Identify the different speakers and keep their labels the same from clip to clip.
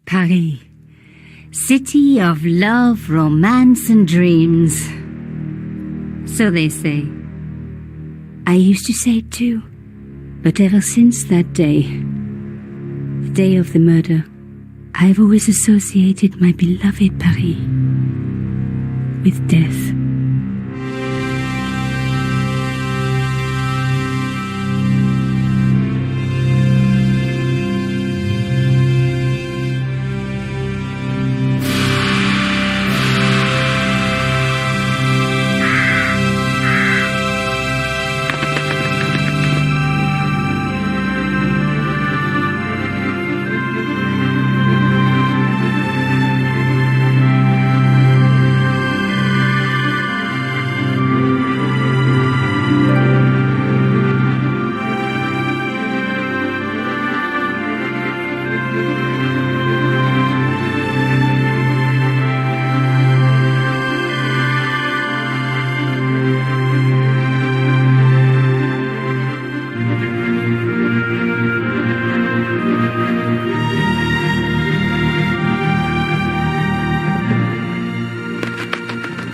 Speaker 1: Paris. City of love, romance and dreams. So they say. I used to say it too. But ever since that day, the day of the murder, I've always associated my beloved Paris with death.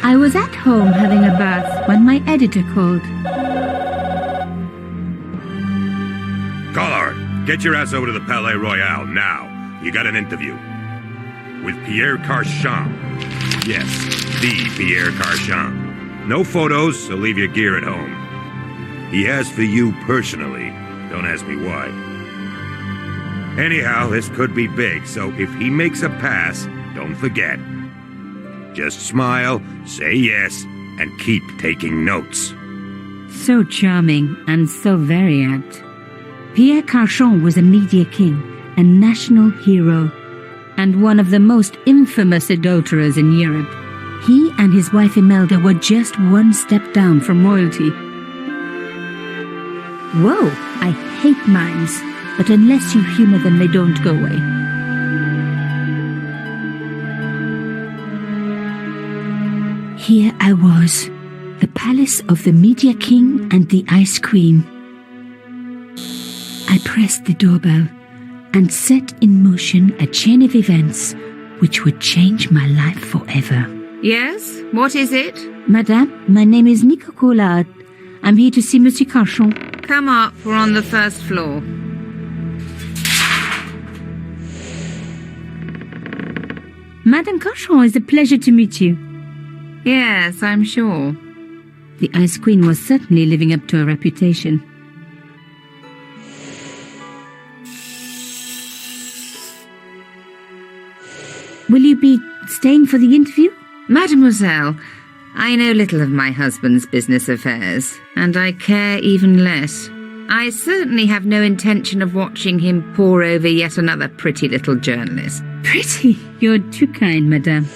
Speaker 1: I was at home having a bath when my editor called.
Speaker 2: Collard, get your ass over to the Palais Royal now. You got an interview. With Pierre Carchon. Yes, the Pierre Carchon. No photos, so leave your gear at home. He asked for you personally. Don't ask me why. Anyhow, this could be big, so if he makes a pass, don't forget. Just smile, say yes, and keep taking notes.
Speaker 1: So charming and so very apt. Pierre Carchon was a media king, a national hero, and one of the most infamous adulterers in Europe. He and his wife Imelda were just one step down from royalty. Whoa, I hate mimes, but unless you humor them, they don't go away. Here I was, the palace of the Media King and the Ice Queen. I pressed the doorbell and set in motion a chain of events which would change my life forever.
Speaker 3: Yes? What is it?
Speaker 1: Madame, my name is Nico Collard. I'm here to see Monsieur Carchon.
Speaker 3: Come up, we're on the first floor.
Speaker 1: Madame Carchon, it's a pleasure to meet you.
Speaker 3: Yes, I'm sure.
Speaker 1: The Ice Queen was certainly living up to her reputation. Will you be staying for the interview?
Speaker 3: Mademoiselle, I know little of my husband's business affairs, and I care even less. I certainly have no intention of watching him pore over yet another pretty little journalist.
Speaker 1: Pretty? You're too kind, madame.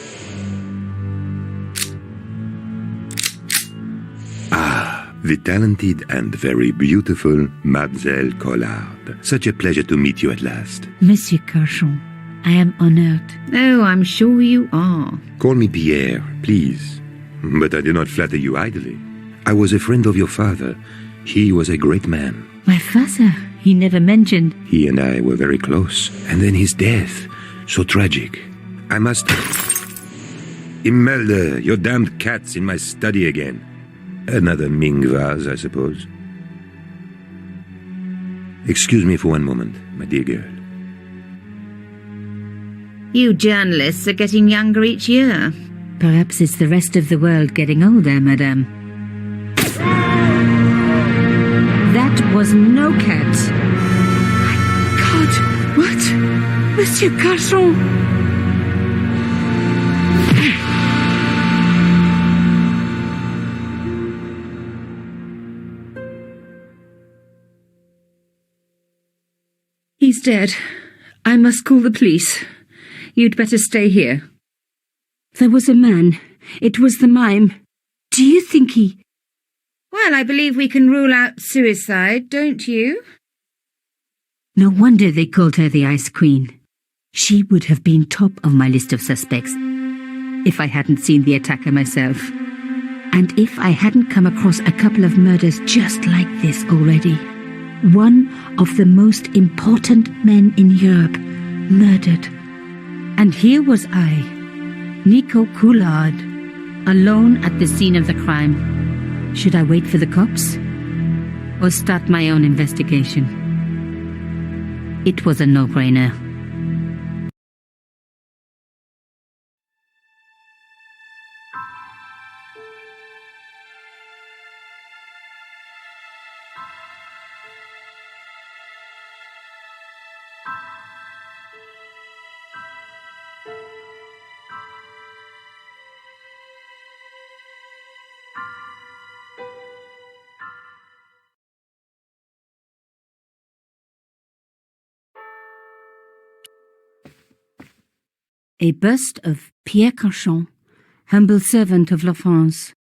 Speaker 2: The talented and very beautiful Mademoiselle Collard. Such a pleasure to meet you at last.
Speaker 1: Monsieur Carchon, I am honored.
Speaker 3: Oh, I'm sure you are.
Speaker 2: Call me Pierre, please. But I do not flatter you idly. I was a friend of your father. He was a great man.
Speaker 1: My father? He never mentioned.
Speaker 2: He and I were very close. And then his death. So tragic. I must... Imelda, your damned cat's in my study again. Another Ming vase, I suppose. Excuse me for one moment, my dear girl.
Speaker 3: You journalists are getting younger each year.
Speaker 1: Perhaps it's the rest of the world getting older, madame. That was no cat.
Speaker 3: My God, what? Monsieur Carchon! He's dead. I must call the police. You'd better stay here.
Speaker 1: There was a man. It was the mime. Do you think he...
Speaker 3: Well, I believe we can rule out suicide, don't you?
Speaker 1: No wonder they called her the Ice Queen. She would have been top of my list of suspects if I hadn't seen the attacker myself. And if I hadn't come across a couple of murders just like this already. One of the most important men in Europe murdered And here was I, Nico Coulard, alone at the scene of the crime. Should I wait for the cops? Or start my own investigation? It was a no-brainer. A bust of Pierre Cauchon, humble servant of La France.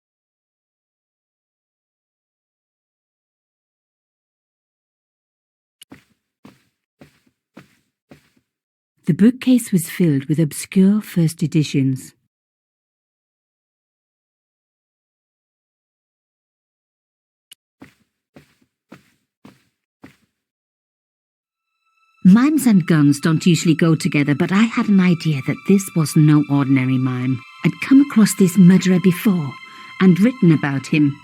Speaker 1: The bookcase was filled with obscure first editions. Mimes and guns don't usually go together, but I had an idea that this was no ordinary mime. I'd come across this murderer before and written about him.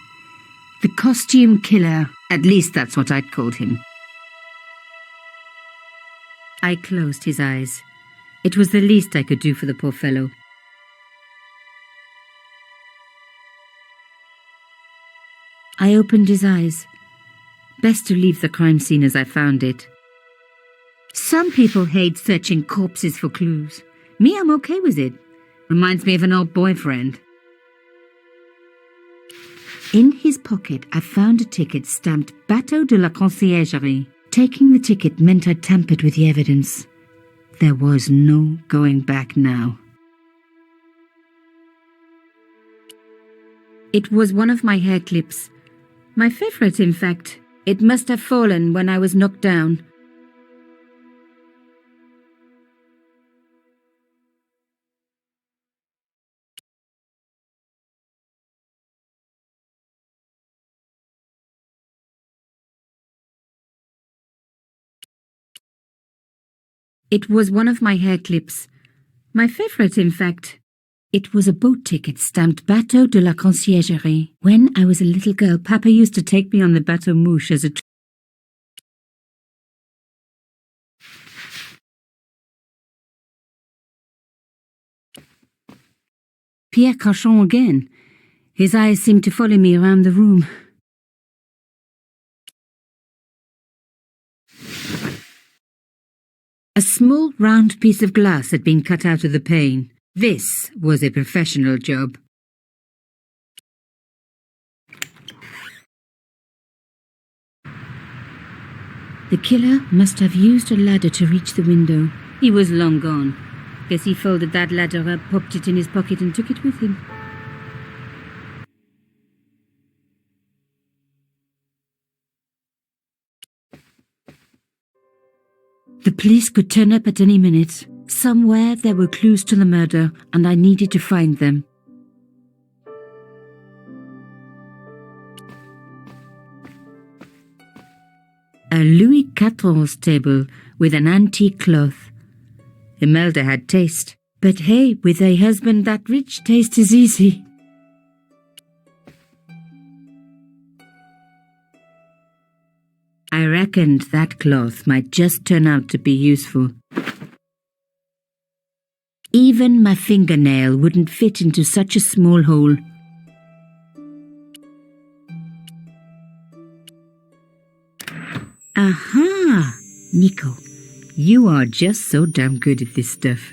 Speaker 1: The costume killer, at least that's what I'd called him. I closed his eyes. It was the least I could do for the poor fellow. I opened his eyes. Best to leave the crime scene as I found it. Some people hate searching corpses for clues. Me, I'm okay with it. Reminds me of an old boyfriend. In his pocket, I found a ticket stamped Bateau de la Conciergerie. Taking the ticket meant I tampered with the evidence. There was no going back now. It was one of my hair clips. My favorite, in fact. It must have fallen when I was knocked down. It was one of my hair clips. My favorite, in fact. It was a boat ticket stamped Bateau de la Conciergerie. When I was a little girl, Papa used to take me on the Bateau Mouche as a Pierre Cauchon again. His eyes seemed to follow me around the room. A small round piece of glass had been cut out of the pane. This was a professional job. The killer must have used a ladder to reach the window. He was long gone. Guess he folded that ladder up, popped it in his pocket and took it with him. The police could turn up at any minute. Somewhere there were clues to the murder, and I needed to find them. A Louis XIV table with an antique cloth. Imelda had taste. But hey, with a husband that rich, taste is easy. I reckoned that cloth might just turn out to be useful. Even my fingernail wouldn't fit into such a small hole. Aha! Nico, you are just so damn good at this stuff.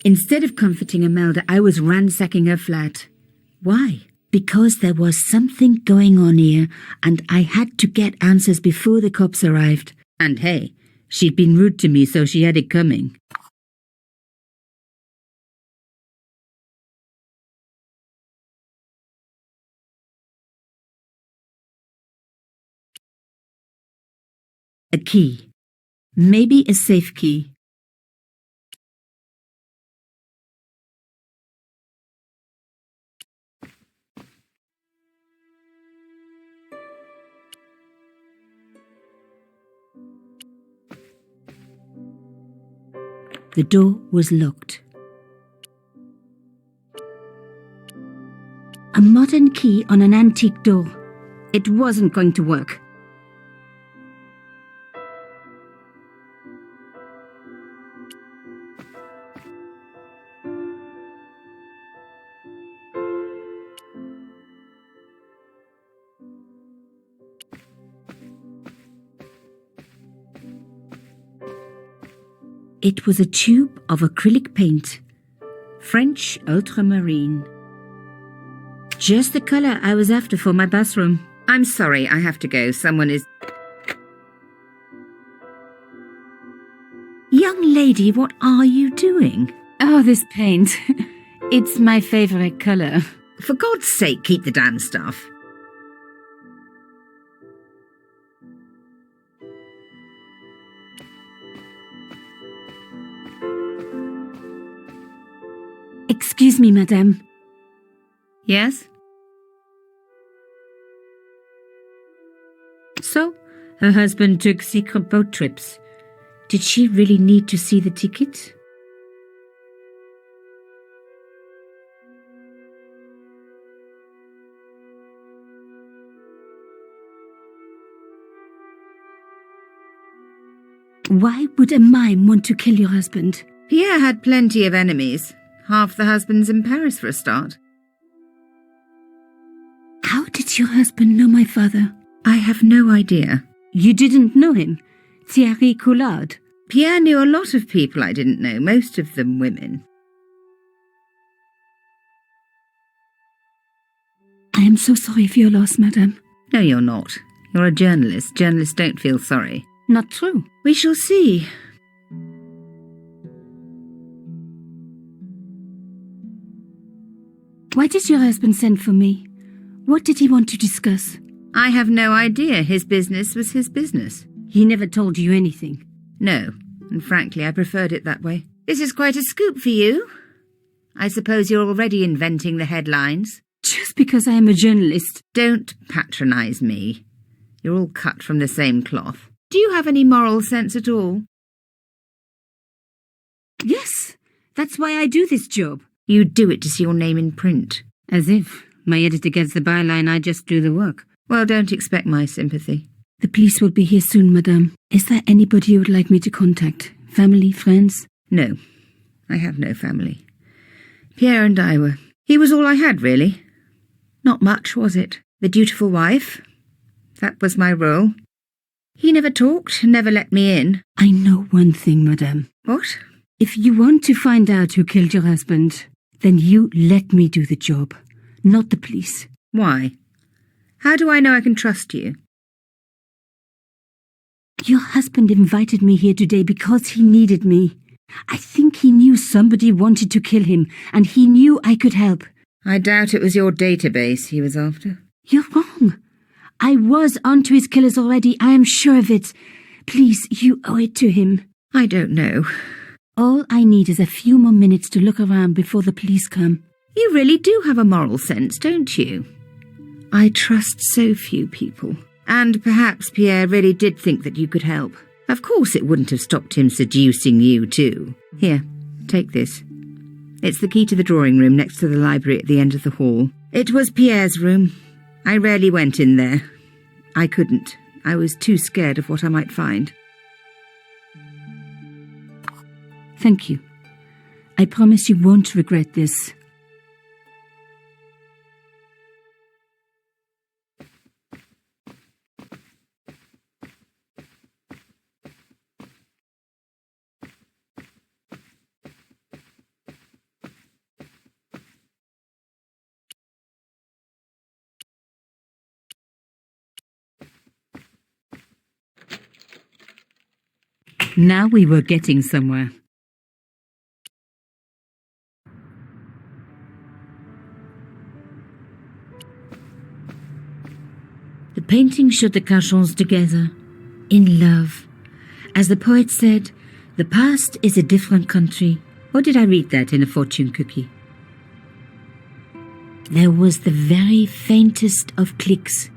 Speaker 1: Instead of comforting Imelda, I was ransacking her flat. Why? Because there was something going on here, and I had to get answers before the cops arrived. And hey, she'd been rude to me, so she had it coming. A key. Maybe a safe key. The door was locked. A modern key on an antique door. It wasn't going to work. It was a tube of acrylic paint, French ultramarine. Just the color I was after for my bathroom.
Speaker 3: I'm sorry, I have to go. Someone is...
Speaker 1: Young lady, what are you doing? Oh, this paint. It's my favorite color.
Speaker 3: For God's sake, keep the damn stuff.
Speaker 1: Excuse me, madame.
Speaker 3: Yes?
Speaker 1: So, her husband took secret boat trips. Did she really need to see the ticket? Why would a mime want to kill your husband?
Speaker 3: Pierre had plenty of enemies. Half the husbands in Paris for a start.
Speaker 1: How did your husband know my father?
Speaker 3: I have no idea.
Speaker 1: You didn't know him? Thierry Coulard?
Speaker 3: Pierre knew a lot of people I didn't know, most of them women.
Speaker 1: I am so sorry for your loss, madame.
Speaker 3: No, you're not. You're a journalist. Journalists don't feel sorry.
Speaker 1: Not true.
Speaker 3: We shall see.
Speaker 1: Why did your husband send for me? What did he want to discuss?
Speaker 3: I have no idea. His business was his business.
Speaker 1: He never told you anything?
Speaker 3: No, and frankly I preferred it that way. This is quite a scoop for you. I suppose you're already inventing the headlines.
Speaker 1: Just because I am a journalist.
Speaker 3: Don't patronise me. You're all cut from the same cloth. Do you have any moral sense at all?
Speaker 1: Yes, that's why I do this job.
Speaker 3: You do it to see your name in print.
Speaker 1: As if. My editor gets the byline, I just do the work.
Speaker 3: Well, don't expect my sympathy.
Speaker 1: The police will be here soon, madame. Is there anybody you would like me to contact? Family, friends?
Speaker 3: No, I have no family. Pierre and I were... He was all I had, really. Not much, was it? The dutiful wife. That was my role. He never talked, never let me in.
Speaker 1: I know one thing, madame.
Speaker 3: What?
Speaker 1: If you want to find out who killed your husband, then you let me do the job, not the police.
Speaker 3: Why? How do I know I can trust you?
Speaker 1: Your husband invited me here today because he needed me. I think he knew somebody wanted to kill him, and he knew I could help.
Speaker 3: I doubt it was your database he was after.
Speaker 1: You're wrong. I was onto his killers already, I am sure of it. Please, you owe it to him.
Speaker 3: I don't know.
Speaker 1: All I need is a few more minutes to look around before the police come.
Speaker 3: You really do have a moral sense, don't you? I trust so few people. And perhaps Pierre really did think that you could help. Of course it wouldn't have stopped him seducing you too. Here, take this. It's the key to the drawing room next to the library at the end of the hall. It was Pierre's room. I rarely went in there. I couldn't. I was too scared of what I might find.
Speaker 1: Thank you. I promise you won't regret this. Now we were getting somewhere. The painting showed the Cachons together, in love. As the poet said, the past is a different country. Or did I read that in a fortune cookie? There was the very faintest of clicks.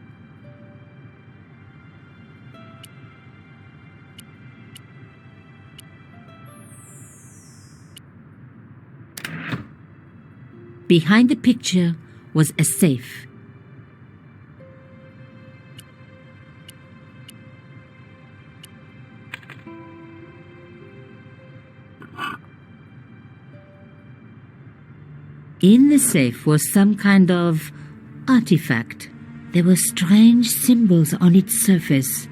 Speaker 1: Behind the picture was a safe. In the safe was some kind of artifact. There were strange symbols on its surface.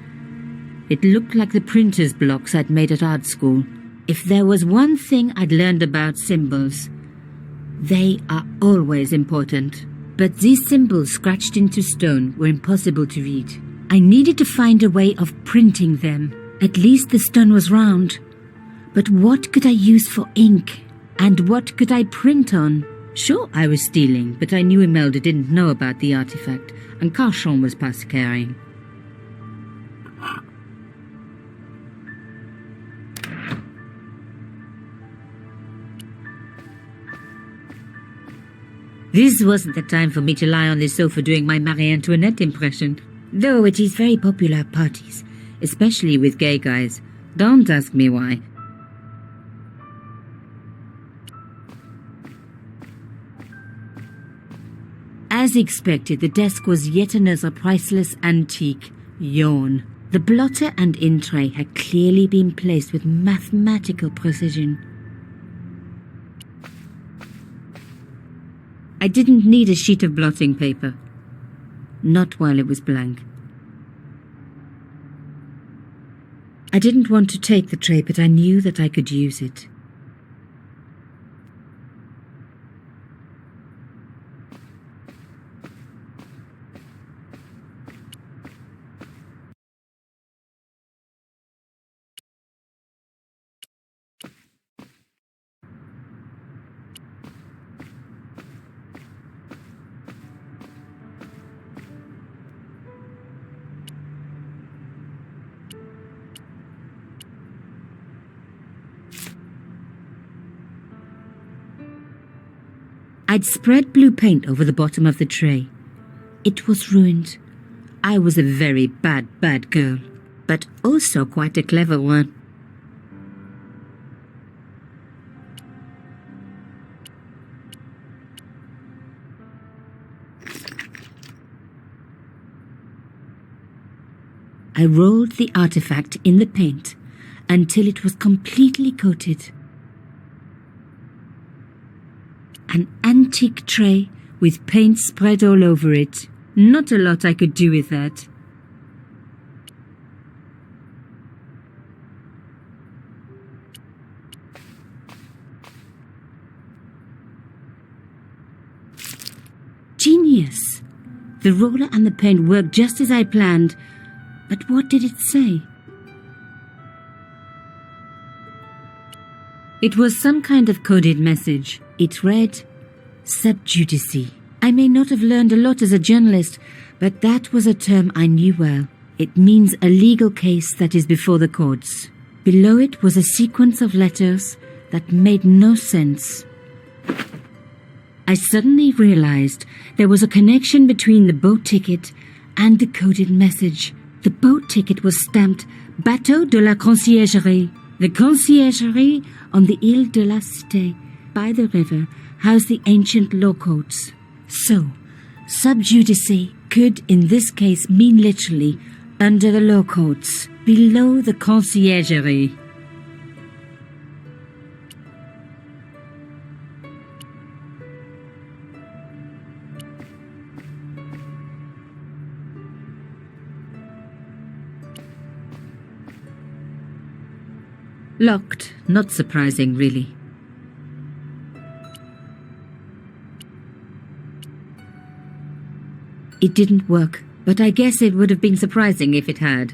Speaker 1: It looked like the printer's blocks I'd made at art school. If there was one thing I'd learned about symbols, they are always important. But these symbols scratched into stone were impossible to read. I needed to find a way of printing them. At least the stone was round. But what could I use for ink? And what could I print on? Sure, I was stealing, but I knew Imelda didn't know about the artifact, and Carchon was past caring. This wasn't the time for me to lie on the sofa doing my Marie Antoinette impression, though it is very popular at parties, especially with gay guys. Don't ask me why. As expected, the desk was yet another priceless antique. Yawn. The blotter and in tray had clearly been placed with mathematical precision. I didn't need a sheet of blotting paper. Not while it was blank. I didn't want to take the tray, but I knew that I could use it. I'd spread blue paint over the bottom of the tray. It was ruined. I was a very bad girl, but also quite a clever one. I rolled the artifact in the paint until it was completely coated. An antique tray with paint spread all over it. Not a lot I could do with that. Genius! The roller and the paint worked just as I planned. But what did it say? It was some kind of coded message. It read, "Sub judice." I may not have learned a lot as a journalist, but that was a term I knew well. It means a legal case that is before the courts. Below it was a sequence of letters that made no sense. I suddenly realized there was a connection between the boat ticket and the coded message. The boat ticket was stamped Bateau de la Conciergerie. The conciergerie on the Ile de la Cité by the river housed the ancient law courts. So, sub judice could in this case mean literally under the law courts, below the conciergerie. Locked, not surprising really. It didn't work, but I guess it would have been surprising if it had.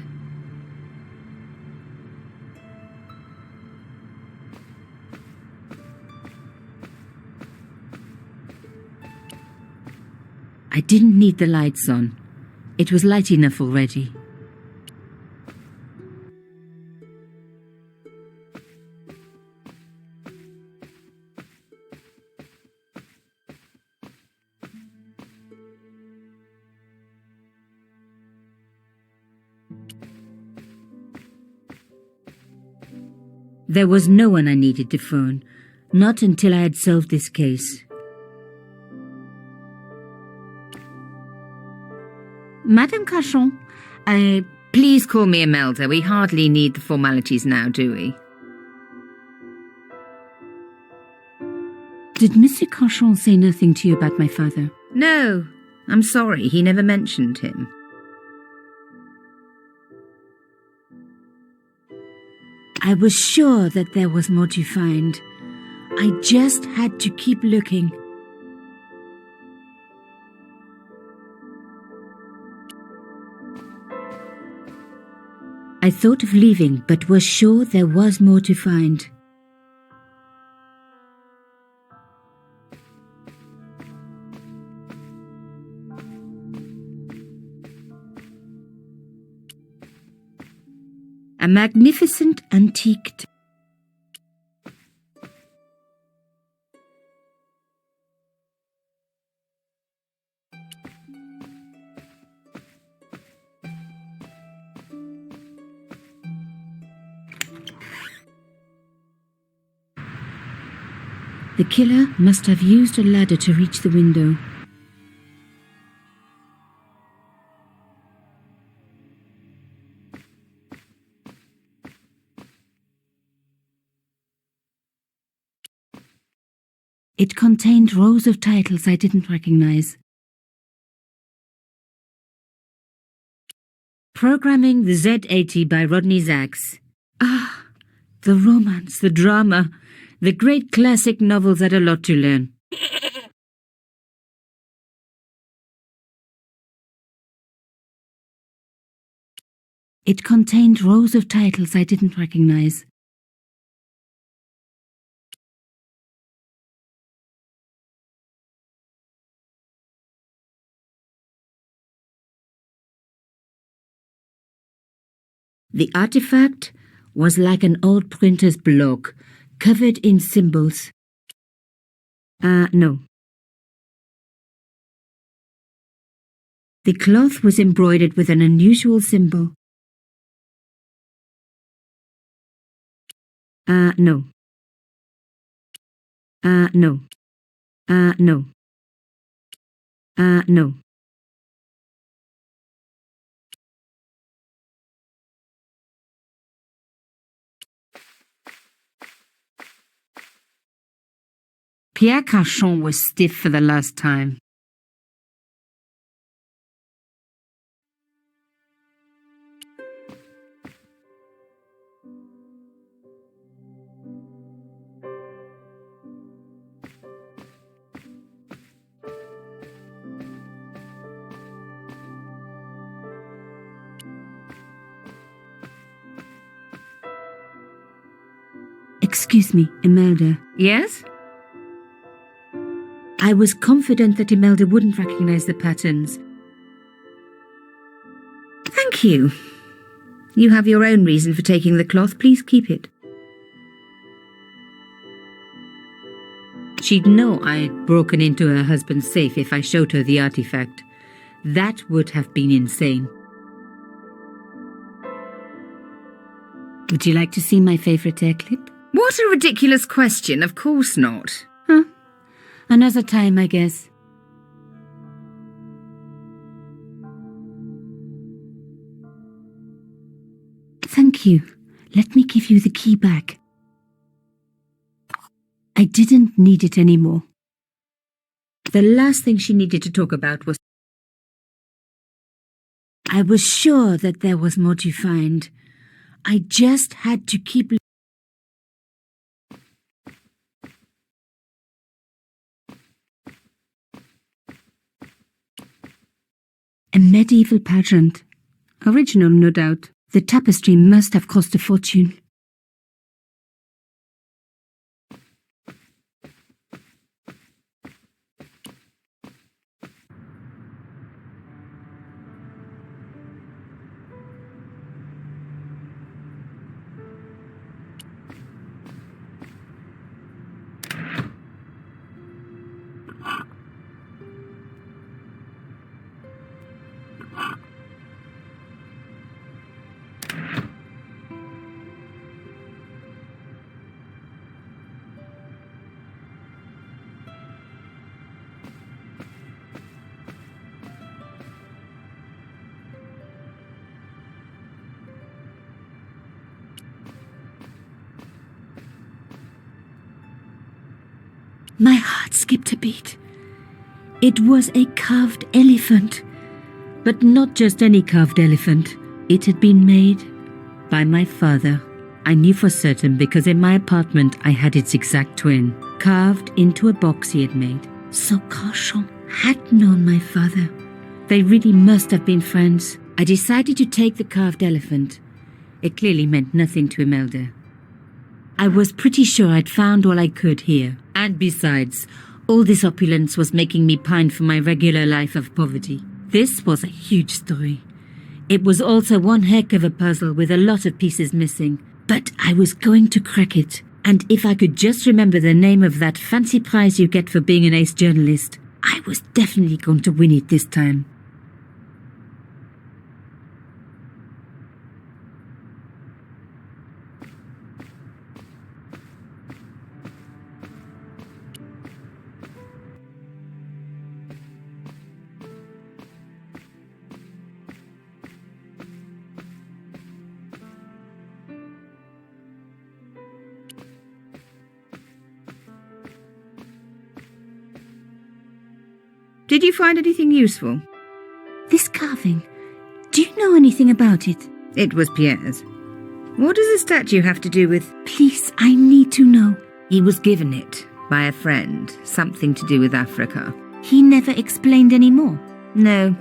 Speaker 1: I didn't need the lights on. It was light enough already. There was no one I needed to phone, not until I had solved this case. Madame Cachon,
Speaker 3: Please call me Imelda. We hardly need the formalities now, do we?
Speaker 1: Did Monsieur Cachon say nothing to you about my father?
Speaker 3: No, I'm sorry. He never mentioned him.
Speaker 1: I was sure that there was more to find. I just had to keep looking. I thought of leaving, but was sure there was more to find. A magnificent antique. The killer must have used a ladder to reach the window. It contained rows of titles I didn't recognize. Programming the Z80 by Rodney Zacks. Ah, the romance, the drama, the great classic novels had a lot to learn. It contained rows of titles I didn't recognize. The artifact was like an old printer's block, covered in symbols. No. The cloth was embroidered with an unusual symbol. No. No. No. No. Pierre Cachon was stiff for the last time. Excuse me, Imelda.
Speaker 3: Yes?
Speaker 1: I was confident that Imelda wouldn't recognize the patterns.
Speaker 3: Thank you. You have your own reason for taking the cloth. Please keep it.
Speaker 1: She'd know I'd broken into her husband's safe if I showed her the artifact. That would have been insane. Would you like to see my favorite hair clip?
Speaker 3: What a ridiculous question. Of course not.
Speaker 1: Huh. Another time, I guess. Thank you. Let me give you the key back. I didn't need it anymore. The last thing she needed to talk about was... I was sure that there was more to find. I just had to keep... A medieval pageant. Original, no doubt. The tapestry must have cost a fortune. My heart skipped a beat. It was a carved elephant. But not just any carved elephant. It had been made by my father. I knew for certain because in my apartment I had its exact twin, carved into a box he had made. So Carchon had known my father. They really must have been friends. I decided to take the carved elephant. It clearly meant nothing to Imelda. I was pretty sure I'd found all I could here. And besides, all this opulence was making me pine for my regular life of poverty. This was a huge story. It was also one heck of a puzzle with a lot of pieces missing. But I was going to crack it. And if I could just remember the name of that fancy prize you get for being an ace journalist, I was definitely going to win it this time.
Speaker 3: Did you find anything useful?
Speaker 1: This carving, do you know anything about it?
Speaker 3: It was Pierre's. What does the statue have to do with...
Speaker 1: Please, I need to know.
Speaker 3: He was given it by a friend, something to do with Africa.
Speaker 1: He never explained any more?
Speaker 3: No,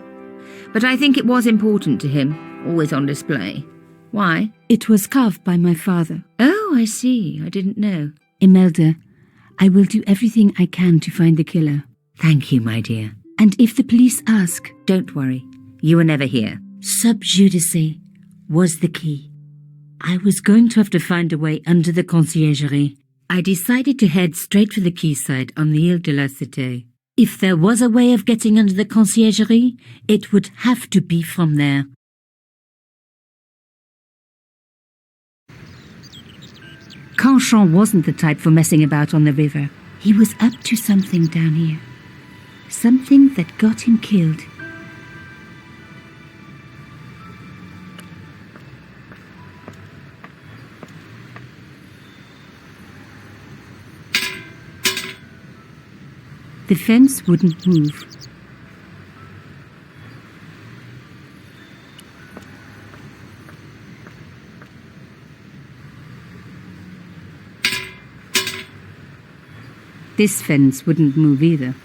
Speaker 3: but I think it was important to him, always on display. Why?
Speaker 1: It was carved by my father.
Speaker 3: Oh, I see. I didn't know.
Speaker 1: Imelda, I will do everything I can to find the killer.
Speaker 3: Thank you, my dear.
Speaker 1: And if the police ask...
Speaker 3: Don't worry. You were never here.
Speaker 1: Sub judice was the key. I was going to have to find a way under the conciergerie. I decided to head straight for the quayside on the Ile de la Cité. If there was a way of getting under the conciergerie, it would have to be from there. Carchon wasn't the type for messing about on the river. He was up to something down here. Something that got him killed. The fence wouldn't move. This fence wouldn't move either.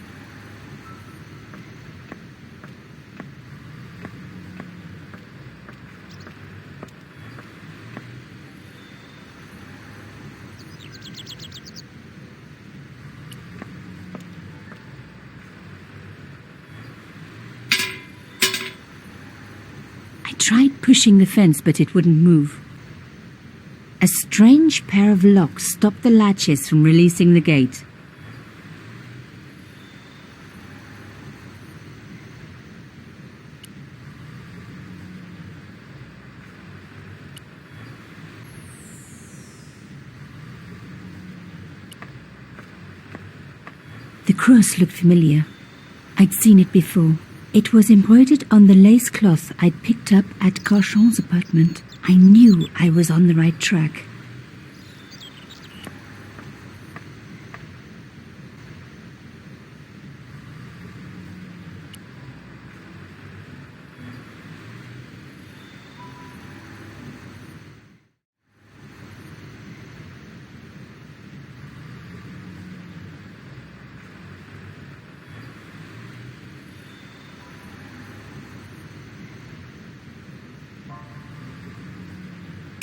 Speaker 1: I tried pushing the fence, but it wouldn't move. A strange pair of locks stopped the latches from releasing the gate. The cross looked familiar. I'd seen it before. It was embroidered on the lace cloth I'd picked up at Carchon's apartment. I knew I was on the right track.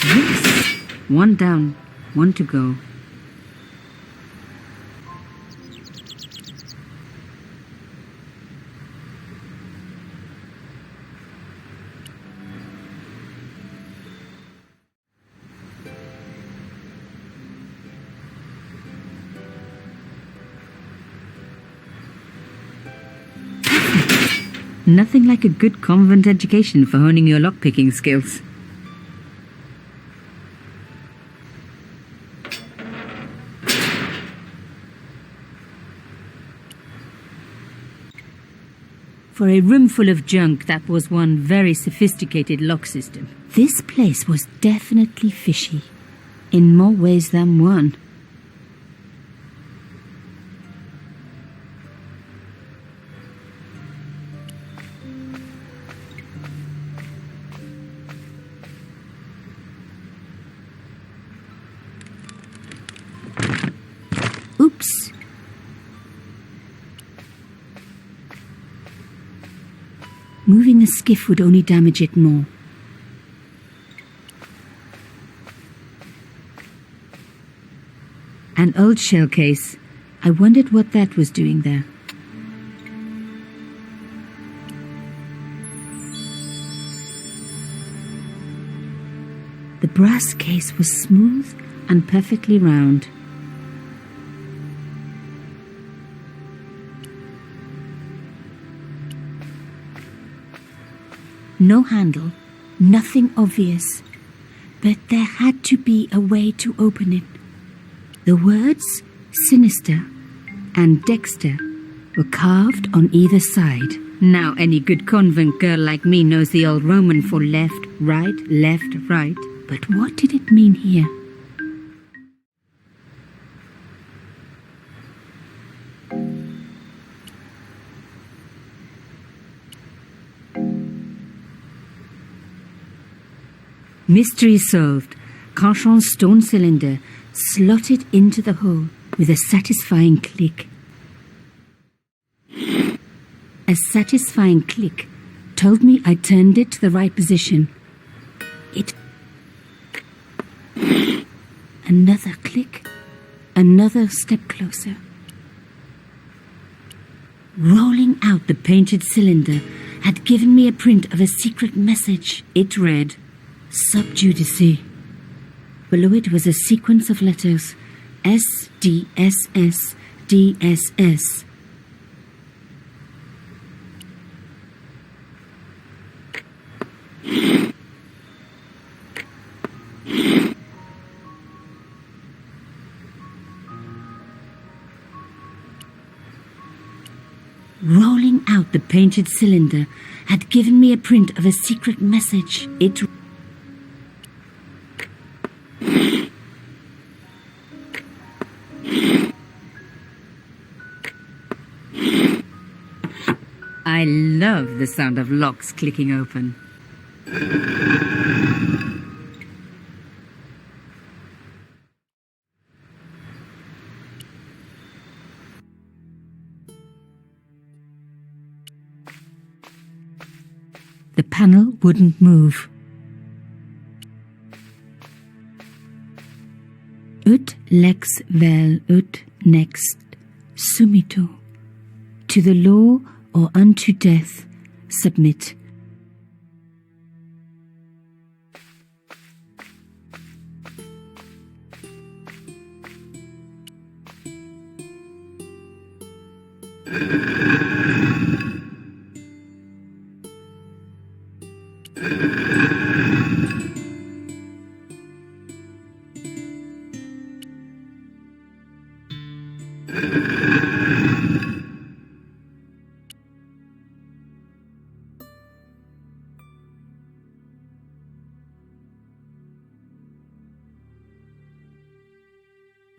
Speaker 1: Yes! One down, one to go. Nothing like a good convent education for honing your lockpicking skills. For a room full of junk, that was one very sophisticated lock system. This place was definitely fishy, in more ways than one. Moving the skiff would only damage it more. An old shell case. I wondered what that was doing there. The brass case was smooth and perfectly round. No handle, nothing obvious, but there had to be a way to open it. The words Sinister and Dexter were carved on either side. Now any good convent girl like me knows the old Roman for left, right, left, right. But what did it mean here? Mystery solved. Carchon's stone cylinder slotted into the hole with a satisfying click. A satisfying click told me I turned it to the right position. Another click, another step closer. Rolling out the painted cylinder had given me a print of a secret message. It read, Sub Judice. Below it was a sequence of letters, S, D, S, S, D, S, S. Rolling out the painted cylinder had given me a print of a secret message. It I love the sound of locks clicking open. The panel wouldn't move. Ut lex vel ut next sumito. To the law or unto death submit.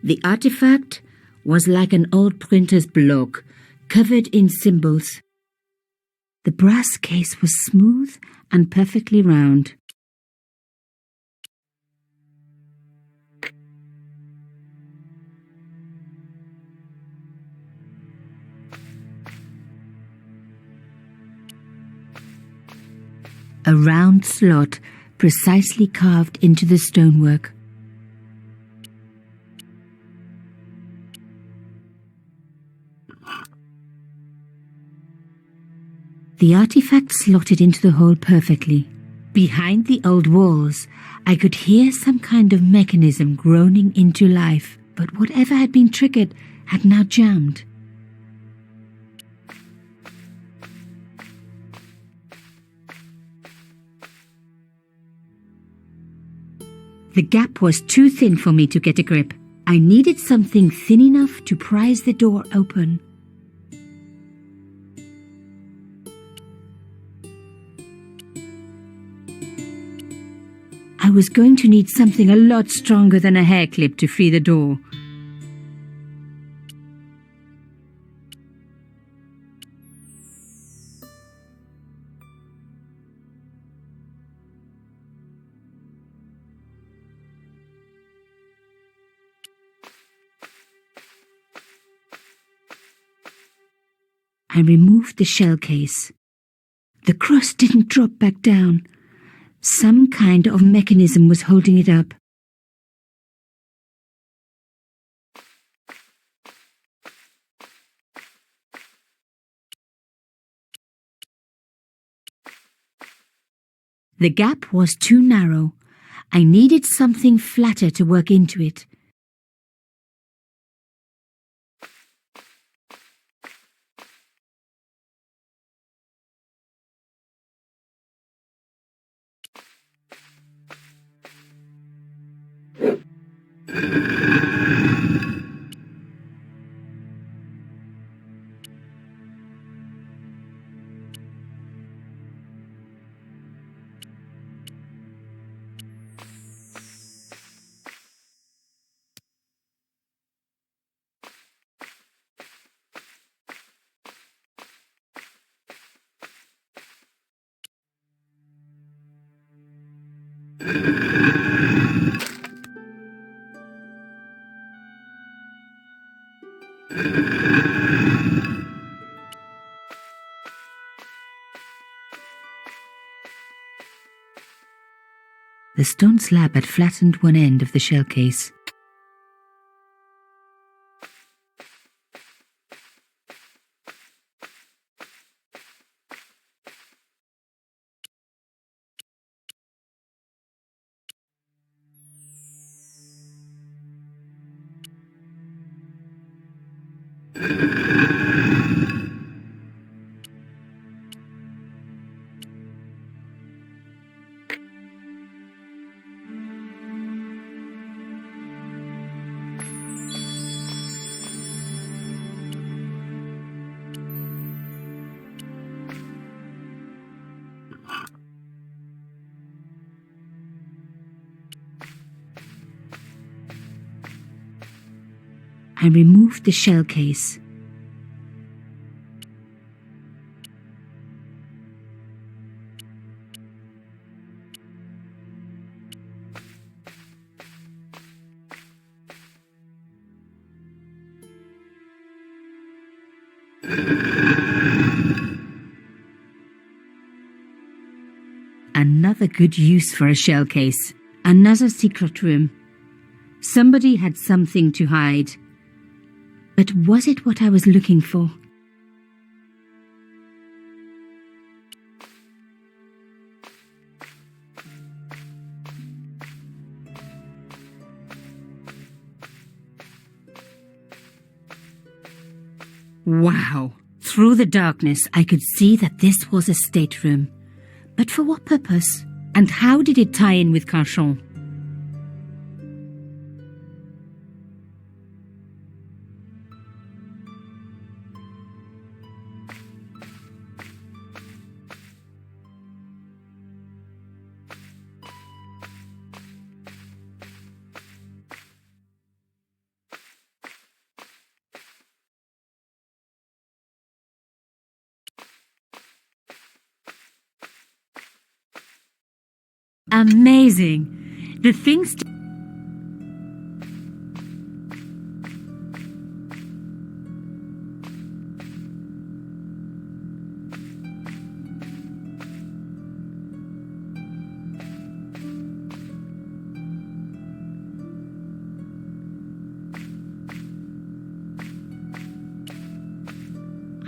Speaker 1: The artifact was like an old printer's block, covered in symbols. The brass case was smooth and perfectly round. A round slot precisely carved into the stonework. The artifact slotted into the hole perfectly. Behind the old walls, I could hear some kind of mechanism groaning into life, but whatever had been triggered had now jammed. The gap was too thin for me to get a grip. I needed something thin enough to prise the door open. I was going to need something a lot stronger than a hair clip to free the door. I removed the shell case. The cross didn't drop back down. Some kind of mechanism was holding it up. The gap was too narrow. I needed something flatter to work into it. The stone slab had flattened one end of the shell case. I removed the shell case. Another good use for a shell case. Another secret room. Somebody had something to hide. But was it what I was looking for? Wow! Through the darkness, I could see that this was a stateroom. But for what purpose? And how did it tie in with Carchon? Amazing! The things...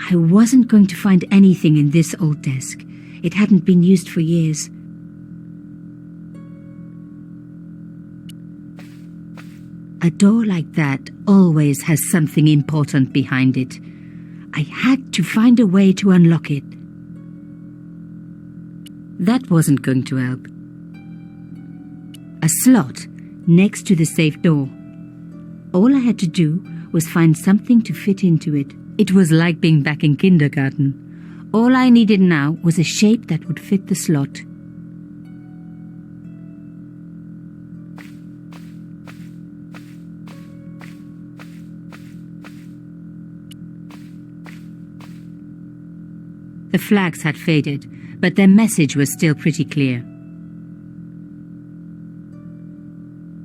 Speaker 1: I wasn't going to find anything in this old desk. It hadn't been used for years. A door like that always has something important behind it. I had to find a way to unlock it. That wasn't going to help. A slot next to the safe door. All I had to do was find something to fit into it. It was like being back in kindergarten. All I needed now was a shape that would fit the slot. The flags had faded, but their message was still pretty clear.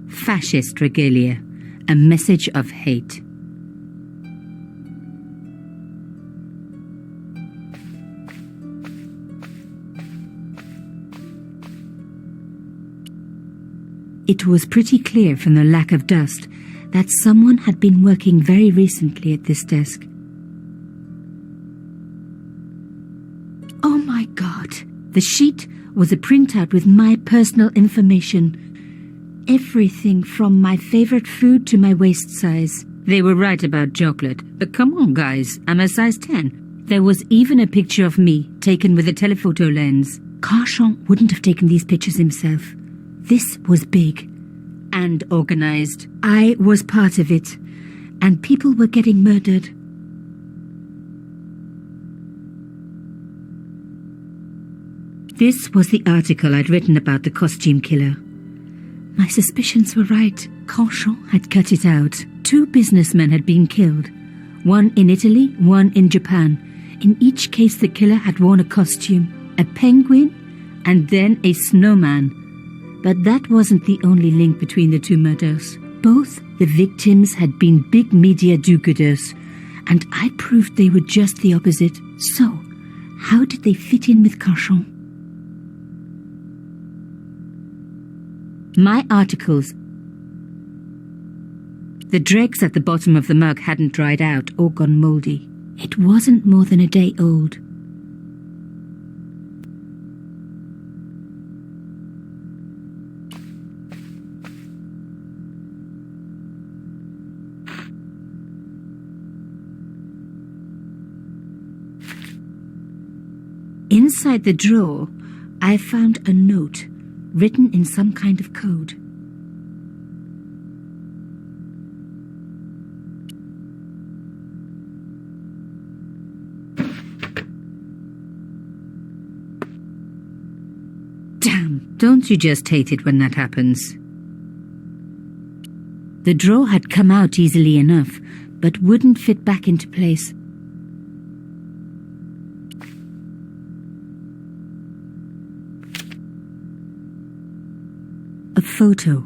Speaker 1: Fascist regalia, a message of hate. It was pretty clear from the lack of dust that someone had been working very recently at this desk. Oh my God! The sheet was a printout with my personal information. Everything from my favorite food to my waist size. They were right about chocolate, but come on guys, I'm a size 10. There was even a picture of me, taken with a telephoto lens. Carchon wouldn't have taken these pictures himself. This was big and organized. I was part of it, and people were getting murdered. This was the article I'd written about the costume killer. My suspicions were right. Carchon had cut it out. 2 businessmen had been killed. One in Italy, one in Japan. In each case the killer had worn a costume, a penguin, and then a snowman. But that wasn't the only link between the 2 murders. Both the victims had been big media do-gooders, and I proved they were just the opposite. So, how did they fit in with Carchon? My articles. The dregs at the bottom of the mug hadn't dried out or gone mouldy. It wasn't more than a day old. Inside the drawer, I found a note written in some kind of code. Damn, don't you just hate it when that happens? The drawer had come out easily enough, but wouldn't fit back into place. A photo,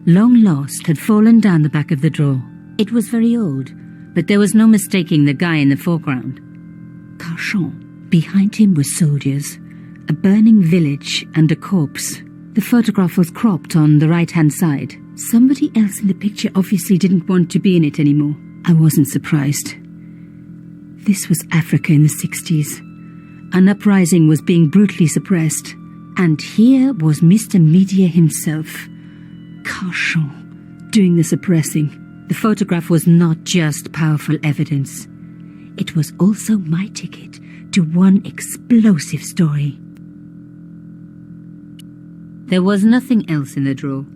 Speaker 1: long lost, had fallen down the back of the drawer. It was very old, but there was no mistaking the guy in the foreground. Carchon. Behind him were soldiers, a burning village and a corpse. The photograph was cropped on the right-hand side. Somebody else in the picture obviously didn't want to be in it anymore. I wasn't surprised. This was Africa in the 60s. An uprising was being brutally suppressed. And here was Mr. Media himself, Carchon, doing the suppressing. The photograph was not just powerful evidence. It was also my ticket to one explosive story. There was nothing else in the drawer.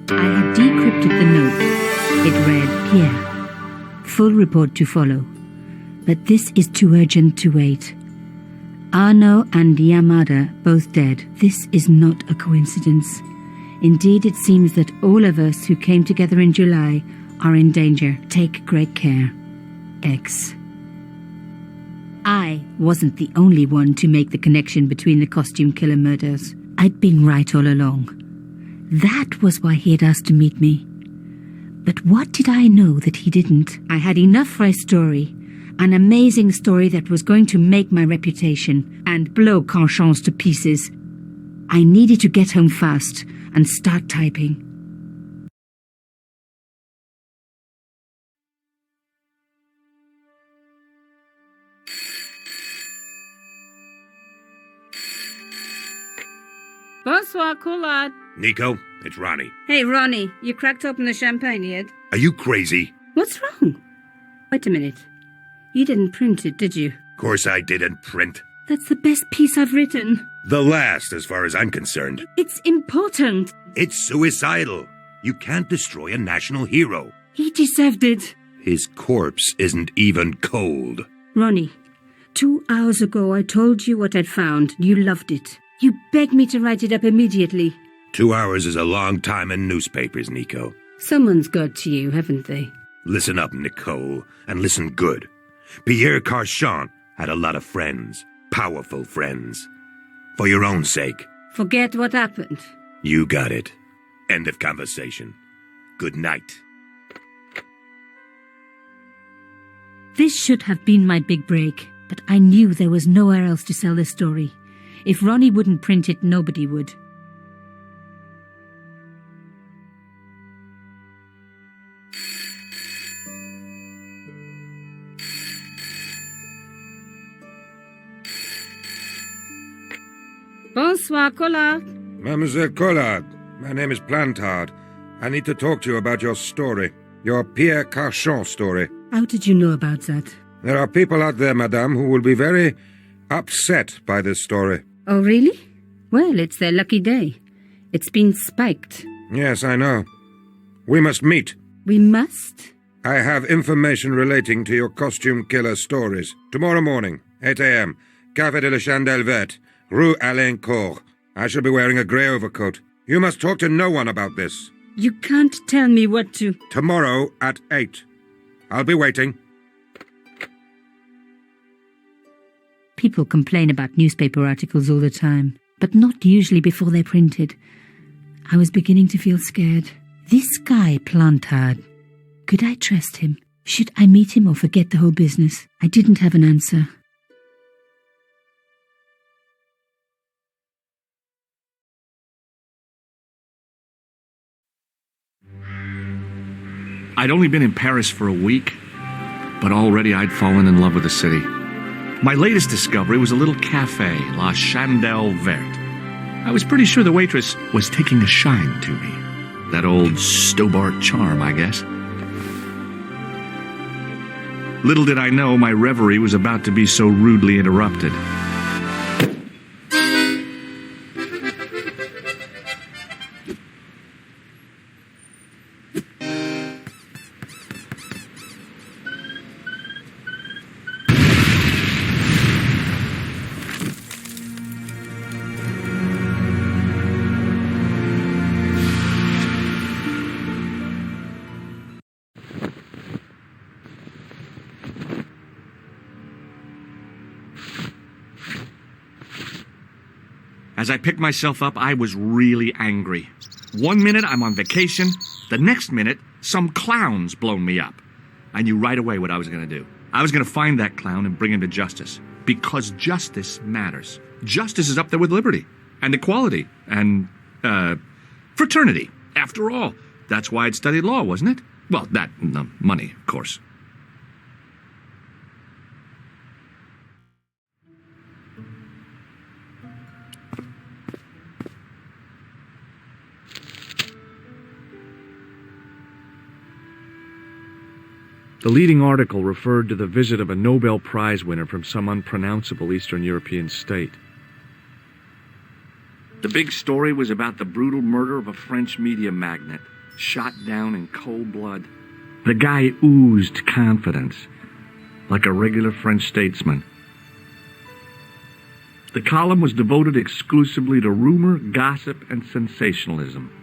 Speaker 1: I had decrypted the note. It read, Pierre, full report to follow. But this is too urgent to wait. Arno and Yamada both dead. This is not a coincidence. Indeed, it seems that all of us who came together in July are in danger. Take great care. X. I wasn't the only one to make the connection between the costume killer murders. I'd been right all along. That was why he had asked to meet me. But what did I know that he didn't? I had enough for a story, An amazing story that was going to make my reputation and blow Carchance to pieces. I needed to get home fast and start typing.
Speaker 4: Bonsoir, Collard.
Speaker 2: Nico, it's Ronnie.
Speaker 4: Hey, Ronnie, you cracked open the champagne yet?
Speaker 2: Are you crazy?
Speaker 4: What's wrong? Wait a minute. You didn't print it, did you?
Speaker 2: Course I didn't print.
Speaker 1: That's the best piece I've written.
Speaker 2: The last, as far as I'm concerned.
Speaker 1: It's important.
Speaker 2: It's suicidal. You can't destroy a national hero.
Speaker 1: He deserved it.
Speaker 2: His corpse isn't even cold.
Speaker 1: Ronnie, 2 hours ago I told you what I'd found. You loved it. You begged me to write it up immediately.
Speaker 2: 2 hours is a long time in newspapers, Nico.
Speaker 1: Someone's got to you, haven't they?
Speaker 2: Listen up, Nicole, and listen good. Pierre Carchant had a lot of friends. Powerful friends. For your own sake.
Speaker 1: Forget what happened.
Speaker 2: You got it. End of conversation. Good night.
Speaker 1: This should have been my big break, but I knew there was nowhere else to sell this story. If Ronnie wouldn't print it, nobody would.
Speaker 4: Bonsoir, Collard.
Speaker 5: Mademoiselle Collard, my name is Plantard. I need to talk to you about your story. Your Pierre Carchant story.
Speaker 1: How did you know about that?
Speaker 5: There are people out there, madame, who will be very upset by this story.
Speaker 1: Oh, really? Well, it's their lucky day. It's been spiked.
Speaker 5: Yes, I know. We must meet.
Speaker 1: We must?
Speaker 5: I have information relating to your costume killer stories. Tomorrow morning, 8 a.m., Café de la Chandelle Verte, Rue Alain Court. I shall be wearing a grey overcoat. You must talk to no one about this.
Speaker 1: You can't tell me what to...
Speaker 5: Tomorrow at 8. I'll be waiting.
Speaker 1: People complain about newspaper articles all the time, but not usually before they're printed. I was beginning to feel scared. This guy, Plantard, could I trust him? Should I meet him or forget the whole business? I didn't have an answer.
Speaker 6: I'd only been in Paris for a week, but already I'd fallen in love with the city. My latest discovery was a little cafe, La Chandelle Verte. I was pretty sure the waitress was taking a shine to me. That old Stobart charm, I guess. Little did I know my reverie was about to be so rudely interrupted. As I picked myself up, I was really angry. 1 minute I'm on vacation, the next minute some clown's blown me up. I knew right away what I was going to do. I was going to find that clown and bring him to justice. Because justice matters. Justice is up there with liberty and equality and, fraternity. After all, that's why I'd studied law, wasn't it? Well, that and the money, of course.
Speaker 7: The leading article referred to the visit of a Nobel Prize winner from some unpronounceable Eastern European state. The big story was about the brutal murder of a French media magnate, shot down in cold blood. The guy oozed confidence, like a regular French statesman. The column was devoted exclusively to rumor, gossip, and sensationalism.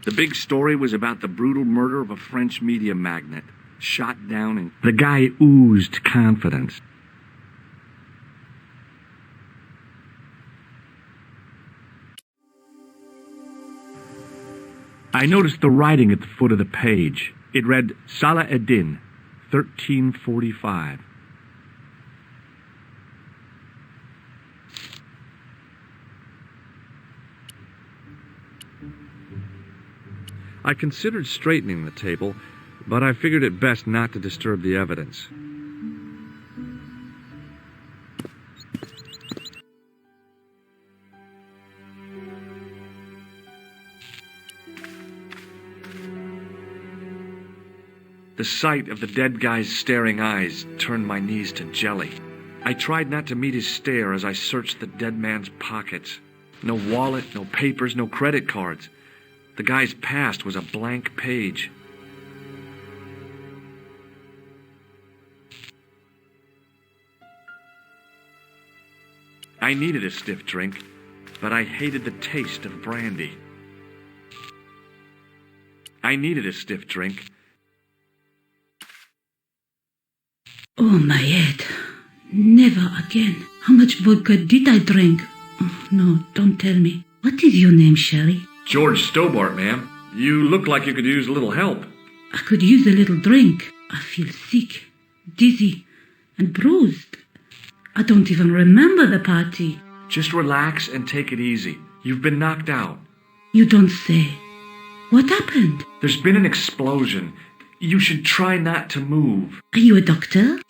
Speaker 7: The big story was about the brutal murder of a French media magnate, shot down in... The guy oozed confidence. I noticed the writing at the foot of the page. It read Salah Eddin, 1345. I considered straightening the table, but I figured it best not to disturb the evidence. The sight of the dead guy's staring eyes turned my knees to jelly. I tried not to meet his stare as I searched the dead man's pockets. No wallet, no papers, no credit cards. The guy's past was a blank page. I needed a stiff drink, but I hated the taste of brandy. I needed a stiff drink.
Speaker 8: Oh, my head. Never again. How much vodka did I drink? Oh, no, don't tell me. What is your name, Sherry?
Speaker 7: George Stobart, ma'am. You look like you could use a little help.
Speaker 8: I could use a little drink. I feel sick, dizzy, and bruised. I don't even remember the party.
Speaker 7: Just relax and take it easy. You've been knocked out.
Speaker 8: You don't say. What happened?
Speaker 7: There's been an explosion. You should try not to move.
Speaker 8: Are you a doctor?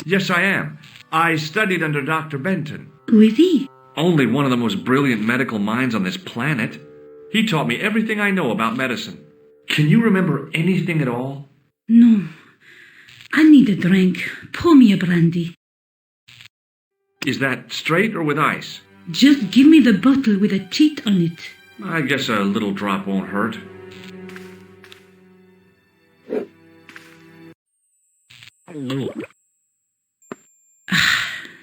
Speaker 7: Yes, I am. I studied under Dr. Benton.
Speaker 8: Who is he?
Speaker 7: Only one of the most brilliant medical minds on this planet. He taught me everything I know about medicine. Can you remember anything at all?
Speaker 8: No. I need a drink. Pour me a brandy.
Speaker 7: Is that straight or with ice?
Speaker 8: Just give me the bottle with a teat on it.
Speaker 7: I guess a little drop won't hurt.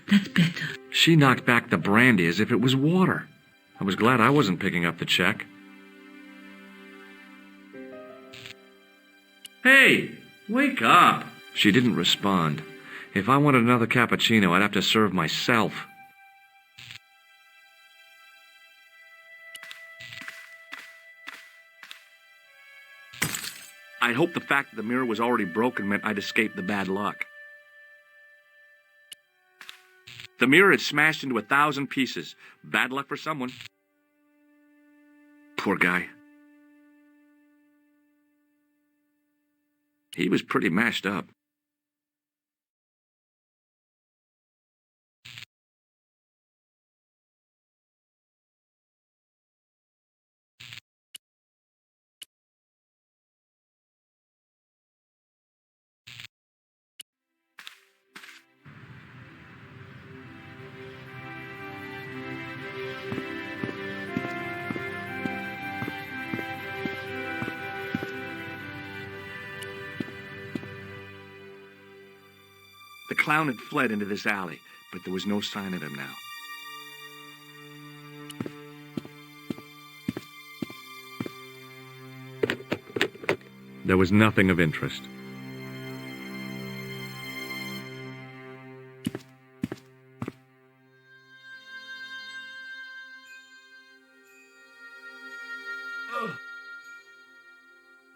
Speaker 8: That's better.
Speaker 7: She knocked back the brandy as if it was water. I was glad I wasn't picking up the check. Hey, wake up! She didn't respond. If I wanted another cappuccino, I'd have to serve myself. I hoped the fact that the mirror was already broken meant I'd escape the bad luck. The mirror had smashed into 1,000 pieces. Bad luck for someone. Poor guy. He was pretty mashed up. The clown had fled into this alley, but there was no sign of him now. There was nothing of interest.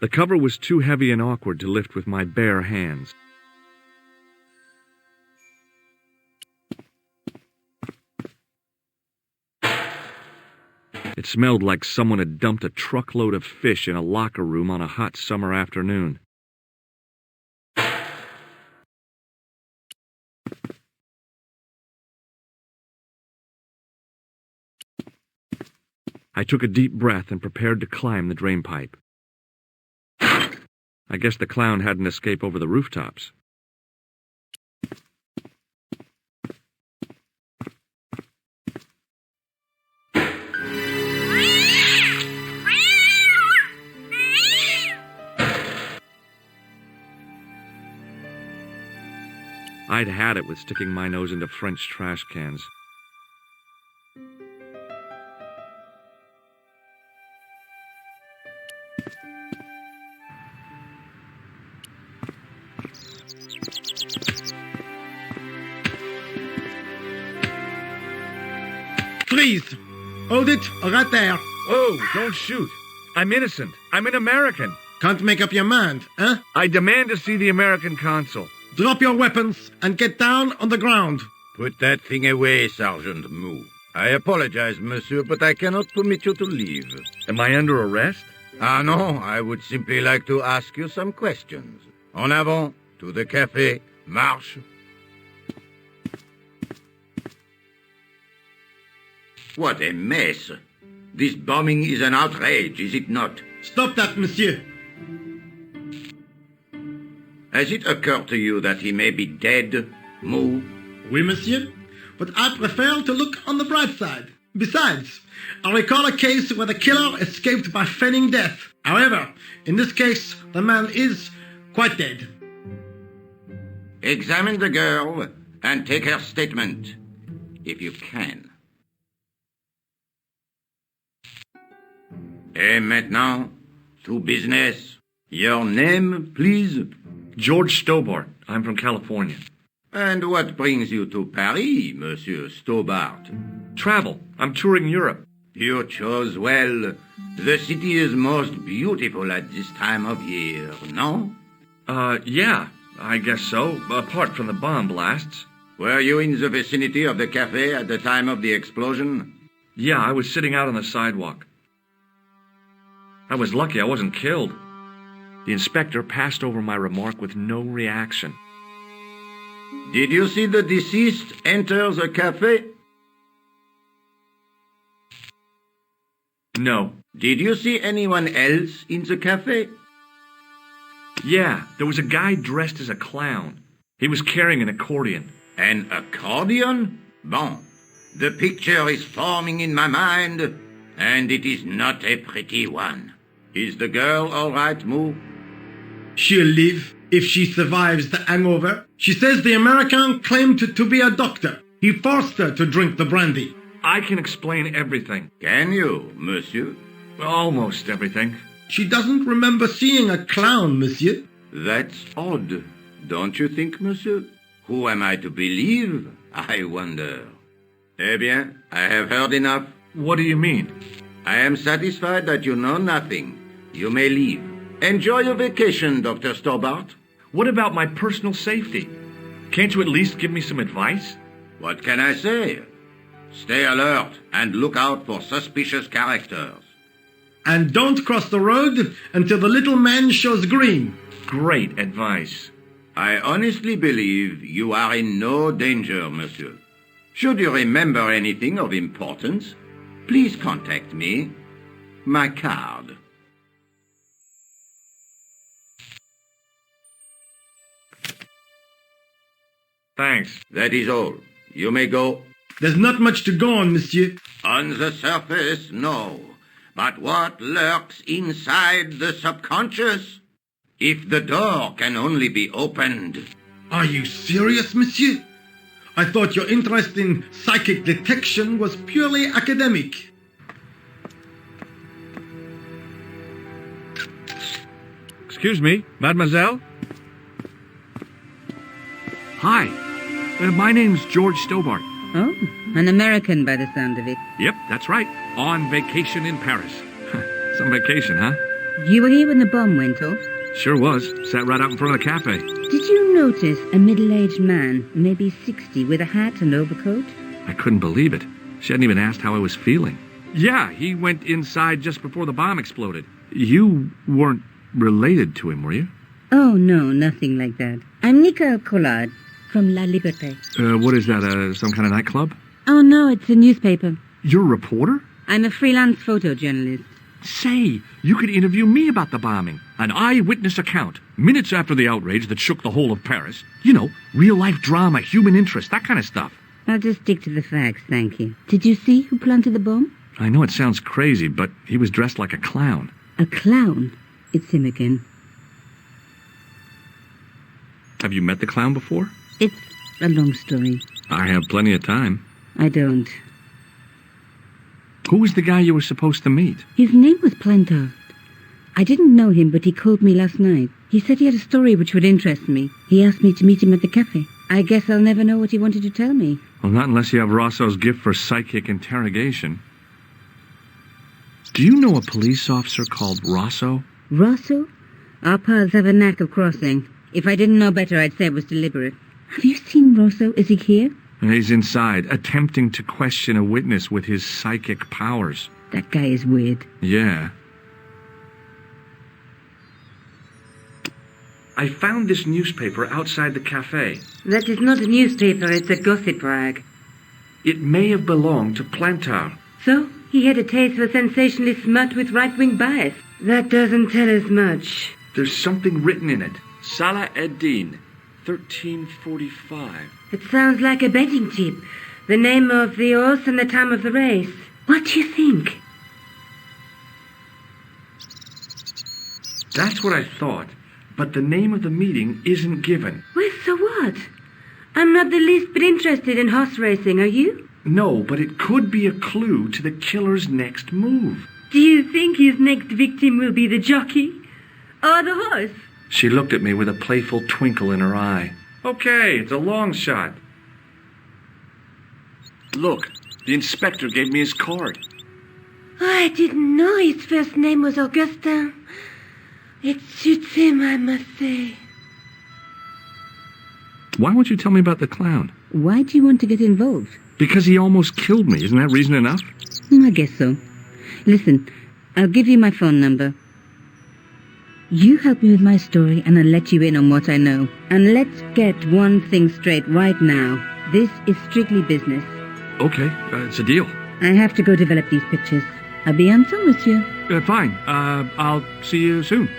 Speaker 7: The cover was too heavy and awkward to lift with my bare hands. It smelled like someone had dumped a truckload of fish in a locker room on a hot summer afternoon. I took a deep breath and prepared to climb the drainpipe. I guess the clown had an escape over the rooftops. I'd had it with sticking my nose into French trash cans.
Speaker 9: Please, hold it right there.
Speaker 7: Oh, don't shoot. I'm innocent. I'm an American.
Speaker 9: Can't make up your mind, eh?
Speaker 7: I demand to see the American consul.
Speaker 9: Drop your weapons and get down on the ground.
Speaker 10: Put that thing away, Sergeant Mou. I apologize, monsieur, but I cannot permit you to leave.
Speaker 7: Am I under arrest?
Speaker 10: Ah, no, I would simply like to ask you some questions. En avant, to the café, marche. What a mess. This bombing is an outrage, is it not?
Speaker 9: Stop that, monsieur.
Speaker 10: Has it occurred to you that he may be dead, Mou?
Speaker 9: Oui, monsieur. But I prefer to look on the bright side. Besides, I recall a case where the killer escaped by feigning death. However, in this case, the man is quite dead.
Speaker 10: Examine the girl and take her statement, if you can. Et maintenant, to business. Your name, please?
Speaker 7: George Stobart. I'm from California.
Speaker 10: And what brings you to Paris, Monsieur Stobart?
Speaker 7: Travel. I'm touring Europe.
Speaker 10: You chose well. The city is most beautiful at this time of year, no?
Speaker 7: Yeah, I guess so, apart from the bomb blasts.
Speaker 10: Were you in the vicinity of the cafe at the time of the explosion?
Speaker 7: Yeah, I was sitting out on the sidewalk. I was lucky I wasn't killed. The inspector passed over my remark with no reaction.
Speaker 10: Did you see the deceased enter the cafe?
Speaker 7: No.
Speaker 10: Did you see anyone else in the cafe?
Speaker 7: Yeah, there was a guy dressed as a clown. He was carrying an accordion.
Speaker 10: An accordion? Bon. The picture is forming in my mind, and it is not a pretty one. Is the girl all right, Mou?
Speaker 9: She'll live if she survives the hangover. She says the American claimed to be a doctor. He forced her to drink the brandy.
Speaker 7: I can explain everything.
Speaker 10: Can you, monsieur?
Speaker 7: Almost everything.
Speaker 9: She doesn't remember seeing a clown, monsieur.
Speaker 10: That's odd, don't you think, monsieur? Who am I to believe, I wonder? Eh bien, I have heard enough.
Speaker 7: What do you mean?
Speaker 10: I am satisfied that you know nothing. You may leave. Enjoy your vacation, Dr. Stobart.
Speaker 7: What about my personal safety? Can't you at least give me some advice?
Speaker 10: What can I say? Stay alert and look out for suspicious characters.
Speaker 9: And don't cross the road until the little man shows green.
Speaker 7: Great advice.
Speaker 10: I honestly believe you are in no danger, monsieur. Should you remember anything of importance, please contact me. My card.
Speaker 7: Thanks.
Speaker 10: That is all. You may go.
Speaker 9: There's not much to go on, monsieur.
Speaker 10: On the surface, no. But what lurks inside the subconscious? If the door can only be opened...
Speaker 9: Are you serious, monsieur? I thought your interest in psychic detection was purely academic.
Speaker 7: Excuse me, mademoiselle? Hi. My name's George Stobart.
Speaker 4: Oh, an American by the sound of it.
Speaker 7: Yep, that's right. On vacation in Paris. Some vacation, huh?
Speaker 4: You were here when the bomb went off?
Speaker 7: Sure was. Sat right out in front of the cafe.
Speaker 4: Did you notice a middle-aged man, maybe 60, with a hat and overcoat?
Speaker 7: I couldn't believe it. She hadn't even asked how I was feeling. Yeah, he went inside just before the bomb exploded. You weren't related to him, were you?
Speaker 4: Oh, no, nothing like that. I'm Nicole Collard from La Liberté.
Speaker 7: What is that, some kind of nightclub?
Speaker 4: Oh, no, it's a newspaper.
Speaker 7: You're a reporter?
Speaker 4: I'm a freelance photojournalist.
Speaker 7: Say, you could interview me about the bombing. An eyewitness account, minutes after the outrage that shook the whole of Paris. You know, real-life drama, human interest, that kind of stuff.
Speaker 4: I'll just stick to the facts, thank you. Did you see who planted the bomb?
Speaker 7: I know it sounds crazy, but he was dressed like a clown.
Speaker 4: A clown? It's him again.
Speaker 7: Have you met the clown before?
Speaker 4: It's a long story.
Speaker 7: I have plenty of time.
Speaker 4: I don't.
Speaker 7: Who was the guy you were supposed to meet?
Speaker 4: His name was Plantard. I didn't know him, but he called me last night. He said he had a story which would interest me. He asked me to meet him at the cafe. I guess I'll never know what he wanted to tell me.
Speaker 7: Well, not unless you have Rosso's gift for psychic interrogation. Do you know a police officer called Rosso?
Speaker 4: Rosso? Our paths have a knack of crossing. If I didn't know better, I'd say it was deliberate. Have you seen Rosso? Is he here?
Speaker 7: He's inside, attempting to question a witness with his psychic powers.
Speaker 4: That guy is weird.
Speaker 7: Yeah. I found this newspaper outside the cafe.
Speaker 4: That is not a newspaper, it's a gossip rag.
Speaker 7: It may have belonged to Plantar.
Speaker 4: So, he had a taste for sensationalist smut with right-wing bias. That doesn't tell us much.
Speaker 7: There's something written in it. Salah ed-Din, 1345.
Speaker 4: It sounds like a betting tip. The name of the horse and the time of the race. What do you think?
Speaker 7: That's what I thought, but the name of the meeting isn't given.
Speaker 4: Well, so what? I'm not the least bit interested in horse racing, are you?
Speaker 7: No, but it could be a clue to the killer's next move.
Speaker 4: Do you think his next victim will be the jockey? Or the horse?
Speaker 7: She looked at me with a playful twinkle in her eye. Okay, it's a long shot. Look, the inspector gave me his card.
Speaker 4: Oh, I didn't know his first name was Augustin. It suits him, I must say.
Speaker 7: Why won't you tell me about the clown?
Speaker 4: Why do you want to get involved?
Speaker 7: Because he almost killed me. Isn't that reason enough?
Speaker 4: I guess so. Listen, I'll give you my phone number. You help me with my story and I'll let you in on what I know. And let's get one thing straight right now. This is strictly business.
Speaker 7: Okay, it's a deal.
Speaker 4: I have to go develop these pictures. I'll be on some, monsieur.
Speaker 7: Fine. I'll see you soon.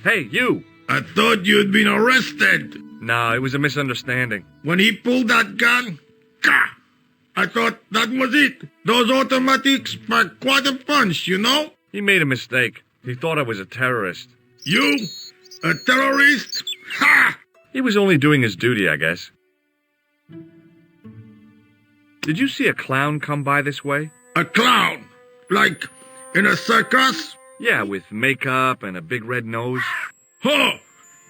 Speaker 7: Hey, you!
Speaker 5: I thought you'd been arrested.
Speaker 7: No, it was a misunderstanding.
Speaker 5: When he pulled that gun, gah! I thought that was it. Those automatics pack quite a punch, you know?
Speaker 7: He made a mistake. He thought I was a terrorist.
Speaker 5: You? A terrorist? Ha!
Speaker 7: He was only doing his duty, I guess. Did you see a clown come by this way?
Speaker 5: A clown? Like in a circus?
Speaker 7: Yeah, with makeup and a big red nose.
Speaker 5: Huh!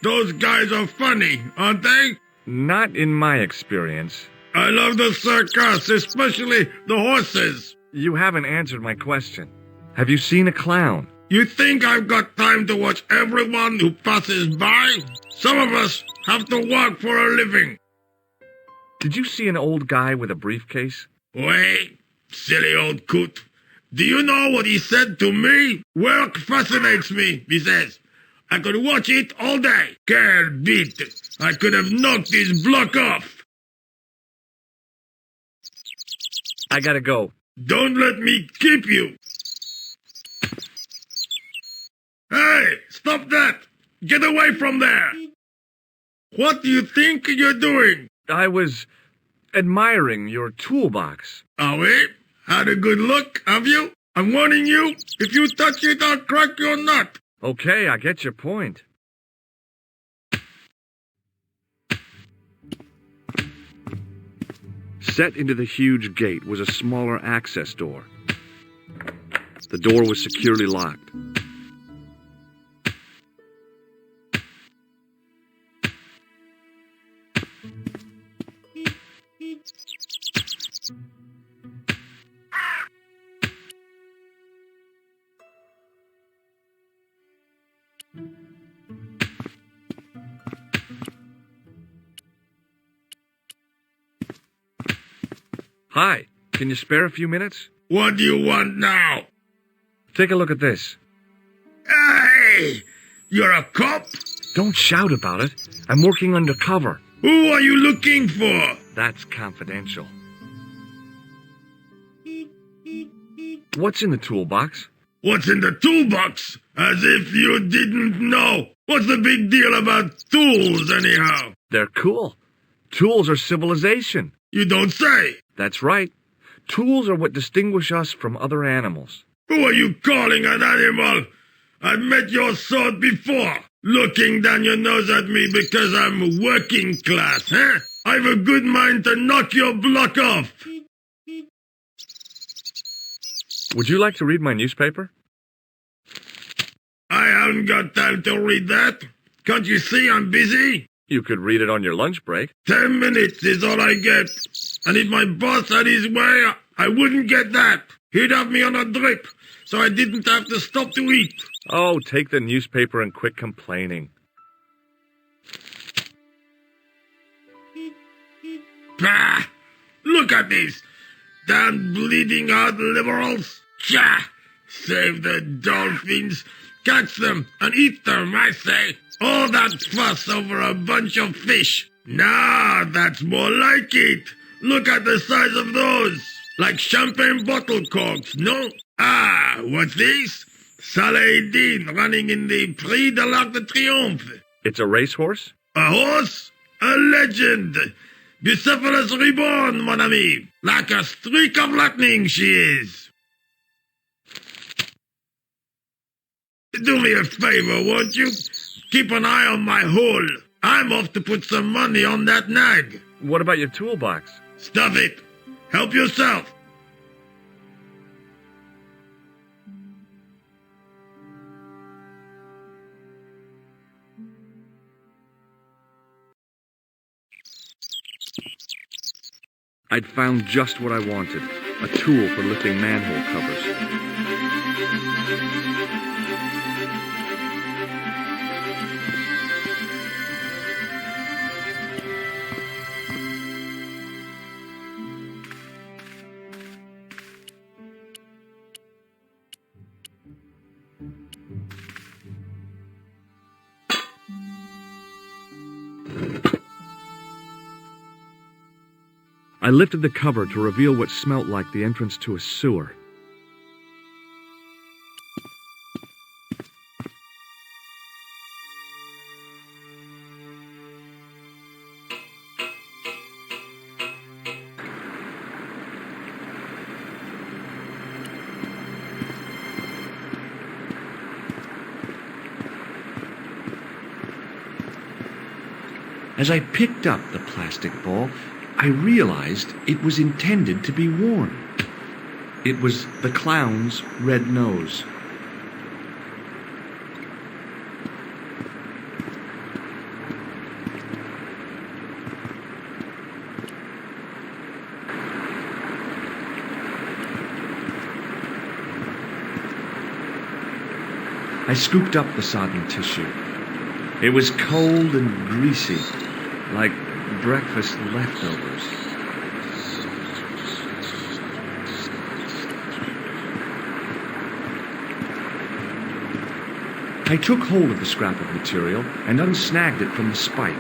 Speaker 5: Those guys are funny, aren't they?
Speaker 7: Not in my experience.
Speaker 5: I love the circus, especially the horses.
Speaker 7: You haven't answered my question. Have you seen a clown?
Speaker 5: You think I've got time to watch everyone who passes by? Some of us have to work for a living.
Speaker 7: Did you see an old guy with a briefcase?
Speaker 5: Wait, silly old coot. Do you know what he said to me? Work fascinates me, he says. I could watch it all day. Quelle bite. I could have knocked his block off.
Speaker 7: I gotta go.
Speaker 5: Don't let me keep you. Hey, stop that. Get away from there. What do you think you're doing?
Speaker 7: I was admiring your toolbox.
Speaker 5: Oh, wait? Had a good look, have you? I'm warning you, if you touch it, I'll crack your nut.
Speaker 7: Okay, I get your point. Set into the huge gate was a smaller access door. The door was securely locked. Hi, can you spare a few minutes?
Speaker 5: What do you want now?
Speaker 7: Take a look at this.
Speaker 5: Hey! You're a cop?
Speaker 7: Don't shout about it. I'm working undercover.
Speaker 5: Who are you looking for?
Speaker 7: That's confidential. What's in the toolbox?
Speaker 5: What's in the toolbox? As if you didn't know. What's the big deal about tools, anyhow?
Speaker 7: They're cool. Tools are civilization.
Speaker 5: You don't say.
Speaker 7: That's right. Tools are what distinguish us from other animals.
Speaker 5: Who are you calling an animal? I've met your sort before. Looking down your nose at me because I'm working class, huh? I've a good mind to knock your block off.
Speaker 7: Would you like to read my newspaper?
Speaker 2: I haven't got time to read that. Can't you see I'm busy?
Speaker 7: You could read it on your lunch break.
Speaker 2: 10 minutes is all I get. And if my boss had his way, I wouldn't get that. He'd have me on a drip, so I didn't have to stop to eat.
Speaker 7: Oh, take the newspaper and quit complaining.
Speaker 2: Bah! Look at this. Damn bleeding heart liberals. Tcha! Save the dolphins. Catch them and eat them, I say. All that fuss over a bunch of fish. Nah, that's more like it. Look at the size of those. Like champagne bottle corks, no? Ah, what's this? Saladin running in the Prix de l'Arc de Triomphe.
Speaker 7: It's a racehorse?
Speaker 2: A horse? A legend. Bucephalus reborn, mon ami. Like a streak of lightning she is. Do me a favor, won't you? Keep an eye on my hole. I'm off to put some money on that nag.
Speaker 7: What about your toolbox?
Speaker 2: Stuff it. Help yourself.
Speaker 7: I'd found just what I wanted, a tool for lifting manhole covers. I lifted the cover to reveal what smelt like the entrance to a sewer.
Speaker 6: As I picked up the plastic ball, I realized it was intended to be worn. It was the clown's red nose. I scooped up the sodden tissue. It was cold and greasy, like breakfast leftovers. I took hold of the scrap of material and unsnagged it from the spike.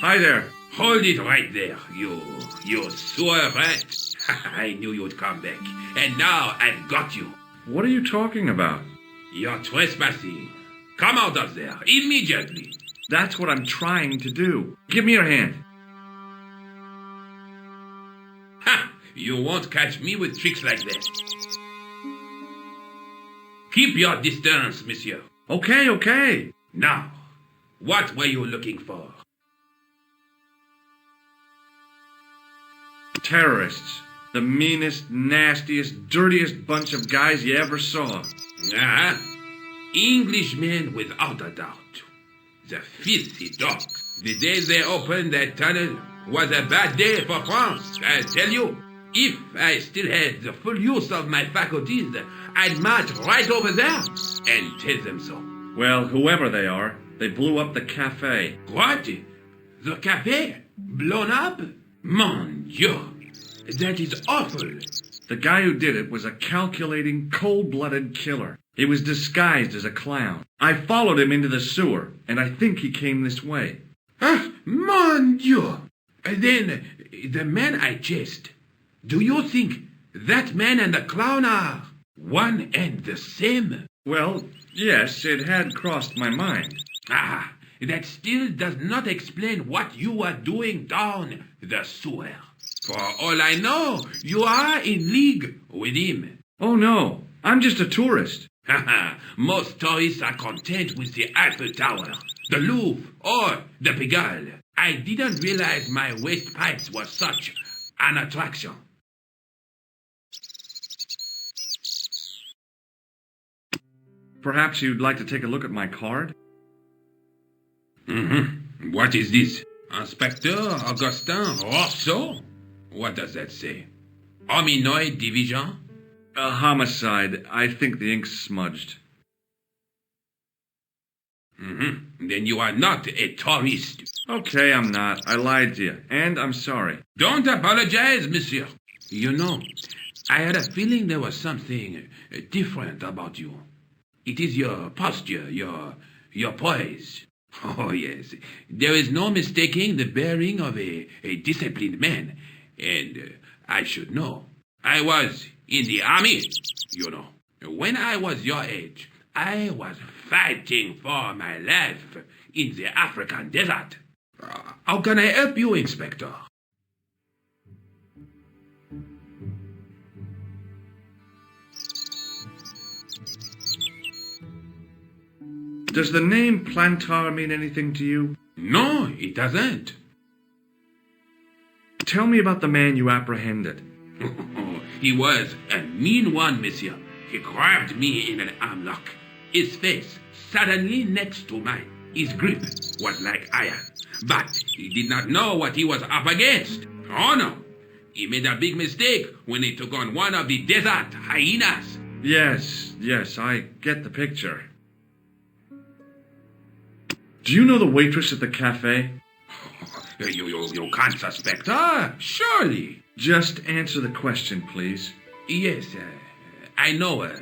Speaker 10: Hi there. Hold it right there, you sewer rat. I knew you'd come back, and now I've got you.
Speaker 7: What are you talking about?
Speaker 10: You're trespassing. Come out of there, immediately.
Speaker 7: That's what I'm trying to do. Give me your hand.
Speaker 10: Ha! You won't catch me with tricks like that. Keep your distance, monsieur.
Speaker 7: Okay.
Speaker 10: Now, what were you looking for?
Speaker 7: Terrorists. The meanest, nastiest, dirtiest bunch of guys you ever saw.
Speaker 10: Uh-huh. Englishmen without a doubt. The filthy dogs. The day they opened that tunnel was a bad day for France, I tell you. If I still had the full use of my faculties, I'd march right over there and tell them so.
Speaker 7: Well, whoever they are, they blew up the cafe.
Speaker 10: What? The cafe? Blown up? Mon Dieu! That is awful.
Speaker 7: The guy who did it was a calculating, cold-blooded killer. He was disguised as a clown. I followed him into the sewer, and I think he came this way.
Speaker 10: Ah, mon Dieu! Then, the man I chased, do you think that man and the clown are one and the same?
Speaker 7: Well, yes, it had crossed my mind.
Speaker 10: Ah, that still does not explain what you are doing down the sewer. For all I know, you are in league with him.
Speaker 7: Oh, no. I'm just a tourist.
Speaker 10: Most tourists are content with the Eiffel Tower, the Louvre, or the Pigalle. I didn't realize my waste pipes were such an attraction.
Speaker 7: Perhaps you'd like to take a look at my card?
Speaker 10: What is this? Inspector Augustin Rousseau? What does that say? Hominoid Division?
Speaker 7: A homicide. I think the ink's smudged.
Speaker 10: Then you are not a tourist.
Speaker 7: Okay, I'm not. I lied to you, and I'm sorry.
Speaker 10: Don't apologize, monsieur. You know, I had a feeling there was something different about you. It is your posture, your poise. Oh, yes. There is no mistaking the bearing of a disciplined man. And I should know. I was in the army, you know. When I was your age, I was fighting for my life in the African desert. How can I help you, Inspector?
Speaker 7: Does the name Plantar mean anything to you?
Speaker 10: No, it doesn't.
Speaker 7: Tell me about the man you apprehended.
Speaker 10: He was a mean one, monsieur. He grabbed me in an arm lock. His face suddenly next to mine. His grip was like iron. But he did not know what he was up against. Oh no. He made a big mistake when he took on one of the desert hyenas.
Speaker 7: Yes, I get the picture. Do you know the waitress at the cafe?
Speaker 10: You can't suspect her, surely.
Speaker 7: Just answer the question, please.
Speaker 10: Yes, I know her.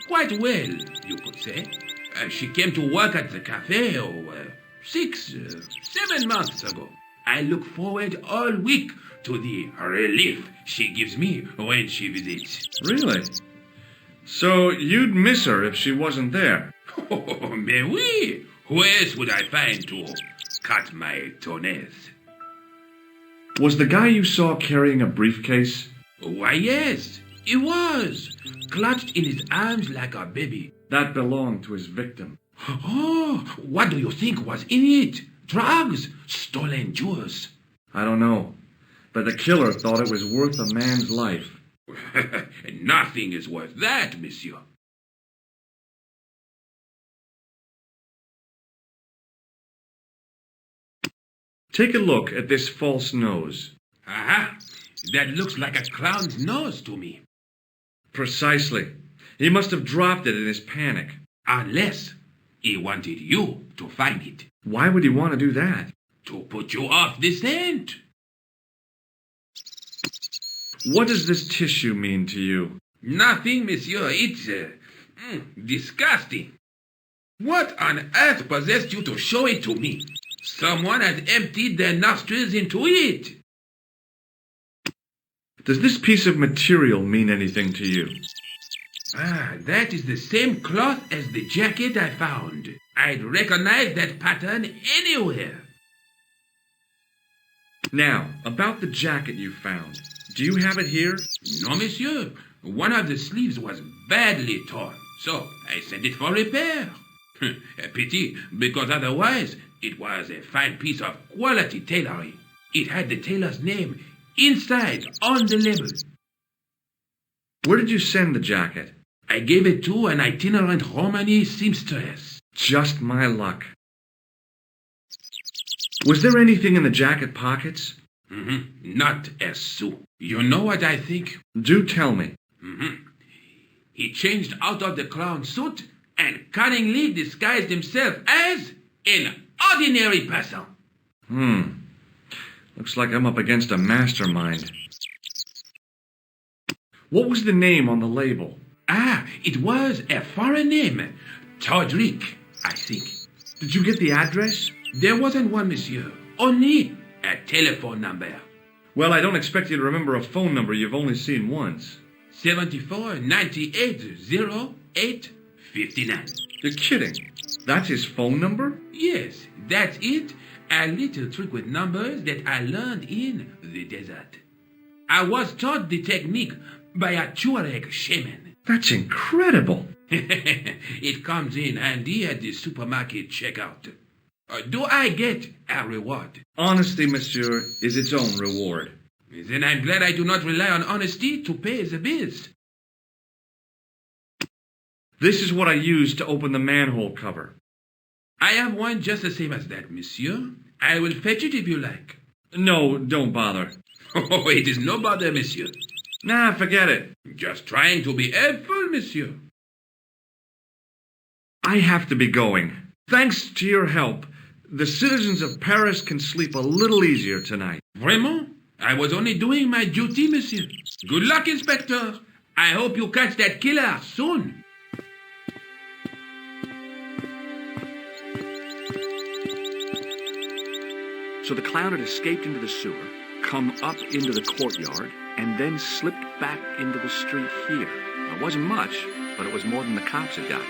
Speaker 10: Quite well, you could say. She came to work at the cafe 7 months ago. I look forward all week to the relief she gives me when she visits.
Speaker 7: Really? So you'd miss her if she wasn't there?
Speaker 10: Oh, mais oui. Who else would I find to cut my toenails?
Speaker 7: Was the guy you saw carrying a briefcase?
Speaker 10: Why, yes, he was. Clutched in his arms like a baby.
Speaker 7: That belonged to his victim.
Speaker 10: Oh, what do you think was in it? Drugs? Stolen jewels?
Speaker 7: I don't know. But the killer thought it was worth a man's life.
Speaker 10: Nothing is worth that, monsieur.
Speaker 7: Take a look at this false nose.
Speaker 10: Aha! That looks like a clown's nose to me.
Speaker 7: Precisely. He must have dropped it in his panic.
Speaker 10: Unless he wanted you to find it.
Speaker 7: Why would he want to do that?
Speaker 10: To put you off the scent.
Speaker 7: What does this tissue mean to you?
Speaker 10: Nothing, monsieur. It's disgusting. What on earth possessed you to show it to me? Someone has emptied their nostrils into it.
Speaker 7: Does this piece of material mean anything to you?
Speaker 10: That is the same cloth as the jacket I found. I'd recognize that pattern anywhere.
Speaker 7: Now, about the jacket you found. Do you have it here?
Speaker 10: No, monsieur. One of the sleeves was badly torn, so I sent it for repair. A pity, because otherwise it was a fine piece of quality tailoring. It had the tailor's name inside on the label.
Speaker 7: Where did you send the jacket?
Speaker 10: I gave it to an itinerant Romani seamstress.
Speaker 7: Just my luck. Was there anything in the jacket pockets?
Speaker 10: Not a sou. You know what I think?
Speaker 7: Do tell me.
Speaker 10: He changed out of the clown suit and cunningly disguised himself as an ordinary person.
Speaker 7: Looks like I'm up against a mastermind. What was the name on the label?
Speaker 10: It was a foreign name. Todrick, I think.
Speaker 7: Did you get the address?
Speaker 10: There wasn't one, monsieur. Only a telephone number.
Speaker 7: Well, I don't expect you to remember a phone number you've only seen once.
Speaker 10: 74 98 08 59.
Speaker 7: You're kidding. That's his phone number?
Speaker 10: Yes, that's it. A little trick with numbers that I learned in the desert. I was taught the technique by a Tuareg shaman.
Speaker 7: That's incredible.
Speaker 10: It comes in handy at the supermarket checkout. Do I get a reward?
Speaker 7: Honesty, monsieur, is its own reward.
Speaker 10: Then I'm glad I do not rely on honesty to pay the bills.
Speaker 7: This is what I used to open the manhole cover.
Speaker 10: I have one just the same as that, monsieur. I will fetch it if you like.
Speaker 7: No, don't bother.
Speaker 10: Oh, it is no bother, monsieur.
Speaker 7: Nah, forget it.
Speaker 10: Just trying to be helpful, monsieur.
Speaker 7: I have to be going. Thanks to your help, the citizens of Paris can sleep a little easier tonight.
Speaker 10: Vraiment? I was only doing my duty, monsieur. Good luck, Inspector. I hope you catch that killer soon.
Speaker 6: So the clown had escaped into the sewer, come up into the courtyard, and then slipped back into the street here. It wasn't much, but it was more than the cops had got.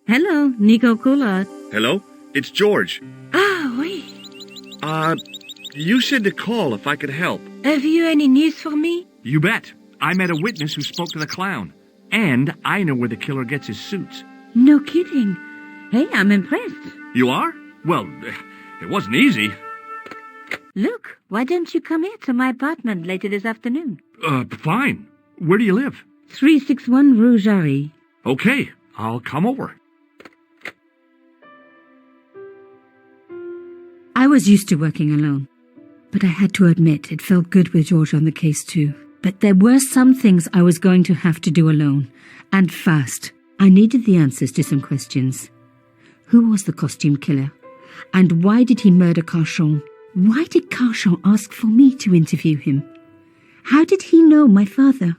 Speaker 4: Hello, Nico Coulard.
Speaker 6: Hello? It's George.
Speaker 8: Ah, oui.
Speaker 6: You said to call if I could help.
Speaker 8: Have you any news for me?
Speaker 6: You bet. I met a witness who spoke to the clown. And I know where the killer gets his suits.
Speaker 4: No kidding. Hey, I'm impressed.
Speaker 6: You are? Well, it wasn't easy.
Speaker 4: Look, why don't you come here to my apartment later this afternoon?
Speaker 6: Fine. Where do you live?
Speaker 4: 361 Rue Jarry.
Speaker 6: Okay, I'll come over.
Speaker 1: I was used to working alone, but I had to admit it felt good with George on the case too. But there were some things I was going to have to do alone, and fast. I needed the answers to some questions. Who was the costume killer? And why did he murder Carchon? Why did Carchon ask for me to interview him? How did he know my father?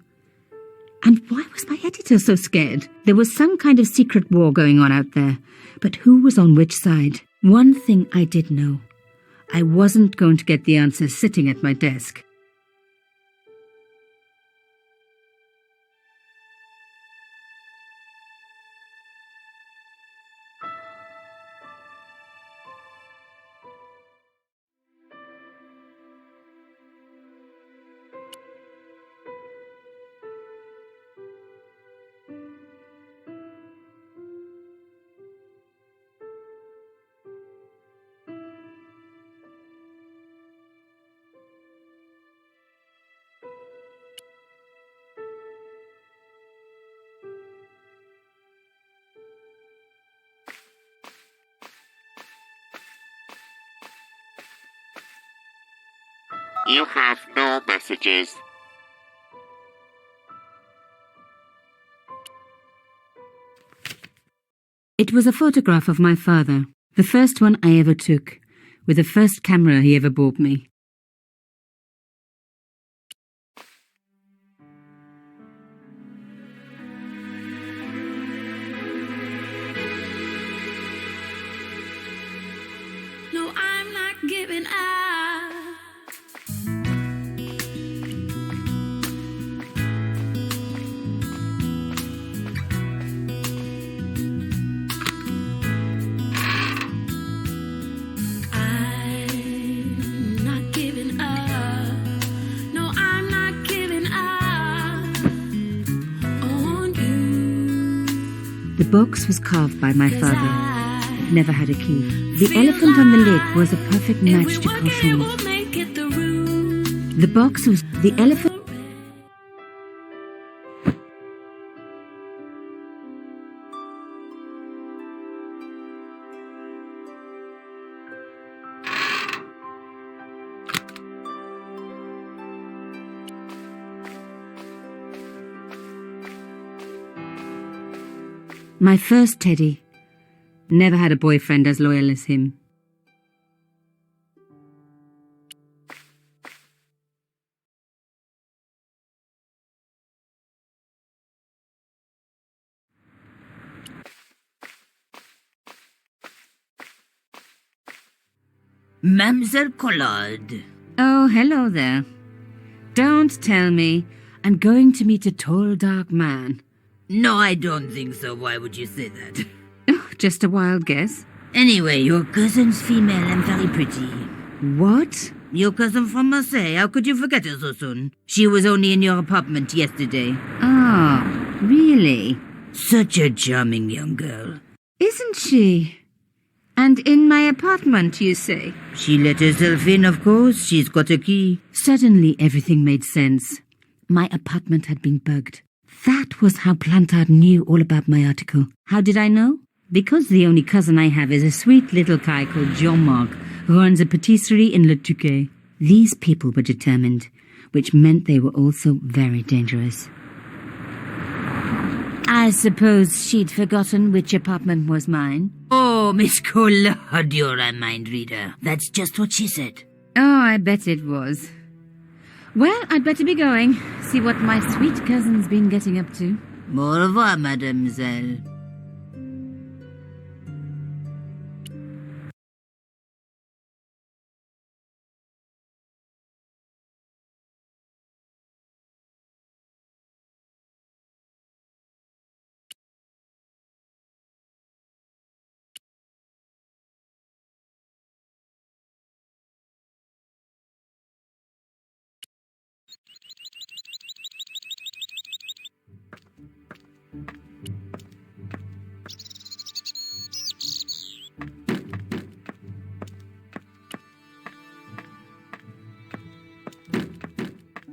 Speaker 1: And why was my editor so scared? There was some kind of secret war going on out there, but who was on which side? One thing I did know. I wasn't going to get the answers sitting at my desk.
Speaker 11: You have no messages.
Speaker 1: It was a photograph of my father, the first one I ever took, with the first camera he ever bought me.
Speaker 8: No, I'm not giving up. I'm not giving up. No, I'm not giving up on you.
Speaker 1: The box was carved by my father. It never had a key. The elephant on the lid was a perfect match to Carchon's. The box was the elephant. My first teddy. Never had a boyfriend as loyal as him.
Speaker 12: Mademoiselle Collard.
Speaker 1: Oh, hello there. Don't tell me I'm going to meet a tall, dark man.
Speaker 12: No, I don't think so. Why would you say that?
Speaker 1: Oh, Just a wild guess.
Speaker 12: Anyway, your cousin's female and very pretty.
Speaker 1: What?
Speaker 12: Your cousin from Marseille, how could you forget her so soon? She was only in your apartment yesterday.
Speaker 1: Ah, really?
Speaker 12: Such a charming young girl.
Speaker 1: Isn't she? And in my apartment, you say?
Speaker 12: She let herself in, of course. She's got a key.
Speaker 1: Suddenly, everything made sense. My apartment had been bugged. That was how Plantard knew all about my article. How did I know? Because the only cousin I have is a sweet little guy called Jean-Marc, who runs a patisserie in Le Touquet. These people were determined, which meant they were also very dangerous.
Speaker 12: I suppose she'd forgotten which apartment was mine. Oh, Miss Collard, you're a mind reader. That's just what she said.
Speaker 1: Oh, I bet it was. Well, I'd better be going. See what my sweet cousin's been getting up to.
Speaker 12: Au revoir, mademoiselle.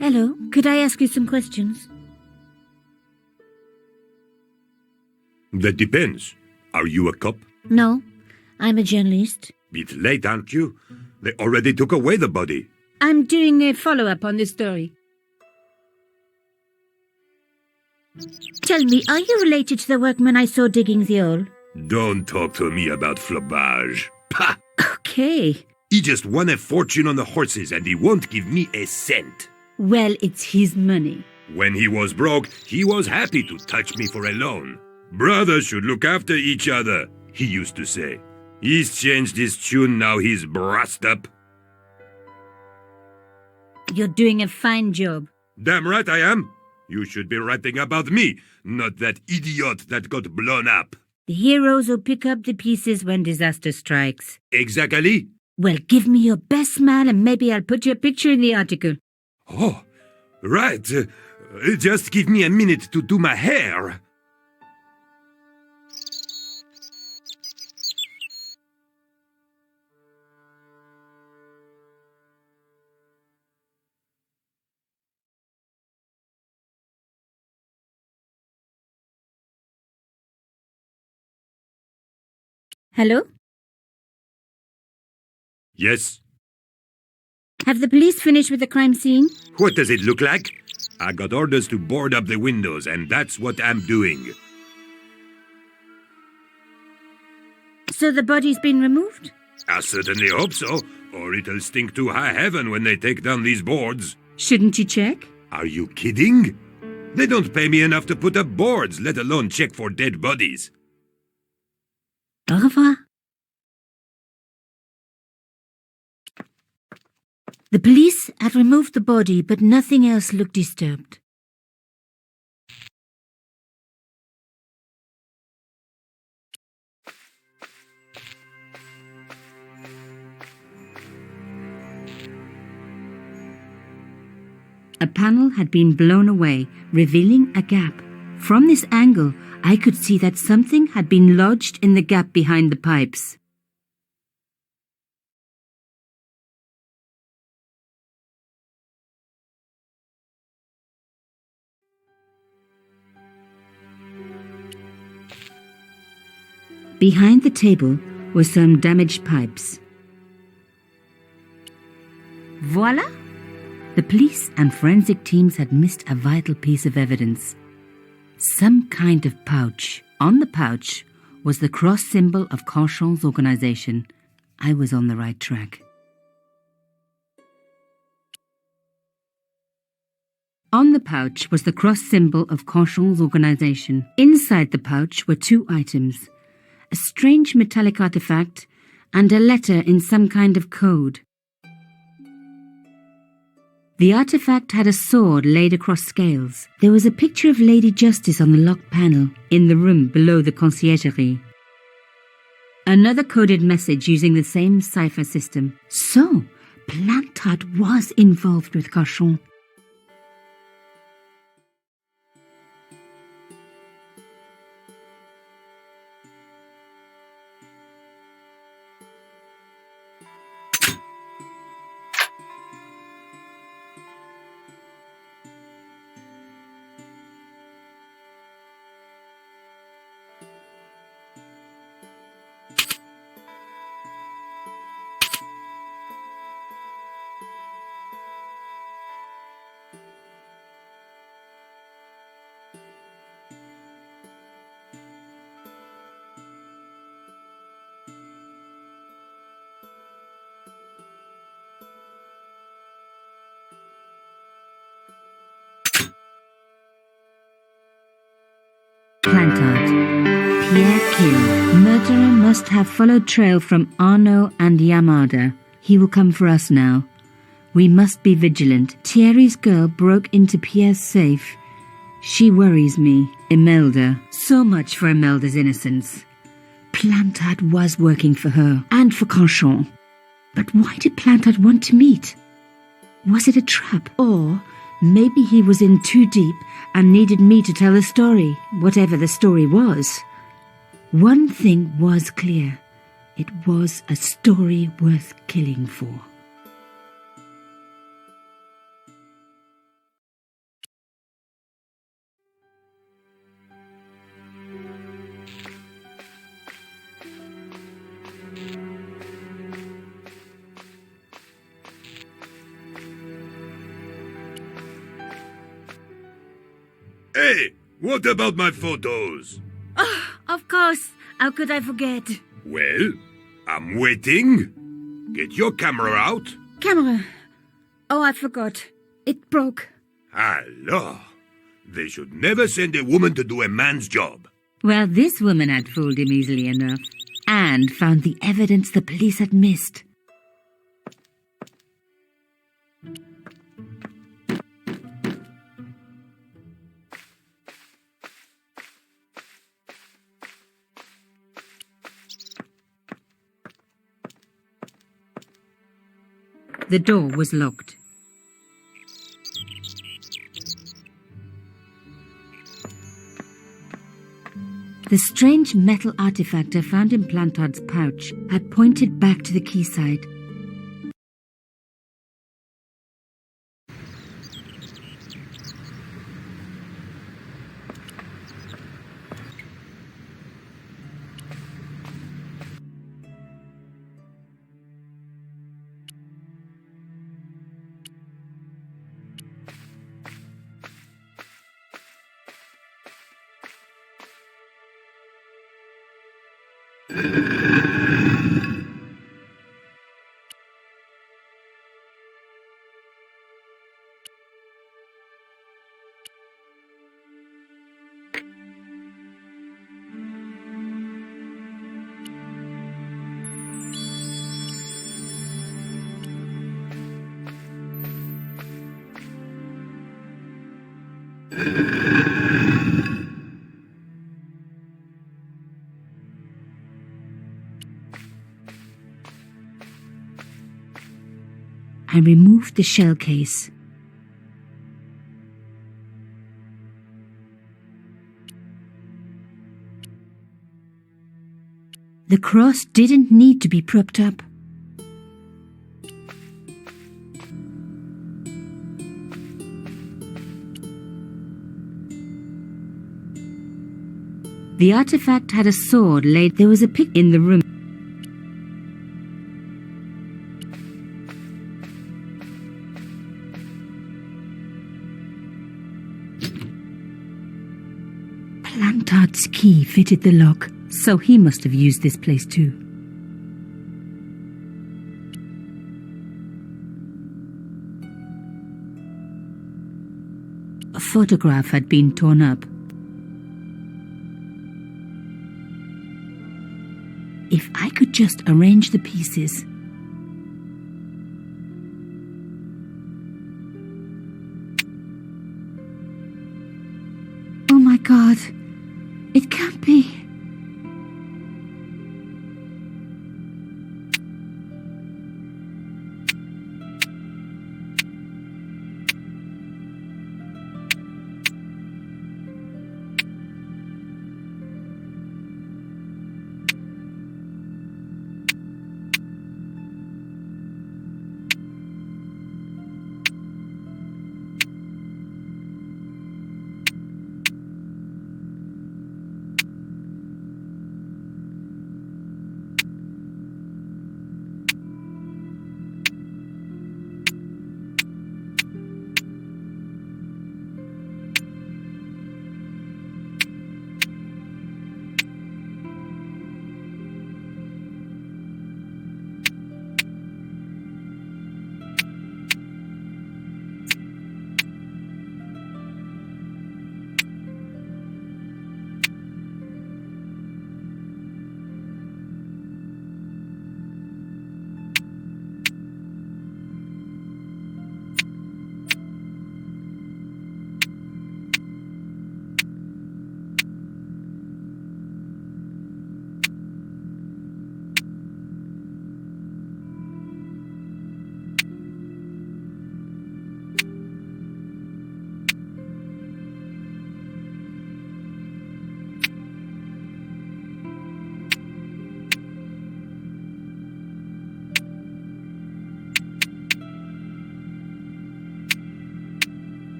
Speaker 12: Hello, could I ask you some questions?
Speaker 2: That depends. Are you a cop?
Speaker 12: No, I'm a journalist.
Speaker 2: Bit late, aren't you? They already took away the body.
Speaker 1: I'm doing a follow-up on this story.
Speaker 12: Tell me, are you related to the workman I saw digging the hole?
Speaker 2: Don't talk to me about flobage. Pah!
Speaker 1: Okay.
Speaker 2: He just won a fortune on the horses and he won't give me a cent.
Speaker 1: Well, it's his money.
Speaker 2: When he was broke, he was happy to touch me for a loan. Brothers should look after each other, he used to say. He's changed his tune, now he's brassed up.
Speaker 1: You're doing a fine job.
Speaker 2: Damn right I am. You should be writing about me, not that idiot that got blown up.
Speaker 12: The heroes who pick up the pieces when disaster strikes.
Speaker 2: Exactly.
Speaker 12: Well, give me your best smile and maybe I'll put your picture in the article.
Speaker 2: Oh, right. Just give me a minute to do my hair.
Speaker 12: Hello?
Speaker 2: Yes?
Speaker 12: Have the police finished with the crime scene?
Speaker 2: What does it look like? I got orders to board up the windows, and that's what I'm doing.
Speaker 12: So the body's been removed?
Speaker 2: I certainly hope so, or it'll stink to high heaven when they take down these boards.
Speaker 1: Shouldn't you check?
Speaker 2: Are you kidding? They don't pay me enough to put up boards, let alone check for dead bodies.
Speaker 12: Au revoir. The police had removed the body, but nothing else looked disturbed.
Speaker 1: A panel had been blown away, revealing a gap. From this angle, I could see that something had been lodged in the gap behind the pipes. Behind the table were some damaged pipes. Voila! The police and forensic teams had missed a vital piece of evidence. Some kind of pouch. On the pouch was the cross symbol of Carchon's organization. I was on the right track. On the pouch was the cross symbol of Carchon's organization. Inside the pouch were two items: a strange metallic artifact and a letter in some kind of code. The artifact had a sword laid across scales. There was a picture of Lady Justice on the locked panel in the room below the conciergerie. Another coded message using the same cipher system. So, Plantard was involved with Cochon. Plantard. Pierre Kill. Murderer must have followed trail from Arnaud and Yamada. He will come for us now. We must be vigilant. Thierry's girl broke into Pierre's safe. She worries me. Imelda. So much for Imelda's innocence. Plantard was working for her, and for Cochon. But why did Plantard want to meet? Was it a trap? Or maybe he was in too deep and needed me to tell a story, whatever the story was. One thing was clear. It was a story worth killing for.
Speaker 2: Hey, what about my photos?
Speaker 12: Oh, of course. How could I forget?
Speaker 2: Well, I'm waiting. Get your camera out.
Speaker 12: Camera. Oh, I forgot. It broke.
Speaker 2: Alors, they should never send a woman to do a man's job.
Speaker 1: Well, this woman had fooled him easily enough, and found the evidence the police had missed. The door was locked. The strange metal artifact I found in Plantard's pouch had pointed back to the quayside. I removed the shell case. The cross didn't need to be propped up. The artifact had a sword laid. There was a pick in the room. Plantard's key fitted the lock, so he must have used this place too. A photograph had been torn up. If I could just arrange the pieces. Oh my God, it can't be.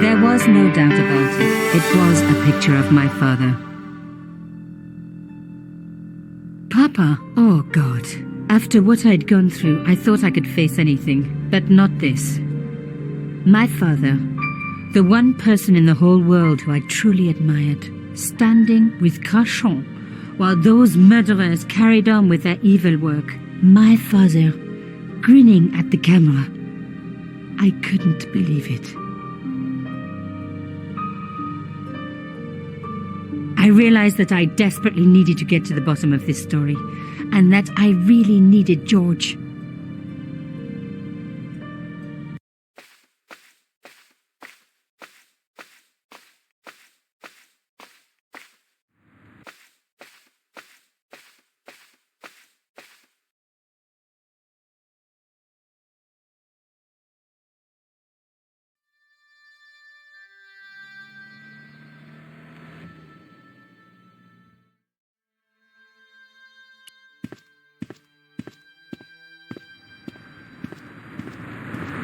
Speaker 1: There was no doubt about it. It was a picture of my father. Papa, oh God. After what I'd gone through, I thought I could face anything, but not this. My father, the one person in the whole world who I truly admired, standing with Crachon while those murderers carried on with their evil work. My father, grinning at the camera. I couldn't believe it. I realized that I desperately needed to get to the bottom of this story, and that I really needed George.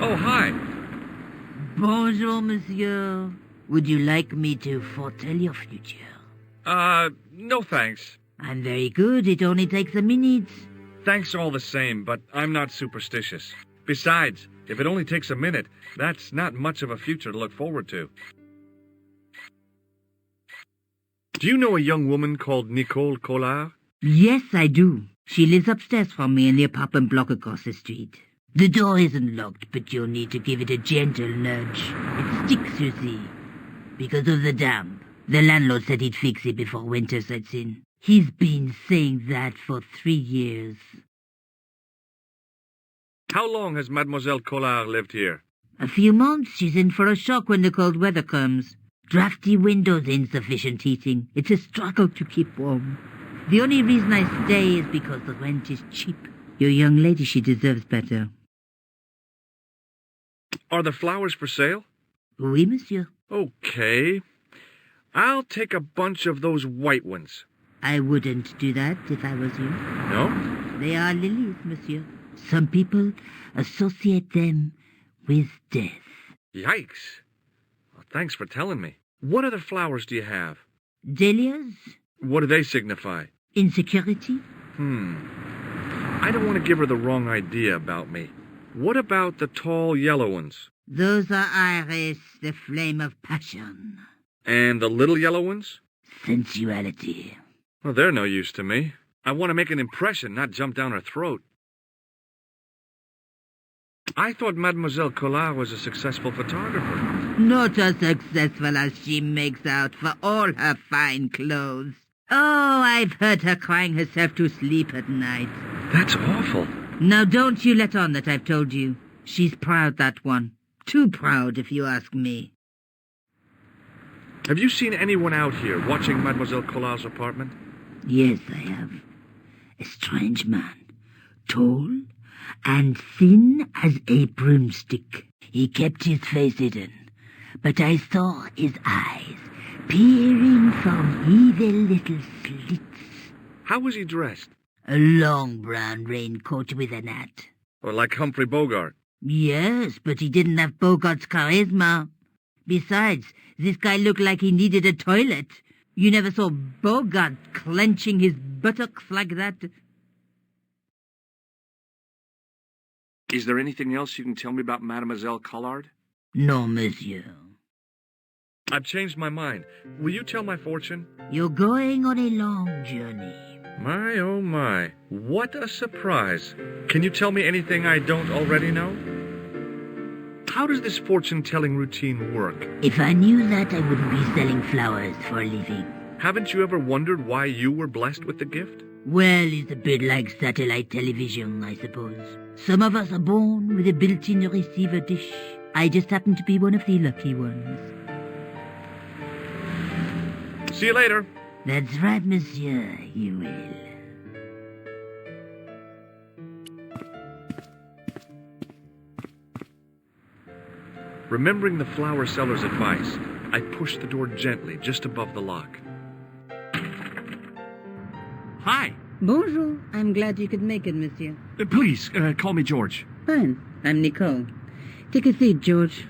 Speaker 7: Oh, hi.
Speaker 12: Bonjour, monsieur. Would you like me to foretell your future?
Speaker 7: No thanks.
Speaker 12: I'm very good. It only takes a minute.
Speaker 7: Thanks all the same, but I'm not superstitious. Besides, if it only takes a minute, that's not much of a future to look forward to. Do you know a young woman called Nicole Collard?
Speaker 12: Yes, I do. She lives upstairs from me in the apartment block across the street. The door isn't locked, but you'll need to give it a gentle nudge. It sticks, you see, because of the damp. The landlord said he'd fix it before winter sets in. He's been saying that for 3 years.
Speaker 7: How long has Mademoiselle Collard lived here?
Speaker 12: A few months. She's in for a shock when the cold weather comes. Drafty windows, insufficient heating. It's a struggle to keep warm. The only reason I stay is because the rent is cheap. Your young lady, she deserves better.
Speaker 7: Are the flowers for sale?
Speaker 12: Oui, monsieur.
Speaker 7: Okay. I'll take a bunch of those white ones.
Speaker 12: I wouldn't do that if I was you.
Speaker 7: No?
Speaker 12: They are lilies, monsieur. Some people associate them with death.
Speaker 7: Yikes. Well, thanks for telling me. What other flowers do you have?
Speaker 12: Dahlias?
Speaker 7: What do they signify?
Speaker 12: Insecurity?
Speaker 7: I don't want to give her the wrong idea about me. What about the tall yellow ones?
Speaker 12: Those are iris, the flame of passion.
Speaker 7: And the little yellow ones?
Speaker 12: Sensuality.
Speaker 7: Well, they're no use to me. I want to make an impression, not jump down her throat. I thought Mademoiselle Collard was a successful photographer.
Speaker 12: Not as successful as she makes out for all her fine clothes. Oh, I've heard her crying herself to sleep at night.
Speaker 7: That's awful.
Speaker 12: Now don't you let on that I've told you. She's proud, that one. Too proud, if you ask me.
Speaker 7: Have you seen anyone out here watching Mademoiselle Collard's apartment?
Speaker 12: Yes, I have. A strange man. Tall and thin as a broomstick. He kept his face hidden, but I saw his eyes peering from evil little slits.
Speaker 7: How was he dressed?
Speaker 12: A long brown raincoat with an hat.
Speaker 7: Or like Humphrey Bogart?
Speaker 12: Yes, but he didn't have Bogart's charisma. Besides, this guy looked like he needed a toilet. You never saw Bogart clenching his buttocks like that.
Speaker 7: Is there anything else you can tell me about Mademoiselle Collard?
Speaker 12: No, monsieur.
Speaker 7: I've changed my mind. Will you tell my fortune?
Speaker 12: You're going on a long journey.
Speaker 7: My, oh my. What a surprise. Can you tell me anything I don't already know? How does this fortune-telling routine work?
Speaker 12: If I knew that, I wouldn't be selling flowers for a living.
Speaker 7: Haven't you ever wondered why you were blessed with the gift?
Speaker 12: Well, it's a bit like satellite television, I suppose. Some of us are born with a built-in receiver dish. I just happen to be one of the lucky ones.
Speaker 7: See you later.
Speaker 12: That's right, monsieur, you will.
Speaker 7: Remembering the flower seller's advice, I pushed the door gently just above the lock.
Speaker 6: Hi.
Speaker 4: Bonjour. I'm glad you could make it, monsieur.
Speaker 6: Please, call me George.
Speaker 4: Fine. I'm Nicole. Take a seat, George.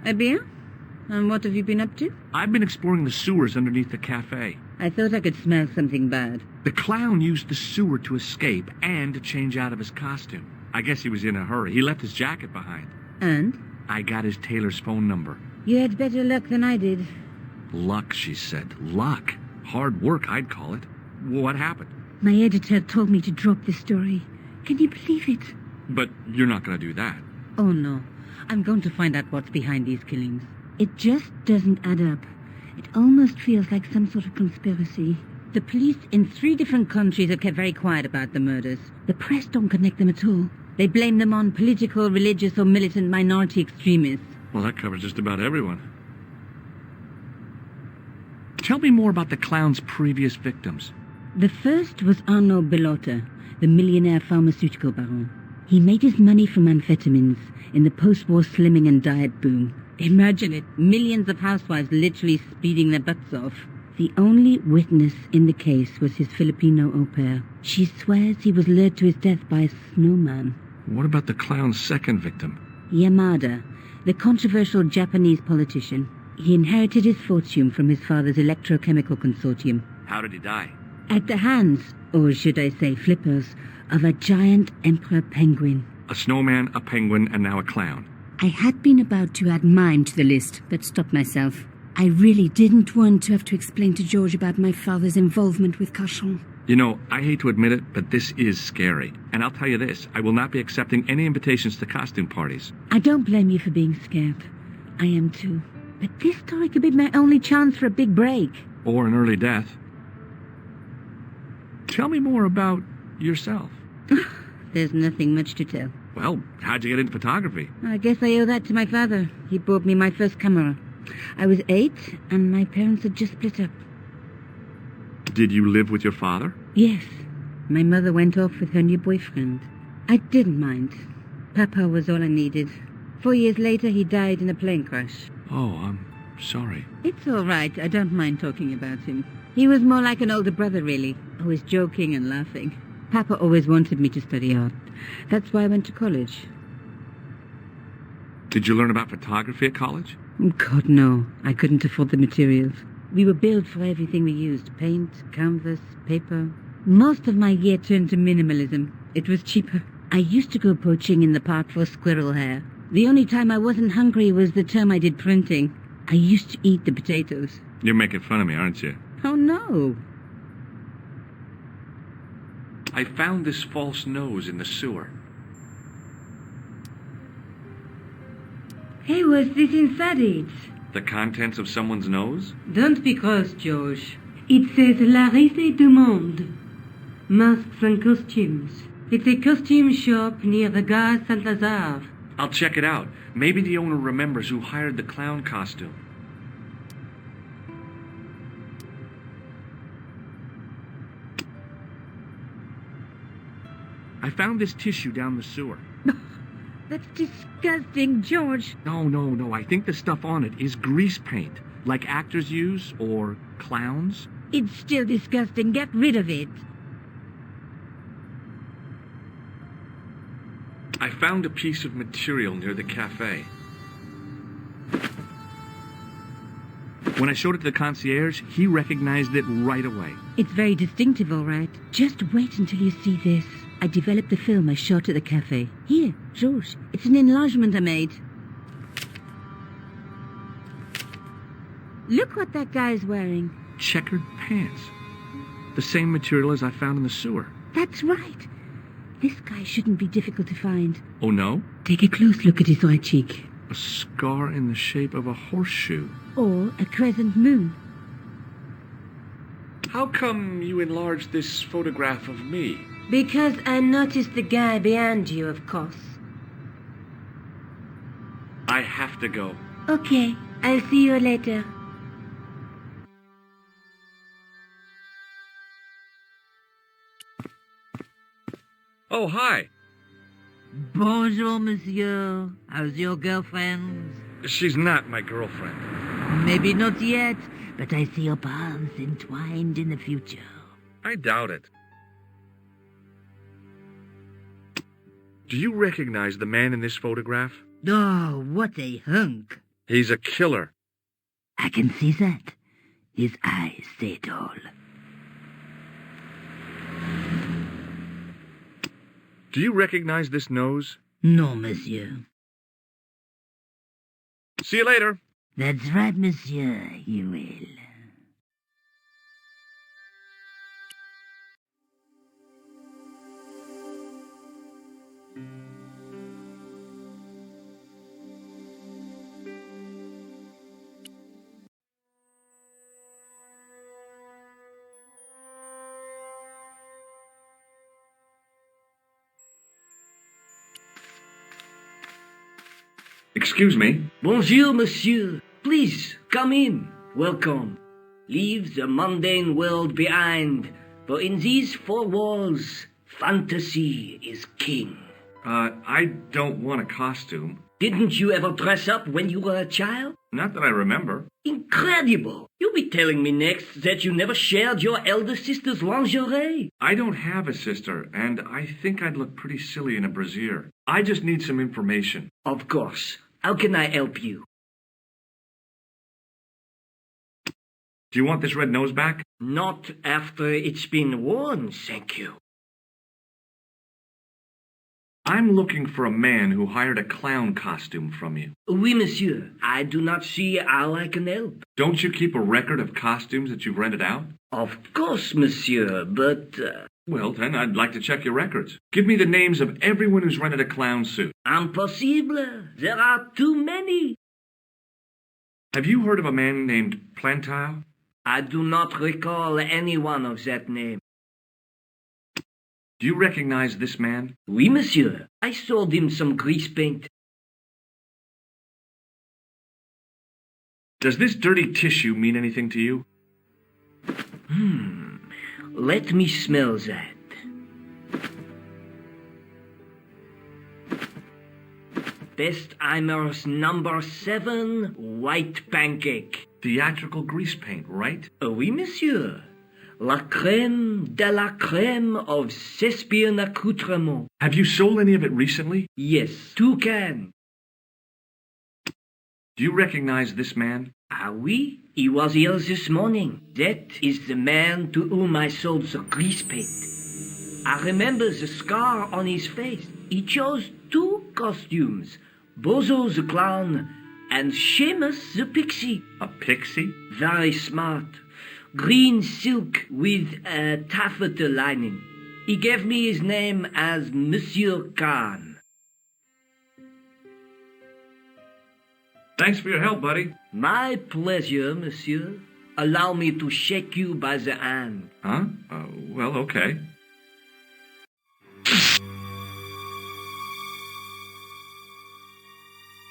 Speaker 4: Eh bien? And what have you been up to?
Speaker 7: I've been exploring the sewers underneath the cafe.
Speaker 4: I thought I could smell something bad.
Speaker 7: The clown used the sewer to escape and to change out of his costume. I guess he was in a hurry. He left his jacket behind.
Speaker 4: And?
Speaker 7: I got his tailor's phone number.
Speaker 4: You had better luck than I did.
Speaker 7: Luck, she said. Luck. Hard work, I'd call it. What happened?
Speaker 4: My editor told me to drop this story. Can you believe it?
Speaker 7: But you're not going to do that.
Speaker 4: Oh, no. I'm going to find out what's behind these killings. It just doesn't add up. It almost feels like some sort of conspiracy. The police in 3 different countries have kept very quiet about the murders. The press don't connect them at all. They blame them on political, religious, or militant minority extremists.
Speaker 7: Well, that covers just about everyone. Tell me more about the clown's previous victims.
Speaker 4: The first was Arnaud Bellotta, the millionaire pharmaceutical baron. He made his money from amphetamines in the post-war slimming and diet boom. Imagine it, millions of housewives literally speeding their butts off. The only witness in the case was his Filipino au pair. She swears he was lured to his death by a snowman.
Speaker 7: What about the clown's second victim?
Speaker 4: Yamada, the controversial Japanese politician. He inherited his fortune from his father's electrochemical consortium.
Speaker 7: How did he die?
Speaker 4: At the hands, or should I say flippers, of a giant emperor penguin.
Speaker 7: A snowman, a penguin, and now a clown.
Speaker 1: I had been about to add mime to the list, but stopped myself. I really didn't want to have to explain to George about my father's involvement with Cachon.
Speaker 7: You know, I hate to admit it, but this is scary. And I'll tell you this, I will not be accepting any invitations to costume parties.
Speaker 4: I don't blame you for being scared. I am too. But this story could be my only chance for a big break.
Speaker 7: Or an early death. Tell me more about yourself.
Speaker 4: There's nothing much to tell.
Speaker 7: Well, how'd you get into photography?
Speaker 4: I guess I owe that to my father. He bought me my first camera. I was 8, and my parents had just split up.
Speaker 7: Did you live with your father?
Speaker 4: Yes. My mother went off with her new boyfriend. I didn't mind. Papa was all I needed. 4 years later, he died in a plane crash.
Speaker 7: Oh, I'm sorry.
Speaker 4: It's all right. I don't mind talking about him. He was more like an older brother, really. Always joking and laughing. Papa always wanted me to study art. That's why I went to college.
Speaker 7: Did you learn about photography at college?
Speaker 4: God, no. I couldn't afford the materials. We were billed for everything we used. Paint, canvas, paper. Most of my year turned to minimalism. It was cheaper. I used to go poaching in the park for squirrel hair. The only time I wasn't hungry was the term I did printing. I used to eat the potatoes.
Speaker 7: You're making fun of me, aren't you?
Speaker 4: Oh, no.
Speaker 7: I found this false nose in the sewer.
Speaker 8: Hey, what's this inside it?
Speaker 7: The contents of someone's nose?
Speaker 8: Don't be cross, George. It says Larisse du Monde. Masks and costumes. It's a costume shop near the Gare Saint-Lazare.
Speaker 7: I'll check it out. Maybe the owner remembers who hired the clown costume. I found this tissue down the sewer.
Speaker 4: That's disgusting, George.
Speaker 7: No. I think the stuff on it is grease paint, like actors use, or clowns.
Speaker 4: It's still disgusting. Get rid of it.
Speaker 7: I found a piece of material near the cafe. When I showed it to the concierge, he recognized it right away.
Speaker 4: It's very distinctive, all right. Just wait until you see this. I developed a film I shot at the cafe. Here, George, it's an enlargement I made. Look what that guy's wearing.
Speaker 7: Checkered pants. The same material as I found in the sewer.
Speaker 4: That's right. This guy shouldn't be difficult to find.
Speaker 7: Oh, no?
Speaker 4: Take a close look at his right cheek.
Speaker 7: A scar in the shape of a horseshoe.
Speaker 4: Or a crescent moon.
Speaker 7: How come you enlarged this photograph of me?
Speaker 8: Because I noticed the guy behind you, of course.
Speaker 7: I have to go.
Speaker 8: Okay, I'll see you later.
Speaker 7: Oh, hi.
Speaker 12: Bonjour, monsieur. How's your girlfriend?
Speaker 7: She's not my girlfriend.
Speaker 12: Maybe not yet, but I see your paths entwined in the future.
Speaker 7: I doubt it. Do you recognize the man in this photograph?
Speaker 12: Oh, what a hunk.
Speaker 7: He's a killer.
Speaker 12: I can see that. His eyes say it all.
Speaker 7: Do you recognize this nose?
Speaker 12: No, monsieur.
Speaker 7: See you later.
Speaker 12: That's right, monsieur, you will.
Speaker 7: Excuse me.
Speaker 13: Bonjour, monsieur. Please, come in. Welcome. Leave the mundane world behind, for in these four walls, fantasy is king.
Speaker 7: I don't want a costume.
Speaker 13: Didn't you ever dress up when you were a child?
Speaker 7: Not that I remember.
Speaker 13: Incredible! You'll be telling me next that you never shared your elder sister's lingerie.
Speaker 7: I don't have a sister, and I think I'd look pretty silly in a brassiere. I just need some information.
Speaker 13: Of course. How can I help you?
Speaker 7: Do you want this red nose back?
Speaker 13: Not after it's been worn, thank you.
Speaker 7: I'm looking for a man who hired a clown costume from you.
Speaker 13: Oui, monsieur. I do not see how I can help.
Speaker 7: Don't you keep a record of costumes that you've rented out?
Speaker 13: Of course, monsieur, but...
Speaker 7: Well, then, I'd like to check your records. Give me the names of everyone who's rented a clown suit.
Speaker 13: Impossible. There are too many.
Speaker 7: Have you heard of a man named Plantile?
Speaker 13: I do not recall anyone of that name.
Speaker 7: Do you recognize this man?
Speaker 13: Oui, monsieur. I sold him some grease paint.
Speaker 7: Does this dirty tissue mean anything to you?
Speaker 13: Let me smell that. Bestheimer's number 7 white pancake.
Speaker 7: Theatrical grease paint, right?
Speaker 13: Oui, monsieur. La crème de la crème of Thespian accoutrement.
Speaker 7: Have you sold any of it recently?
Speaker 13: Yes, 2 cans.
Speaker 7: Do you recognize this man?
Speaker 13: Ah oui, he was here this morning. That is the man to whom I sold the grease paint. I remember the scar on his face. He chose 2 costumes, Bozo the clown and Seamus the pixie.
Speaker 7: A pixie?
Speaker 13: Very smart. Green silk with a taffeta lining. He gave me his name as Monsieur Khan.
Speaker 7: Thanks for your help, buddy.
Speaker 13: My pleasure, monsieur. Allow me to shake you by the hand.
Speaker 7: Huh? Well, okay.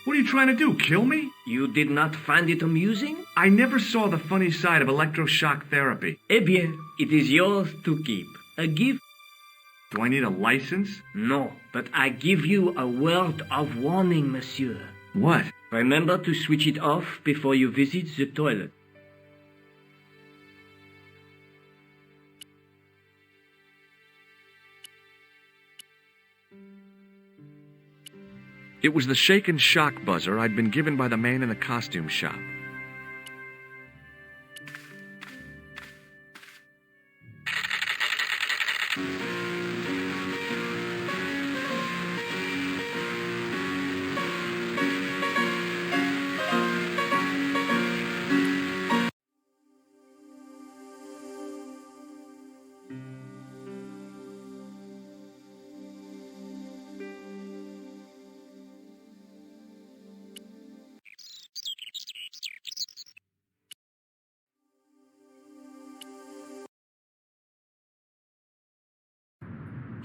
Speaker 7: What are you trying to do, kill me?
Speaker 13: You did not find it amusing?
Speaker 7: I never saw the funny side of electroshock therapy.
Speaker 13: Eh bien, it is yours to keep. A gift?
Speaker 7: Do I need a license?
Speaker 13: No, but I give you a word of warning, monsieur.
Speaker 7: What?
Speaker 13: Remember to switch it off before you visit the toilet.
Speaker 7: It was the shake and shock buzzer I'd been given by the man in the costume shop.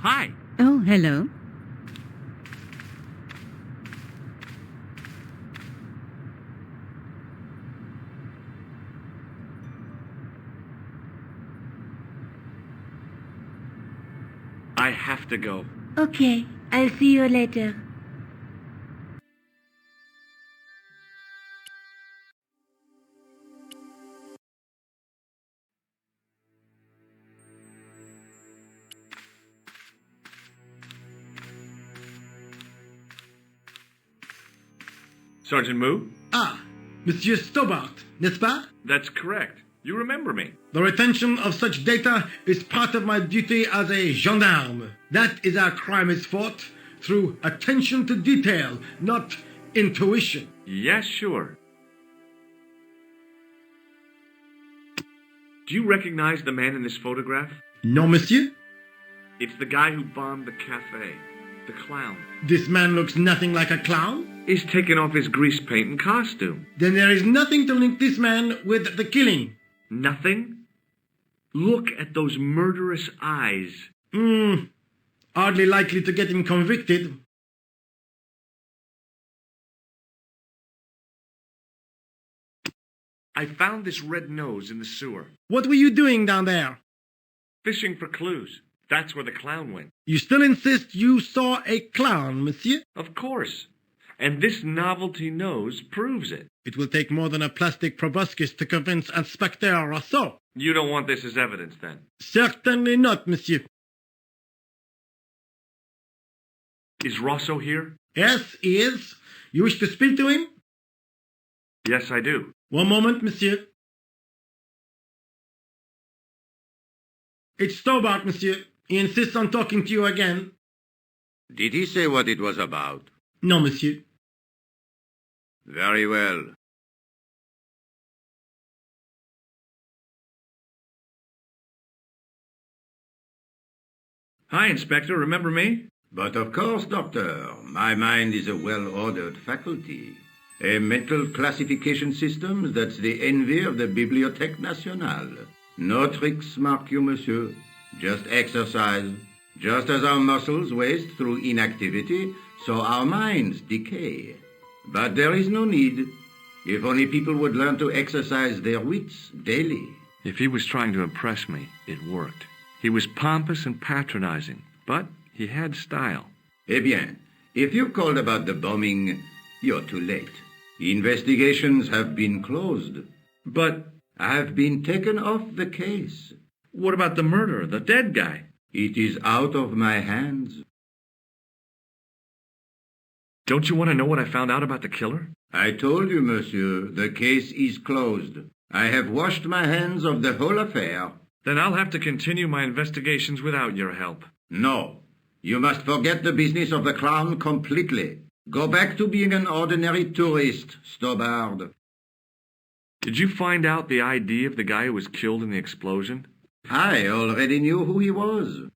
Speaker 6: Hi.
Speaker 4: Oh, hello.
Speaker 7: I have to go.
Speaker 4: Okay, I'll see you later.
Speaker 7: Sergeant Moo?
Speaker 9: Ah, Monsieur Stobart, n'est-ce pas?
Speaker 7: That's correct. You remember me.
Speaker 9: The retention of such data is part of my duty as a gendarme. That is how crime is fought, through attention to detail, not intuition.
Speaker 7: Yes, sure. Do you recognize the man in this photograph?
Speaker 9: No, monsieur.
Speaker 7: It's the guy who bombed the cafe. The clown.
Speaker 9: This man looks nothing like a clown.
Speaker 7: He's taken off his grease paint and costume.
Speaker 9: Then there is nothing to link this man with the killing.
Speaker 7: Nothing? Look at those murderous eyes.
Speaker 9: Hardly likely to get him convicted.
Speaker 7: I found this red nose in the sewer.
Speaker 9: What were you doing down there?
Speaker 7: Fishing for clues. That's where the clown went.
Speaker 9: You still insist you saw a clown, monsieur?
Speaker 7: Of course. And this novelty nose proves it.
Speaker 9: It will take more than a plastic proboscis to convince Inspector Rousseau.
Speaker 7: You don't want this as evidence, then?
Speaker 9: Certainly not, monsieur.
Speaker 7: Is Rousseau here?
Speaker 9: Yes, he is. You wish to speak to him?
Speaker 7: Yes, I do.
Speaker 9: One moment, monsieur. It's Stobart, monsieur. He insists on talking to you again.
Speaker 14: Did he say what it was about?
Speaker 9: No, monsieur.
Speaker 14: Very well.
Speaker 7: Hi, Inspector. Remember me?
Speaker 14: But of course, Doctor. My mind is a well-ordered faculty. A mental classification system that's the envy of the Bibliothèque Nationale. No tricks, mark you, monsieur. Just exercise. Just as our muscles waste through inactivity, so our minds decay. But there is no need. If only people would learn to exercise their wits daily.
Speaker 7: If he was trying to impress me, it worked. He was pompous and patronizing, but he had style.
Speaker 14: Eh bien, if you called about the bombing, you're too late. Investigations have been closed.
Speaker 7: But
Speaker 14: I've been taken off the case.
Speaker 7: What about the murderer, the dead guy?
Speaker 14: It is out of my hands.
Speaker 7: Don't you want to know what I found out about the killer?
Speaker 14: I told you, monsieur, the case is closed. I have washed my hands of the whole affair.
Speaker 7: Then I'll have to continue my investigations without your help.
Speaker 14: No. You must forget the business of the crown completely. Go back to being an ordinary tourist, Stobart.
Speaker 7: Did you find out the ID of the guy who was killed in the explosion?
Speaker 14: I already knew who he was.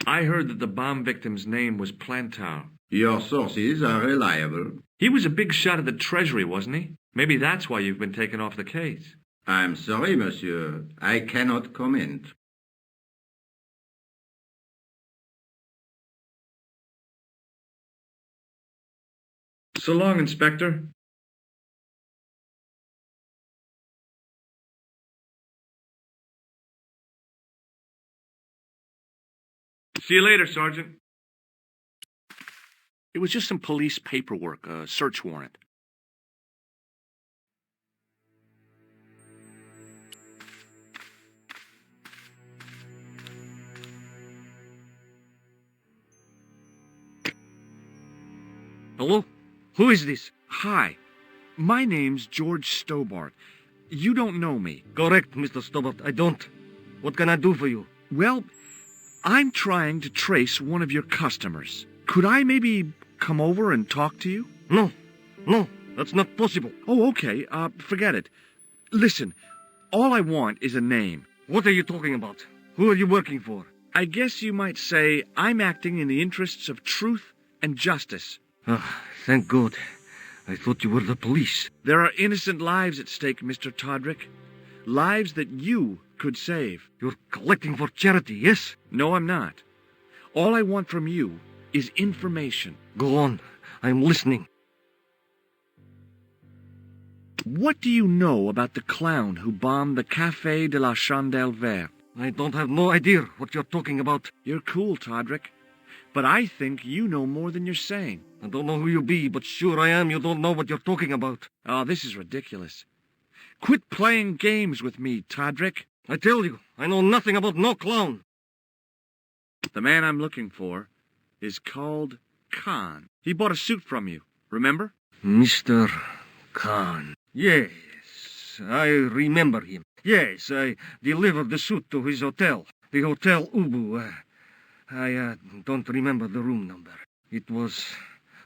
Speaker 7: I heard that the bomb victim's name was Plantar.
Speaker 14: Your sources are reliable.
Speaker 7: He was a big shot at the Treasury, wasn't he? Maybe that's why you've been taken off the case.
Speaker 14: I'm sorry, monsieur. I cannot comment.
Speaker 7: So long, Inspector. See you later, Sergeant.
Speaker 6: It was just some police paperwork, a search warrant.
Speaker 15: Hello? Who is this?
Speaker 6: Hi. My name's George Stobart. You don't know me.
Speaker 15: Correct, Mr. Stobart. I don't. What can I do for you?
Speaker 6: Well, I'm trying to trace one of your customers. Could I maybe come over and talk to you?
Speaker 15: No, that's not possible.
Speaker 6: Oh, okay. Forget it. Listen, all I want is a name.
Speaker 15: What are you talking about? Who are you working for?
Speaker 6: I guess you might say I'm acting in the interests of truth and justice.
Speaker 15: Thank God. I thought you were the police.
Speaker 6: There are innocent lives at stake, Mr. Todrick. Lives that you could save.
Speaker 15: You're collecting for charity, yes?
Speaker 6: No, I'm not. All I want from you is information.
Speaker 15: Go on. I'm listening.
Speaker 6: What do you know about the clown who bombed the Café de la Chandelle Verte?
Speaker 15: I don't have no idea what you're talking about.
Speaker 6: You're cool, Todrick. But I think you know more than you're saying.
Speaker 15: I don't know who you be, but sure I am you don't know what you're talking about.
Speaker 6: Oh, this is ridiculous. Quit playing games with me, Todrick.
Speaker 15: I tell you, I know nothing about no clown.
Speaker 6: The man I'm looking for is called Khan. He bought a suit from you, remember?
Speaker 15: Mr. Khan. Yes, I remember him. Yes, I delivered the suit to his hotel. The Hotel Ubu. I don't remember the room number. It was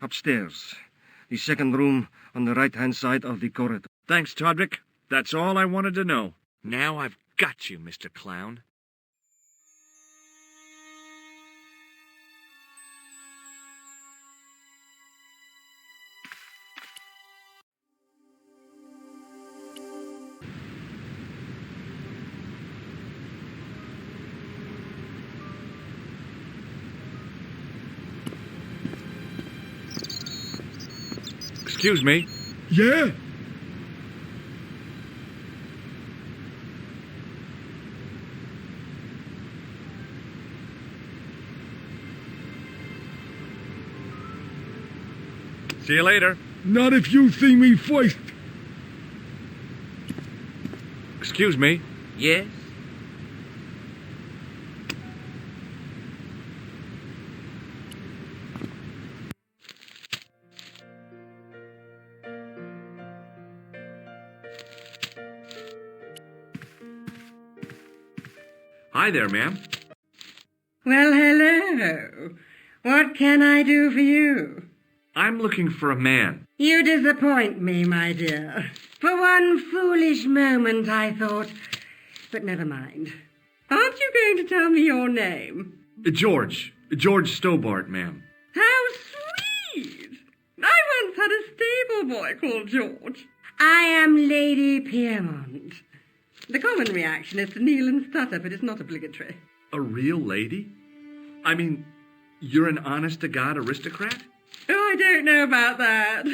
Speaker 15: upstairs. The second room on the right-hand side of the corridor.
Speaker 7: Thanks, Todrick. That's all I wanted to know. Now I've got you, Mr. Clown. Excuse me.
Speaker 16: Yeah?
Speaker 7: See you later.
Speaker 16: Not if you see me first.
Speaker 7: Excuse me.
Speaker 13: Yes?
Speaker 7: Hi there, ma'am.
Speaker 17: Well, hello. What can I do for you?
Speaker 7: I'm looking for a man.
Speaker 17: You disappoint me, my dear. For one foolish moment I thought... But never mind. Aren't you going to tell me your name?
Speaker 7: George. George Stobart, ma'am.
Speaker 17: How sweet! I once had a stable boy called George. I am Lady Piermont. The common reaction is to kneel and stutter, but it's not obligatory.
Speaker 7: A real lady? I mean, you're an honest-to-God aristocrat?
Speaker 17: Oh, I don't know about that.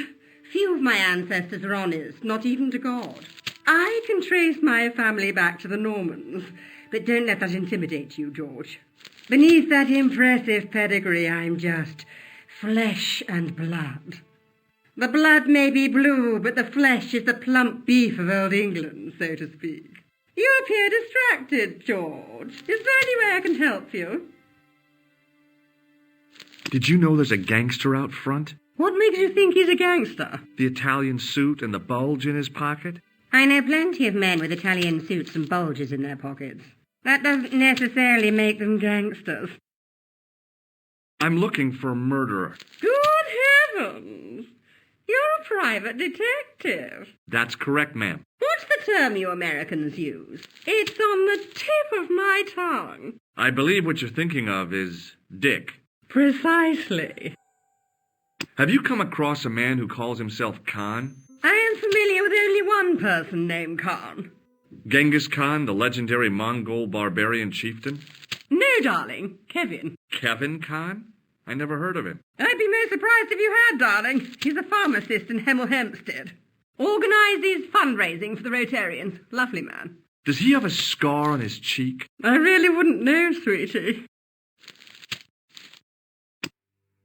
Speaker 17: Few of my ancestors are honest, not even to God. I can trace my family back to the Normans, but don't let that intimidate you, George. Beneath that impressive pedigree, I'm just flesh and blood. The blood may be blue, but the flesh is the plump beef of old England, so to speak. You appear distracted, George. Is there any way I can help you?
Speaker 7: Did you know there's a gangster out front?
Speaker 17: What makes you think he's a gangster?
Speaker 7: The Italian suit and the bulge in his pocket?
Speaker 17: I know plenty of men with Italian suits and bulges in their pockets. That doesn't necessarily make them gangsters.
Speaker 7: I'm looking for a murderer.
Speaker 17: Good heavens! You're a private detective.
Speaker 7: That's correct, ma'am.
Speaker 17: What's the term you Americans use? It's on the tip of my tongue.
Speaker 7: I believe what you're thinking of is Dick.
Speaker 17: Precisely.
Speaker 7: Have you come across a man who calls himself Khan?
Speaker 17: I am familiar with only one person named Khan.
Speaker 7: Genghis Khan, the legendary Mongol barbarian chieftain?
Speaker 17: No, darling. Kevin.
Speaker 7: Kevin Khan? I never heard of him.
Speaker 17: I'd be most surprised if you had, darling. He's a pharmacist in Hemel Hempstead. Organises fundraising for the Rotarians. Lovely man.
Speaker 7: Does he have a scar on his cheek?
Speaker 17: I really wouldn't know, sweetie.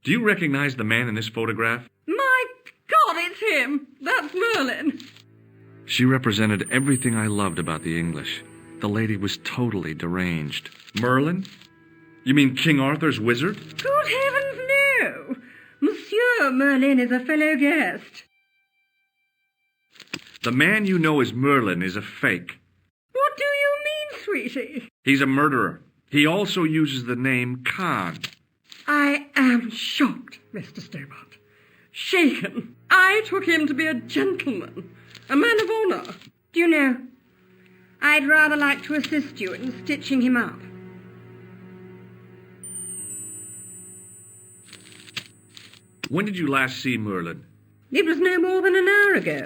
Speaker 7: Do you recognize the man in this photograph?
Speaker 17: My God, it's him! That's Merlin.
Speaker 7: She represented everything I loved about the English. The lady was totally deranged. Merlin? You mean King Arthur's wizard?
Speaker 17: Good heavens, no! Monsieur Merlin is a fellow guest.
Speaker 7: The man you know as Merlin is a fake.
Speaker 17: What do you mean, sweetie?
Speaker 7: He's a murderer. He also uses the name Khan.
Speaker 17: I am shocked, Mr. Stobart. Shaken. I took him to be a gentleman, a man of honour. Do you know, I'd rather like to assist you in stitching him up.
Speaker 7: When did you last see Merlin?
Speaker 17: It was no more than an hour ago.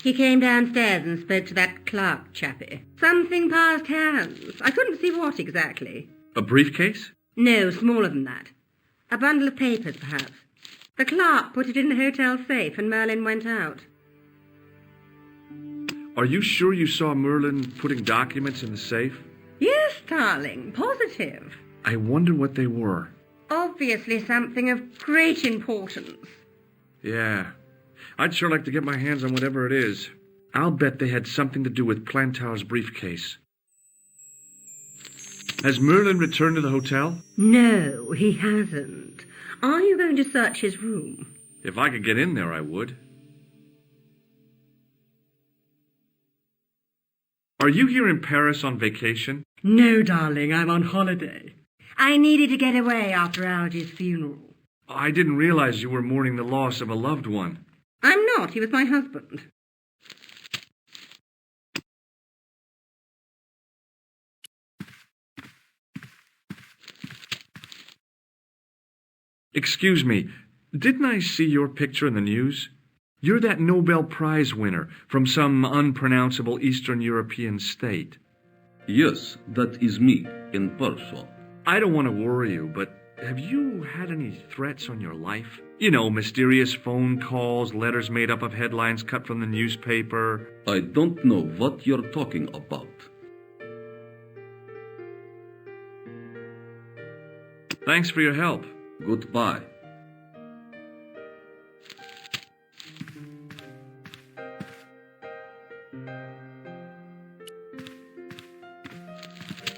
Speaker 17: He came downstairs and spoke to that clerk chappie. Something passed hands. I couldn't see what exactly.
Speaker 7: A briefcase?
Speaker 17: No, smaller than that. A bundle of papers, perhaps. The clerk put it in the hotel safe and Merlin went out.
Speaker 7: Are you sure you saw Merlin putting documents in the safe?
Speaker 17: Yes, darling, positive.
Speaker 7: I wonder what they were.
Speaker 17: Obviously something of great importance.
Speaker 7: Yeah. I'd sure like to get my hands on whatever it is. I'll bet they had something to do with Plantow's briefcase. Has Merlin returned to the hotel?
Speaker 17: No, he hasn't. Are you going to search his room?
Speaker 7: If I could get in there, I would. Are you here in Paris on vacation?
Speaker 17: No, darling, I'm on holiday. I needed to get away after Algy's funeral.
Speaker 7: I didn't realize you were mourning the loss of a loved one.
Speaker 17: I'm not. He was my husband.
Speaker 7: Excuse me, didn't I see your picture in the news? You're that Nobel Prize winner from some unpronounceable Eastern European state.
Speaker 18: Yes, that is me, in person.
Speaker 7: I don't want to worry you, but have you had any threats on your life? You know, mysterious phone calls, letters made up of headlines cut from the newspaper.
Speaker 18: I don't know what you're talking about.
Speaker 7: Thanks for your help.
Speaker 18: Goodbye.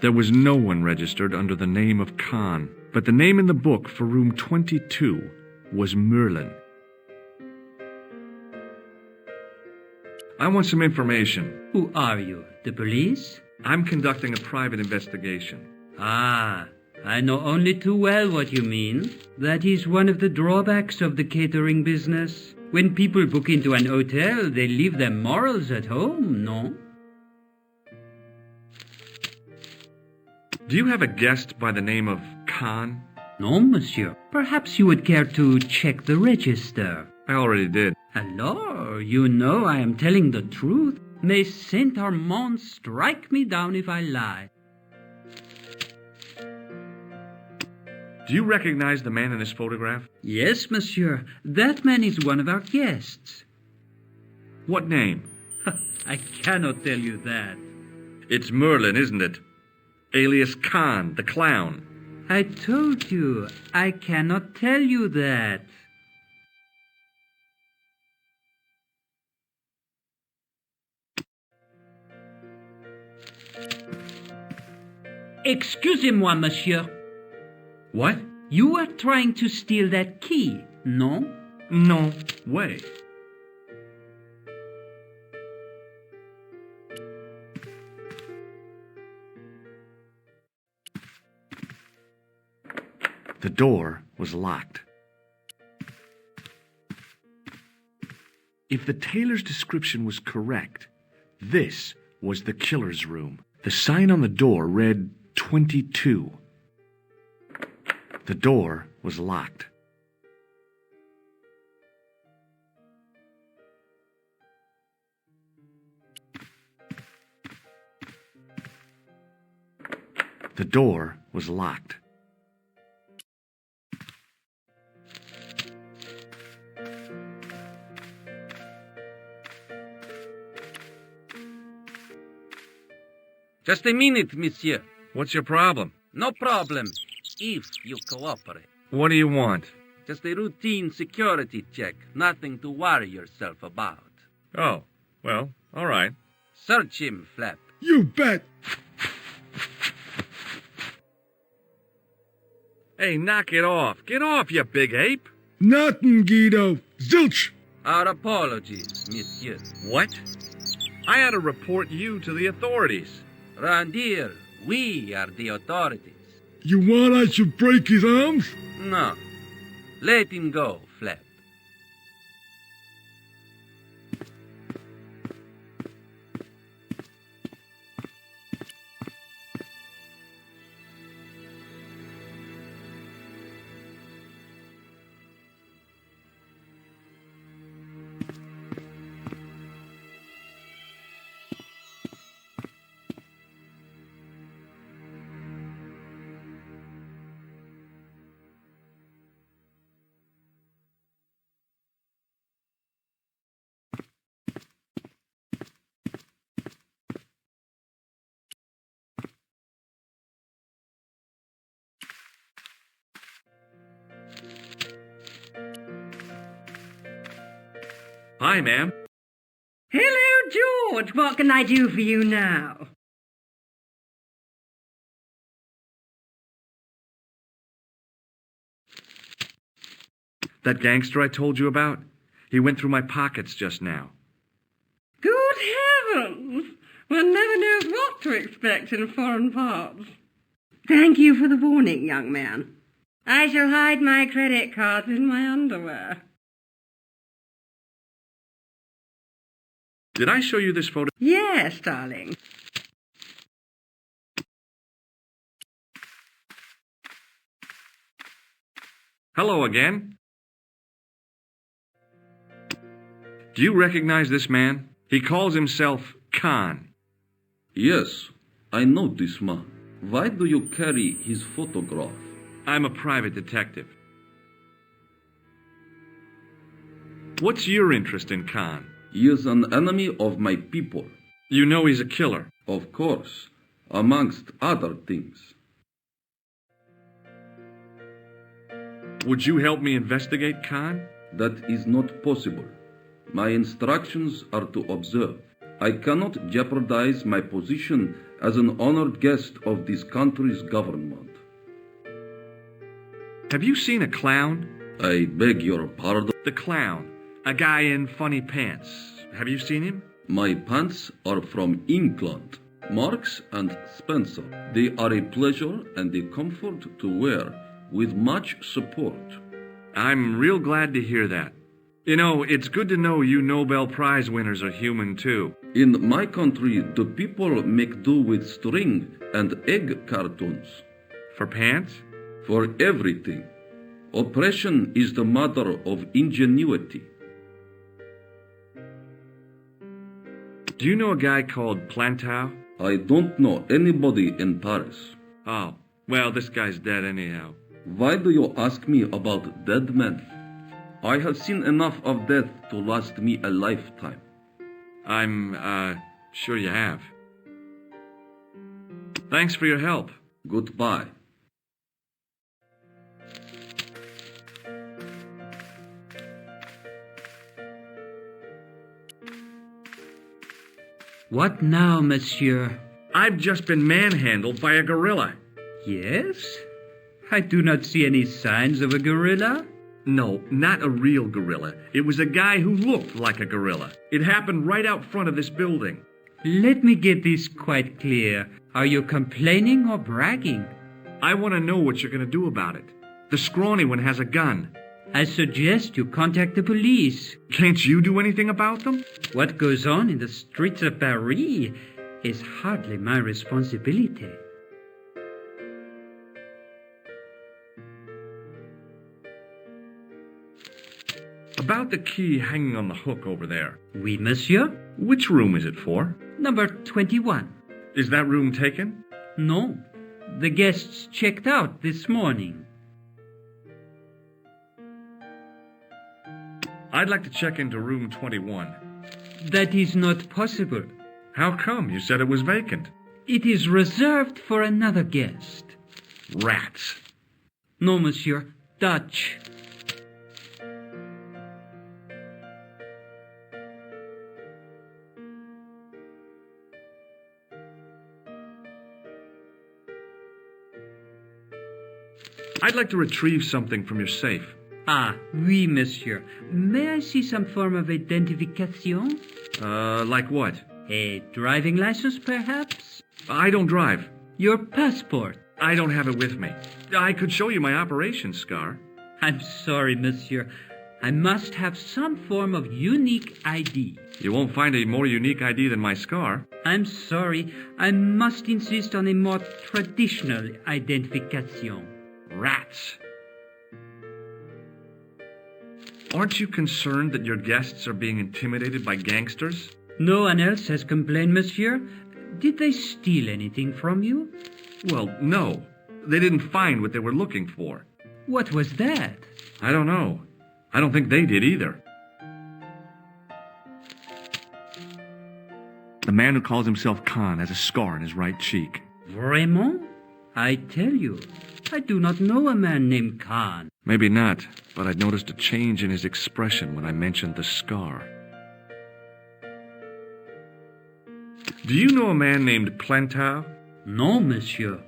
Speaker 7: There was no one registered under the name of Khan, but the name in the book for room 22 was Merlin. I want some information.
Speaker 19: Who are you? The police?
Speaker 7: I'm conducting a private investigation.
Speaker 19: Ah, I know only too well what you mean. That is one of the drawbacks of the catering business. When people book into an hotel, they leave their morals at home, no?
Speaker 7: Do you have a guest by the name of Khan?
Speaker 19: No, monsieur. Perhaps you would care to check the register.
Speaker 7: I already did.
Speaker 19: Alors, you know I am telling the truth. May Saint Armand strike me down if I lie.
Speaker 7: Do you recognize the man in this photograph?
Speaker 19: Yes, monsieur. That man is one of our guests.
Speaker 7: What name?
Speaker 19: I cannot tell you that.
Speaker 7: It's Merlin, isn't it? Alias Khan, the clown.
Speaker 19: I told you, I cannot tell you that. Excusez-moi, monsieur.
Speaker 7: What?
Speaker 19: You are trying to steal that key, no?
Speaker 7: No way. The door was locked. If the tailor's description was correct, this was the killer's room. The sign on the door read 22. The door was locked. The door was locked.
Speaker 18: Just a minute, monsieur.
Speaker 7: What's your problem?
Speaker 18: No problem, if you cooperate.
Speaker 7: What do you want?
Speaker 18: Just a routine security check. Nothing to worry yourself about.
Speaker 7: Oh, well, all right.
Speaker 18: Search him, Flap.
Speaker 16: You bet.
Speaker 7: Hey, knock it off. Get off, you big ape.
Speaker 16: Nothing, Guido. Zilch.
Speaker 18: Our apologies, monsieur.
Speaker 7: What? I ought to report you to the authorities.
Speaker 18: Round here, we are the authorities.
Speaker 16: You want I should break his arms?
Speaker 18: No. Let him go, Flap.
Speaker 7: Hi, ma'am.
Speaker 17: Hello, George. What can I do for you now?
Speaker 7: That gangster I told you about? He went through my pockets just now.
Speaker 17: Good heavens! One never knows what to expect in foreign parts. Thank you for the warning, young man. I shall hide my credit cards in my underwear.
Speaker 7: Did I show you this photo?
Speaker 17: Yes, darling.
Speaker 7: Hello again. Do you recognize this man? He calls himself Khan.
Speaker 20: Yes, I know this man. Why do you carry his photograph?
Speaker 7: I'm a private detective. What's your interest in Khan?
Speaker 20: He is an enemy of my people.
Speaker 7: You know he's a killer.
Speaker 20: Of course, amongst other things.
Speaker 7: Would you help me investigate Khan?
Speaker 20: That is not possible. My instructions are to observe. I cannot jeopardize my position as an honored guest of this country's government.
Speaker 7: Have you seen a clown?
Speaker 20: I beg your pardon?
Speaker 7: The clown. A guy in funny pants. Have you seen him?
Speaker 20: My pants are from England. Marks and Spencer. They are a pleasure and a comfort to wear, with much support.
Speaker 7: I'm real glad to hear that. You know, it's good to know you Nobel Prize winners are human too.
Speaker 20: In my country, the people make do with string and egg cartoons.
Speaker 7: For pants?
Speaker 20: For everything. Oppression is the mother of ingenuity.
Speaker 7: Do you know a guy called Plantow?
Speaker 20: I don't know anybody in Paris.
Speaker 7: Oh, well, this guy's dead anyhow.
Speaker 20: Why do you ask me about dead men? I have seen enough of death to last me a lifetime.
Speaker 7: I'm, sure you have. Thanks for your help.
Speaker 20: Goodbye.
Speaker 19: What now, monsieur?
Speaker 7: I've just been manhandled by a gorilla.
Speaker 19: Yes? I do not see any signs of a gorilla.
Speaker 7: No, not a real gorilla. It was a guy who looked like a gorilla. It happened right out front of this building.
Speaker 19: Let me get this quite clear. Are you complaining or bragging?
Speaker 7: I want to know what you're going to do about it. The scrawny one has a gun.
Speaker 19: I suggest you contact the police.
Speaker 7: Can't you do anything about them?
Speaker 19: What goes on in the streets of Paris is hardly my responsibility.
Speaker 7: About the key hanging on the hook over there.
Speaker 19: Oui, monsieur.
Speaker 7: Which room is it for?
Speaker 19: Number 21.
Speaker 7: Is that room taken?
Speaker 19: No. The guests checked out this morning.
Speaker 7: I'd like to check into room 21.
Speaker 19: That is not possible.
Speaker 7: How come? You said it was vacant.
Speaker 19: It is reserved for another guest.
Speaker 7: Rats.
Speaker 19: No, monsieur. Dutch.
Speaker 7: I'd like to retrieve something from your safe.
Speaker 19: Ah, oui, monsieur. May I see some form of identification?
Speaker 7: Like what?
Speaker 19: A driving license, perhaps?
Speaker 7: I don't drive.
Speaker 19: Your passport?
Speaker 7: I don't have it with me. I could show you my operation scar.
Speaker 19: I'm sorry, monsieur. I must have some form of unique ID.
Speaker 7: You won't find a more unique ID than my scar.
Speaker 19: I'm sorry. I must insist on a more traditional identification.
Speaker 7: Rats. Aren't you concerned that your guests are being intimidated by gangsters?
Speaker 19: No one else has complained, monsieur. Did they steal anything from you?
Speaker 7: Well, no. They didn't find what they were looking for.
Speaker 19: What was that?
Speaker 7: I don't know. I don't think they did either. The man who calls himself Khan has a scar on his right cheek.
Speaker 19: Vraiment? I tell you, I do not know a man named Khan.
Speaker 7: Maybe not, but I'd noticed a change in his expression when I mentioned the scar. Do you know a man named Plantow?
Speaker 19: No, monsieur.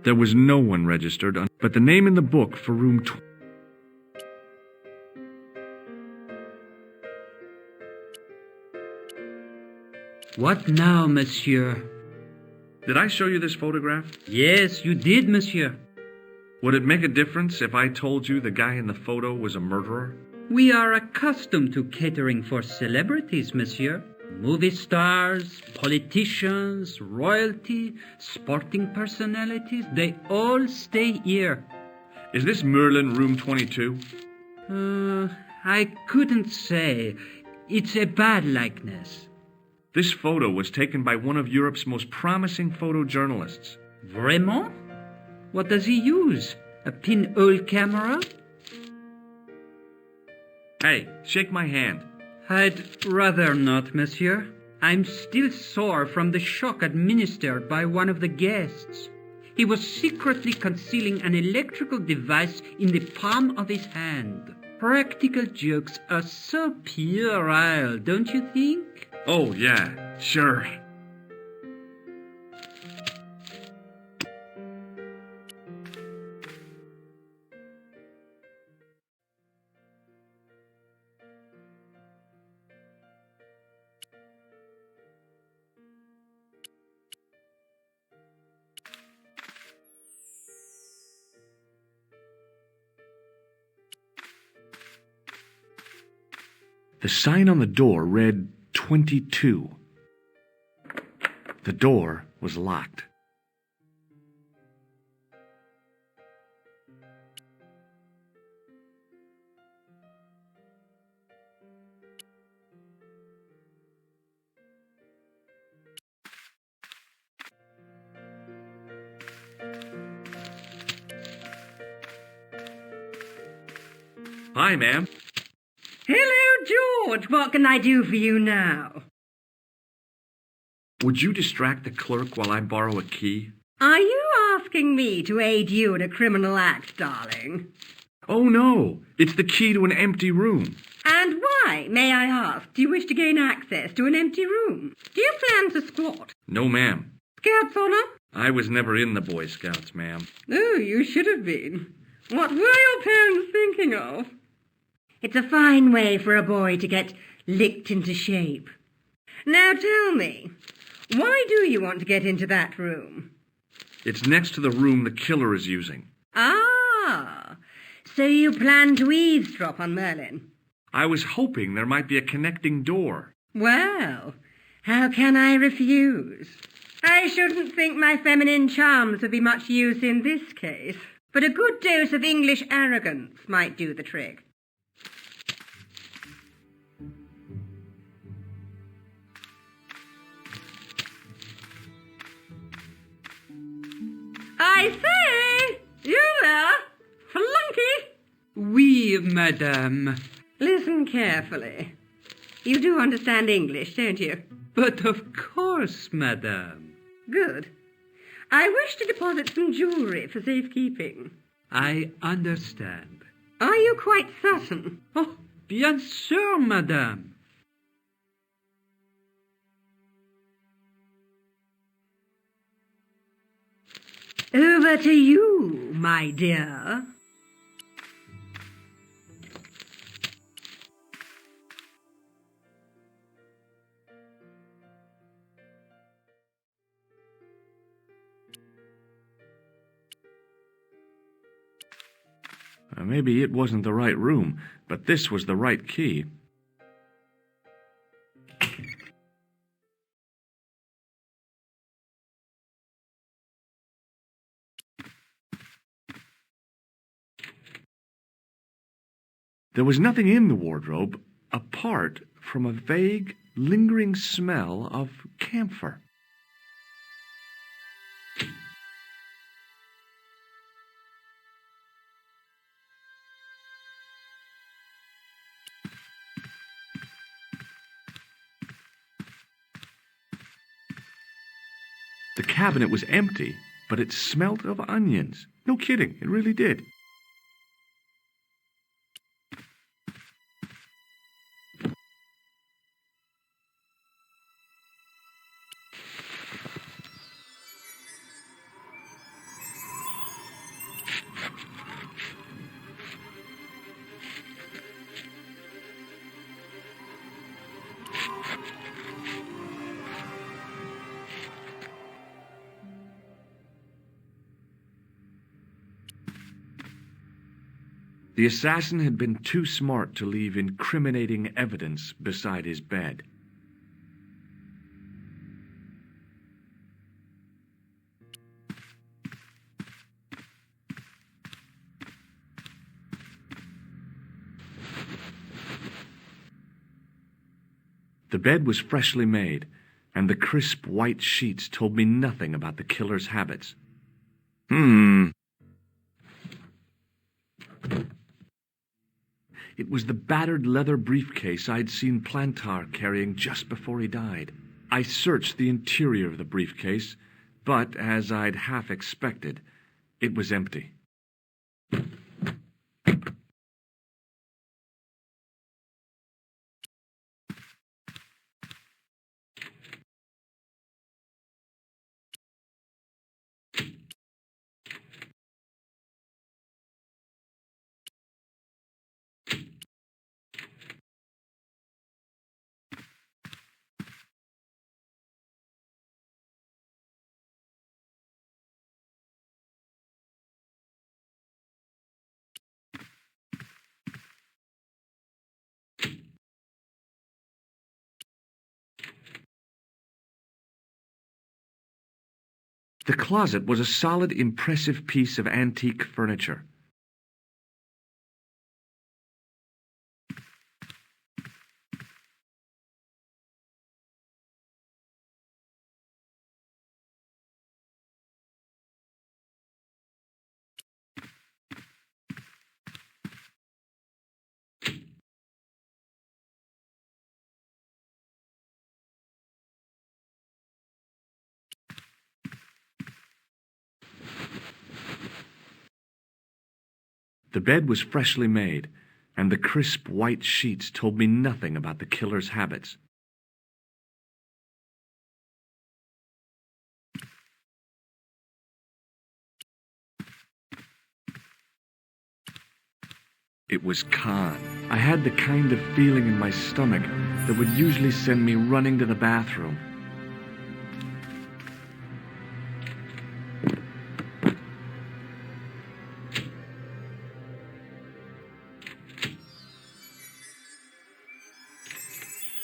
Speaker 7: There was no one registered, but the name in the book for room 20.
Speaker 19: What now, monsieur?
Speaker 7: Did I show you this photograph?
Speaker 19: Yes, you did, monsieur.
Speaker 7: Would it make a difference if I told you the guy in the photo was a murderer?
Speaker 19: We are accustomed to catering for celebrities, monsieur. Movie stars, politicians, royalty, sporting personalities, they all stay here.
Speaker 7: Is this Merlin room 22?
Speaker 19: I couldn't say. It's a bad likeness.
Speaker 7: This photo was taken by one of Europe's most promising photojournalists.
Speaker 19: Vraiment? What does he use? A pinhole camera?
Speaker 7: Hey, shake my hand.
Speaker 19: I'd rather not, monsieur. I'm still sore from the shock administered by one of the guests. He was secretly concealing an electrical device in the palm of his hand. Practical jokes are so puerile, don't you think?
Speaker 7: Oh, yeah, sure. The sign on the door read 22. The door was locked. Hi, ma'am.
Speaker 17: Hello, George. What can I do for you now?
Speaker 7: Would you distract the clerk while I borrow a key?
Speaker 17: Are you asking me to aid you in a criminal act, darling?
Speaker 7: Oh, no. It's the key to an empty room.
Speaker 17: And why, may I ask, do you wish to gain access to an empty room? Do you plan to squat?
Speaker 7: No, ma'am.
Speaker 17: Scouts honor?
Speaker 7: I was never in the Boy Scouts, ma'am.
Speaker 17: Oh, you should have been. What were your parents thinking of? It's a fine way for a boy to get licked into shape. Now tell me, why do you want to get into that room?
Speaker 7: It's next to the room the killer is using.
Speaker 17: Ah, so you plan to eavesdrop on Merlin?
Speaker 7: I was hoping there might be a connecting door.
Speaker 17: Well, how can I refuse? I shouldn't think my feminine charms would be much use in this case, but a good dose of English arrogance might do the trick. I say! You there? Flunky!
Speaker 19: Oui, madame.
Speaker 17: Listen carefully. You do understand English, don't you?
Speaker 19: But of course, madame.
Speaker 17: Good. I wish to deposit some jewellery for safekeeping.
Speaker 19: I understand.
Speaker 17: Are you quite certain?
Speaker 19: Oh, bien sûr, madame.
Speaker 17: Over to you, my dear.
Speaker 7: Maybe it wasn't the right room, but this was the right key. There was nothing in the wardrobe apart from a vague, lingering smell of camphor. The cabinet was empty, but it smelt of onions. No kidding, it really did. The assassin had been too smart to leave incriminating evidence beside his bed. The bed was freshly made, and the crisp white sheets told me nothing about the killer's habits. It was the battered leather briefcase I'd seen Plantar carrying just before he died. I searched the interior of the briefcase, but, as I'd half expected, it was empty. The closet was a solid, impressive piece of antique furniture. The bed was freshly made, and the crisp white sheets told me nothing about the killer's habits. It was Khan. I had the kind of feeling in my stomach that would usually send me running to the bathroom.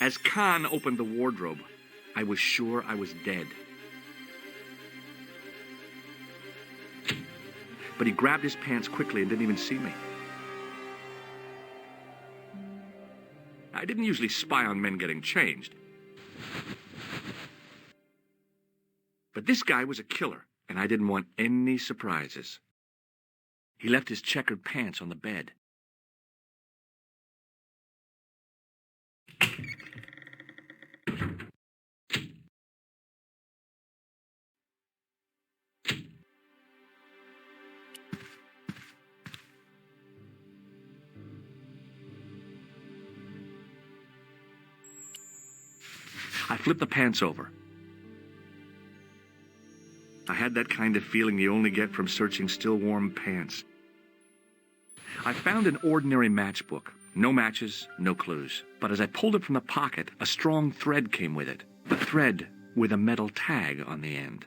Speaker 7: As Khan opened the wardrobe, I was sure I was dead. But he grabbed his pants quickly and didn't even see me. I didn't usually spy on men getting changed. But this guy was a killer, and I didn't want any surprises. He left his checkered pants on the bed. I flipped the pants over. I had that kind of feeling you only get from searching still warm pants. I found an ordinary matchbook. No matches, no clues. But as I pulled it from the pocket, a strong thread came with it. A thread with a metal tag on the end.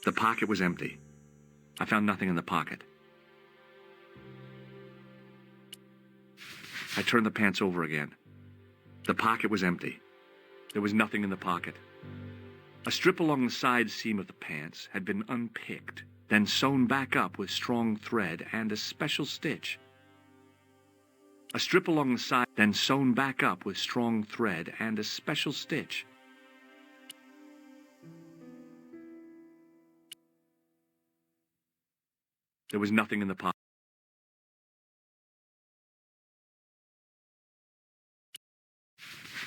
Speaker 7: The pocket was empty. I found nothing in the pocket. I turned the pants over again. The pocket was empty. There was nothing in the pocket. A strip along the side seam of the pants had been unpicked, then sewn back up with strong thread and a special stitch. A strip along the side, then sewn back up with strong thread and a special stitch. There was nothing in the pocket.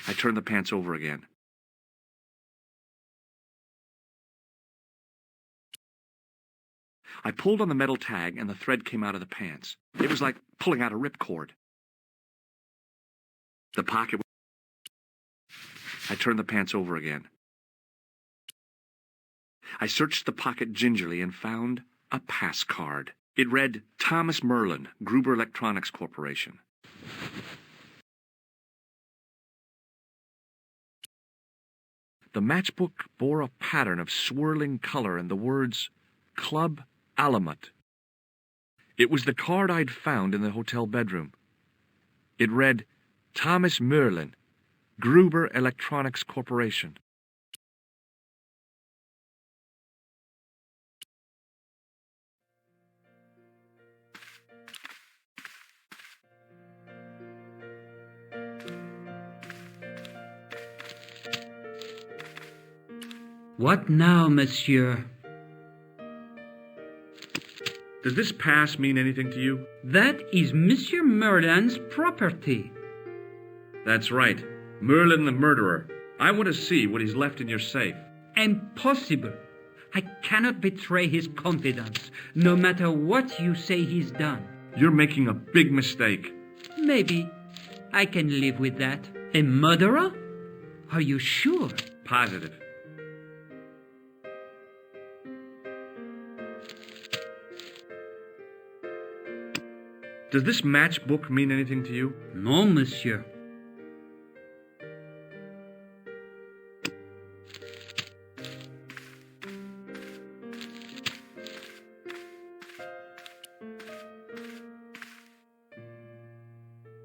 Speaker 7: I turned the pants over again. I pulled on the metal tag and the thread came out of the pants. It was like pulling out a ripcord. The pocket. I turned the pants over again. I searched the pocket gingerly and found a pass card. It read, Thomas Merlin, Gruber Electronics Corporation. The matchbook bore a pattern of swirling color and the words, Club Alamut. It was the card I'd found in the hotel bedroom. It read, Thomas Merlin, Gruber Electronics Corporation.
Speaker 19: What now, monsieur?
Speaker 7: Does this pass mean anything to you?
Speaker 19: That is Monsieur Merlin's property.
Speaker 7: That's right. Merlin the murderer. I want to see what he's left in your safe.
Speaker 19: Impossible. I cannot betray his confidence, no matter what you say he's done.
Speaker 7: You're making a big mistake.
Speaker 19: Maybe. I can live with that. A murderer? Are you sure?
Speaker 7: Positive. Does this matchbook mean anything to you?
Speaker 19: No, monsieur.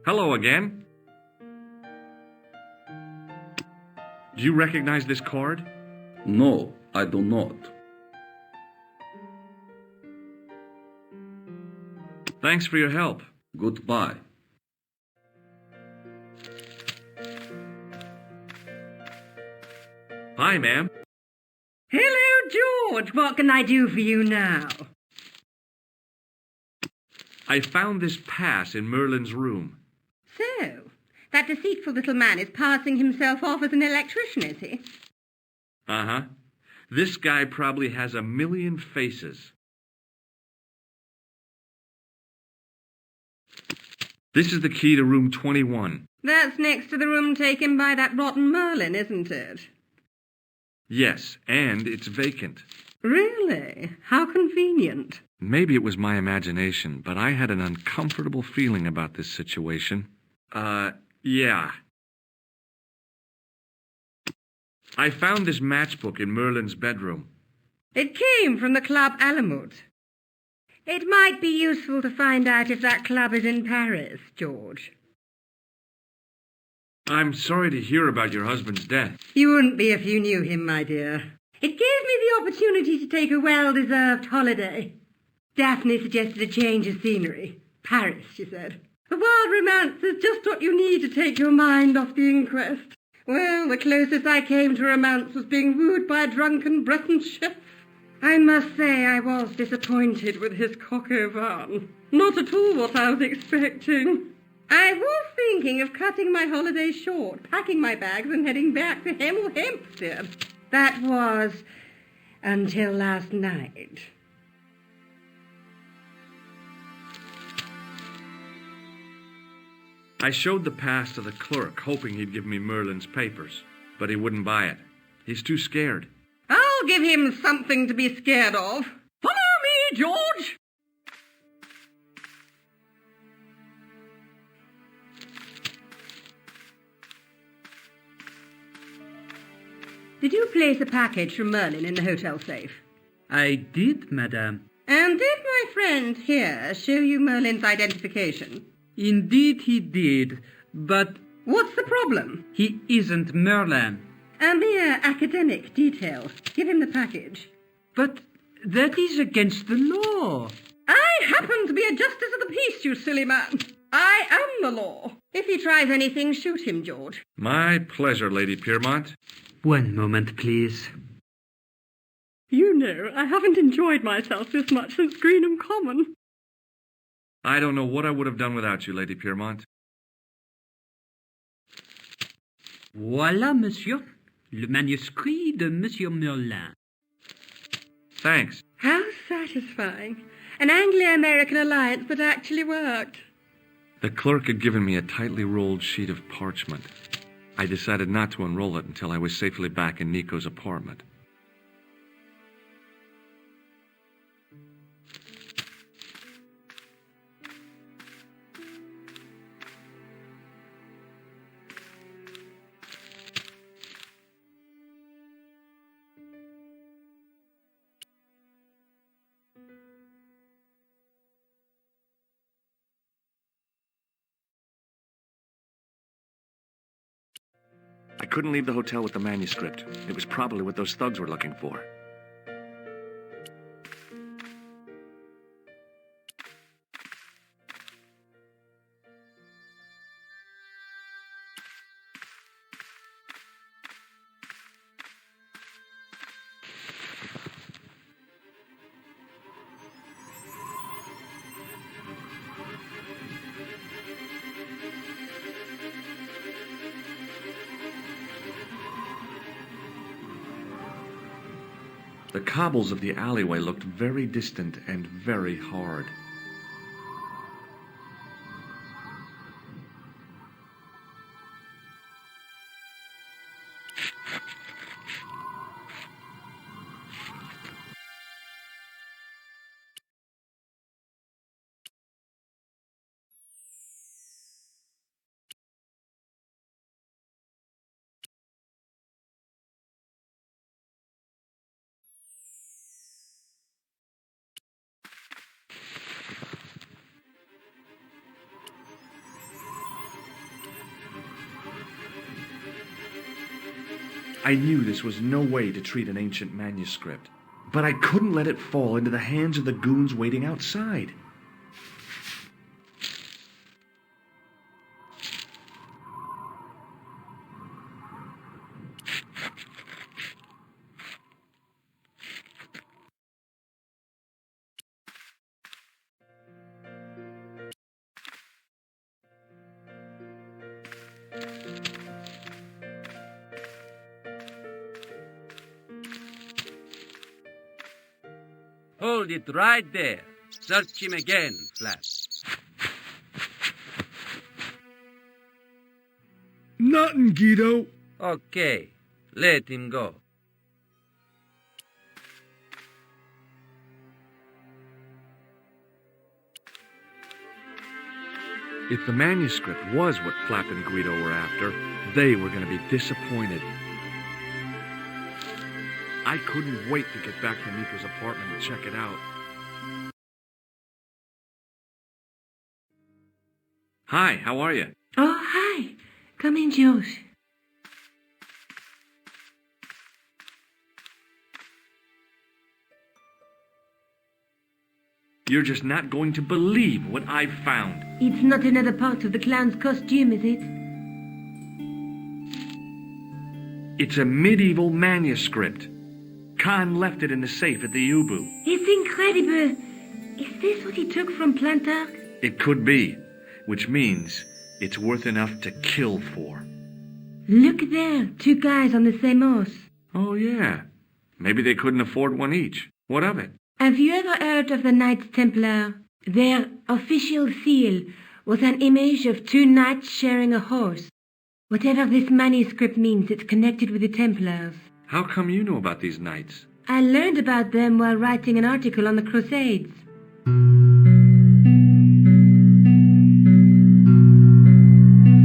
Speaker 7: Hello again. Do you recognize this card?
Speaker 20: No, I do not.
Speaker 7: Thanks for your help.
Speaker 20: Goodbye.
Speaker 7: Hi, ma'am.
Speaker 17: Hello, George. What can I do for you now?
Speaker 7: I found this pass in Merlin's room.
Speaker 17: So, that deceitful little man is passing himself off as an electrician, is he?
Speaker 7: Uh-huh. This guy probably has 1,000,000 faces. This is the key to room 21.
Speaker 17: That's next to the room taken by that rotten Merlin, isn't it?
Speaker 7: Yes, and it's vacant.
Speaker 17: Really? How convenient.
Speaker 7: Maybe it was my imagination, but I had an uncomfortable feeling about this situation. Yeah. I found this matchbook in Merlin's bedroom.
Speaker 17: It came from the Club Alamut. It might be useful to find out if that club is in Paris, George.
Speaker 7: I'm sorry to hear about your husband's death.
Speaker 17: You wouldn't be if you knew him, my dear. It gave me the opportunity to take a well-deserved holiday. Daphne suggested a change of scenery. Paris, she said. A wild romance is just what you need to take your mind off the inquest. Well, the closest I came to romance was being wooed by a drunken Breton chef. I must say I was disappointed with his coq au vin. Not at all what I was expecting. I was thinking of cutting my holiday short, packing my bags and heading back to Hemel Hempstead. That was until last night.
Speaker 7: I showed the pass to the clerk, hoping he'd give me Merlin's papers, but he wouldn't buy it. He's too scared.
Speaker 17: I'll give him something to be scared of. Follow me, George! Did you place a package from Merlin in the hotel safe?
Speaker 19: I did, madame.
Speaker 17: And did my friend here show you Merlin's identification?
Speaker 19: Indeed he did, but...
Speaker 17: What's the problem?
Speaker 19: He isn't Merlin.
Speaker 17: A mere academic detail. Give him the package.
Speaker 19: But that is against the law.
Speaker 17: I happen to be a justice of the peace, you silly man. I am the law. If he tries anything, shoot him, George.
Speaker 7: My pleasure, Lady Piermont.
Speaker 19: One moment, please.
Speaker 17: You know, I haven't enjoyed myself this much since Greenham Common.
Speaker 7: I don't know what I would have done without you, Lady Piermont.
Speaker 19: Voilà, monsieur. Le manuscrit de Monsieur Merlin.
Speaker 7: Thanks.
Speaker 17: How satisfying. An Anglo-American alliance that actually worked.
Speaker 7: The clerk had given me a tightly rolled sheet of parchment. I decided not to unroll it until I was safely back in Nico's apartment.
Speaker 6: I couldn't leave the hotel with the manuscript. It was probably what those thugs were looking for. The cobbles of the alleyway looked very distant and very hard. I knew this was no way to treat an ancient manuscript, but I couldn't let it fall into the hands of the goons waiting outside.
Speaker 18: Hold it right there. Search him again, Flash.
Speaker 16: Nothing, Guido.
Speaker 18: Okay, let him go.
Speaker 6: If the manuscript was what Flap and Guido were after, they were going to be disappointed. I couldn't wait to get back to Nico's apartment and check it out. Hi, how are you?
Speaker 8: Oh, hi. Come in, George.
Speaker 6: You're just not going to believe what I've found.
Speaker 8: It's not another part of the clown's costume, is it?
Speaker 6: It's a medieval manuscript. Khan left it in the safe at the Ubu.
Speaker 8: It's incredible. Is this what he took from Plantark?
Speaker 6: It could be, which means it's worth enough to kill for.
Speaker 8: Look there, two guys on the same horse.
Speaker 6: Oh, yeah. Maybe they couldn't afford one each. What of it?
Speaker 8: Have you ever heard of the Knights Templar? Their official seal was an image of two knights sharing a horse. Whatever this manuscript means, it's connected with the Templars.
Speaker 6: How come you know about these knights?
Speaker 8: I learned about them while writing an article on the Crusades.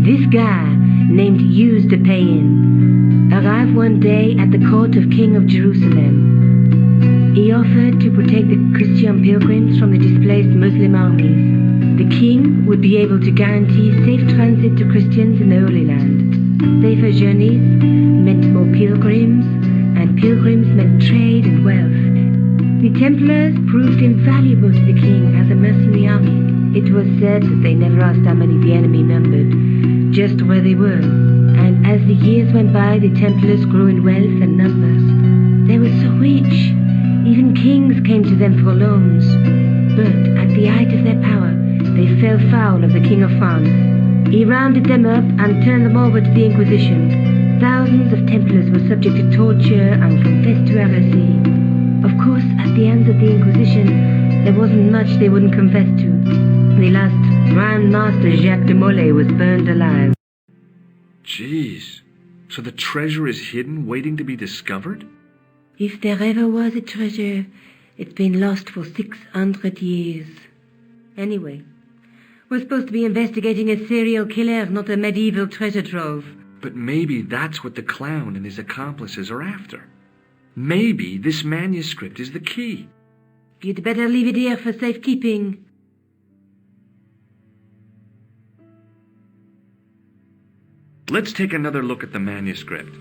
Speaker 8: This guy, named Hughes de Payen, arrived one day at the court of King of Jerusalem. He offered to protect the Christian pilgrims from the displaced Muslim armies. The king would be able to guarantee safe transit to Christians in the Holy Land. Safer journeys meant more pilgrims, and pilgrims meant trade and wealth. The Templars proved invaluable to the king as a mercenary army. It was said that they never asked how many the enemy numbered, just where they were. And as the years went by, the Templars grew in wealth and numbers. They were so rich, even kings came to them for loans. But at the height of their power, they fell foul of the King of France. He rounded them up and turned them over to the Inquisition. Thousands of Templars were subject to torture and confessed to heresy. Of course, at the hands of the Inquisition, there wasn't much they wouldn't confess to. The last Grand Master Jacques de Molay was burned alive.
Speaker 6: Jeez. So the treasure is hidden, waiting to be discovered?
Speaker 8: If there ever was a treasure, it's been lost for 600 years. Anyway, we're supposed to be investigating a serial killer, not a medieval treasure trove.
Speaker 6: But maybe that's what the clown and his accomplices are after. Maybe this manuscript is the key.
Speaker 8: You'd better leave it here for safekeeping.
Speaker 7: Let's take another look at the manuscript.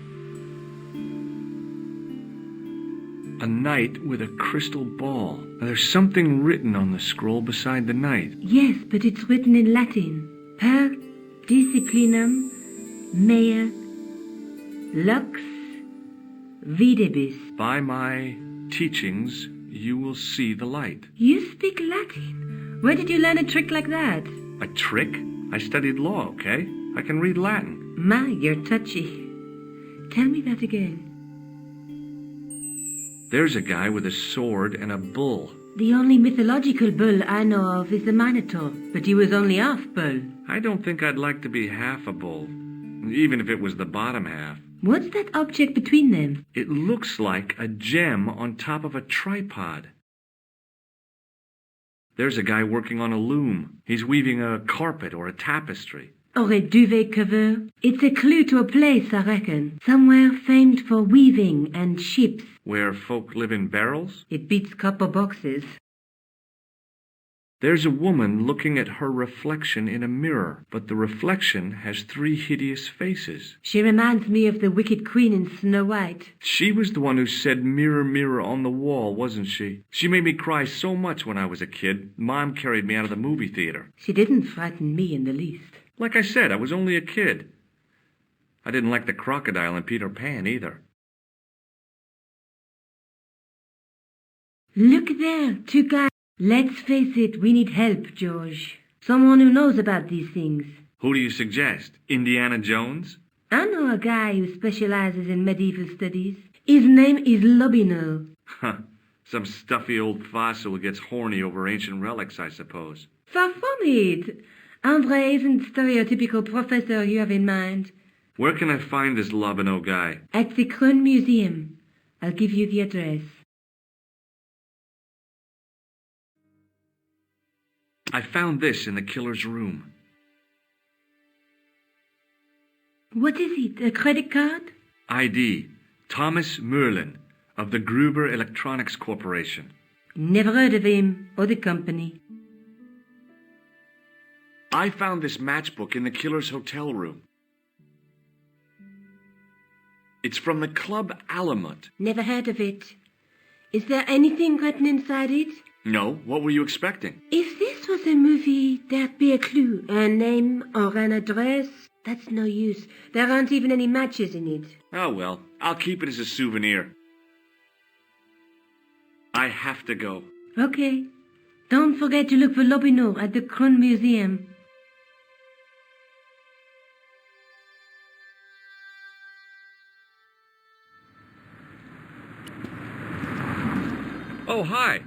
Speaker 7: A knight with a crystal ball. Now, there's something written on the scroll beside the knight.
Speaker 8: Yes, but it's written in Latin. Per disciplinam mea lux videbis.
Speaker 7: By my teachings, you will see the light.
Speaker 8: You speak Latin? Where did you learn a trick like that?
Speaker 7: A trick? I studied law, okay? I can read Latin.
Speaker 8: My, you're touchy. Tell me that again.
Speaker 7: There's a guy with a sword and a bull.
Speaker 8: The only mythological bull I know of is the Minotaur, but he was only half bull.
Speaker 7: I don't think I'd like to be half a bull, even if it was the bottom half.
Speaker 8: What's that object between them?
Speaker 7: It looks like a gem on top of a tripod. There's a guy working on a loom. He's weaving a carpet or a tapestry.
Speaker 8: Or a duvet cover. It's a clue to a place, I reckon. Somewhere famed for weaving and ships.
Speaker 7: Where folk live in barrels?
Speaker 8: It beats copper boxes.
Speaker 7: There's a woman looking at her reflection in a mirror, but the reflection has 3 hideous faces.
Speaker 8: She reminds me of the wicked queen in Snow White.
Speaker 7: She was the one who said, "Mirror, mirror on the wall," wasn't she? She made me cry so much when I was a kid. Mom carried me out of the movie theater.
Speaker 8: She didn't frighten me in the least.
Speaker 7: Like I said, I was only a kid. I didn't like the crocodile in Peter Pan either.
Speaker 8: Look there, 2 guys. Let's face it, we need help, George. Someone who knows about these things.
Speaker 7: Who do you suggest? Indiana Jones?
Speaker 8: I know a guy who specializes in medieval studies. His name is Lobineau.
Speaker 7: Huh. Some stuffy old fossil who gets horny over ancient relics, I suppose.
Speaker 8: Far from it. André isn't the stereotypical professor you have in mind.
Speaker 7: Where can I find this Lobineau guy?
Speaker 8: At the Krone Museum. I'll give you the address.
Speaker 7: I found this in the killer's room.
Speaker 8: What is it, a credit card?
Speaker 7: ID, Thomas Merlin, of the Gruber Electronics Corporation.
Speaker 8: Never heard of him, or the company.
Speaker 7: I found this matchbook in the killer's hotel room. It's from the Club Alamut.
Speaker 8: Never heard of it. Is there anything written inside it?
Speaker 7: No, what were you expecting?
Speaker 8: If this was a movie, there'd be a clue, a name or an address. That's no use. There aren't even any matches in it.
Speaker 7: Oh well, I'll keep it as a souvenir. I have to go.
Speaker 8: Okay. Don't forget to look for Lobineau at the Krone Museum.
Speaker 7: Oh, hi.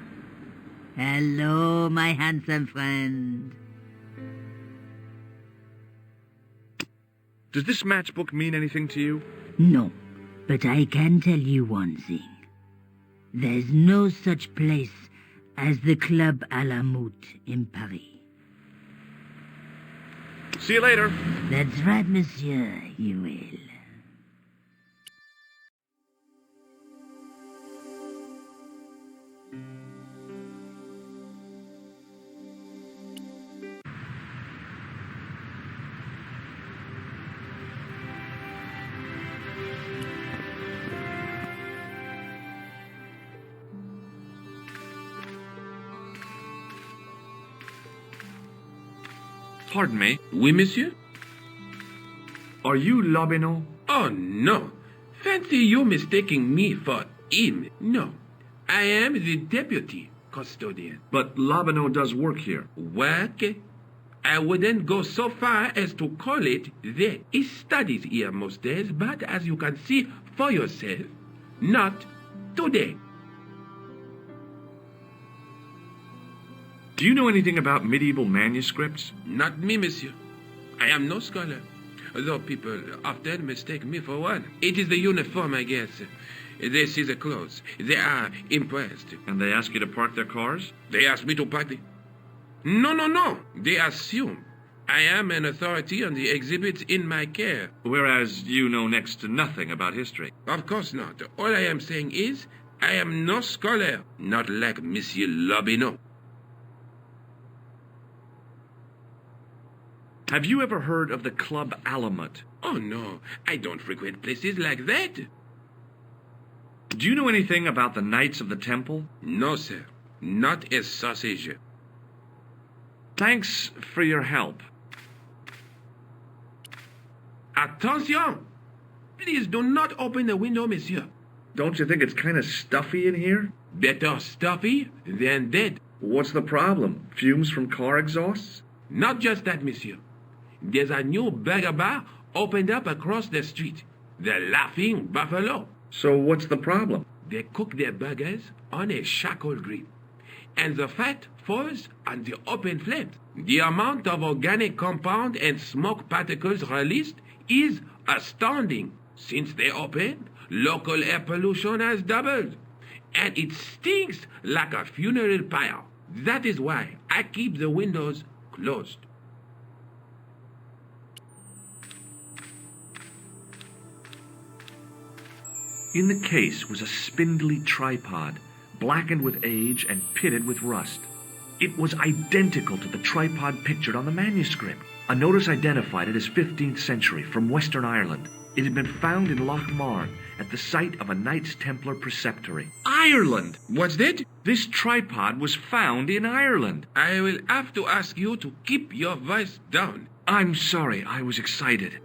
Speaker 12: Hello, my handsome friend.
Speaker 7: Does this matchbook mean anything to you?
Speaker 12: No, but I can tell you one thing. There's no such place as the Club Alamut in Paris.
Speaker 7: See you later.
Speaker 12: That's right, monsieur, you will.
Speaker 7: Pardon me.
Speaker 10: Oui, monsieur?
Speaker 7: Are you Lobineau?
Speaker 10: Oh, no. Fancy you mistaking me for him. No. I am the deputy custodian.
Speaker 7: But Lobineau does work here.
Speaker 10: Work? I wouldn't go so far as to call it that. He studies here most days, but as you can see for yourself, not today.
Speaker 7: Do you know anything about medieval manuscripts?
Speaker 10: Not me, monsieur. I am no scholar, though people often mistake me for one. It is the uniform, I guess. They see the clothes. They are impressed.
Speaker 7: And they ask you to park their cars?
Speaker 10: They ask me to park the... No. They assume I am an authority on the exhibits in my care.
Speaker 7: Whereas you know next to nothing about history.
Speaker 10: Of course not. All I am saying is, I am no scholar, not like Monsieur Lobineau.
Speaker 7: Have you ever heard of the Club Alamut?
Speaker 10: Oh no, I don't frequent places like that.
Speaker 7: Do you know anything about the Knights of the Temple?
Speaker 10: No, sir. Not a sausage.
Speaker 7: Thanks for your help.
Speaker 10: Attention! Please do not open the window, monsieur.
Speaker 7: Don't you think it's kind of stuffy in here?
Speaker 10: Better stuffy than dead.
Speaker 7: What's the problem? Fumes from car exhausts?
Speaker 10: Not just that, monsieur. There's a new burger bar opened up across the street. The Laughing Buffalo.
Speaker 7: So what's the problem?
Speaker 10: They cook their burgers on a charcoal grill, and the fat falls on the open flames. The amount of organic compound and smoke particles released is astounding. Since they opened, local air pollution has doubled, and it stinks like a funeral pyre. That is why I keep the windows closed.
Speaker 7: In the case was a spindly tripod, blackened with age and pitted with rust. It was identical to the tripod pictured on the manuscript. A notice identified it as 15th century from Western Ireland. It had been found in Loch Marne at the site of a Knights Templar preceptory. Ireland!
Speaker 10: What's that?
Speaker 7: This tripod was found in Ireland.
Speaker 10: I will have to ask you to keep your voice down.
Speaker 7: I'm sorry, I was excited.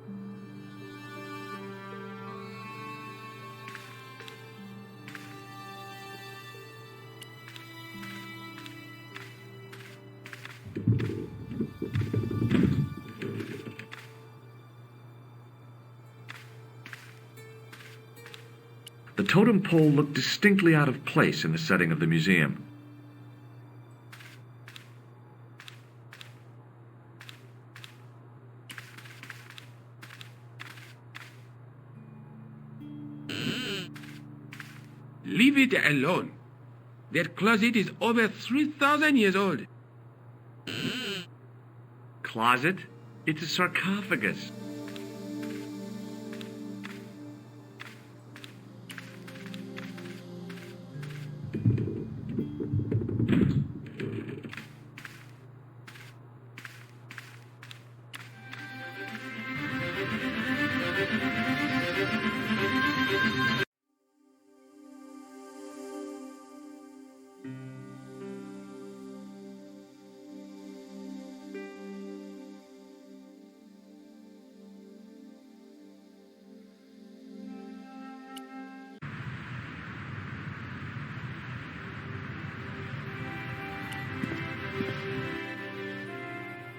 Speaker 7: The totem pole looked distinctly out of place in the setting of the museum.
Speaker 10: Leave it alone. That closet is over 3,000 years old.
Speaker 7: Closet? It's a sarcophagus.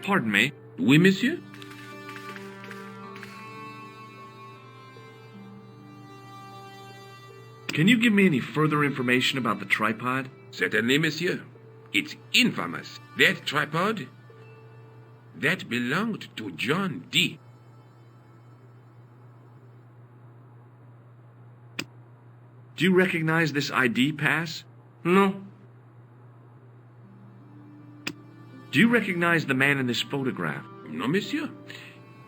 Speaker 7: Pardon me.
Speaker 10: Oui, monsieur?
Speaker 7: Can you give me any further information about the tripod?
Speaker 10: Certainly, monsieur. It's infamous. That tripod, that belonged to John D.
Speaker 7: Do you recognize this ID pass?
Speaker 13: No.
Speaker 7: Do you recognize the man in this photograph?
Speaker 10: No, monsieur.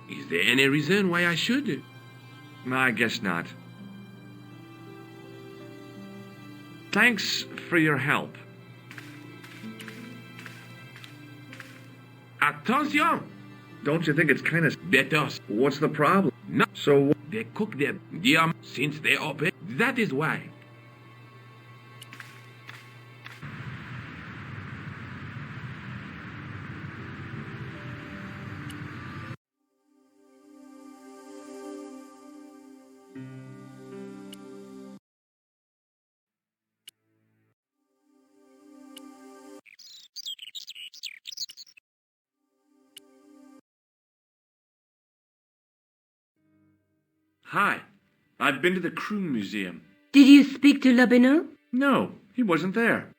Speaker 10: Is there any reason why I should?
Speaker 7: I guess not. Thanks for your help.
Speaker 10: Attention!
Speaker 7: Don't you think it's kind of
Speaker 10: better?
Speaker 7: What's the problem?
Speaker 10: No.
Speaker 7: So
Speaker 10: they cook their since they open. That is why.
Speaker 7: Hi. I've been to the Kroon Museum.
Speaker 8: Did you speak to Labinot?
Speaker 7: No, he wasn't there.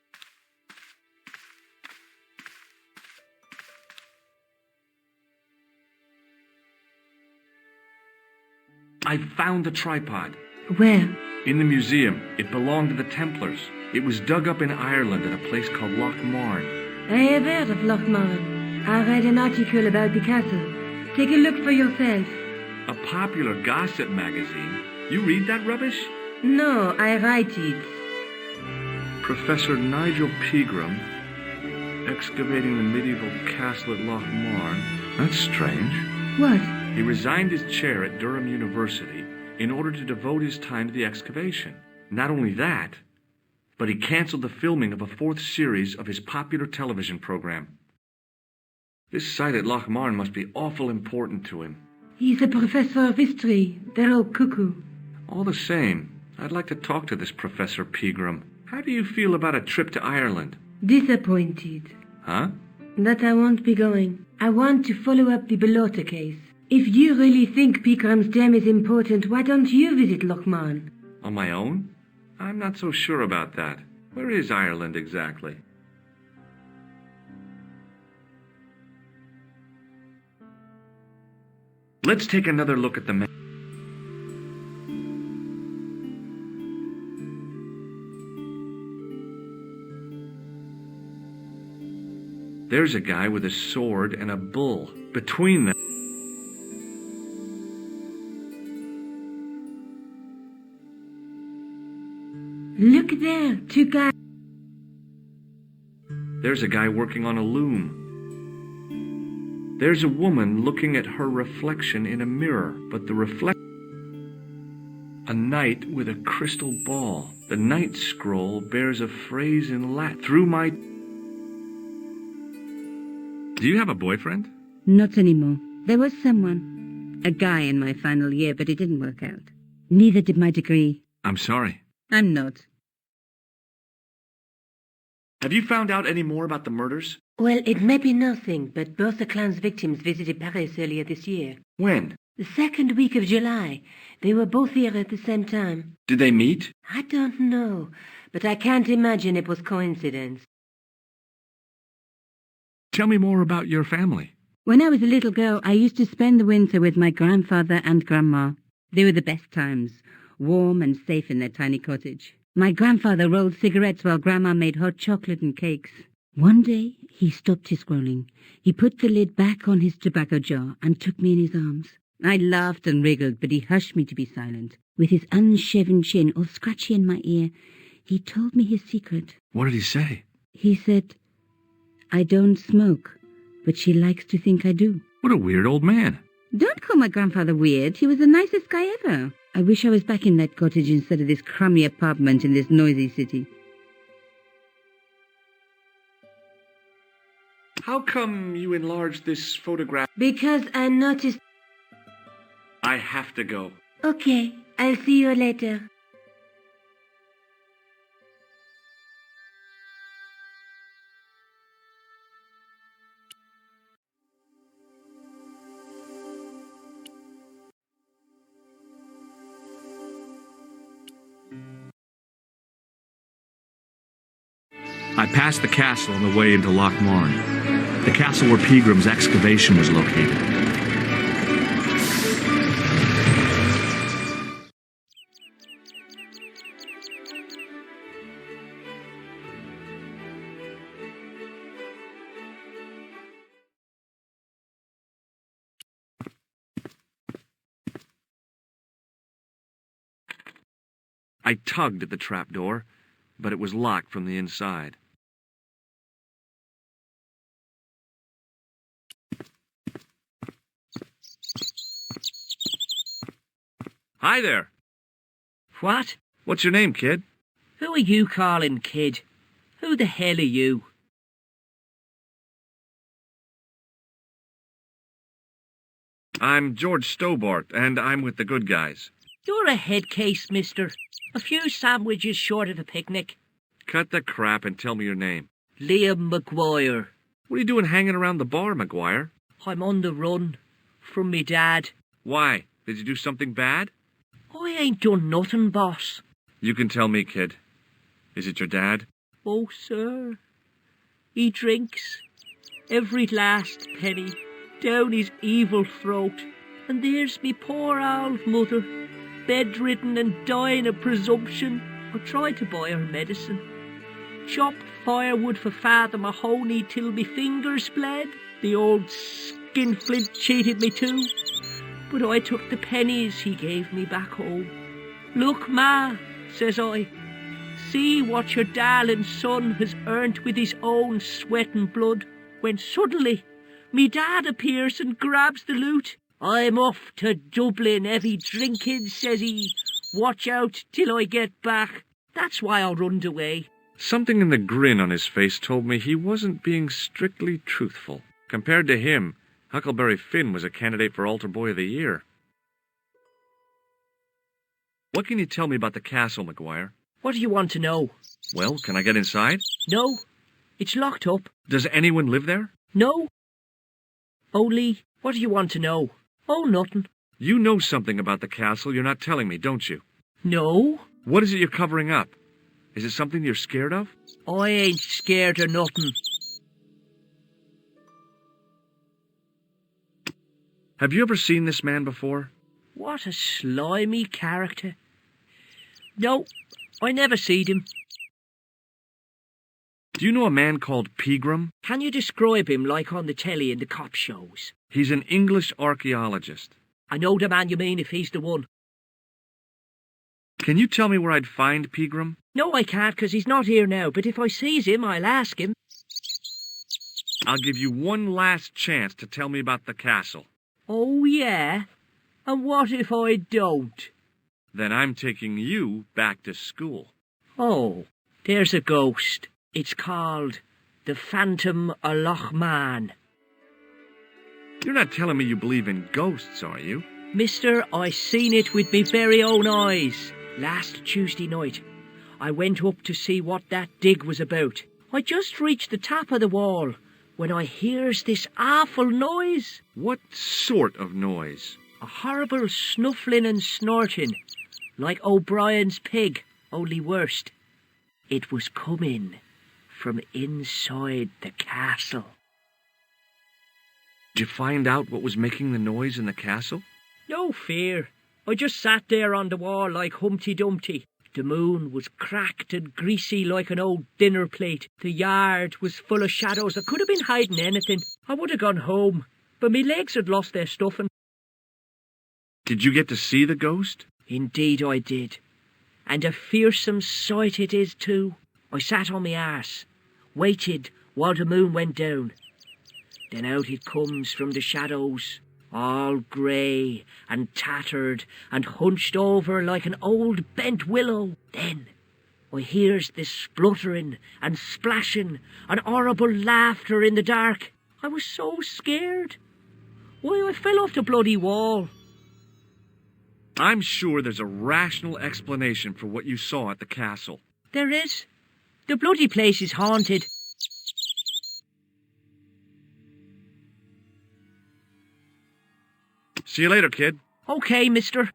Speaker 7: I found the tripod.
Speaker 8: Where?
Speaker 7: In the museum. It belonged to the Templars. It was dug up in Ireland at a place called Loch Marne.
Speaker 8: I have heard of Loch Marne. I read an article about the castle. Take a look for yourself.
Speaker 7: A popular gossip magazine. You read that rubbish?
Speaker 8: No, I write it.
Speaker 7: Professor Nigel Pegram, excavating the medieval castle at Loch Marne. That's strange.
Speaker 8: What?
Speaker 7: He resigned his chair at Durham University in order to devote his time to the excavation. Not only that, but he canceled the filming of a 4th series of his popular television program. This site at Loch Marne must be awful important to him.
Speaker 8: He's a professor of history. They're all cuckoo.
Speaker 7: All the same, I'd like to talk to this Professor Pegram. How do you feel about a trip to Ireland?
Speaker 8: Disappointed.
Speaker 7: Huh?
Speaker 8: That I won't be going. I want to follow up the Bellotta case. If you really think Pegram's gem is important, why don't you visit Loch Marne?
Speaker 7: On my own? I'm not so sure about that. Where is Ireland exactly? Let's take another look at the map. There's a guy with a sword and a bull. Between them.
Speaker 8: Look there, 2 guys.
Speaker 7: There's a guy working on a loom. There's a woman looking at her reflection in a mirror, but the a knight with a crystal ball. The knight scroll bears a phrase in Latin. Through my... Do you have a boyfriend?
Speaker 4: Not anymore. There was someone. A guy in my final year, but it didn't work out. Neither did my degree.
Speaker 7: I'm sorry.
Speaker 4: I'm not.
Speaker 7: Have you found out any more about the murders?
Speaker 8: Well, it may be nothing, but both the clan's victims visited Paris earlier this year.
Speaker 7: When?
Speaker 8: The 2nd week of July. They were both here at the same time.
Speaker 7: Did they meet?
Speaker 8: I don't know, but I can't imagine it was coincidence.
Speaker 7: Tell me more about your family.
Speaker 4: When I was a little girl, I used to spend the winter with my grandfather and grandma. They were the best times, warm and safe in their tiny cottage. My grandfather rolled cigarettes while Grandma made hot chocolate and cakes. One day, he stopped his scrolling. He put the lid back on his tobacco jar and took me in his arms. I laughed and wriggled, but he hushed me to be silent. With his unshaven chin all scratchy in my ear, he told me his secret.
Speaker 7: What did he say?
Speaker 4: He said, I don't smoke, but she likes to think I do.
Speaker 7: What a weird old man.
Speaker 4: Don't call my grandfather weird. He was the nicest guy ever. I wish I was back in that cottage instead of this crummy apartment in this noisy city.
Speaker 7: How come you enlarged this photograph?
Speaker 8: Because I noticed...
Speaker 7: I have to go.
Speaker 8: Okay, I'll see you later.
Speaker 6: I passed the castle on the way into Loch Marne, the castle where Pegram's excavation was located.
Speaker 7: I tugged at the trapdoor, but it was locked from the inside. Hi there.
Speaker 13: What?
Speaker 7: What's your name, kid?
Speaker 13: Who are you calling kid? Who the hell are you?
Speaker 7: I'm George Stobart, and I'm with the good guys.
Speaker 13: You're a head case, mister. A few sandwiches short of a picnic.
Speaker 7: Cut the crap and tell me your name.
Speaker 13: Liam McGuire.
Speaker 7: What are you doing hanging around the bar, McGuire?
Speaker 13: I'm on the run. From me dad.
Speaker 7: Why? Did you do something bad?
Speaker 13: I ain't done nothing, boss.
Speaker 7: You can tell me, kid. Is it your dad?
Speaker 13: Oh, sir. He drinks every last penny down his evil throat. And there's me poor old mother, bedridden and dying of presumption. I tried to buy her medicine. Chopped firewood for Father Mahoney till me fingers bled. The old skinflint cheated me too. But I took the pennies he gave me back home. Look, Ma, says I, see what your darling son has earned with his own sweat and blood. When suddenly, me dad appears and grabs the loot. I'm off to Dublin, heavy drinking, says he. Watch out till I get back. That's why I runned away.
Speaker 7: Something in the grin on his face told me he wasn't being strictly truthful. Compared to him, Huckleberry Finn was a candidate for Altar Boy of the Year. What can you tell me about the castle, McGuire?
Speaker 13: What do you want to know?
Speaker 7: Well, can I get inside?
Speaker 13: No, it's locked up.
Speaker 7: Does anyone live there?
Speaker 13: No. Only, what do you want to know? Oh, nothing.
Speaker 7: You know something about the castle you're not telling me, don't you?
Speaker 13: No.
Speaker 7: What is it you're covering up? Is it something you're scared of?
Speaker 13: I ain't scared of nothing.
Speaker 7: Have you ever seen this man before?
Speaker 13: What a slimy character. No, I never seed him.
Speaker 7: Do you know a man called Pegram?
Speaker 13: Can you describe him like on the telly in the cop shows?
Speaker 7: He's an English archaeologist.
Speaker 13: I know the man you mean if he's the one.
Speaker 7: Can you tell me where I'd find Pegram?
Speaker 13: No, I can't, 'cause he's not here now, but if I sees him, I'll ask him.
Speaker 7: I'll give you one last chance to tell me about the castle.
Speaker 13: Oh, yeah? And what if I don't?
Speaker 7: Then I'm taking you back to school.
Speaker 13: Oh, there's a ghost. It's called the Phantom o' Loch Man.
Speaker 7: You're not telling me you believe in ghosts, are you?
Speaker 13: Mister, I seen it with me very own eyes. Last Tuesday night, I went up to see what that dig was about. I just reached the top of the wall when I hears this awful noise.
Speaker 7: What sort of noise?
Speaker 13: A horrible snuffling and snorting, like O'Brien's pig, only worst. It was coming from inside the castle.
Speaker 7: Did you find out what was making the noise in the castle?
Speaker 13: No fear. I just sat there on the wall like Humpty Dumpty. The moon was cracked and greasy like an old dinner plate. The yard was full of shadows. I could have been hiding anything. I would have gone home, but me legs had lost their stuffing.
Speaker 7: Did you get to see the ghost?
Speaker 13: Indeed I did. And a fearsome sight it is too. I sat on my arse, waited while the moon went down. Then out it comes from the shadows, all grey and tattered and hunched over like an old bent willow. Then I hears this spluttering and splashing and horrible laughter in the dark. I was so scared. Why, I fell off the bloody wall.
Speaker 7: I'm sure there's a rational explanation for what you saw at the castle.
Speaker 13: There is. The bloody place is haunted.
Speaker 7: See you later, kid.
Speaker 13: Okay, mister.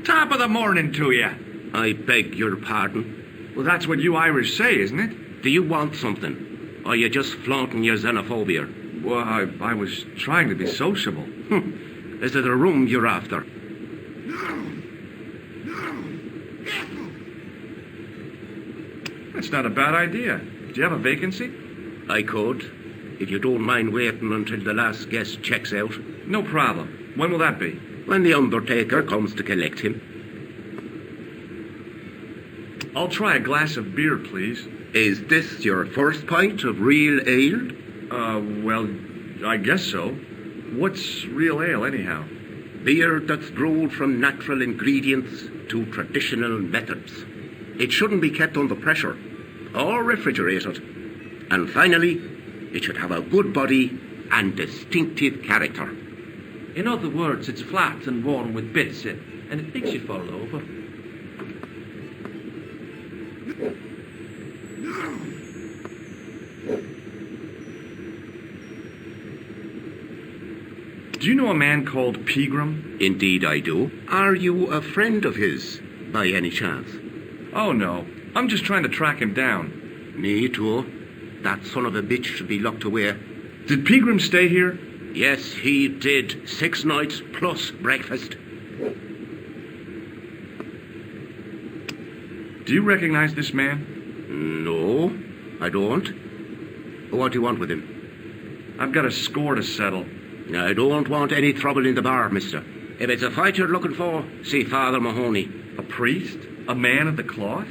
Speaker 6: Top of the morning to you.
Speaker 14: I beg your pardon.
Speaker 6: Well, that's what you Irish say, isn't it?
Speaker 14: Do you want something? Or are you just flaunting your xenophobia?
Speaker 6: Well, I was trying to be sociable.
Speaker 14: Is it a room you're after?
Speaker 6: That's not a bad idea. Do you have a vacancy?
Speaker 14: I could, if you don't mind waiting until the last guest checks out.
Speaker 6: No problem. When will that be?
Speaker 14: When the undertaker comes to collect him.
Speaker 6: I'll try a glass of beer, please.
Speaker 14: Is this your first pint of real ale?
Speaker 6: Well, I guess so. What's real ale, anyhow?
Speaker 14: Beer that's brewed from natural ingredients to traditional methods. It shouldn't be kept under pressure or refrigerated. And finally, it should have a good body and distinctive character.
Speaker 18: In other words, it's flat and worn with bits in, and it makes you fall over.
Speaker 7: Do you know a man called Pegram?
Speaker 14: Indeed I do. Are you a friend of his, by any chance?
Speaker 7: Oh, no. I'm just trying to track him down.
Speaker 14: Me too. That son of a bitch should be locked away.
Speaker 7: Did Pegram stay here?
Speaker 14: Yes, he did. 6 nights plus breakfast.
Speaker 7: Do you recognize this man?
Speaker 14: No, I don't. What do you want with him?
Speaker 7: I've got a score to settle.
Speaker 21: I don't want any trouble in the bar, mister. If it's a fight you're looking for, see Father Mahoney.
Speaker 7: A priest? A man of the cloth?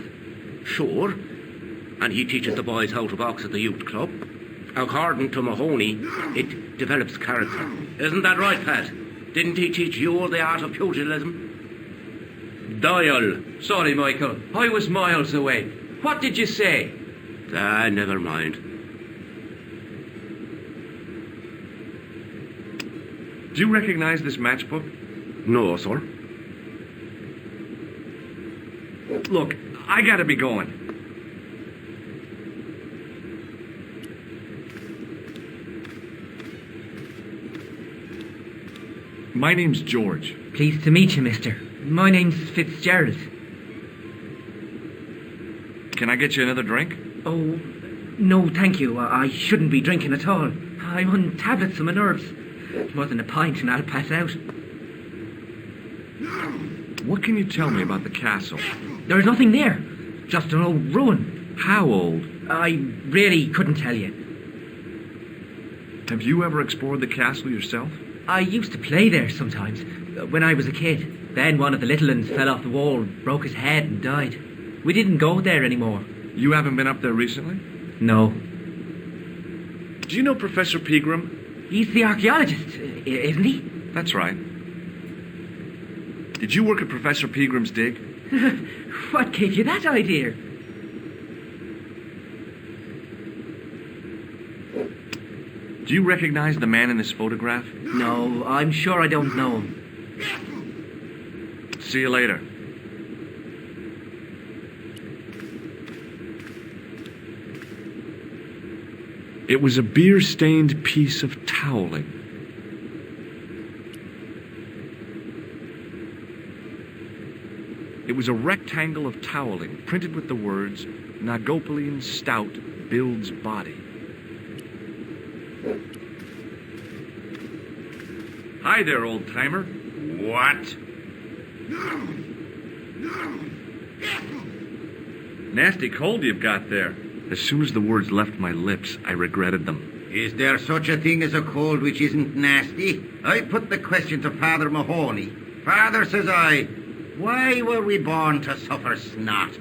Speaker 21: Sure. And he teaches the boys how to box at the youth club. According to Mahoney, it develops character. Isn't that right, Pat? Didn't he teach you the art of pugilism?
Speaker 18: Doyle. Sorry, Michael. I was miles away. What did you say?
Speaker 21: Never mind.
Speaker 7: Do you recognize this matchbook?
Speaker 21: No, sir.
Speaker 7: Look, I gotta be going. My name's George.
Speaker 22: Pleased to meet you, mister. My name's Fitzgerald.
Speaker 7: Can I get you another drink?
Speaker 22: Oh, no, thank you. I shouldn't be drinking at all. I'm on tablets for my nerves. More than a pint and I'll pass out.
Speaker 7: What can you tell me about the castle?
Speaker 22: There's nothing there. Just an old ruin.
Speaker 7: How old?
Speaker 22: I really couldn't tell you.
Speaker 7: Have you ever explored the castle yourself?
Speaker 22: I used to play there sometimes, when I was a kid. Then one of the little ones fell off the wall, broke his head and died. We didn't go there anymore.
Speaker 7: You haven't been up there recently?
Speaker 22: No.
Speaker 7: Do you know Professor Pegram?
Speaker 22: He's the archaeologist, isn't he?
Speaker 7: That's right. Did you work at Professor Pegram's dig?
Speaker 22: What gave you that idea?
Speaker 7: Do you recognize the man in this photograph?
Speaker 22: No, I'm sure I don't know him.
Speaker 7: See you later. It was a beer-stained piece of toweling. It was a rectangle of toweling printed with the words, Nagopolian stout builds body. Hi there, old-timer.
Speaker 14: What?
Speaker 7: Nasty cold you've got there. As soon as the words left my lips, I regretted them.
Speaker 14: Is there such a thing as a cold which isn't nasty? I put the question to Father Mahoney. Father, says I, why were we born to suffer snot?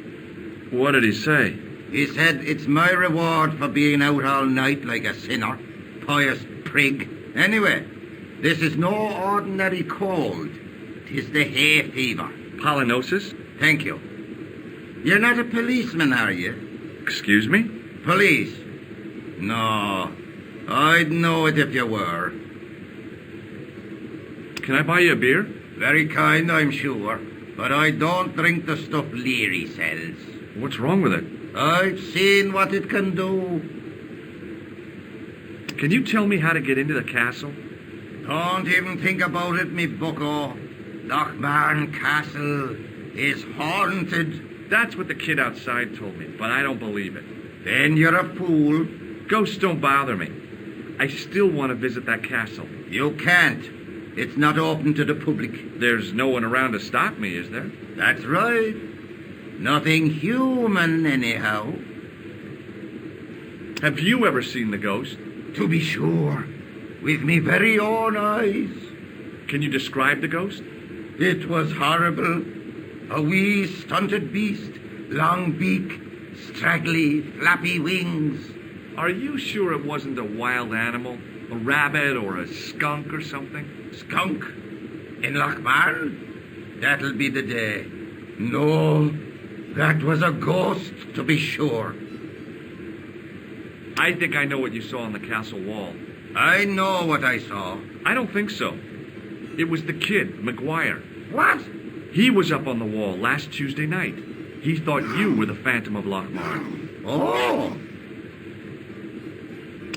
Speaker 7: What did he say?
Speaker 14: He said, it's my reward for being out all night like a sinner. Pious prig. Anyway, this is no ordinary cold. 'Tis the hay fever.
Speaker 7: Pollinosis?
Speaker 14: Thank you. You're not a policeman, are you?
Speaker 7: Excuse me?
Speaker 14: Police? No. I'd know it if you were.
Speaker 7: Can I buy you a beer?
Speaker 14: Very kind, I'm sure. But I don't drink the stuff Leary sells.
Speaker 7: What's wrong with it?
Speaker 14: I've seen what it can do.
Speaker 7: Can you tell me how to get into the castle?
Speaker 14: Don't even think about it, me bucko. Lochmarn Castle is haunted.
Speaker 7: That's what the kid outside told me, but I don't believe it.
Speaker 14: Then you're a fool.
Speaker 7: Ghosts don't bother me. I still want to visit that castle.
Speaker 14: You can't. It's not open to the public.
Speaker 7: There's no one around to stop me, is there?
Speaker 14: That's right. Nothing human, anyhow.
Speaker 7: Have you ever seen the ghost?
Speaker 14: To be sure. With me very own eyes.
Speaker 7: Can you describe the ghost?
Speaker 14: It was horrible. A wee stunted beast, long beak, straggly, flappy wings.
Speaker 7: Are you sure it wasn't a wild animal? A rabbit or a skunk or something?
Speaker 14: Skunk? In Lochmarn? That'll be the day. No, that was a ghost, to be sure.
Speaker 7: I think I know what you saw on the castle wall.
Speaker 14: I know what I saw.
Speaker 7: I don't think so. It was the kid, McGuire.
Speaker 14: What?
Speaker 7: He was up on the wall last Tuesday night. He thought you were the Phantom of Lochmarn.
Speaker 14: Oh!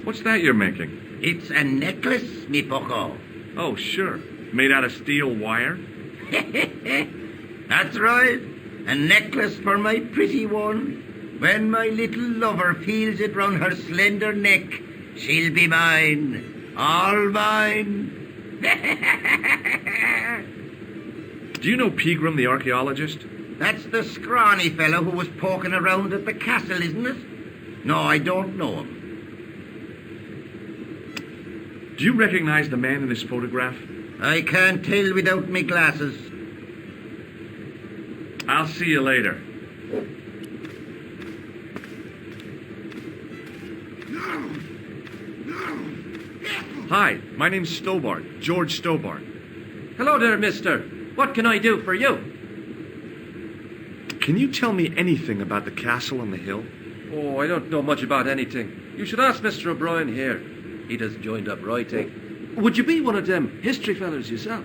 Speaker 7: What's that you're making?
Speaker 14: It's a necklace, me bucko.
Speaker 7: Oh, sure. Made out of steel wire?
Speaker 14: That's right. A necklace for my pretty one. When my little lover feels it round her slender neck, she'll be mine. All mine.
Speaker 7: Do you know Pegram, the archaeologist?
Speaker 14: That's the scrawny fellow who was poking around at the castle, isn't it? No, I don't know him.
Speaker 7: Do you recognize the man in this photograph?
Speaker 14: I can't tell without me glasses.
Speaker 7: I'll see you later. Hi, my name's Stobart, George Stobart.
Speaker 18: Hello there, mister. What can I do for you?
Speaker 7: Can you tell me anything about the castle on the hill?
Speaker 18: Oh, I don't know much about anything. You should ask Mr. O'Brien here. He does joined up writing. Would you be one of them history fellas yourself?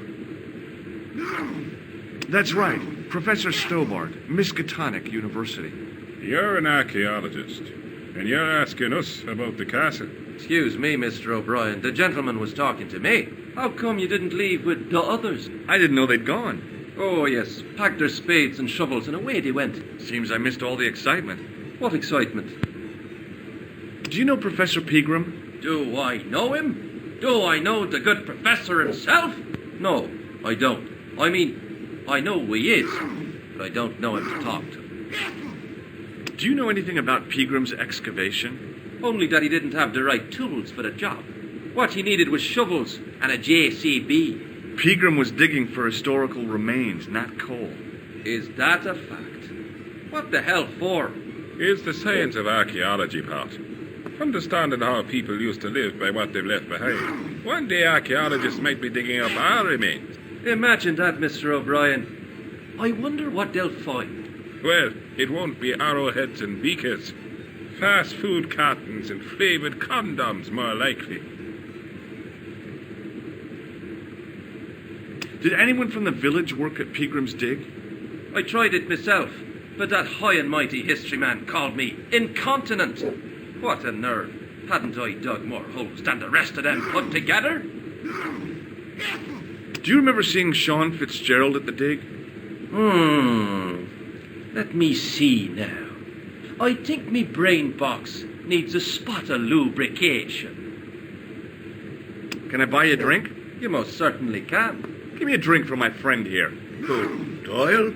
Speaker 7: That's right, Professor Stobart, Miskatonic University.
Speaker 3: You're an archaeologist, and you're asking us about the castle.
Speaker 18: Excuse me, Mr. O'Brien. The gentleman was talking to me. How come you didn't leave with the others?
Speaker 7: I didn't know they'd gone.
Speaker 18: Oh, yes. Packed their spades and shovels and away they went.
Speaker 7: Seems I missed all the excitement.
Speaker 18: What excitement?
Speaker 7: Do you know Professor Pegram?
Speaker 18: Do I know him? Do I know the good professor himself? No, I don't. I mean, I know who he is, but I don't know him to talk to.
Speaker 7: Do you know anything about Pegram's excavation?
Speaker 18: Only that he didn't have the right tools for the job. What he needed was shovels and a JCB.
Speaker 7: Pegram was digging for historical remains, not coal.
Speaker 18: Is that a fact? What the hell for?
Speaker 3: It's the science of archaeology, Pat. Understanding how people used to live by what they've left behind. One day archaeologists might be digging up our remains.
Speaker 18: Imagine that, Mr. O'Brien. I wonder what they'll find.
Speaker 3: Well, it won't be arrowheads and beakers. Fast food cartons and flavoured condoms, more likely.
Speaker 7: Did anyone from the village work at Pegram's dig?
Speaker 18: I tried it myself, but that high and mighty history man called me incontinent. What a nerve. Hadn't I dug more holes than the rest of them put together?
Speaker 7: Do you remember seeing Sean Fitzgerald at the dig?
Speaker 18: Let me see now. I think me brain box needs a spot of lubrication.
Speaker 7: Can I buy you a drink?
Speaker 18: You most certainly can.
Speaker 7: Give me a drink for my friend here.
Speaker 14: Who, Doyle?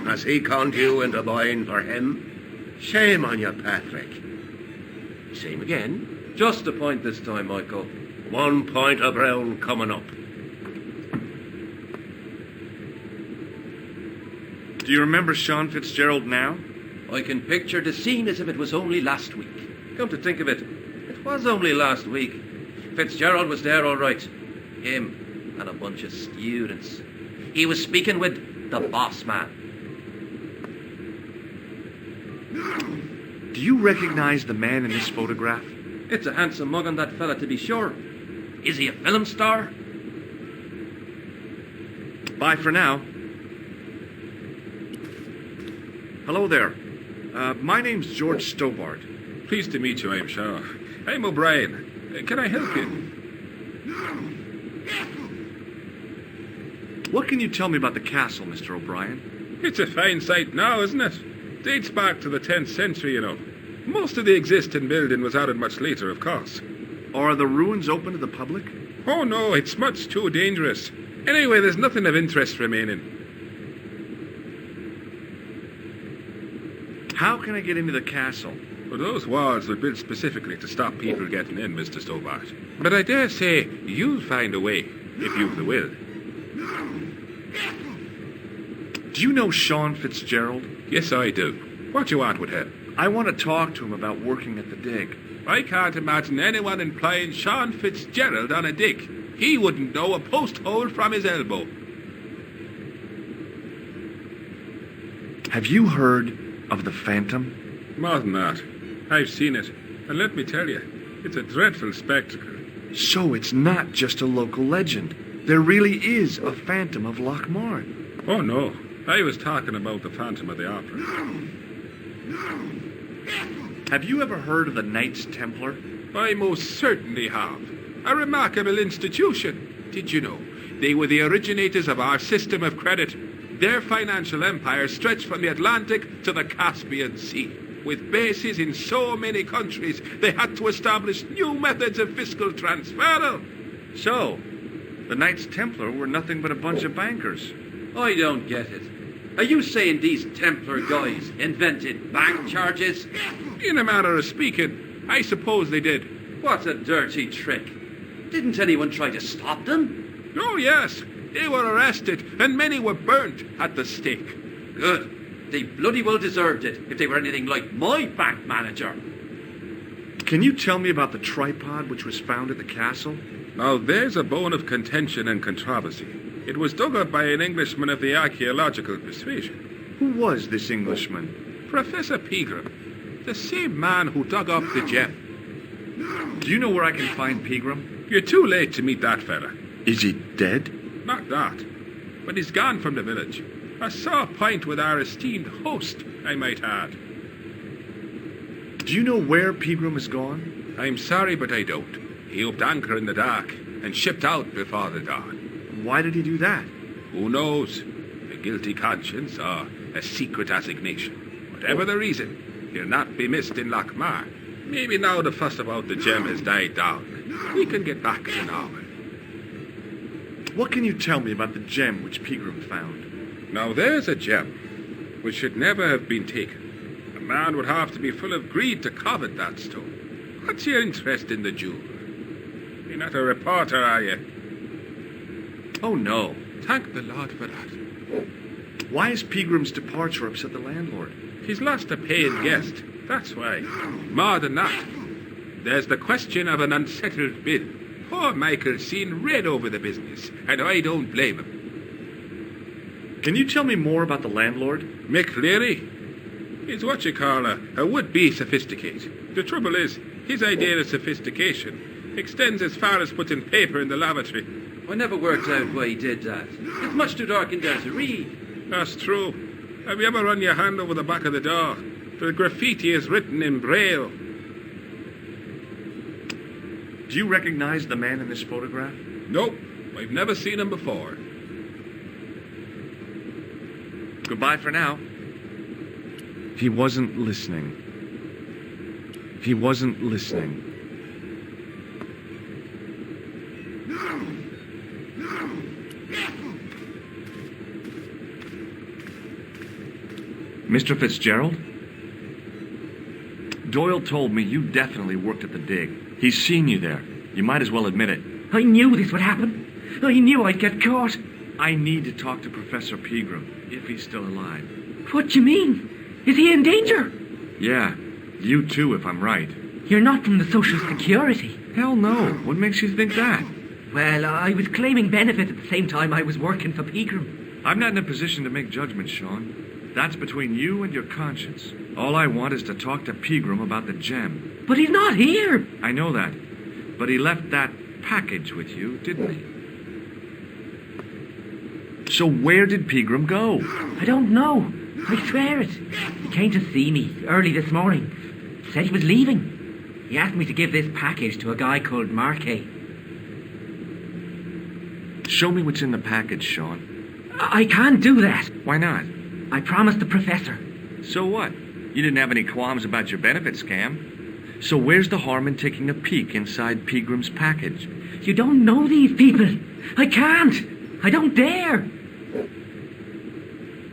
Speaker 14: Has he conned you into buying for him? Shame on you, Patrick.
Speaker 18: Same again. Just a point this time, Michael.
Speaker 14: 1 point of brown coming up.
Speaker 7: Do you remember Sean Fitzgerald now?
Speaker 18: I can picture the scene as if it was only last week. Come to think of it, it was only last week. Fitzgerald was there all right. Him and a bunch of students. He was speaking with the boss man.
Speaker 7: Do you recognize the man in this photograph?
Speaker 18: It's a handsome mug on that fella, to be sure. Is he a film star?
Speaker 7: Bye for now. Hello there. My name's George Stobart.
Speaker 3: Pleased to meet you, I'm sure. I'm O'Brien. Can I help you?
Speaker 7: What can you tell me about the castle, Mr. O'Brien?
Speaker 3: It's a fine site now, isn't it? Dates back to the 10th century, you know. Most of the existing building was added much later, of course.
Speaker 7: Are the ruins open to the public?
Speaker 3: Oh, no, it's much too dangerous. Anyway, there's nothing of interest remaining.
Speaker 7: How can I get into the castle?
Speaker 3: Well, those walls were built specifically to stop people getting in, Mr. Stobart. But I dare say you'll find a way, if you've the will.
Speaker 7: Do you know Sean Fitzgerald?
Speaker 3: Yes, I do. What do you want with him?
Speaker 7: I want to talk to him about working at the dig.
Speaker 3: I can't imagine anyone employing Sean Fitzgerald on a dig. He wouldn't know a post hole from his elbow.
Speaker 7: Have you heard of the Phantom?
Speaker 3: More than that. I've seen it. And let me tell you, it's a dreadful spectacle.
Speaker 7: So it's not just a local legend. There really is a Phantom of Lochmorn.
Speaker 3: Oh, no. I was talking about the Phantom of the Opera.
Speaker 7: Have you ever heard of the Knights Templar?
Speaker 3: I most certainly have. A remarkable institution. Did you know? They were the originators of our system of credit. Their financial empire stretched from the Atlantic to the Caspian Sea. With bases in so many countries, they had to establish new methods of fiscal transfer.
Speaker 7: So, the Knights Templar were nothing but a bunch of bankers.
Speaker 18: I don't get it. Are you saying these Templar guys invented bank charges?
Speaker 3: In a manner of speaking, I suppose they did.
Speaker 18: What a dirty trick. Didn't anyone try to stop them?
Speaker 3: Oh, yes. They were arrested, and many were burnt at the stake.
Speaker 18: Good. They bloody well deserved it if they were anything like my bank manager.
Speaker 7: Can you tell me about the tripod which was found at the castle?
Speaker 3: Now, there's a bone of contention and controversy. It was dug up by an Englishman of the archaeological persuasion.
Speaker 7: Who was this Englishman?
Speaker 3: Professor Pegram. The same man who dug up the gem.
Speaker 7: Do you know where I can find Pegram?
Speaker 3: You're too late to meet that fella.
Speaker 7: Is he dead?
Speaker 3: Not that. But he's gone from the village. A sore point with our esteemed host, I might add.
Speaker 7: Do you know where Pegram has gone?
Speaker 3: I'm sorry, but I don't. He upped anchor in the dark and shipped out before the dawn.
Speaker 7: Why did he do that?
Speaker 3: Who knows? A guilty conscience or a secret assignation. Whatever the reason, he'll not be missed in Lochmar. Maybe now the fuss about the gem has died down. We can get back to normal.
Speaker 7: What can you tell me about the gem which Pegram found?
Speaker 3: Now there's a gem which should never have been taken. A man would have to be full of greed to covet that stone. What's your interest in the jewel? You're not a reporter, are you?
Speaker 7: Oh, no.
Speaker 3: Thank the Lord for that.
Speaker 7: Why has Pegram's departure upset the landlord?
Speaker 3: He's lost a paying guest. That's why. More than that, there's the question of an unsettled bill. Poor Michael's seen red over the business, and I don't blame him.
Speaker 7: Can you tell me more about the landlord?
Speaker 3: Mick Leary? He's what you call a would-be sophisticate. The trouble is, his idea of sophistication extends as far as putting paper in the lavatory.
Speaker 18: I never worked out why he did that. It's much too dark in there to read.
Speaker 3: That's true. Have you ever run your hand over the back of the door? The graffiti is written in Braille.
Speaker 7: Do you recognize the man in this photograph?
Speaker 3: Nope. I've never seen him before.
Speaker 7: Goodbye for now. He wasn't listening. He wasn't listening. Mr. Fitzgerald? Doyle told me you definitely worked at the dig. He's seen you there. You might as well admit it.
Speaker 22: I knew this would happen. I knew I'd get caught.
Speaker 7: I need to talk to Professor Pegram, if he's still alive.
Speaker 22: What do you mean? Is he in danger?
Speaker 7: Yeah, you too, if I'm right.
Speaker 22: You're not from the Social Security.
Speaker 7: Hell no. What makes you think that?
Speaker 22: Well, I was claiming benefit at the same time I was working for Pegram.
Speaker 7: I'm not in a position to make judgments, Sean. That's between you and your conscience. All I want is to talk to Pegram about the gem.
Speaker 22: But he's not here.
Speaker 7: I know that. But he left that package with you, didn't he? So where did Pegram go?
Speaker 22: I don't know. I swear it. He came to see me early this morning. Said he was leaving. He asked me to give this package to a guy called Marquet.
Speaker 7: Show me what's in the package, Sean.
Speaker 22: I can't do that.
Speaker 7: Why not?
Speaker 22: I promised the professor.
Speaker 7: So what? You didn't have any qualms about your benefit scam. So where's the harm in taking a peek inside Pegram's package?
Speaker 22: You don't know these people. I can't. I don't dare.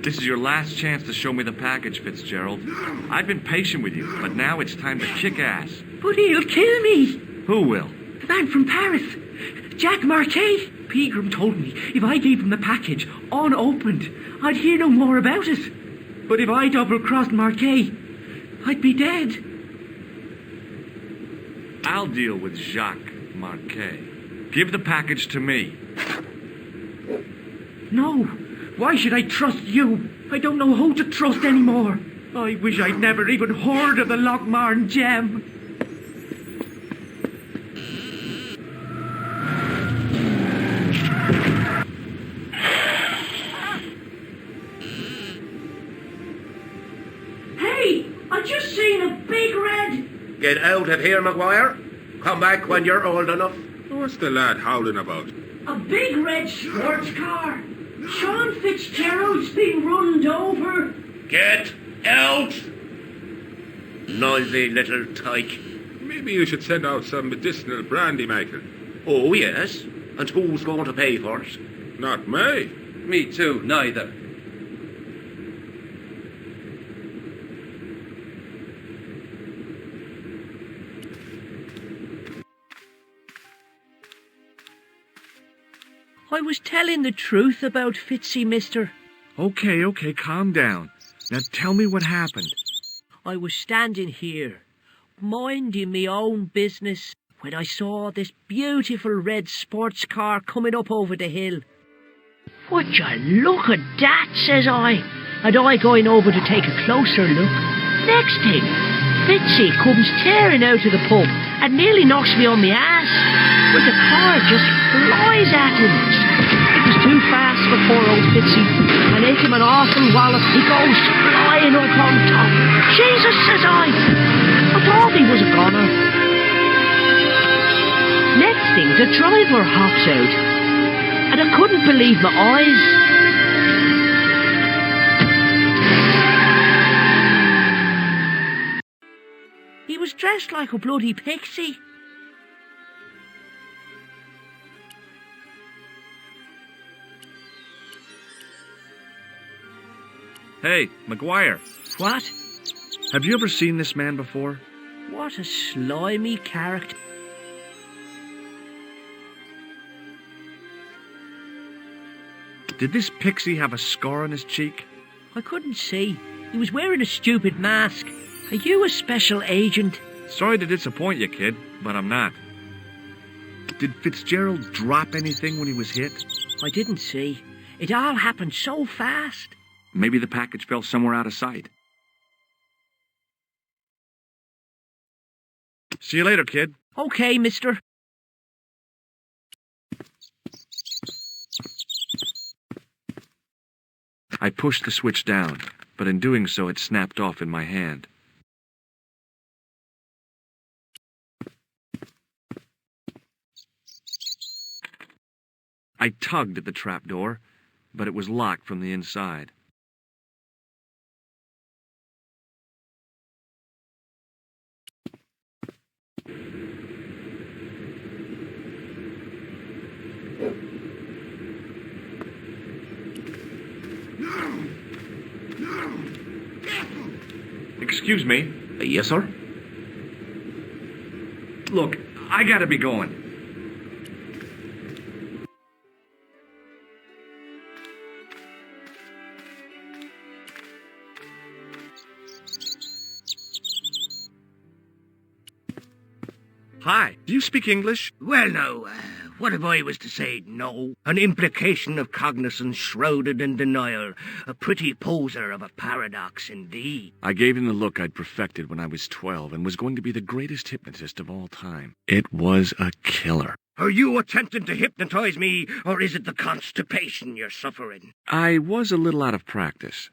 Speaker 7: This is your last chance to show me the package, Fitzgerald. I've been patient with you, but now it's time to kick ass.
Speaker 22: But he'll kill me.
Speaker 7: Who will?
Speaker 22: The man from Paris. Jack Marquet. Pegram told me if I gave him the package unopened, I'd hear no more about it. But if I double-crossed Marquet, I'd be dead.
Speaker 7: I'll deal with Jacques Marquet. Give the package to me.
Speaker 22: No. Why should I trust you? I don't know who to trust anymore. I wish I'd never even heard of the Lochmarn gem. Hey, I just seen a big red...
Speaker 21: Get out of here, Maguire. Come back when you're old enough.
Speaker 3: What's the lad howling about?
Speaker 22: A big red sports car. Sean Fitzgerald's been runned over.
Speaker 21: Get out! Noisy little tyke.
Speaker 3: Maybe you should send out some medicinal brandy, Michael.
Speaker 21: Oh, yes. And who's going to pay for it?
Speaker 3: Not me.
Speaker 18: Me too, neither.
Speaker 13: I was telling the truth about Fitzy, mister.
Speaker 7: Okay, calm down. Now tell me what happened.
Speaker 13: I was standing here, minding me own business, when I saw this beautiful red sports car coming up over the hill. "Would you look at that?" says I, and I going over to take a closer look. Next thing, Fitzy comes tearing out of the pub and nearly knocks me on my ass, but the car just flies at him. It was too fast for poor old Fitzy, and ate him an awful wallop. He goes flying up on top. "Jesus," says I thought he was a goner. Next thing, the driver hops out, and I couldn't believe my eyes. He was dressed like a bloody pixie.
Speaker 7: Hey, McGuire.
Speaker 13: What?
Speaker 7: Have you ever seen this man before?
Speaker 13: What a slimy character.
Speaker 7: Did this pixie have a scar on his cheek?
Speaker 13: I couldn't see. He was wearing a stupid mask. Are you a special agent?
Speaker 7: Sorry to disappoint you, kid, but I'm not. Did Fitzgerald drop anything when he was hit?
Speaker 13: I didn't see. It all happened so fast.
Speaker 7: Maybe the package fell somewhere out of sight. See you later, kid.
Speaker 13: Okay, mister.
Speaker 7: I pushed the switch down, but in doing so it snapped off in my hand. I tugged at the trapdoor, but it was locked from the inside. Excuse me?
Speaker 21: Yes, sir?
Speaker 7: Look, I gotta be going. Hi, do you speak English?
Speaker 12: Well, no. What if I was to say no? An implication of cognizance shrouded in denial. A pretty poser of a paradox indeed.
Speaker 7: I gave him the look I'd perfected when I was 12 and was going to be the greatest hypnotist of all time. It was a killer.
Speaker 12: Are you attempting to hypnotize me, or is it the constipation you're suffering?
Speaker 7: I was a little out of practice.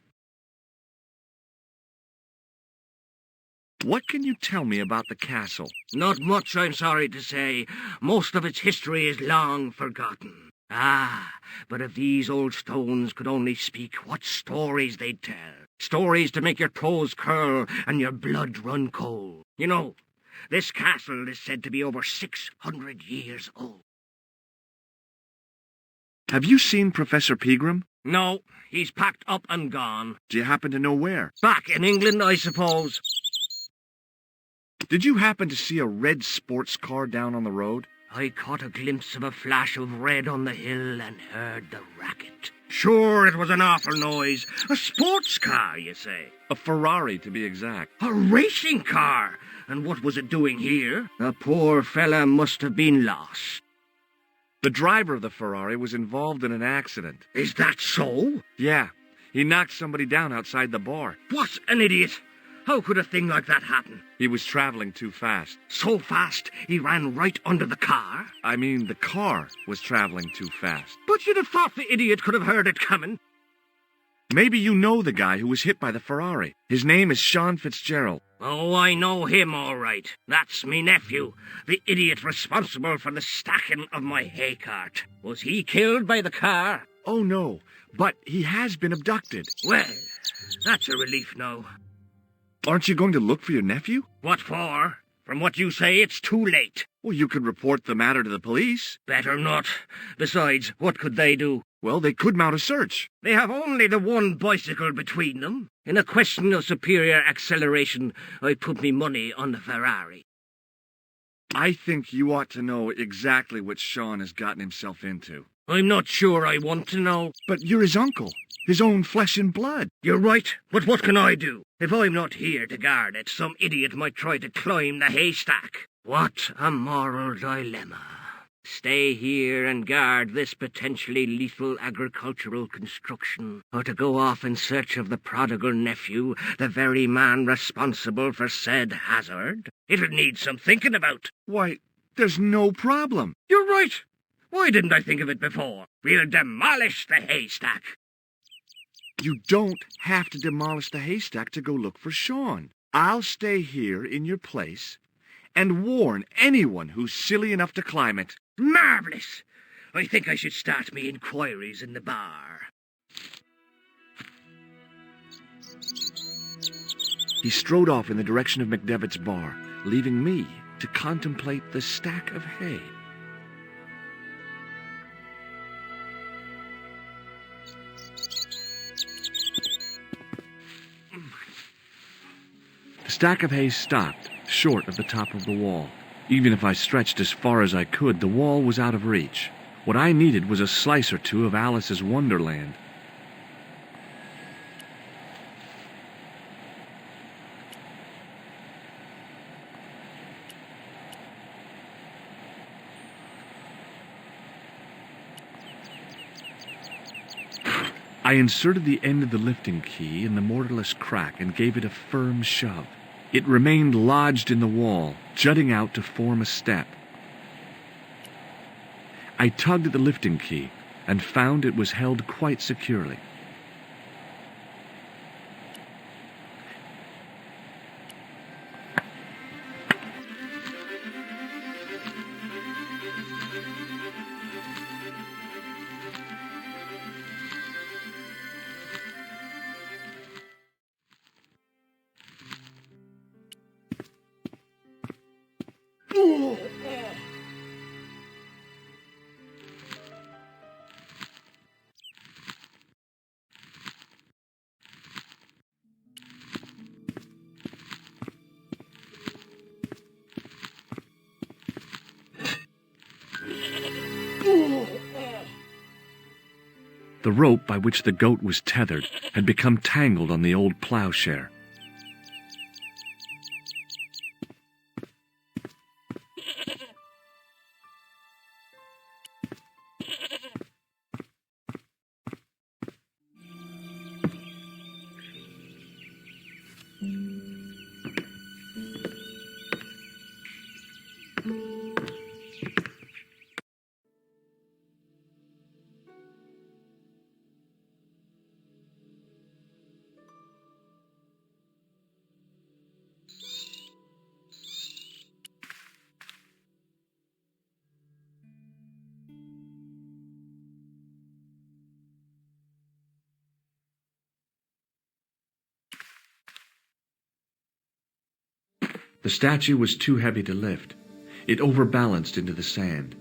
Speaker 7: What can you tell me about the castle?
Speaker 12: Not much, I'm sorry to say. Most of its history is long forgotten. But if these old stones could only speak, what stories they'd tell. Stories to make your toes curl and your blood run cold. You know, this castle is said to be over 600 years old.
Speaker 7: Have you seen Professor Pegram?
Speaker 12: No, he's packed up and gone.
Speaker 7: Do you happen to know where?
Speaker 12: Back in England, I suppose.
Speaker 7: Did you happen to see a red sports car down on the road?
Speaker 12: I caught a glimpse of a flash of red on the hill and heard the racket. Sure, it was an awful noise. A sports car, you say?
Speaker 7: A Ferrari, to be exact.
Speaker 12: A racing car? And what was it doing here? The poor fella must have been lost.
Speaker 7: The driver of the Ferrari was involved in an accident.
Speaker 12: Is that so?
Speaker 7: Yeah. He knocked somebody down outside the bar.
Speaker 12: What an idiot! How could a thing like that happen?
Speaker 7: He was traveling too fast.
Speaker 12: So fast, he ran right under the car?
Speaker 7: I mean, the car was traveling too fast.
Speaker 12: But you'd have thought the idiot could have heard it coming.
Speaker 7: Maybe you know the guy who was hit by the Ferrari. His name is Sean Fitzgerald.
Speaker 12: Oh, I know him all right. That's me nephew, the idiot responsible for the stacking of my hay cart. Was he killed by the car?
Speaker 7: Oh, no, but he has been abducted.
Speaker 12: Well, that's a relief now.
Speaker 7: Aren't you going to look for your nephew?
Speaker 12: What for? From what you say, it's too late.
Speaker 7: Well, you could report the matter to the police.
Speaker 12: Better not. Besides, what could they do?
Speaker 7: Well, they could mount a search.
Speaker 12: They have only the one bicycle between them. In a question of superior acceleration, I put me money on the Ferrari.
Speaker 7: I think you ought to know exactly what Sean has gotten himself into.
Speaker 15: I'm not sure I want to know.
Speaker 6: But you're his uncle, his own flesh and blood.
Speaker 15: You're right, but what can I do? If I'm not here to guard it, some idiot might try to climb the haystack. What a moral dilemma. Stay here and guard this potentially lethal agricultural construction, or to go off in search of the prodigal nephew, the very man responsible for said hazard? It'll need some thinking about.
Speaker 6: Why, there's no problem.
Speaker 15: You're right. Why didn't I think of it before? We'll demolish the haystack.
Speaker 6: You don't have to demolish the haystack to go look for Sean. I'll stay here in your place and warn anyone who's silly enough to climb it.
Speaker 15: Marvellous! I think I should start me inquiries in the bar.
Speaker 6: He strode off in the direction of McDevitt's bar, leaving me to contemplate the stack of hay. The stack of hay stopped short of the top of the wall. Even if I stretched as far as I could, the wall was out of reach. What I needed was a slice or two of Alice's Wonderland. I inserted the end of the lifting key in the mortarless crack and gave it a firm shove. It remained lodged in the wall, jutting out to form a step. I tugged at the lifting key and found it was held quite securely. The rope by which the goat was tethered had become tangled on the old plowshare. The statue was too heavy to lift. It overbalanced into the sand.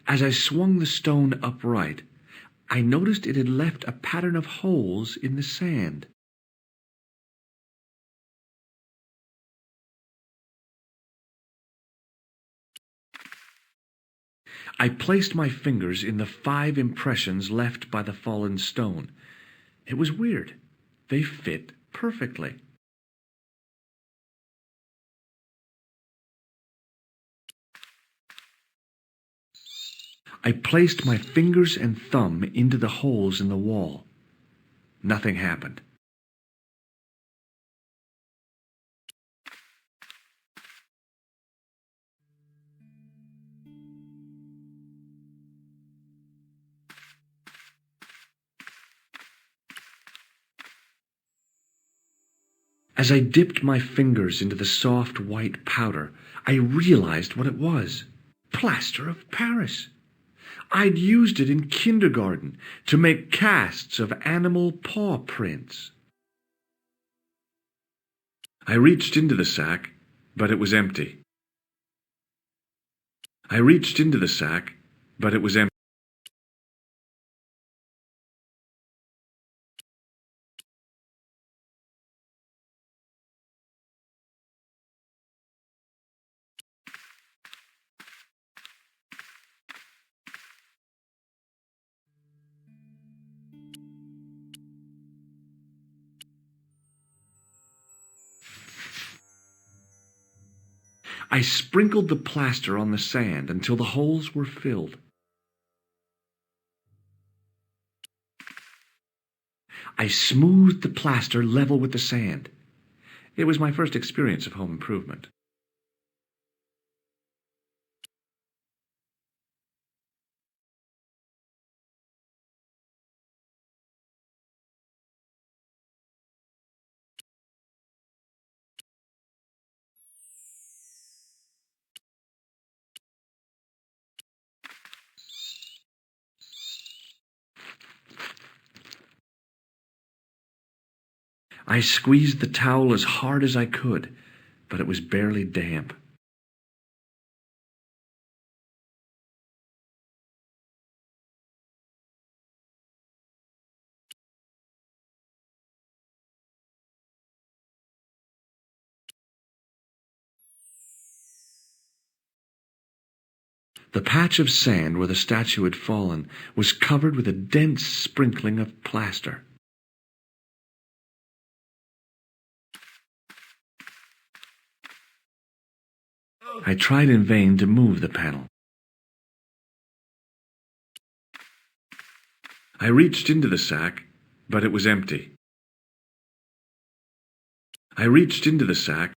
Speaker 6: As I swung the stone upright, I noticed it had left a pattern of holes in the sand. I placed my fingers in the 5 impressions left by the fallen stone. It was weird. They fit perfectly. I placed my fingers and thumb into the holes in the wall. Nothing happened. As I dipped my fingers into the soft white powder, I realized what it was. Plaster of Paris. I'd used it in kindergarten to make casts of animal paw prints. I reached into the sack, but it was empty. I reached into the sack, but it was empty.
Speaker 7: I sprinkled the plaster on the sand until the holes were filled. I smoothed the plaster level with the sand. It was my first experience of home improvement. I squeezed the towel as hard as I could, but it was barely damp. The patch of sand where the statue had fallen was covered with a dense sprinkling of plaster. I tried in vain to move the panel. I reached into the sack, but it was empty. I reached into the sack,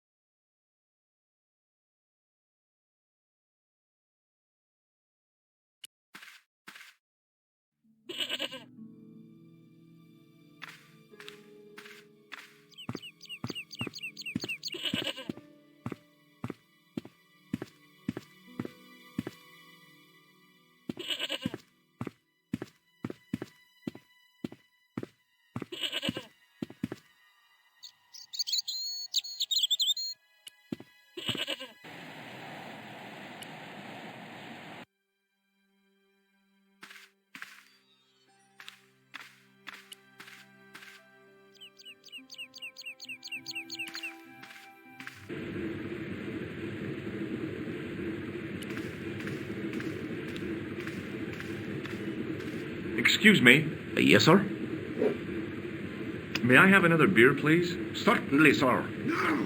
Speaker 7: Excuse me.
Speaker 21: Yes, sir?
Speaker 7: May I have another beer, please?
Speaker 21: Certainly, sir.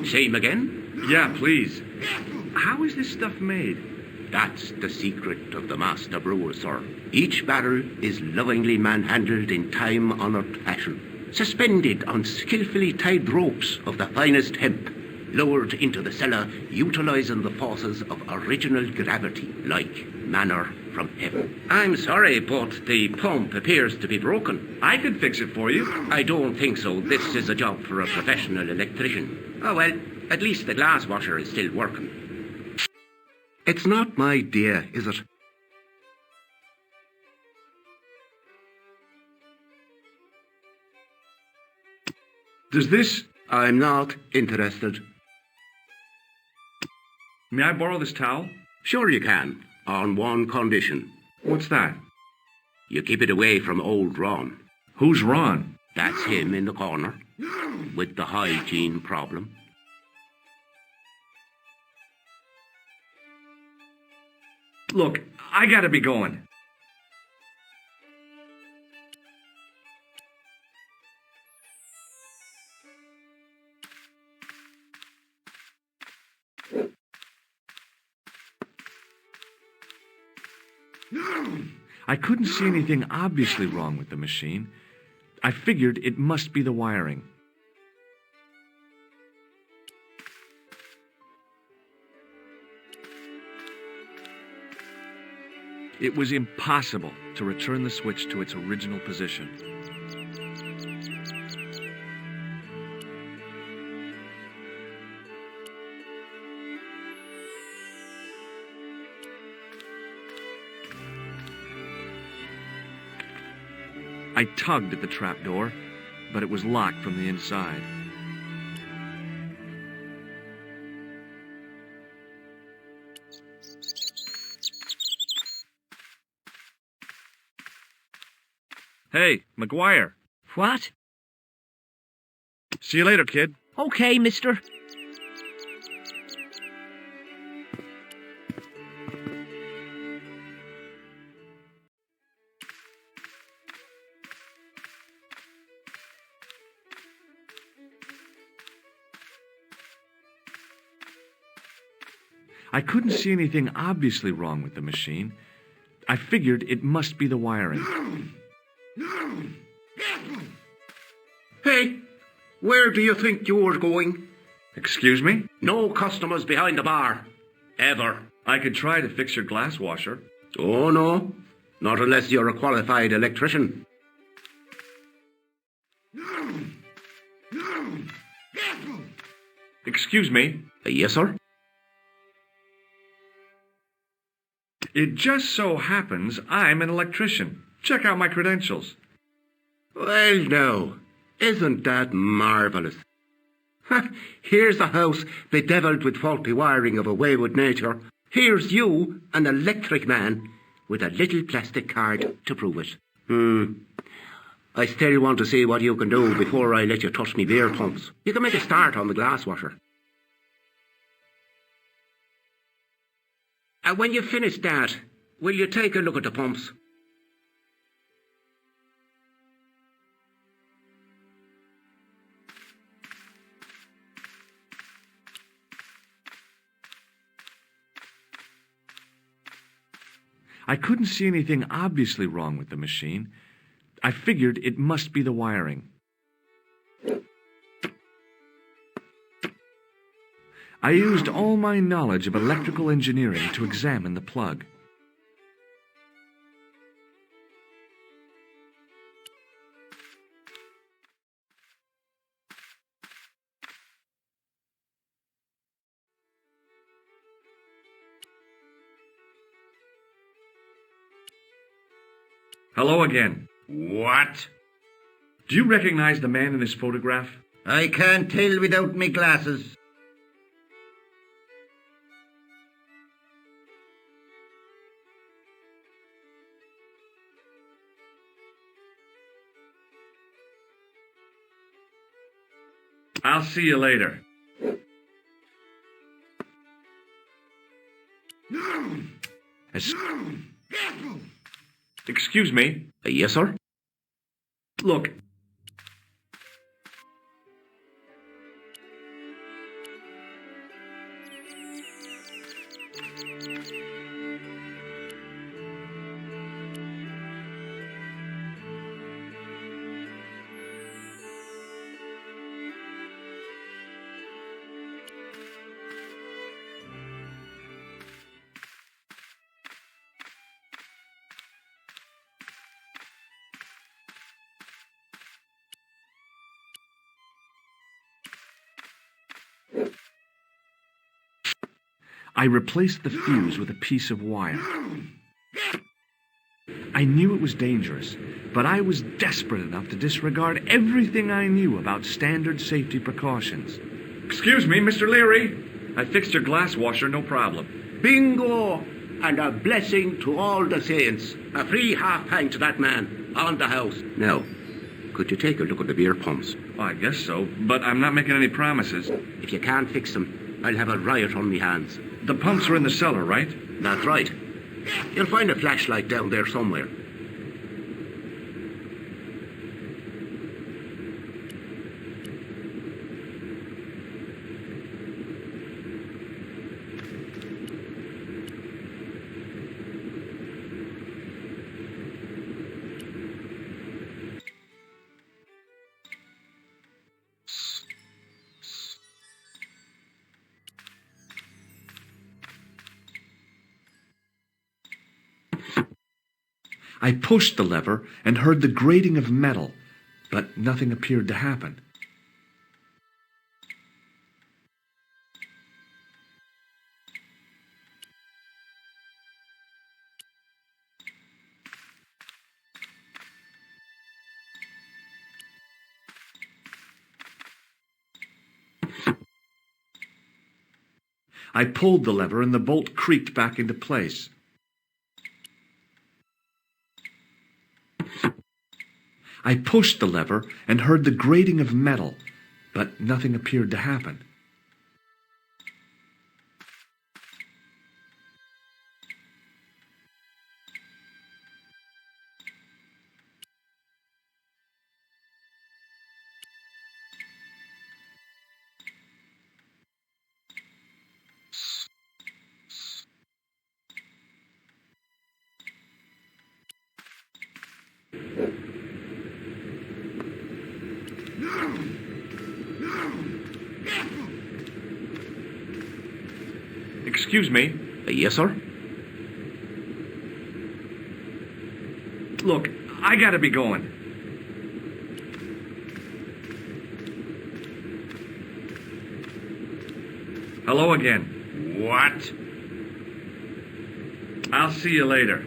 Speaker 21: Same again?
Speaker 7: Yeah, please. How is this stuff made?
Speaker 21: That's the secret of the master brewer, sir. Each barrel is lovingly manhandled in time-honored fashion, suspended on skillfully tied ropes of the finest hemp, lowered into the cellar, utilizing the forces of original gravity, like manna from heaven. I'm sorry, but the pump appears to be broken.
Speaker 7: I could fix it for you.
Speaker 21: I don't think so. This is a job for a professional electrician. Oh, well, at least the glass washer is still working. It's not my idea, is it?
Speaker 7: Does this...
Speaker 21: I'm not interested.
Speaker 7: May I borrow this towel?
Speaker 21: Sure you can, on one condition.
Speaker 7: What's that?
Speaker 21: You keep it away from old Ron.
Speaker 7: Who's Ron?
Speaker 21: That's him in the corner, with the hygiene problem.
Speaker 7: Look, I gotta be going. I couldn't see anything obviously wrong with the machine. I figured it must be the wiring. It was impossible to return the switch to its original position. I tugged at the trapdoor, but it was locked from the inside. Hey, McGuire.
Speaker 13: What?
Speaker 7: See you later, kid.
Speaker 13: Okay, mister.
Speaker 7: I couldn't see anything obviously wrong with the machine. I figured it must be the wiring.
Speaker 21: Hey, where do you think you're going?
Speaker 7: Excuse me?
Speaker 21: No customers behind the bar. Ever.
Speaker 7: I could try to fix your glass washer.
Speaker 21: Oh, no. Not unless you're a qualified electrician.
Speaker 7: Excuse me?
Speaker 21: Yes, sir?
Speaker 7: It just so happens I'm an electrician. Check out my credentials.
Speaker 21: Well, now, isn't that marvellous? Here's a house bedevilled with faulty wiring of a wayward nature. Here's you, an electric man, with a little plastic card to prove it. I still want to see what you can do before I let you touch me beer pumps. You can make a start on the glass washer. And when you've finished that, will you take a look at the pumps?
Speaker 7: I couldn't see anything obviously wrong with the machine. I figured it must be the wiring. I used all my knowledge of electrical engineering to examine the plug. Hello again.
Speaker 14: What?
Speaker 7: Do you recognize the man in this photograph?
Speaker 14: I can't tell without me glasses.
Speaker 7: I'll see you later. Excuse me?
Speaker 21: Yes, sir?
Speaker 7: Look. I replaced the fuse with a piece of wire. I knew it was dangerous, but I was desperate enough to disregard everything I knew about standard safety precautions. Excuse me, Mr. Leary. I fixed your glass washer, no problem.
Speaker 21: Bingo! And a blessing to all the saints. A free half-pint to that man on the house. Now, could you take a look at the beer pumps?
Speaker 7: Well, I guess so, but I'm not making any promises.
Speaker 21: If you can't fix them, I'll have a riot on me hands.
Speaker 7: The pumps are in the cellar, right?
Speaker 21: That's right. You'll find a flashlight down there somewhere.
Speaker 7: I pushed the lever and heard the grating of metal, but nothing appeared to happen. I pulled the lever and the bolt creaked back into place. I pushed the lever and heard the grating of metal, but nothing appeared to happen. Excuse me?
Speaker 21: Yes, sir?
Speaker 7: Look, I gotta be going. Hello again.
Speaker 14: What?
Speaker 7: I'll see you later.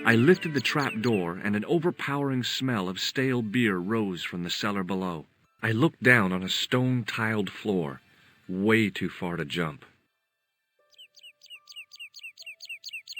Speaker 7: I lifted the trap door, and an overpowering smell of stale beer rose from the cellar below. I looked down on a stone-tiled floor, way too far to jump.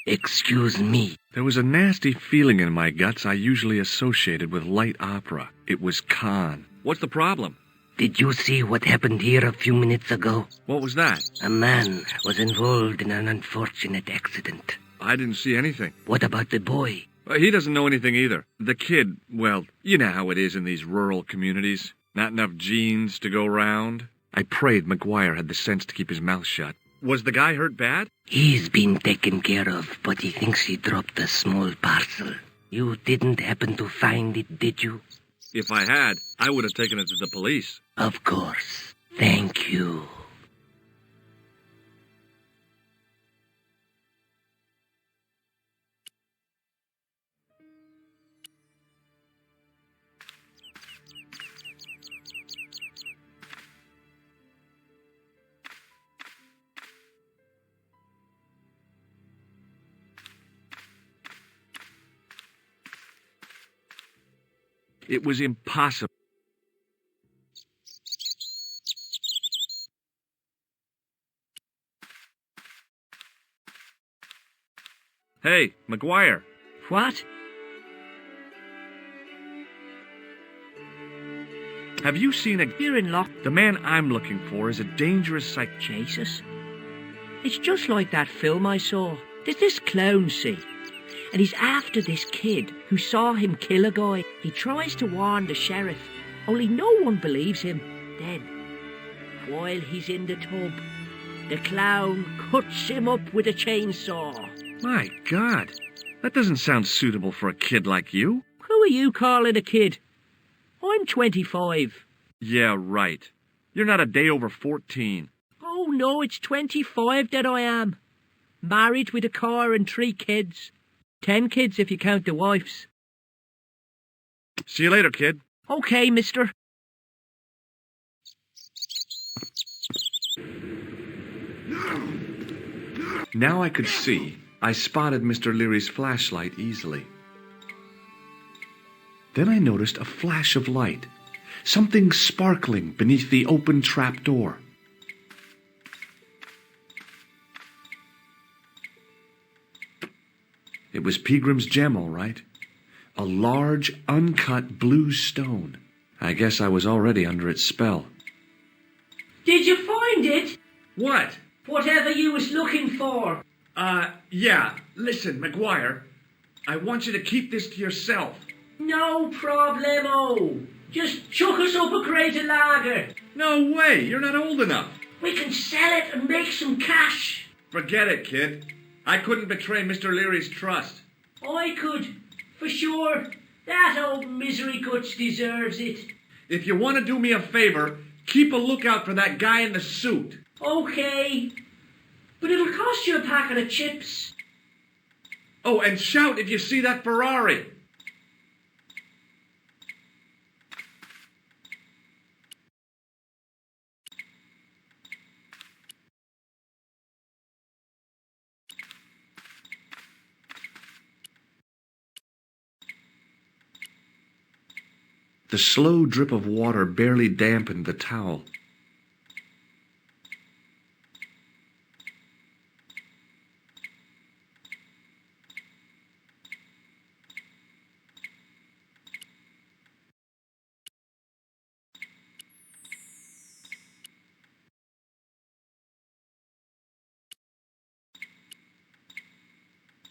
Speaker 21: Excuse me.
Speaker 7: There was a nasty feeling in my guts I usually associated with light opera. It was Khan. What's the problem?
Speaker 21: Did you see what happened here a few minutes ago?
Speaker 7: What was that?
Speaker 21: A man was involved in an unfortunate accident.
Speaker 7: I didn't see anything.
Speaker 21: What about the boy?
Speaker 7: He doesn't know anything either. The kid, well, you know how it is in these rural communities. Not enough genes to go round. I prayed McGuire had the sense to keep his mouth shut. Was the guy hurt bad?
Speaker 21: He's been taken care of, but he thinks he dropped a small parcel. You didn't happen to find it, did you?
Speaker 7: If I had, I would have taken it to the police.
Speaker 21: Of course. Thank you.
Speaker 7: It was impossible. Hey, McGuire.
Speaker 22: What?
Speaker 7: Have you seen a...
Speaker 22: You're in luck.
Speaker 7: The man I'm looking for is a dangerous psych...
Speaker 22: Jesus. It's just like that film I saw. There's this clown scene. And he's after this kid who saw him kill a guy. He tries to warn the sheriff, only no one believes him. Then, while he's in the tub, the clown cuts him up with a chainsaw.
Speaker 7: My God, that doesn't sound suitable for a kid like you.
Speaker 22: Who are you calling a kid? I'm 25.
Speaker 7: Yeah, right. You're not a day over 14.
Speaker 22: Oh no, it's 25 that I am. Married with a car and 3 kids. 10 kids if you count the wives.
Speaker 7: See you later, kid.
Speaker 22: Okay, mister.
Speaker 7: Now I could see. I spotted Mr. Leary's flashlight easily. Then I noticed a flash of light. Something sparkling beneath the open trap door. It was Peagram's gem, all right. A large, uncut blue stone. I guess I was already under its spell.
Speaker 22: Did you find it?
Speaker 7: What?
Speaker 22: Whatever you was looking for.
Speaker 7: Yeah. Listen, McGuire, I want you to keep this to yourself.
Speaker 22: No problemo. Just chuck us up a crate of lager.
Speaker 7: No way, you're not old enough.
Speaker 22: We can sell it and make some cash.
Speaker 7: Forget it, kid. I couldn't betray Mr. Leary's trust.
Speaker 22: I could, for sure. That old misery guts deserves it.
Speaker 7: If you want to do me a favor, keep a lookout for that guy in the suit.
Speaker 22: Okay. But it'll cost you a packet of chips.
Speaker 7: Oh, and shout if you see that Ferrari. The slow drip of water barely dampened the towel.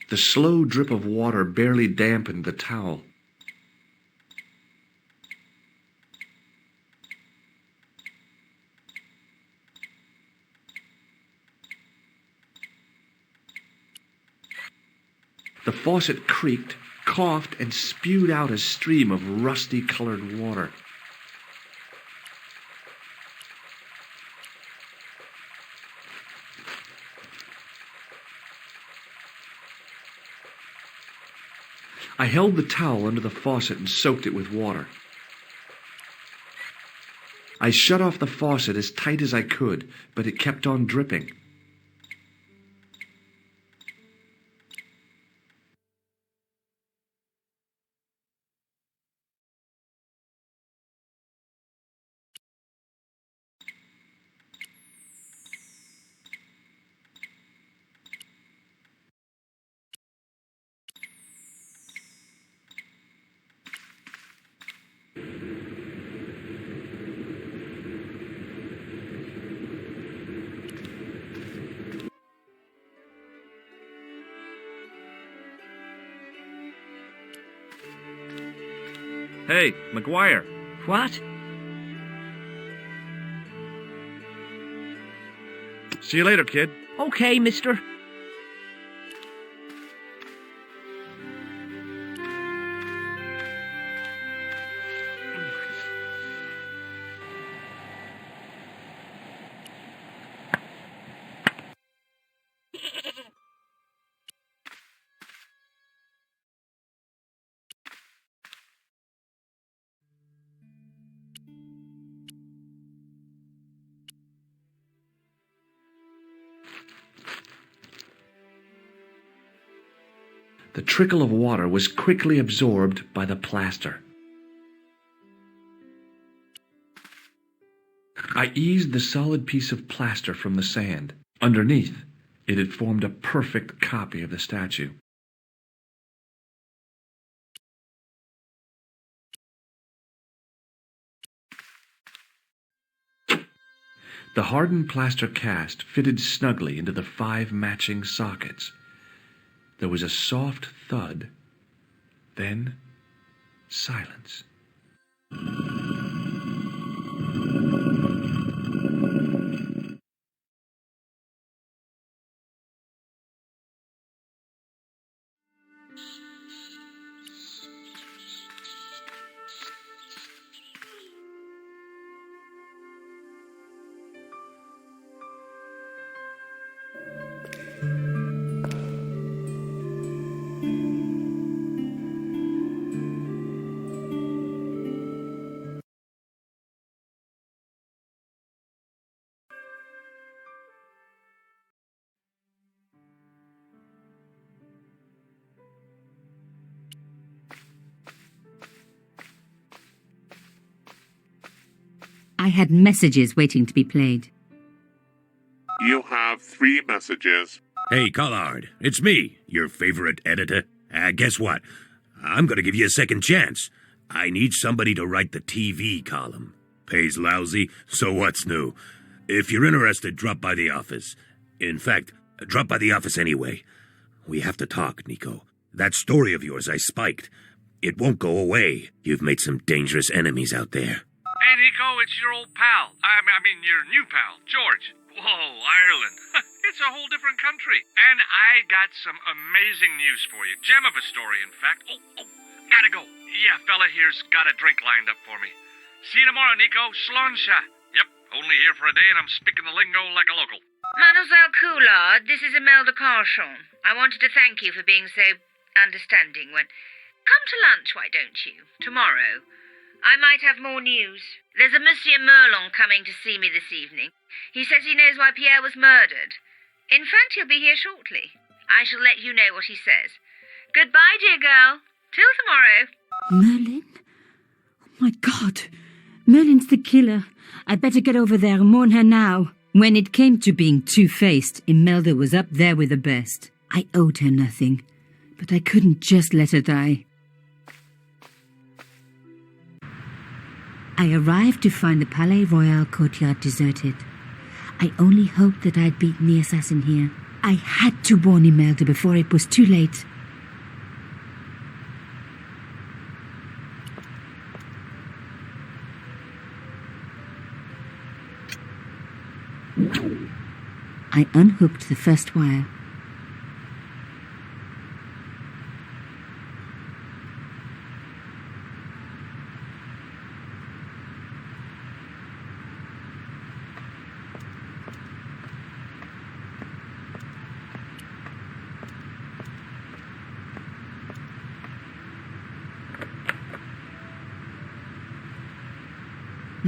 Speaker 7: The slow drip of water barely dampened the towel. The faucet creaked, coughed, and spewed out a stream of rusty-colored water. I held the towel under the faucet and soaked it with water. I shut off the faucet as tight as I could, but it kept on dripping. Hey, McGuire.
Speaker 22: What?
Speaker 7: See you later, kid.
Speaker 22: Okay, mister.
Speaker 7: The trickle of water was quickly absorbed by the plaster. I eased the solid piece of plaster from the sand. Underneath, it had formed a perfect copy of the statue. The hardened plaster cast fitted snugly into the 5 matching sockets. There was a soft thud, then silence.
Speaker 1: I had messages waiting to be played.
Speaker 5: You have 3 messages.
Speaker 2: Hey, Collard, it's me, your favorite editor. Guess what? I'm gonna give you a second chance. I need somebody to write the TV column. Pays lousy, so what's new? If you're interested, drop by the office. In fact, drop by the office anyway. We have to talk, Nico. That story of yours I spiked. It won't go away. You've made some dangerous enemies out there.
Speaker 6: Hey, Nico, it's your old pal. I mean, your new pal, George. Whoa, Ireland. It's a whole different country. And I got some amazing news for you. Gem of a story, in fact. Oh, gotta go. Yeah, fella here's got a drink lined up for me. See you tomorrow, Nico. Slonsha. Yep, only here for a day and I'm speaking the lingo like a local.
Speaker 11: Mademoiselle Coulard, this is Imelda Carchon. I wanted to thank you for being so understanding when... Come to lunch, why don't you? Tomorrow. I might have more news. There's a Monsieur Merlon coming to see me this evening. He says he knows why Pierre was murdered. In fact, he'll be here shortly. I shall let you know what he says. Goodbye, dear girl. Till tomorrow.
Speaker 1: Merlin? Oh, my God. Merlin's the killer. I better get over there and warn her now. When it came to being two-faced, Imelda was up there with the best. I owed her nothing, but I couldn't just let her die. I arrived to find the Palais Royal courtyard deserted. I only hoped that I'd beaten the assassin here. I had to warn Imelda before it was too late. I unhooked the first wire.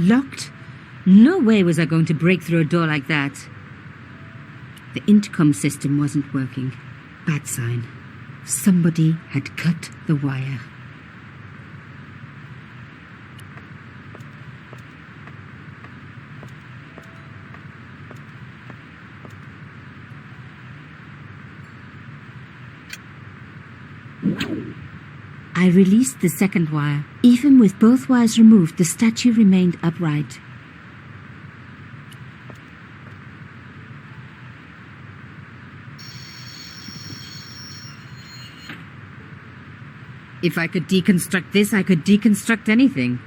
Speaker 1: Locked? No way was I going to break through a door like that. The intercom system wasn't working. Bad sign. Somebody had cut the wire. I released the second wire. Even with both wires removed, the statue remained upright. If I could deconstruct this, I could deconstruct anything.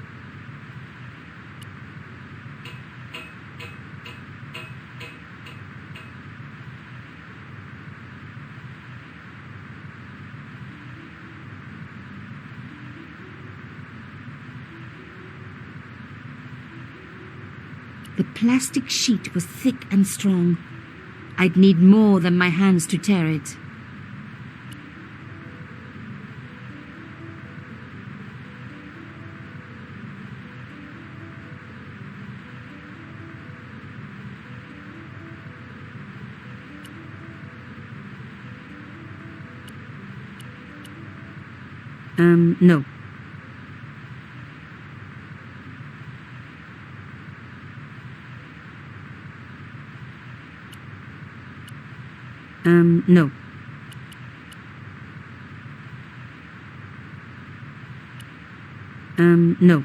Speaker 1: The plastic sheet was thick and strong. I'd need more than my hands to tear it. No. No. No.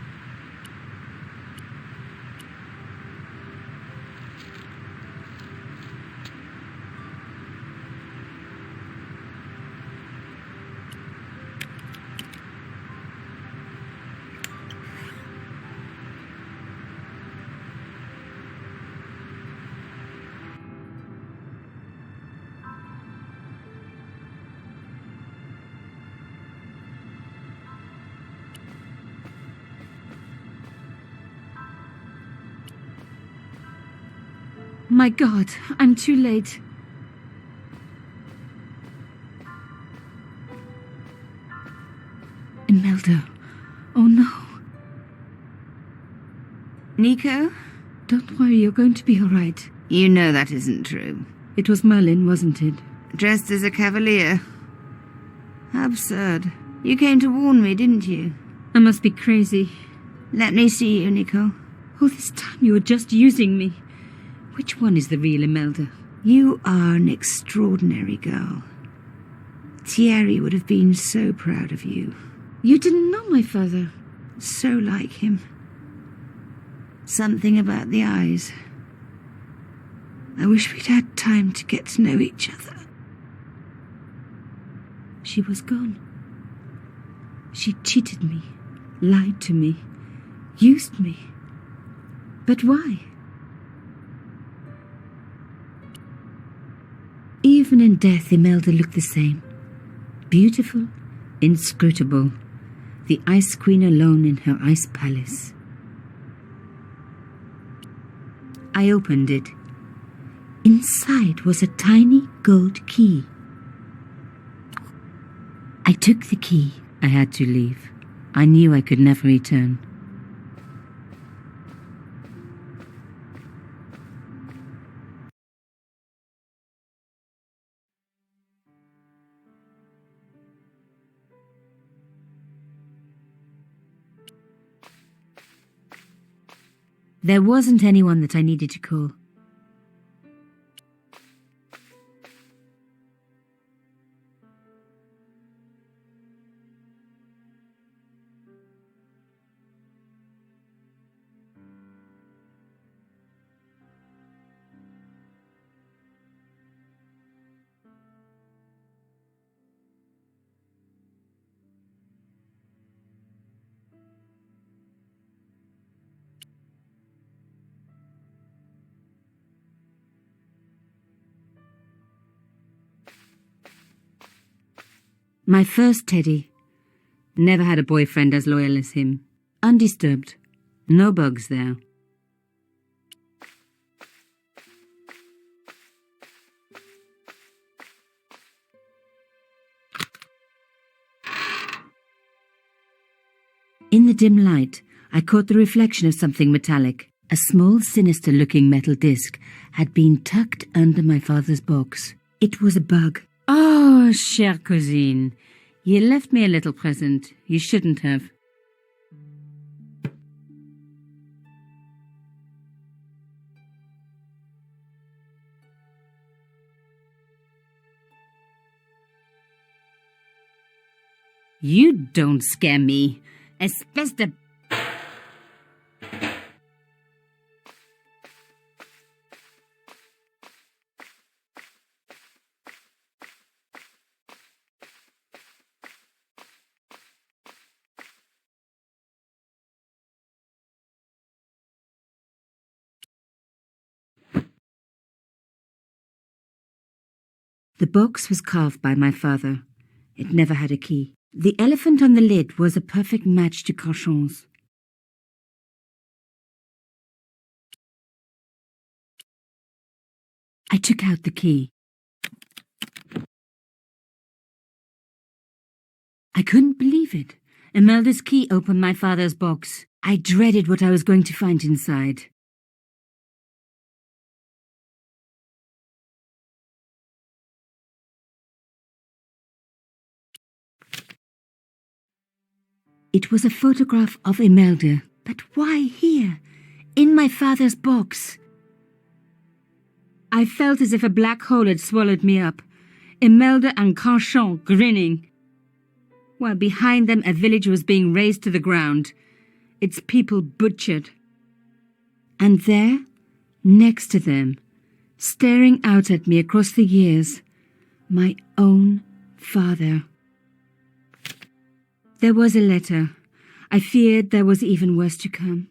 Speaker 1: My God, I'm too late. Imelda. Oh no.
Speaker 9: Nico?
Speaker 1: Don't worry, you're going to be all right.
Speaker 9: You know that isn't true.
Speaker 1: It was Merlin, wasn't it?
Speaker 9: Dressed as a cavalier. How absurd. You came to warn me, didn't you?
Speaker 1: I must be crazy.
Speaker 9: Let me see you, Nico.
Speaker 1: All this time you were just using me. Which one is the real Imelda?
Speaker 9: You are an extraordinary girl. Thierry would have been so proud of you.
Speaker 1: You didn't know my father.
Speaker 9: So like him. Something about the eyes. I wish we'd had time to get to know each other.
Speaker 1: She was gone. She cheated me, lied to me, used me. But why? Even in death, Imelda looked the same. Beautiful, inscrutable. The Ice Queen alone in her ice palace. I opened it. Inside was a tiny gold key. I took the key. I had to leave. I knew I could never return. There wasn't anyone that I needed to call. My first Teddy. Never had a boyfriend as loyal as him. Undisturbed. No bugs there. In the dim light, I caught the reflection of something metallic. A small, sinister-looking metal disc had been tucked under my father's box. It was a bug. Oh, chère cousine, you left me a little present. You shouldn't have. You don't scare me. Espèce de... The box was carved by my father. It never had a key. The elephant on the lid was a perfect match to Carchon's. I took out the key. I couldn't believe it. Imelda's key opened my father's box. I dreaded what I was going to find inside. It was a photograph of Imelda. But why here? In my father's box? I felt as if a black hole had swallowed me up. Imelda and Carchon grinning, while behind them a village was being razed to the ground, its people butchered. And there, next to them, staring out at me across the years, my own father. There was a letter. I feared there was even worse to come.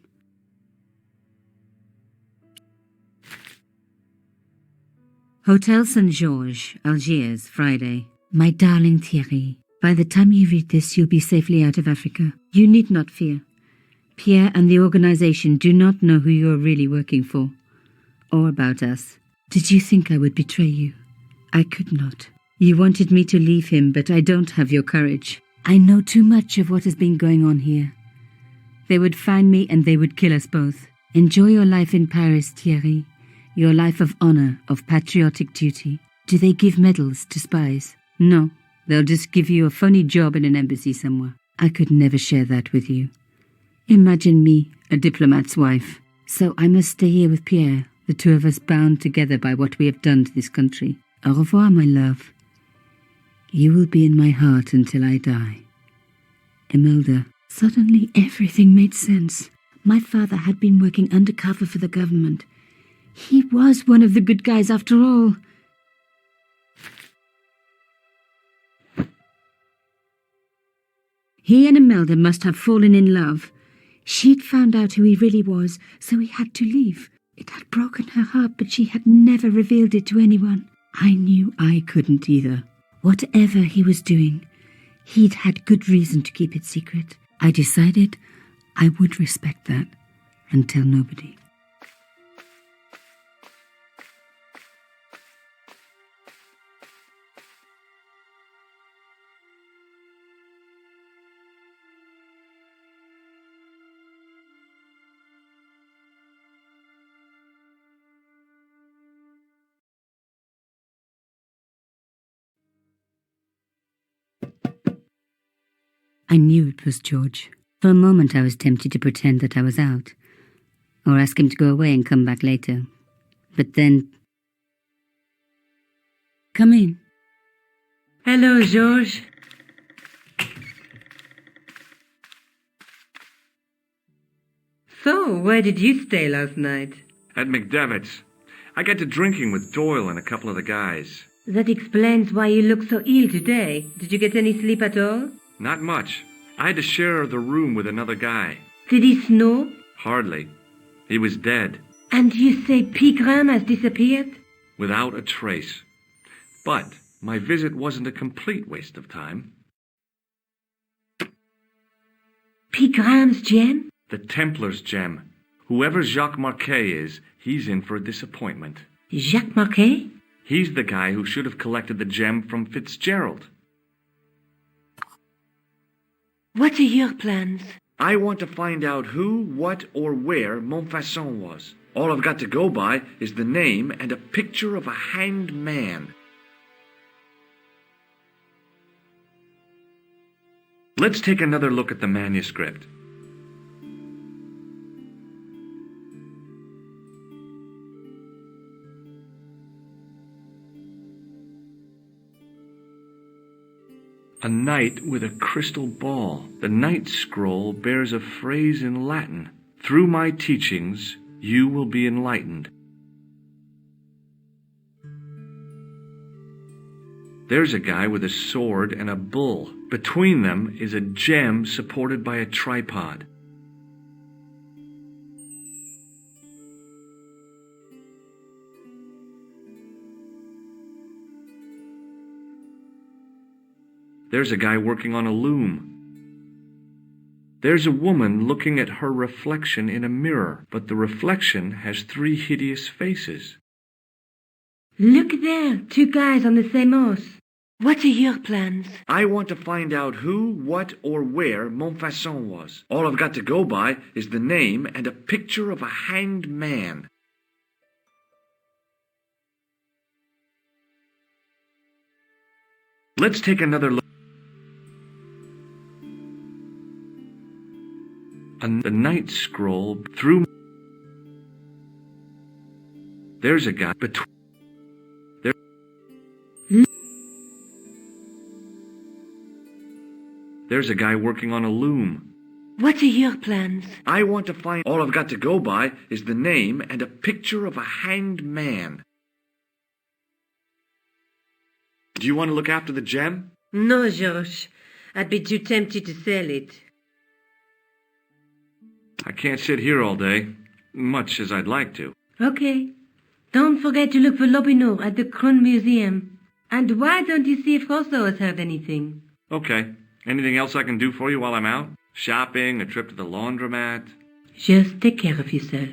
Speaker 1: Hotel St. Georges, Algiers, Friday. My darling Thierry, by the time you read this, you'll be safely out of Africa. You need not fear. Pierre and the organization do not know who you are really working for, or about us. Did you think I would betray you? I could not. You wanted me to leave him, but I don't have your courage. I know too much of what has been going on here. They would find me and they would kill us both. Enjoy your life in Paris, Thierry. Your life of honor, of patriotic duty. Do they give medals to spies? No, they'll just give you a phony job in an embassy somewhere. I could never share that with you. Imagine me, a diplomat's wife. So I must stay here with Pierre, the two of us bound together by what we have done to this country. Au revoir, my love. You will be in my heart until I die. Imelda. Suddenly everything made sense. My father had been working undercover for the government. He was one of the good guys after all. He and Imelda must have fallen in love. She'd found out who he really was, so he had to leave. It had broken her heart, but she had never revealed it to anyone. I knew I couldn't either. Whatever he was doing, he'd had good reason to keep it secret. I decided I would respect that and tell nobody. I knew it was George. For a moment I was tempted to pretend that I was out, or ask him to go away and come back later. But then... Come in.
Speaker 8: Hello, George. So, where did you stay last night?
Speaker 7: At McDevitt's. I got to drinking with Doyle and a couple of the guys.
Speaker 8: That explains why you look so ill today. Did you get any sleep at all?
Speaker 7: Not much. I had to share the room with another guy.
Speaker 8: Did he snore?
Speaker 7: Hardly. He was dead.
Speaker 8: And you say Pigram has disappeared?
Speaker 7: Without a trace. But my visit wasn't a complete waste of time.
Speaker 8: Pigram's gem?
Speaker 7: The Templars' gem. Whoever Jacques Marquet is, he's in for a disappointment.
Speaker 8: Jacques Marquet?
Speaker 7: He's the guy who should have collected the gem from Fitzgerald.
Speaker 8: What are your plans?
Speaker 7: I want to find out who, what, or where Montfaucon was. All I've got to go by is the name and a picture of a hanged man. Let's take another look at the manuscript. A knight with a crystal ball. The knight's scroll bears a phrase in Latin. Through my teachings, you will be enlightened. There's a guy with a sword and a bull. Between them is a gem supported by a tripod. There's a guy working on a loom. There's a woman looking at her reflection in a mirror, but the reflection has 3 hideous faces.
Speaker 8: Look there, 2 guys on the same horse. What are your plans?
Speaker 7: I want to find out who, what, or where Montfaucon was. All I've got to go by is the name and a picture of a hanged man. Let's take another look. The night scroll through. There's a guy between. There's a guy working on a loom.
Speaker 8: What are your plans?
Speaker 7: I want to find. All I've got to go by is the name and a picture of a hanged man. Do you want to look after the gem?
Speaker 8: No, George. I'd be too tempted to sell it.
Speaker 7: I can't sit here all day, much as I'd like to.
Speaker 8: Okay. Don't forget to look for Lopinot at the Kron Museum. And why don't you see if Rosso has heard anything?
Speaker 7: Okay. Anything else I can do for you while I'm out? Shopping, a trip to the laundromat?
Speaker 8: Just take care of yourself.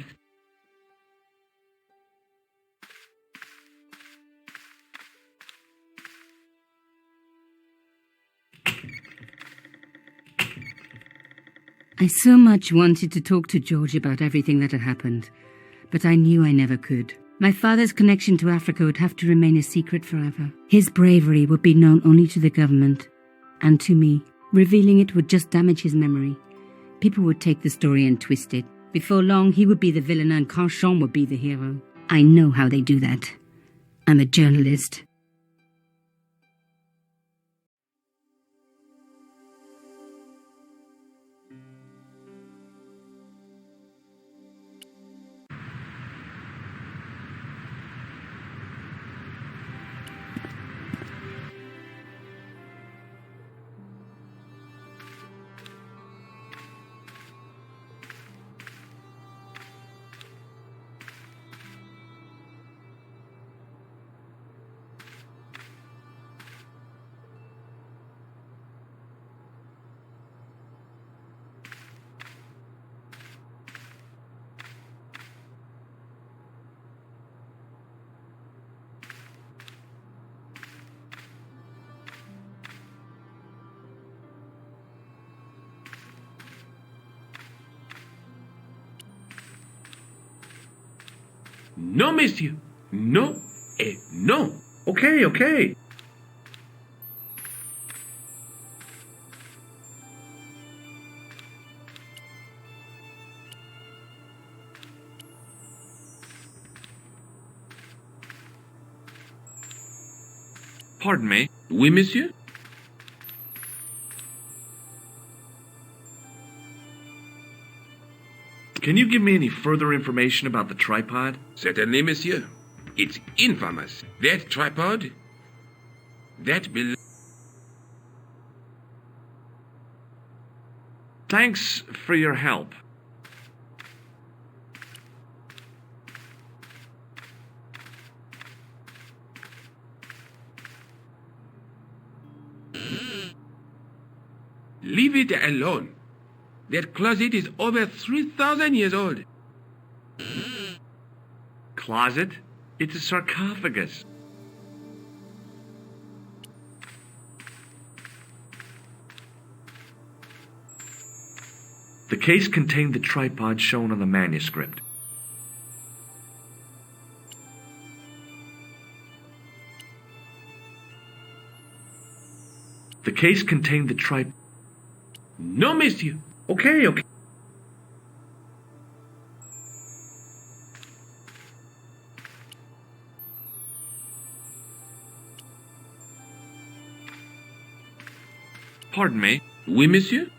Speaker 1: I so much wanted to talk to George about everything that had happened, but I knew I never could. My father's connection to Africa would have to remain a secret forever. His bravery would be known only to the government and to me. Revealing it would just damage his memory. People would take the story and twist it. Before long, he would be the villain and Carchon would be the hero. I know how they do that. I'm a journalist.
Speaker 10: No, monsieur. No et no.
Speaker 7: Okay. Pardon me.
Speaker 10: Oui, monsieur?
Speaker 7: Can you give me any further information about the tripod?
Speaker 10: Certainly, monsieur. It's infamous. That tripod, that
Speaker 7: Thanks for your help.
Speaker 10: Leave it alone. That closet is over 3,000 years old.
Speaker 7: Closet? It's a sarcophagus. The case contained the tripod shown on the manuscript. The case contained the tripod.
Speaker 10: No, monsieur.
Speaker 7: Okay. Pardon me.
Speaker 10: Oui, monsieur?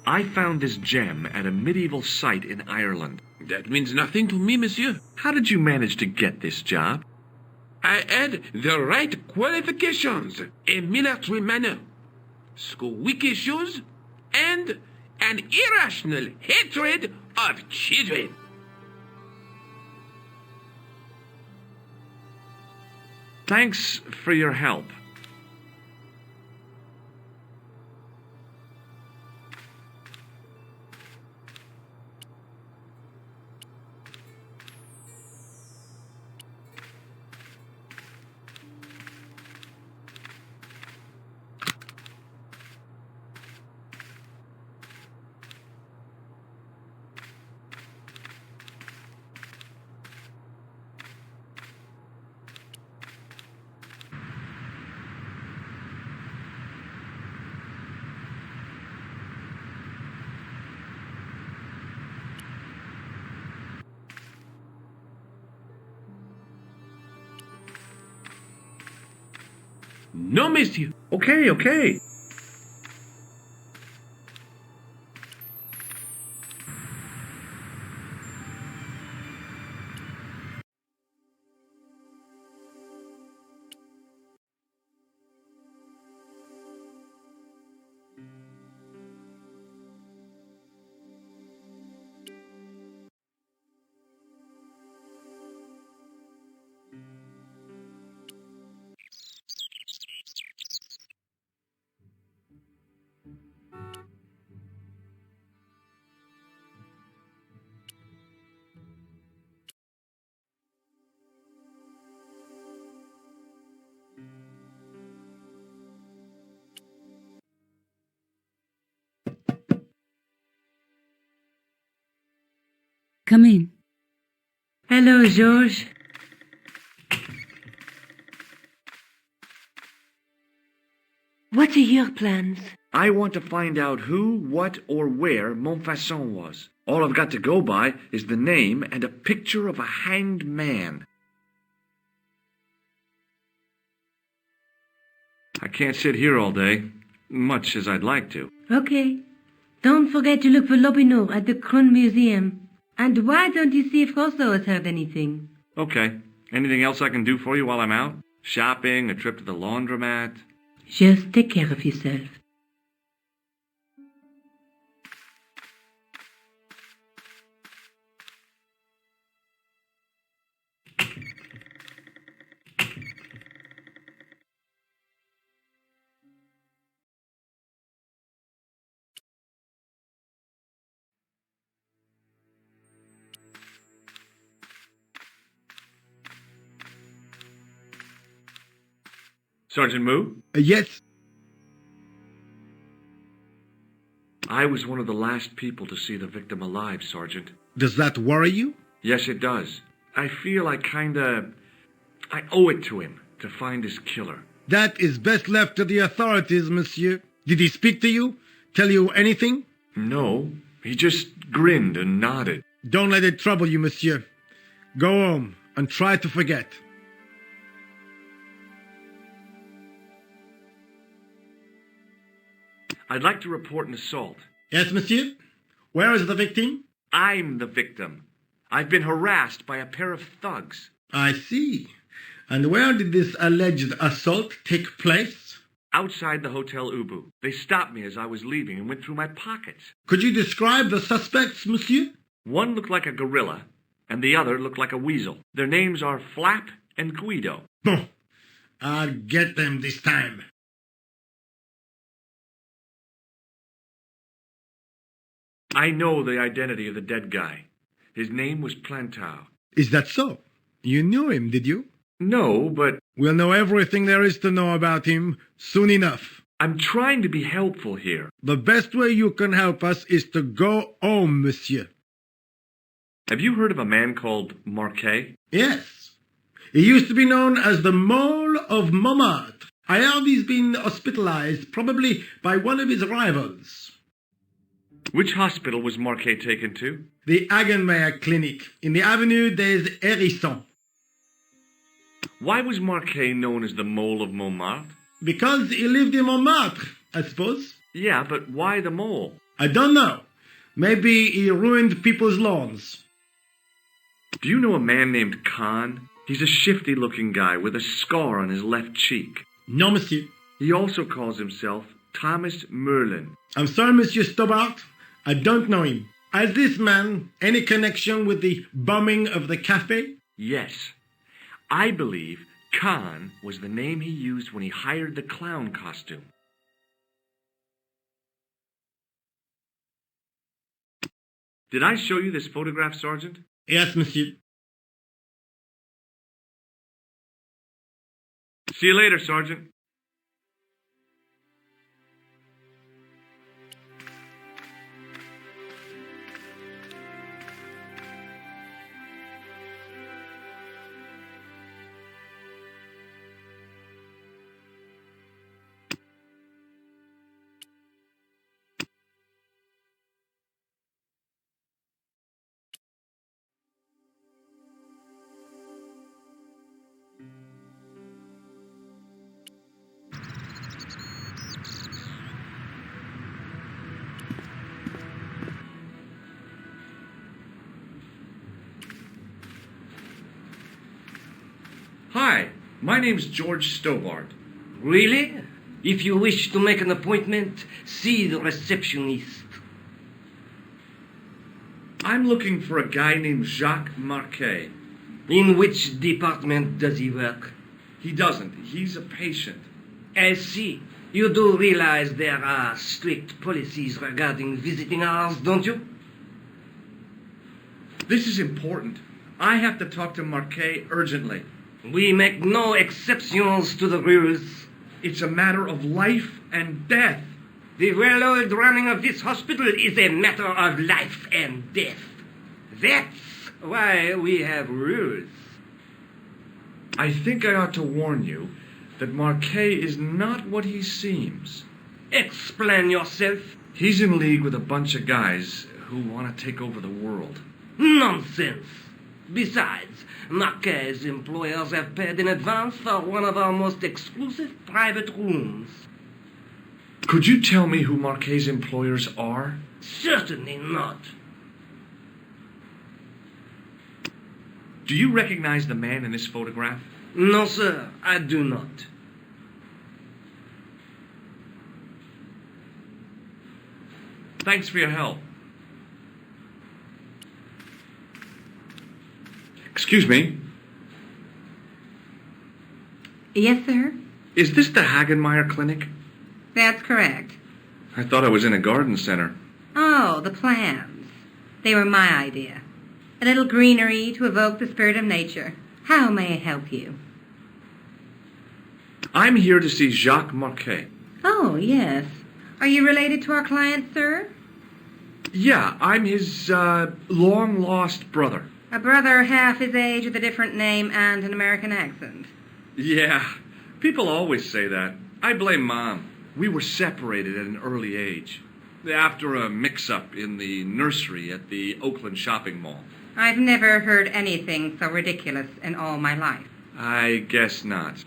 Speaker 7: I found this gem at a medieval site in Ireland.
Speaker 10: That means nothing to me, monsieur.
Speaker 7: How did you manage to get this job?
Speaker 10: I had the right qualifications, a military manner, squeaky shoes, and an irrational hatred of children.
Speaker 7: Thanks for your help.
Speaker 10: No, monsieur.
Speaker 7: Okay.
Speaker 4: Come in.
Speaker 8: Hello, George. What are your plans?
Speaker 7: I want to find out who, what, or where Montfaucon was. All I've got to go by is the name and a picture of a hanged man. I can't sit here all day, much as I'd like to.
Speaker 8: Okay. Don't forget to look for Lobineau at the Krone Museum. And why don't you see if Rosso has heard anything?
Speaker 7: Okay. Anything else I can do for you while I'm out? Shopping, a trip to the laundromat?
Speaker 8: Just take care of yourself.
Speaker 7: Sergeant Moo?
Speaker 16: Yes.
Speaker 7: I was one of the last people to see the victim alive, Sergeant.
Speaker 16: Does that worry you?
Speaker 7: Yes, it does. I feel I owe it to him to find his killer.
Speaker 16: That is best left to the authorities, monsieur. Did he speak to you? Tell you anything?
Speaker 7: No, he just grinned and nodded.
Speaker 16: Don't let it trouble you, monsieur. Go home and try to forget.
Speaker 7: I'd like to report an assault.
Speaker 16: Yes, monsieur? Where is the victim?
Speaker 7: I'm the victim. I've been harassed by a pair of thugs.
Speaker 16: I see. And where did this alleged assault take place?
Speaker 7: Outside the Hotel Ubu. They stopped me as I was leaving and went through my pockets.
Speaker 16: Could you describe the suspects, monsieur?
Speaker 7: One looked like a gorilla, and the other looked like a weasel. Their names are Flap and Guido.
Speaker 16: Bon. I'll get them this time.
Speaker 7: I know the identity of the dead guy. His name was Plantou.
Speaker 16: Is that so? You knew him, did you?
Speaker 7: No, but...
Speaker 16: We'll know everything there is to know about him soon enough.
Speaker 7: I'm trying to be helpful here.
Speaker 16: The best way you can help us is to go home, monsieur.
Speaker 7: Have you heard of a man called Marquet?
Speaker 16: Yes. He used to be known as the Mole of Montmartre. I heard he's been hospitalized, probably by one of his rivals.
Speaker 7: Which hospital was Marquet taken to?
Speaker 16: The Hagenmeyer Clinic. In the Avenue des Hérissons.
Speaker 7: Why was Marquet known as the Mole of Montmartre?
Speaker 16: Because he lived in Montmartre, I suppose.
Speaker 7: Yeah, but why the mole?
Speaker 16: I don't know. Maybe he ruined people's lawns.
Speaker 7: Do you know a man named Khan? He's a shifty-looking guy with a scar on his left cheek.
Speaker 16: No, monsieur.
Speaker 7: He also calls himself Thomas Merlin.
Speaker 16: I'm sorry, Monsieur Stobart. I don't know him. Has this man any connection with the bombing of the cafe?
Speaker 7: Yes. I believe Khan was the name he used when he hired the clown costume. Did I show you this photograph, Sergeant?
Speaker 16: Yes, monsieur.
Speaker 7: See you later, Sergeant. Hi, my name's George Stobart.
Speaker 13: Really? If you wish to make an appointment, see the receptionist.
Speaker 7: I'm looking for a guy named Jacques Marquet.
Speaker 13: In which department does he work?
Speaker 7: He doesn't. He's a patient.
Speaker 13: I see. You do realize there are strict policies regarding visiting hours, don't you?
Speaker 7: This is important. I have to talk to Marquet urgently.
Speaker 13: We make no exceptions to the rules.
Speaker 7: It's a matter of life and death.
Speaker 13: The well-oiled running of this hospital is a matter of life and death. That's why we have rules.
Speaker 7: I think I ought to warn you that Marquet is not what he seems.
Speaker 13: Explain yourself.
Speaker 7: He's in league with a bunch of guys who want to take over the world.
Speaker 13: Nonsense. Besides, Marquet's employers have paid in advance for one of our most exclusive private rooms.
Speaker 7: Could you tell me who Marquet's employers are?
Speaker 13: Certainly not.
Speaker 7: Do you recognize the man in this photograph?
Speaker 13: No, sir, I do not.
Speaker 7: Thanks for your help. Excuse me.
Speaker 17: Yes, sir?
Speaker 7: Is this the Hagenmeyer Clinic?
Speaker 17: That's correct.
Speaker 7: I thought I was in a garden center.
Speaker 17: Oh, the plans. They were my idea. A little greenery to evoke the spirit of nature. How may I help you?
Speaker 7: I'm here to see Jacques Marquet.
Speaker 17: Oh, yes. Are you related to our client, sir?
Speaker 7: Yeah, I'm his long-lost brother.
Speaker 17: A brother half his age with a different name and an American accent.
Speaker 7: Yeah, people always say that. I blame Mom. We were separated at an early age, after a mix-up in the nursery at the Oakland shopping mall.
Speaker 17: I've never heard anything so ridiculous in all my life.
Speaker 7: I guess not.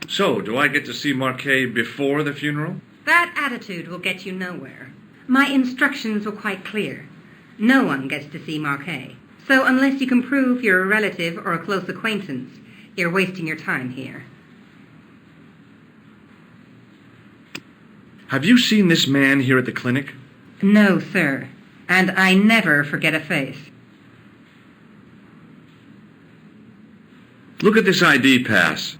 Speaker 7: So, do I get to see Marquet before the funeral?
Speaker 17: That attitude will get you nowhere. My instructions were quite clear. No one gets to see Marquet. So unless you can prove you're a relative or a close acquaintance, you're wasting your time here.
Speaker 7: Have you seen this man here at the clinic?
Speaker 17: No, sir. And I never forget a face.
Speaker 7: Look at this ID pass.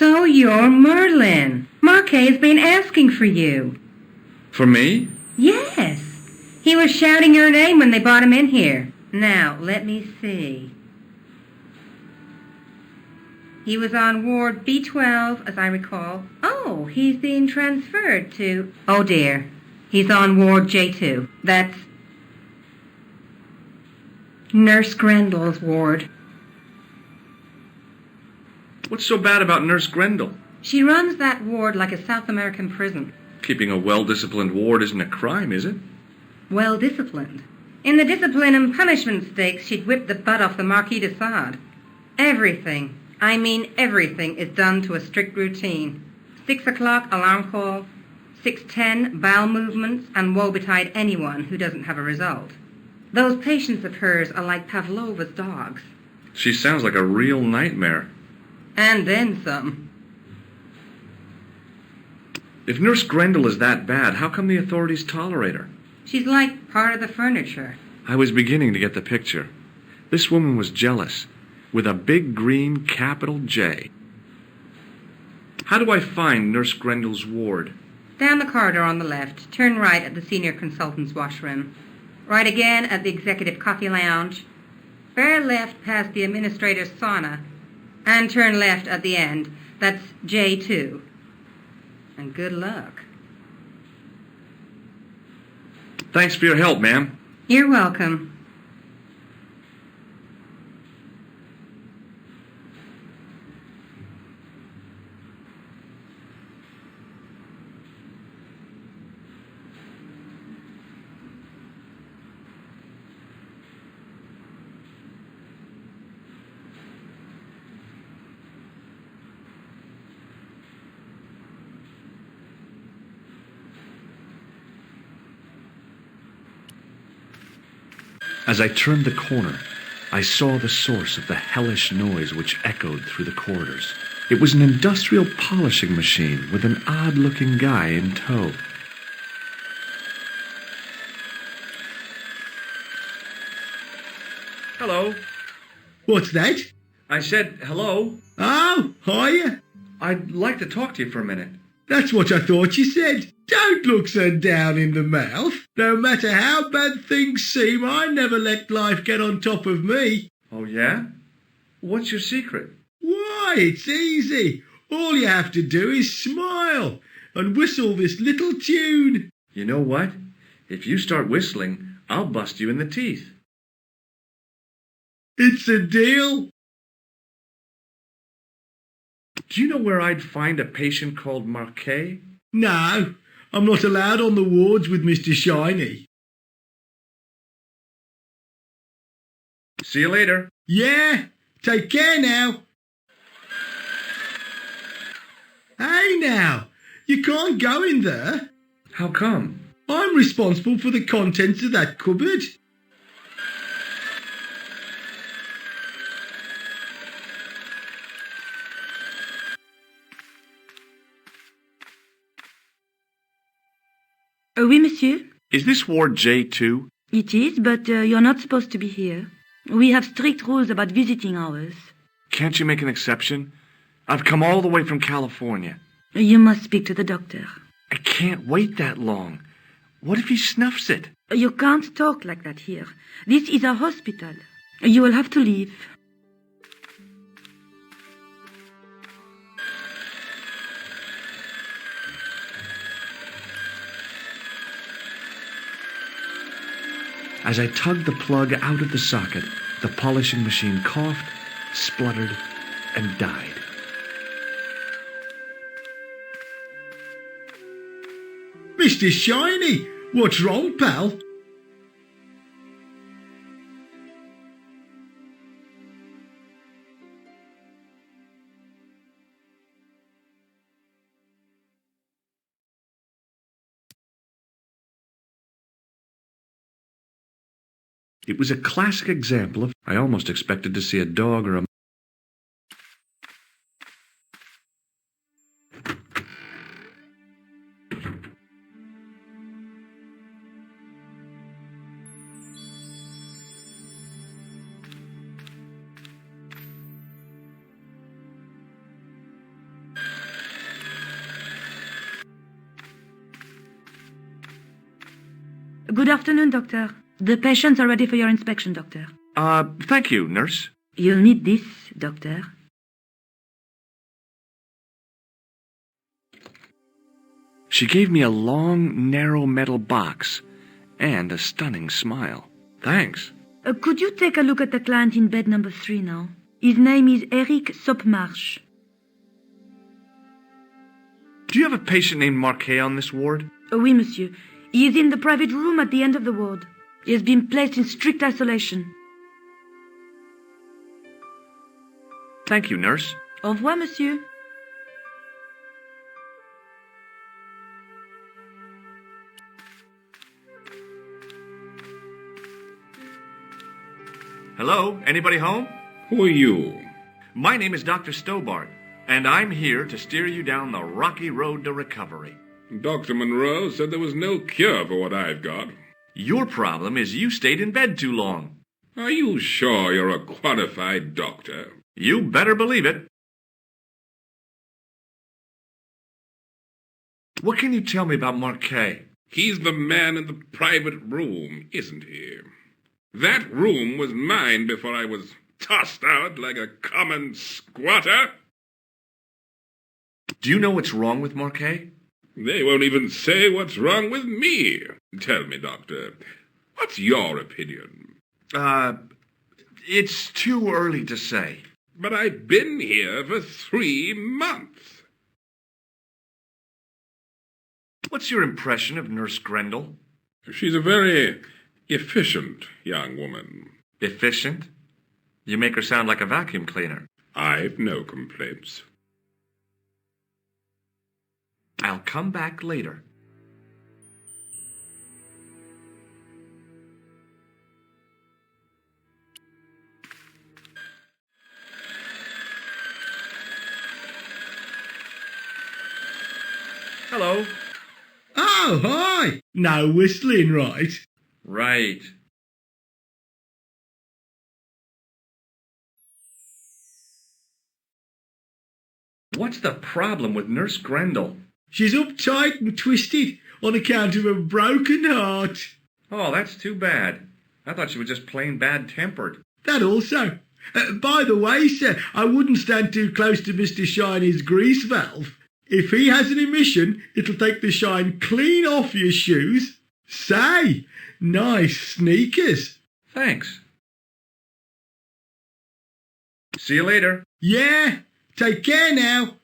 Speaker 17: So you're Merlin. Marquet's been asking for you.
Speaker 7: For me?
Speaker 17: Yes. He was shouting your name when they brought him in here. Now, let me see. He was on Ward B12, as I recall.
Speaker 4: No, he's being transferred to... Oh dear. He's on Ward J2. That's Nurse Grendel's ward.
Speaker 7: What's so bad about Nurse Grendel?
Speaker 4: She runs that ward like a South American prison.
Speaker 7: Keeping a well-disciplined ward isn't a crime, is it?
Speaker 4: Well disciplined. In the discipline and punishment stakes, she'd whip the butt off the Marquis de Sade. Everything, I mean everything, is done to a strict routine. 6 o'clock alarm call, 6:10 bowel movements, and woe betide anyone who doesn't have a result. Those patients of hers are like Pavlova's dogs.
Speaker 7: She sounds like a real nightmare.
Speaker 4: And then some.
Speaker 7: If Nurse Grendel is that bad, how come the authorities tolerate her?
Speaker 4: She's like part of the furniture.
Speaker 7: I was beginning to get the picture. This woman was jealous, with a big green capital J. How do I find Nurse Grendel's ward?
Speaker 4: Down the corridor on the left, turn right at the senior consultant's washroom. Right again at the executive coffee lounge. Bear left past the administrator's sauna. And turn left at the end. That's J2. And good luck.
Speaker 7: Thanks for your help, ma'am.
Speaker 4: You're welcome.
Speaker 7: As I turned the corner, I saw the source of the hellish noise which echoed through the corridors. It was an industrial polishing machine with an odd-looking guy in tow. Hello.
Speaker 16: What's that?
Speaker 7: I said hello.
Speaker 16: Oh, hiya.
Speaker 7: I'd like to talk to you for a minute.
Speaker 16: That's what I thought you said. Don't look so down in the mouth. No matter how bad things seem, I never let life get on top of me.
Speaker 7: Oh, yeah? What's your secret?
Speaker 16: Why, it's easy. All you have to do is smile and whistle this little tune.
Speaker 7: You know what? If you start whistling, I'll bust you in the teeth.
Speaker 16: It's a deal.
Speaker 7: Do you know where I'd find a patient called Marquet?
Speaker 16: No, I'm not allowed on the wards with Mr. Shiny.
Speaker 7: See you later.
Speaker 16: Yeah, take care now. Hey now, you can't go in there.
Speaker 7: How come?
Speaker 16: I'm responsible for the contents of that cupboard.
Speaker 19: Oui, monsieur.
Speaker 7: Is this Ward J2?
Speaker 19: It is, but you're not supposed to be here. We have strict rules about visiting hours.
Speaker 7: Can't you make an exception? I've come all the way from California.
Speaker 19: You must speak to the doctor.
Speaker 7: I can't wait that long. What if he snuffs it?
Speaker 19: You can't talk like that here. This is a hospital. You will have to leave.
Speaker 7: As I tugged the plug out of the socket, the polishing machine coughed, spluttered, and died.
Speaker 16: Mr. Shiny, what's wrong, pal?
Speaker 7: It was a classic example of... I almost expected to see a dog or a...
Speaker 19: Good afternoon, doctor. The patients are ready for your inspection, doctor.
Speaker 7: Thank you, nurse.
Speaker 19: You'll need this, doctor.
Speaker 7: She gave me a long, narrow metal box and a stunning smile. Thanks.
Speaker 19: Could you take a look at the client in bed number 3 now? His name is Eric Sopmarsh.
Speaker 7: Do you have a patient named Marquet on this ward?
Speaker 19: Oui, monsieur. He is in the private room at the end of the ward. He has been placed in strict isolation.
Speaker 7: Thank you, nurse.
Speaker 19: Au revoir, monsieur.
Speaker 7: Hello? Anybody home?
Speaker 5: Who are you?
Speaker 7: My name is Dr. Stobart, and I'm here to steer you down the rocky road to recovery.
Speaker 5: Dr. Monroe said there was no cure for what I've got.
Speaker 7: Your problem is you stayed in bed too long.
Speaker 5: Are you sure you're a qualified doctor?
Speaker 7: You better believe it. What can you tell me about Marquet?
Speaker 5: He's the man in the private room, isn't he? That room was mine before I was tossed out like a common squatter.
Speaker 7: Do you know what's wrong with Marquet?
Speaker 5: They won't even say what's wrong with me. Tell me, Doctor, what's your opinion?
Speaker 7: It's too early to say.
Speaker 5: But I've been here for 3 months.
Speaker 7: What's your impression of Nurse Grendel?
Speaker 5: She's a very efficient young woman.
Speaker 7: Efficient? You make her sound like a vacuum cleaner.
Speaker 5: I've no complaints.
Speaker 7: I'll come back later. Hello.
Speaker 16: Oh, hi! No whistling, right?
Speaker 7: Right. What's the problem with Nurse Grendel?
Speaker 16: She's uptight and twisted on account of a broken heart.
Speaker 7: Oh, that's too bad. I thought she was just plain bad-tempered.
Speaker 16: That also. By the way, sir, I wouldn't stand too close to Mr. Shiny's grease valve. If he has an emission, it'll take the shine clean off your shoes. Say, nice sneakers.
Speaker 7: Thanks. See you later.
Speaker 16: Yeah, take care now.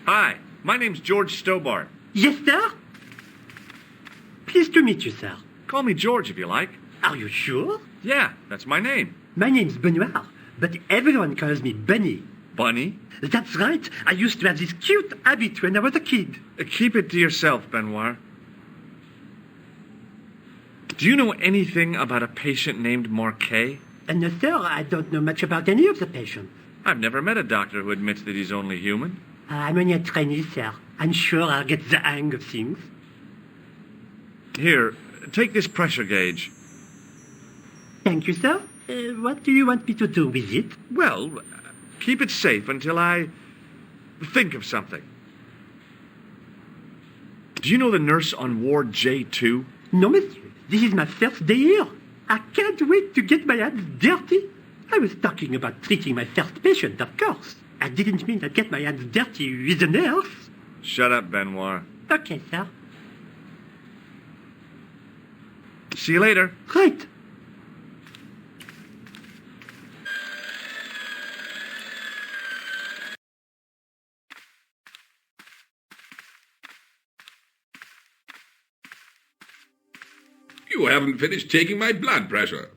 Speaker 7: Hi, my name's George Stobart.
Speaker 3: Yes, sir? Pleased to meet you, sir.
Speaker 7: Call me George if you like.
Speaker 3: Are you sure?
Speaker 7: Yeah, that's my name.
Speaker 3: My name's Benoit, but everyone calls me Bunny.
Speaker 7: Bunny?
Speaker 3: That's right. I used to have this cute habit when I was a kid.
Speaker 7: Keep it to yourself, Benoit. Do you know anything about a patient named Marquet?
Speaker 3: No, sir, I don't know much about any of the patients.
Speaker 7: I've never met a doctor who admits that he's only human.
Speaker 3: I'm only a trainee, sir. I'm sure I'll get the hang of things.
Speaker 7: Here, take this pressure gauge.
Speaker 3: Thank you, sir. What do you want me to do with it?
Speaker 7: Well, keep it safe until I think of something. Do you know the nurse on Ward J2?
Speaker 3: No, monsieur. This is my first day here. I can't wait to get my hands dirty. I was talking about treating my first patient, of course. I didn't mean I'd get my hands dirty with a nurse.
Speaker 7: Shut up, Benoit.
Speaker 3: Okay, sir.
Speaker 7: See you later.
Speaker 3: Right.
Speaker 5: You haven't finished taking my blood pressure.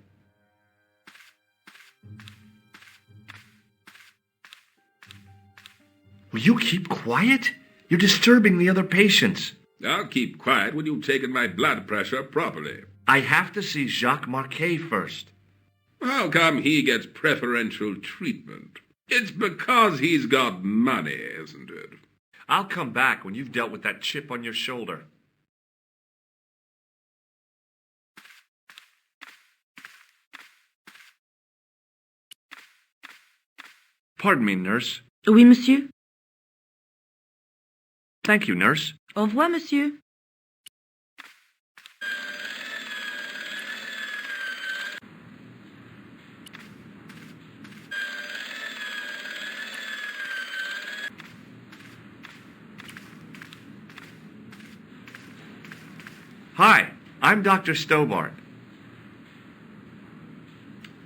Speaker 7: Will you keep quiet? You're disturbing the other patients.
Speaker 5: I'll keep quiet when you've taken my blood pressure properly.
Speaker 7: I have to see Jacques Marquet first.
Speaker 5: How come he gets preferential treatment? It's because he's got money, isn't it?
Speaker 7: I'll come back when you've dealt with that chip on your shoulder. Pardon me, nurse.
Speaker 19: Oui, monsieur.
Speaker 7: Thank you, nurse.
Speaker 19: Au revoir, monsieur.
Speaker 7: I'm Dr. Stobart.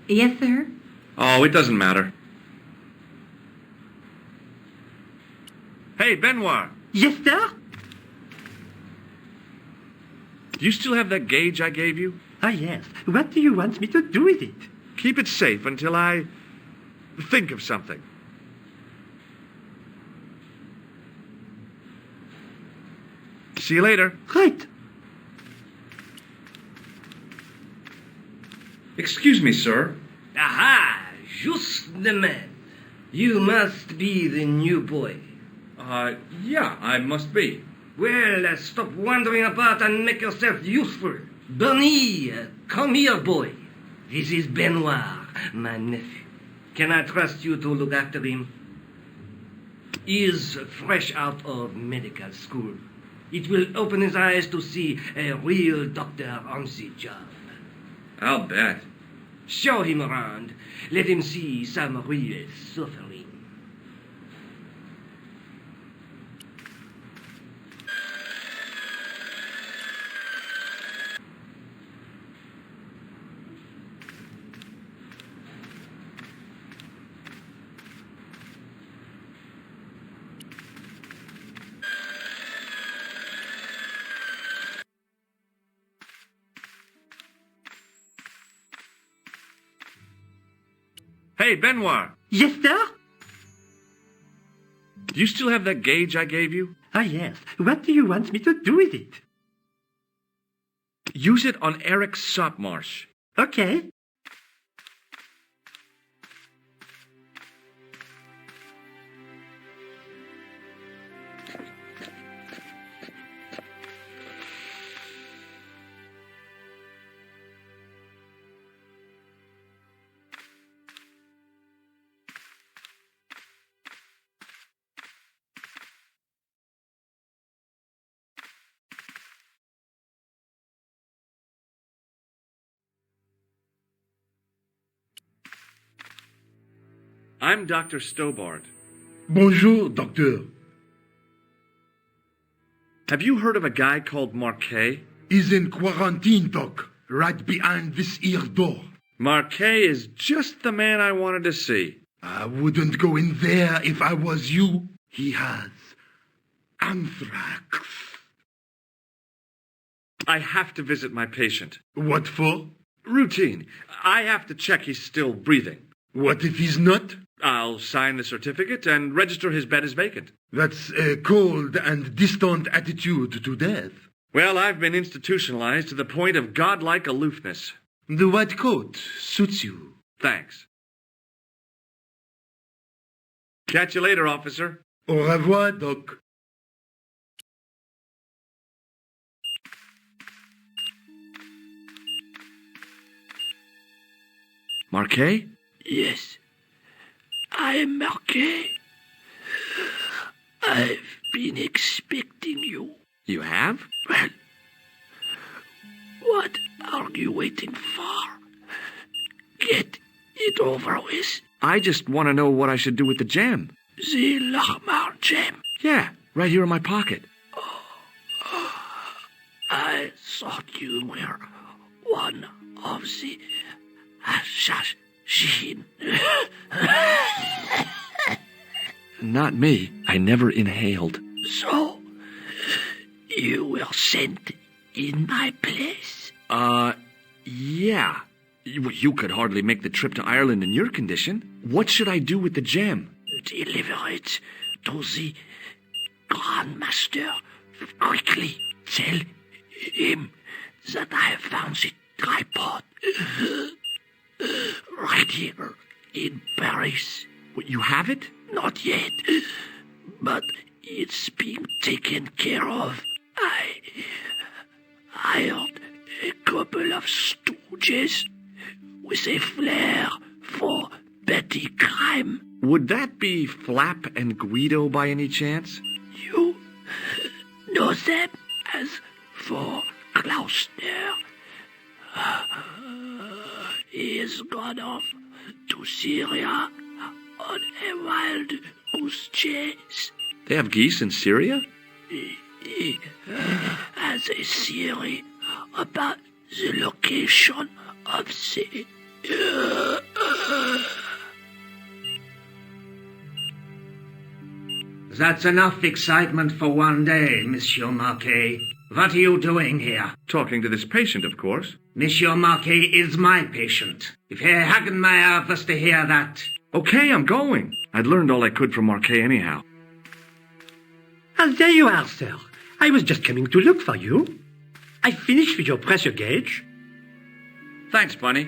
Speaker 17: Yes, sir?
Speaker 7: Oh, it doesn't matter. Hey, Benoit.
Speaker 3: Yes, sir?
Speaker 7: Do you still have that gauge I gave you?
Speaker 3: Ah, yes. What do you want me to do with it?
Speaker 7: Keep it safe until I think of something. See you later.
Speaker 3: Right.
Speaker 7: Excuse me, sir.
Speaker 13: Aha! Just the man. You must be the new boy.
Speaker 7: Yeah, I must be.
Speaker 13: Well, stop wandering about and make yourself useful. Bernie, come here, boy. This is Benoit, my nephew. Can I trust you to look after him? He is fresh out of medical school. It will open his eyes to see a real doctor on the job.
Speaker 7: I'll bet.
Speaker 13: Show him around. Let him see some real suffering.
Speaker 7: Hey, Benoit.
Speaker 3: Yes, sir?
Speaker 7: Do you still have that gauge I gave you?
Speaker 3: Ah, yes. What do you want me to do with it?
Speaker 7: Use it on Eric Sopmarsh.
Speaker 3: Okay.
Speaker 7: I'm Dr. Stobart.
Speaker 16: Bonjour, docteur.
Speaker 7: Have you heard of a guy called Marquet?
Speaker 16: He's in quarantine, doc, right behind this here door.
Speaker 7: Marquet is just the man I wanted to see.
Speaker 16: I wouldn't go in there if I was you. He has anthrax.
Speaker 7: I have to visit my patient.
Speaker 16: What for?
Speaker 7: Routine. I have to check he's still breathing.
Speaker 16: What if he's not?
Speaker 7: I'll sign the certificate and register his bed as vacant.
Speaker 16: That's a cold and distant attitude to death.
Speaker 7: Well, I've been institutionalized to the point of godlike aloofness.
Speaker 16: The white coat suits you.
Speaker 7: Thanks. Catch you later, officer.
Speaker 16: Au revoir, doc.
Speaker 7: Marquet?
Speaker 18: Yes, I am Marquet. I've been expecting you.
Speaker 7: You have?
Speaker 18: Well, what are you waiting for? Get it over with.
Speaker 7: I just want to know what I should do with the gem.
Speaker 18: The Lahmar gem.
Speaker 7: Yeah, right here in my pocket.
Speaker 18: I thought you were one of the assassin.
Speaker 7: Not me. I never inhaled.
Speaker 18: So, you were sent in my place?
Speaker 7: Yeah. You could hardly make the trip to Ireland in your condition. What should I do with the gem?
Speaker 18: Deliver it to the Grand Master. Quickly tell him that I have found the tripod. Right here in Paris.
Speaker 7: What, you have it?
Speaker 18: Not yet, but it's being taken care of. I hired a couple of stooges with a flair for petty crime.
Speaker 7: Would that be Flap and Guido by any chance?
Speaker 18: You know them as for Klausner. He has gone off to Syria on a wild goose chase.
Speaker 7: They have geese in Syria?
Speaker 18: He has a theory about the location of the...
Speaker 12: That's enough excitement for one day, Monsieur Marquet. What are you doing here?
Speaker 7: Talking to this patient, of course.
Speaker 12: Monsieur Marquet is my patient. If Herr Hagenmeyer was to hear that...
Speaker 7: Okay, I'm going. I'd learned all I could from Marquet anyhow.
Speaker 3: Ah, there you are, sir. I was just coming to look for you. I finished with your pressure gauge.
Speaker 7: Thanks, Bunny.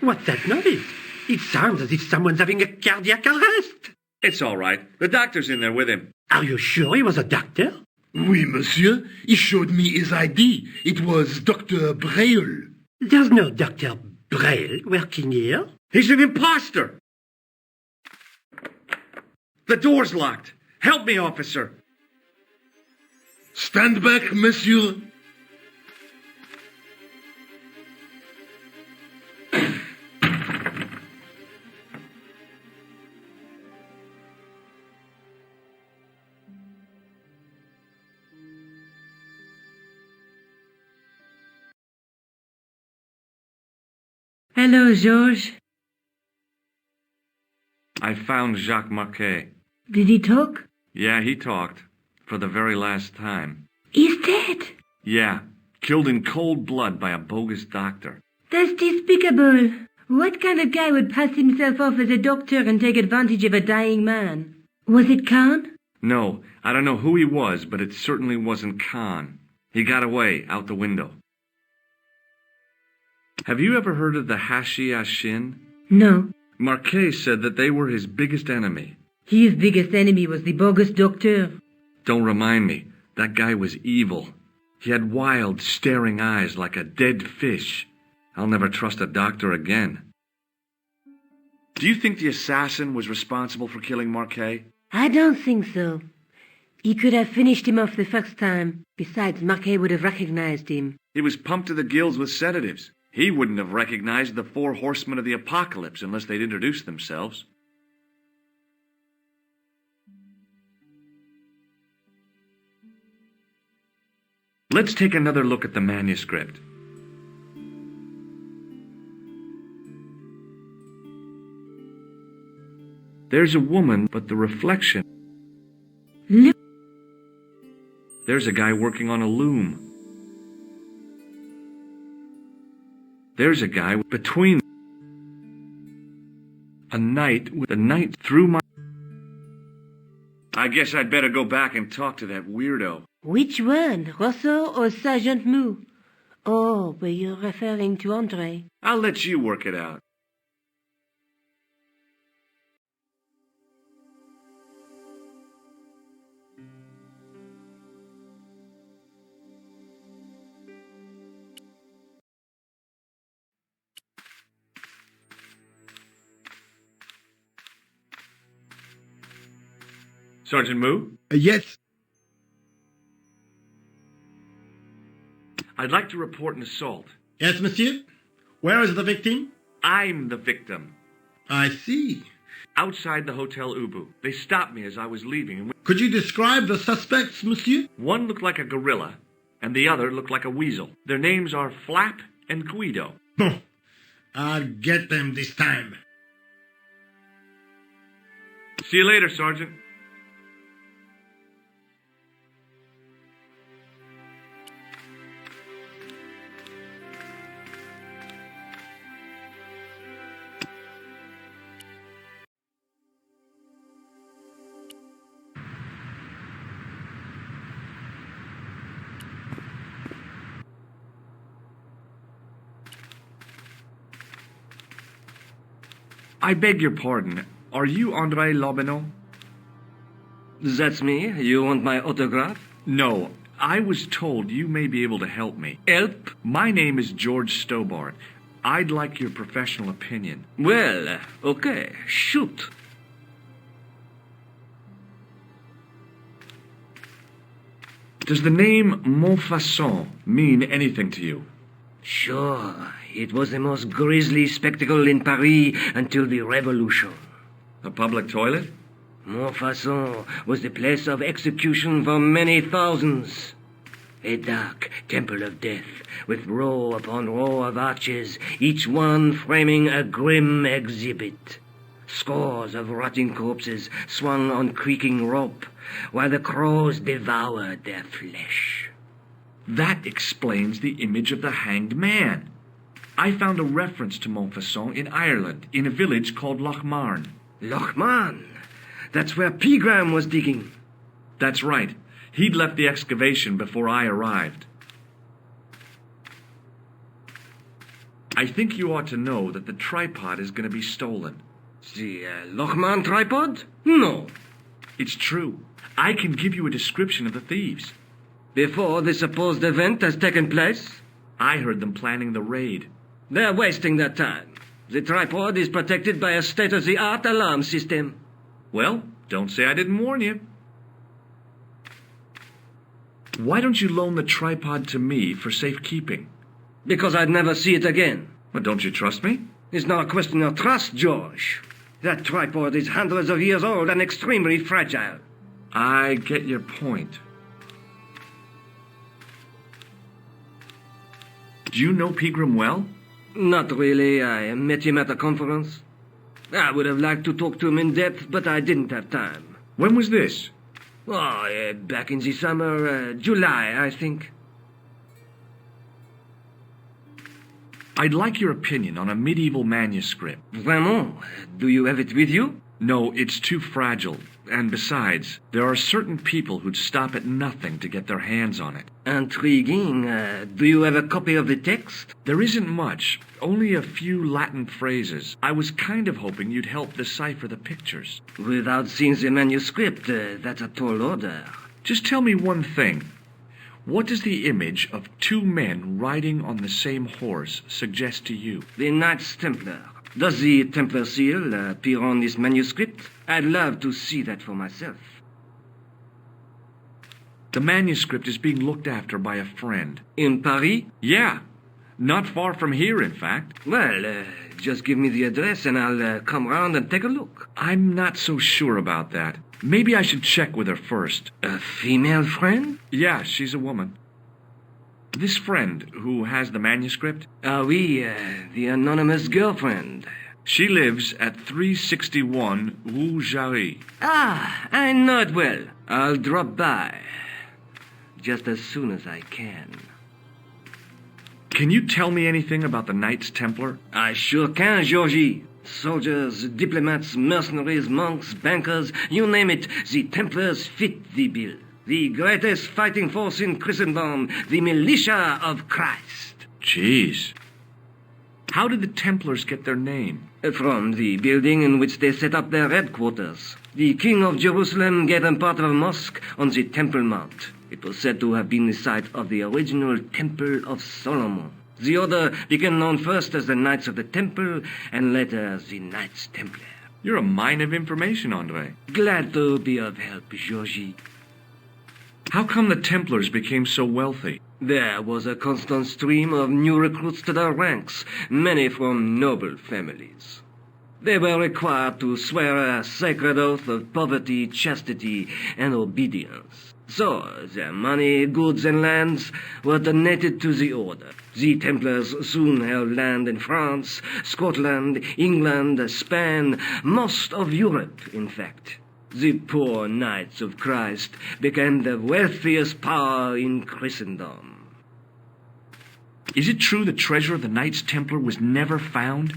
Speaker 3: What's that noise? It sounds as if someone's having a cardiac arrest.
Speaker 7: It's all right. The doctor's in there with him.
Speaker 3: Are you sure he was a doctor?
Speaker 20: Oui, monsieur. He showed me his ID. It was Dr. Braille.
Speaker 3: There's no Dr. Braille working here.
Speaker 7: He's an imposter! The door's locked. Help me, officer.
Speaker 20: Stand back, monsieur.
Speaker 8: Hello, Georges.
Speaker 7: I found Jacques Marquet.
Speaker 8: Did he talk?
Speaker 7: Yeah, he talked. For the very last time.
Speaker 8: He's dead.
Speaker 7: Yeah, killed in cold blood by a bogus doctor.
Speaker 8: That's despicable. What kind of guy would pass himself off as a doctor and take advantage of a dying man? Was it Khan?
Speaker 7: No, I don't know who he was, but it certainly wasn't Khan. He got away, out the window. Have you ever heard of the Hashi-Ashin?
Speaker 8: No.
Speaker 7: Marquet said that they were his biggest enemy.
Speaker 8: His biggest enemy was the bogus doctor.
Speaker 7: Don't remind me. That guy was evil. He had wild, staring eyes like a dead fish. I'll never trust a doctor again. Do you think the assassin was responsible for killing Marquet?
Speaker 8: I don't think so. He could have finished him off the first time. Besides, Marquet would have recognized him.
Speaker 7: He was pumped to the gills with sedatives. He wouldn't have recognized the 4 horsemen of the apocalypse unless they'd introduced themselves. Let's take another look at the manuscript. There's a woman, but the reflection...
Speaker 8: Look.
Speaker 7: There's a guy working on a loom. There's a guy between... A knight with a knight through my... I guess I'd better go back and talk to that weirdo.
Speaker 8: Which one, Rousseau or Sergeant Mou? Oh, but you're referring to André.
Speaker 7: I'll let you work it out. Sergeant Mou?
Speaker 16: Yes.
Speaker 7: I'd like to report an assault.
Speaker 16: Yes, monsieur. Where is the victim?
Speaker 7: I'm the victim.
Speaker 16: I see.
Speaker 7: Outside the Hotel Ubu. They stopped me as I was leaving.
Speaker 16: Could you describe the suspects, monsieur?
Speaker 7: One looked like a gorilla, and the other looked like a weasel. Their names are Flap and Guido.
Speaker 16: Bon. I'll get them this time.
Speaker 7: See you later, Sergeant. I beg your pardon. Are you André Lobineau?
Speaker 13: That's me. You want my autograph?
Speaker 7: No. I was told you may be able to help me.
Speaker 13: Help?
Speaker 7: My name is George Stobart. I'd like your professional opinion.
Speaker 13: Well, okay. Shoot.
Speaker 7: Does the name Montfaucon mean anything to you?
Speaker 13: Sure. It was the most grisly spectacle in Paris until the Revolution.
Speaker 7: A public toilet?
Speaker 13: Montfaucon was the place of execution for many thousands. A dark temple of death, with row upon row of arches, each one framing a grim exhibit. Scores of rotting corpses swung on creaking rope, while the crows devoured their flesh.
Speaker 7: That explains the image of the hanged man. I found a reference to Montfaucon in Ireland, in a village called Lochmarn.
Speaker 13: Lochmarn? That's where Pegram was digging.
Speaker 7: That's right. He'd left the excavation before I arrived. I think you ought to know that the tripod is going to be stolen.
Speaker 13: The Lochmarn tripod? No.
Speaker 7: It's true. I can give you a description of the thieves.
Speaker 13: Before the supposed event has taken place?
Speaker 7: I heard them planning the raid.
Speaker 13: They're wasting their time. The tripod is protected by a state-of-the-art alarm system.
Speaker 7: Well, don't say I didn't warn you. Why don't you loan the tripod to me for safekeeping?
Speaker 13: Because I'd never see it again.
Speaker 7: Well, don't you trust me?
Speaker 13: It's not a question of trust, George. That tripod is hundreds of years old and extremely fragile.
Speaker 7: I get your point. Do you know Pegram well?
Speaker 13: Not really. I met him at a conference. I would have liked to talk to him in depth, but I didn't have time.
Speaker 7: When was this?
Speaker 13: Oh, back in the summer, July, I think.
Speaker 7: I'd like your opinion on a medieval manuscript.
Speaker 13: Vraiment? Do you have it with you?
Speaker 7: No, it's too fragile. And besides, there are certain people who'd stop at nothing to get their hands on it.
Speaker 13: Intriguing. Do you have a copy of the text?
Speaker 7: There isn't much. Only a few Latin phrases. I was kind of hoping you'd help decipher the pictures.
Speaker 13: Without seeing the manuscript, that's a tall order.
Speaker 7: Just tell me one thing. What does the image of two men riding on the same horse suggest to you?
Speaker 13: The Knights Templar. Does the Templar seal appear on this manuscript? I'd love to see that for myself.
Speaker 7: The manuscript is being looked after by a friend.
Speaker 13: In Paris?
Speaker 7: Yeah. Not far from here, in fact.
Speaker 13: Well, just give me the address and I'll come round and take a look.
Speaker 7: I'm not so sure about that. Maybe I should check with her first.
Speaker 13: A female friend?
Speaker 7: Yeah, she's a woman. This friend who has the manuscript?
Speaker 13: Oui, the anonymous girlfriend.
Speaker 7: She lives at 361 Rue Jarry.
Speaker 13: Ah, I know it well. I'll drop by. Just as soon as I can.
Speaker 7: Can you tell me anything about the Knights Templar?
Speaker 13: I sure can, Georgie. Soldiers, diplomats, mercenaries, monks, bankers, you name it, the Templars fit the bill. The greatest fighting force in Christendom, the militia of Christ.
Speaker 7: Jeez. How did the Templars get their name?
Speaker 13: From the building in which they set up their headquarters. The King of Jerusalem gave them part of a mosque on the Temple Mount. It was said to have been the site of the original Temple of Solomon. The order became known first as the Knights of the Temple, and later as the Knights Templar.
Speaker 7: You're a mine of information, Andre.
Speaker 13: Glad to be of help, Georgie.
Speaker 7: How come the Templars became so wealthy?
Speaker 13: There was a constant stream of new recruits to their ranks, many from noble families. They were required to swear a sacred oath of poverty, chastity, and obedience. So, their money, goods, and lands were donated to the order. The Templars soon held land in France, Scotland, England, Spain, most of Europe, in fact. The poor Knights of Christ became the wealthiest power in Christendom.
Speaker 7: Is it true the treasure of the Knights Templar was never found?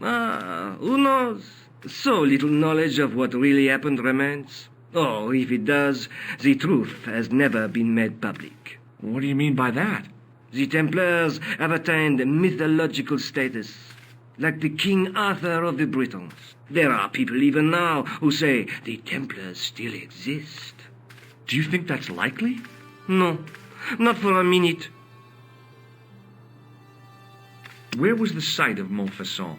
Speaker 13: Who knows? So little knowledge of what really happened remains. Or, if it does, the truth has never been made public.
Speaker 7: What do you mean by that?
Speaker 13: The Templars have attained mythological status, like the King Arthur of the Britons. There are people even now who say the Templars still exist.
Speaker 7: Do you think that's likely?
Speaker 13: No, not for a minute.
Speaker 7: Where was the site of Montfaucon?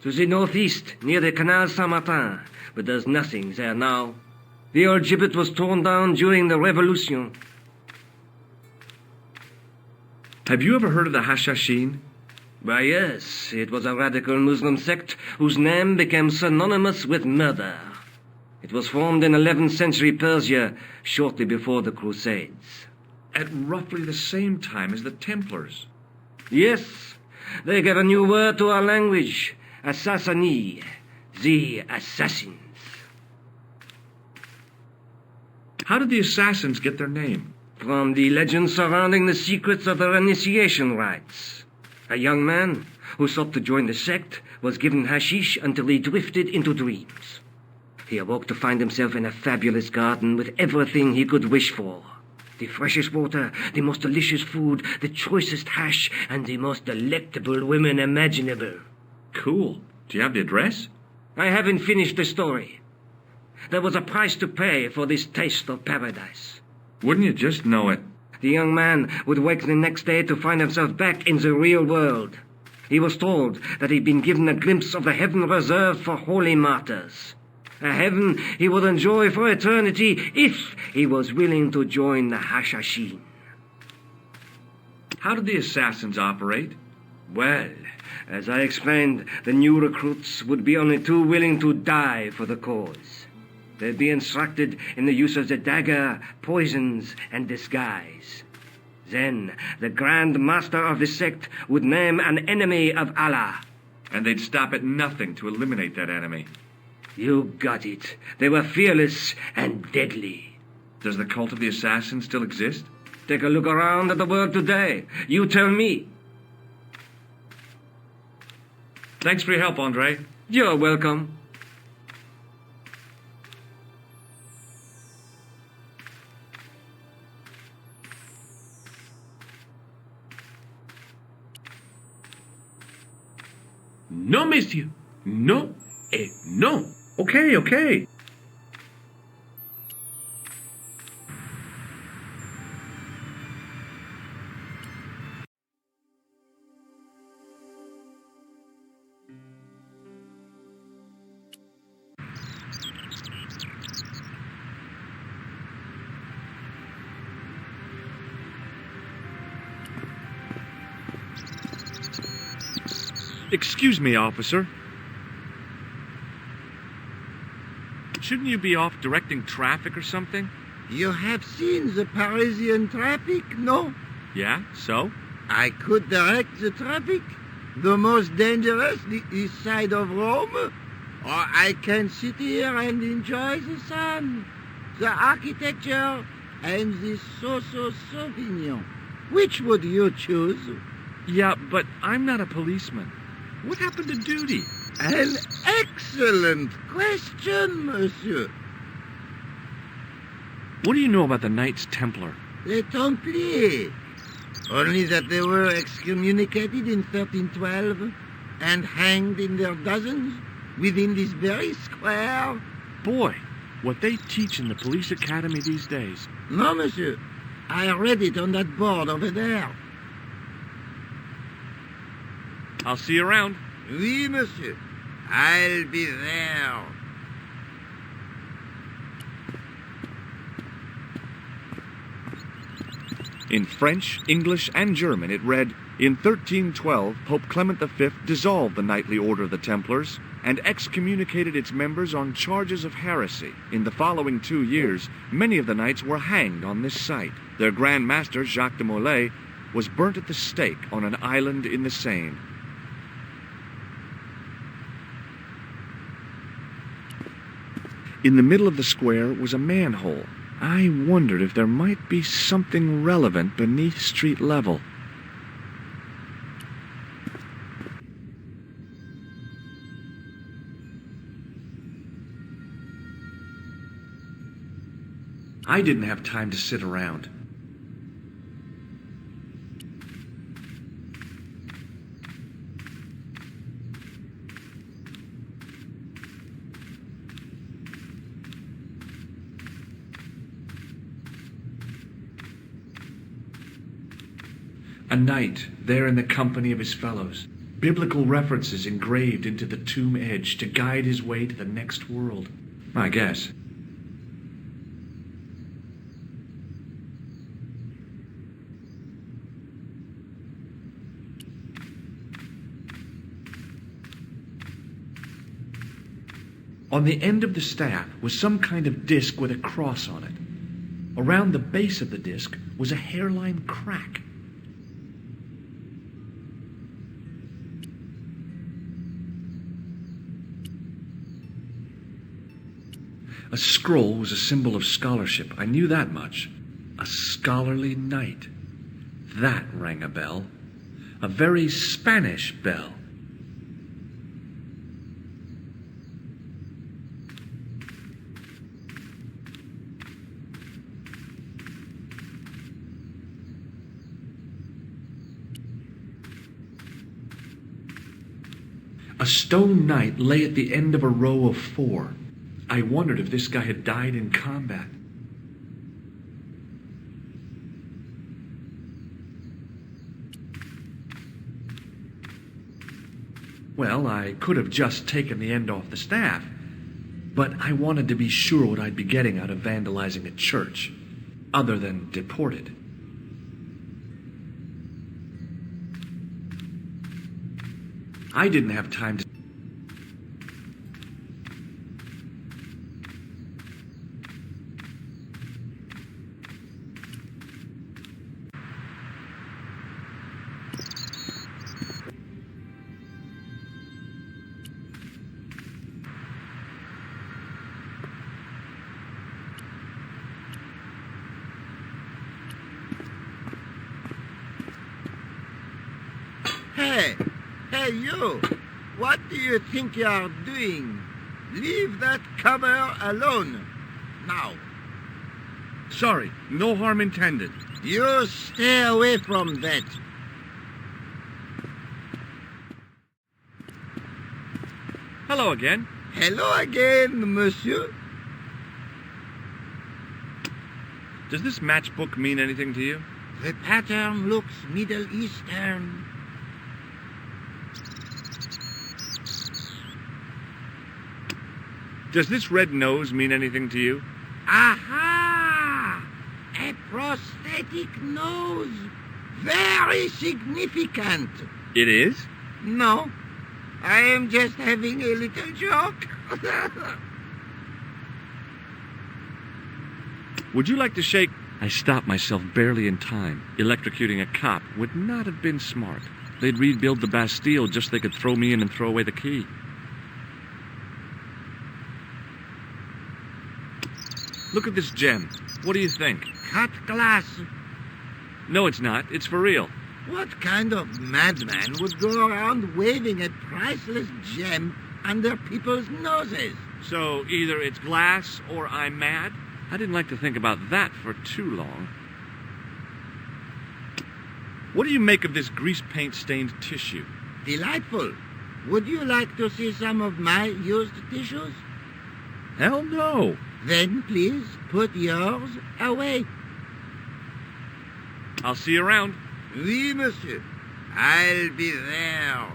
Speaker 13: To the northeast, near the Canal Saint-Martin, but there's nothing there now. The old gibbet was torn down during the Revolution.
Speaker 7: Have you ever heard of the Hashashin?
Speaker 13: Why, yes. It was a radical Muslim sect whose name became synonymous with murder. It was formed in 11th century Persia, shortly before the Crusades.
Speaker 7: at roughly the same time as the Templars.
Speaker 12: Yes, they gave a new word to our language. Assassini, the assassins.
Speaker 7: How did the assassins get their name?
Speaker 12: From the legend surrounding the secrets of their initiation rites. A young man who sought to join the sect was given hashish until he drifted into dreams. He awoke to find himself in a fabulous garden with everything he could wish for. The freshest water, the most delicious food, the choicest hash, and the most delectable women imaginable.
Speaker 7: Cool. Do you have the address?
Speaker 12: I haven't finished the story. There was a price to pay for this taste of paradise.
Speaker 7: Wouldn't you just know it?
Speaker 12: The young man would wake the next day to find himself back in the real world. He was told that he'd been given a glimpse of the heaven reserved for holy martyrs. A heaven he would enjoy for eternity if he was willing to join the Hashashin.
Speaker 7: How did the assassins operate?
Speaker 12: Well, as I explained, the new recruits would be only too willing to die for the cause. They'd be instructed in the use of the dagger, poisons, and disguise. Then, the Grand Master of the sect would name an enemy of Allah.
Speaker 7: And they'd stop at nothing to eliminate that enemy.
Speaker 12: You got it. They were fearless and deadly.
Speaker 7: Does the cult of the assassins still exist?
Speaker 12: Take a look around at the world today. You tell me.
Speaker 7: Thanks for your help, Andre.
Speaker 12: You're welcome.
Speaker 10: No, monsieur. No et no.
Speaker 7: Okay. Excuse me, officer. Shouldn't you be off directing traffic or something?
Speaker 14: You have seen the Parisian traffic, no?
Speaker 7: Yeah, so?
Speaker 14: I could direct the traffic. The most dangerous, the east side of Rome. Or I can sit here and enjoy the sun, the architecture, and the Sauvignon. Which would you choose?
Speaker 7: Yeah, but I'm not a policeman. What happened to duty?
Speaker 14: An excellent question, monsieur.
Speaker 7: What do you know about the Knights Templar?
Speaker 14: Les Templiers. Only that they were excommunicated in 1312 and hanged in their dozens within this very square.
Speaker 7: Boy, what they teach in the police academy these days.
Speaker 14: No, monsieur. I read it on that board over there.
Speaker 7: I'll see you around.
Speaker 14: Oui, monsieur. I'll be there.
Speaker 6: In French, English, and German it read, "In 1312, Pope Clement V dissolved the knightly order of the Templars and excommunicated its members on charges of heresy. In the following 2 years, many of the knights were hanged on this site. Their Grand Master, Jacques de Molay, was burnt at the stake on an island in the Seine." In the middle of the square was a manhole. I wondered if there might be something relevant beneath street level. I didn't have time to sit around. A knight, there in the company of his fellows. Biblical references engraved into the tomb edge to guide his way to the next world. I guess. On the end of the staff was some kind of disc with a cross on it.
Speaker 7: Around the base of the disc was a hairline crack. A scroll was a symbol of scholarship. I knew that much. A scholarly knight. That rang a bell. A very Spanish bell. A stone knight lay at the end of a row of 4. I wondered if this guy had died in combat. Well, I could have just taken the end off the staff, but I wanted to be sure what I'd be getting out of vandalizing a church, other than deported. I didn't have time to...
Speaker 14: Hey, you! What do you think you are doing? Leave that cover alone. Now.
Speaker 7: Sorry, no harm intended.
Speaker 14: You stay away from that.
Speaker 7: Hello again.
Speaker 14: Hello again, monsieur.
Speaker 7: Does this matchbook mean anything to you?
Speaker 14: The pattern looks Middle Eastern.
Speaker 7: Does this red nose mean anything to you?
Speaker 14: Aha! A prosthetic nose. Very significant.
Speaker 7: It is?
Speaker 14: No. I am just having a little joke.
Speaker 7: Would you like to shake... I stopped myself barely in time. Electrocuting a cop would not have been smart. They'd rebuild the Bastille just so they could throw me in and throw away the key. Look at this gem. What do you think?
Speaker 14: Cut glass.
Speaker 7: No, it's not. It's for real.
Speaker 14: What kind of madman would go around waving a priceless gem under people's noses?
Speaker 7: So either it's glass or I'm mad? I didn't like to think about that for too long. What do you make of this grease paint stained tissue?
Speaker 14: Delightful. Would you like to see some of my used tissues?
Speaker 7: Hell no.
Speaker 14: Then please put yours away.
Speaker 7: I'll see you around.
Speaker 14: Oui, monsieur. I'll be there.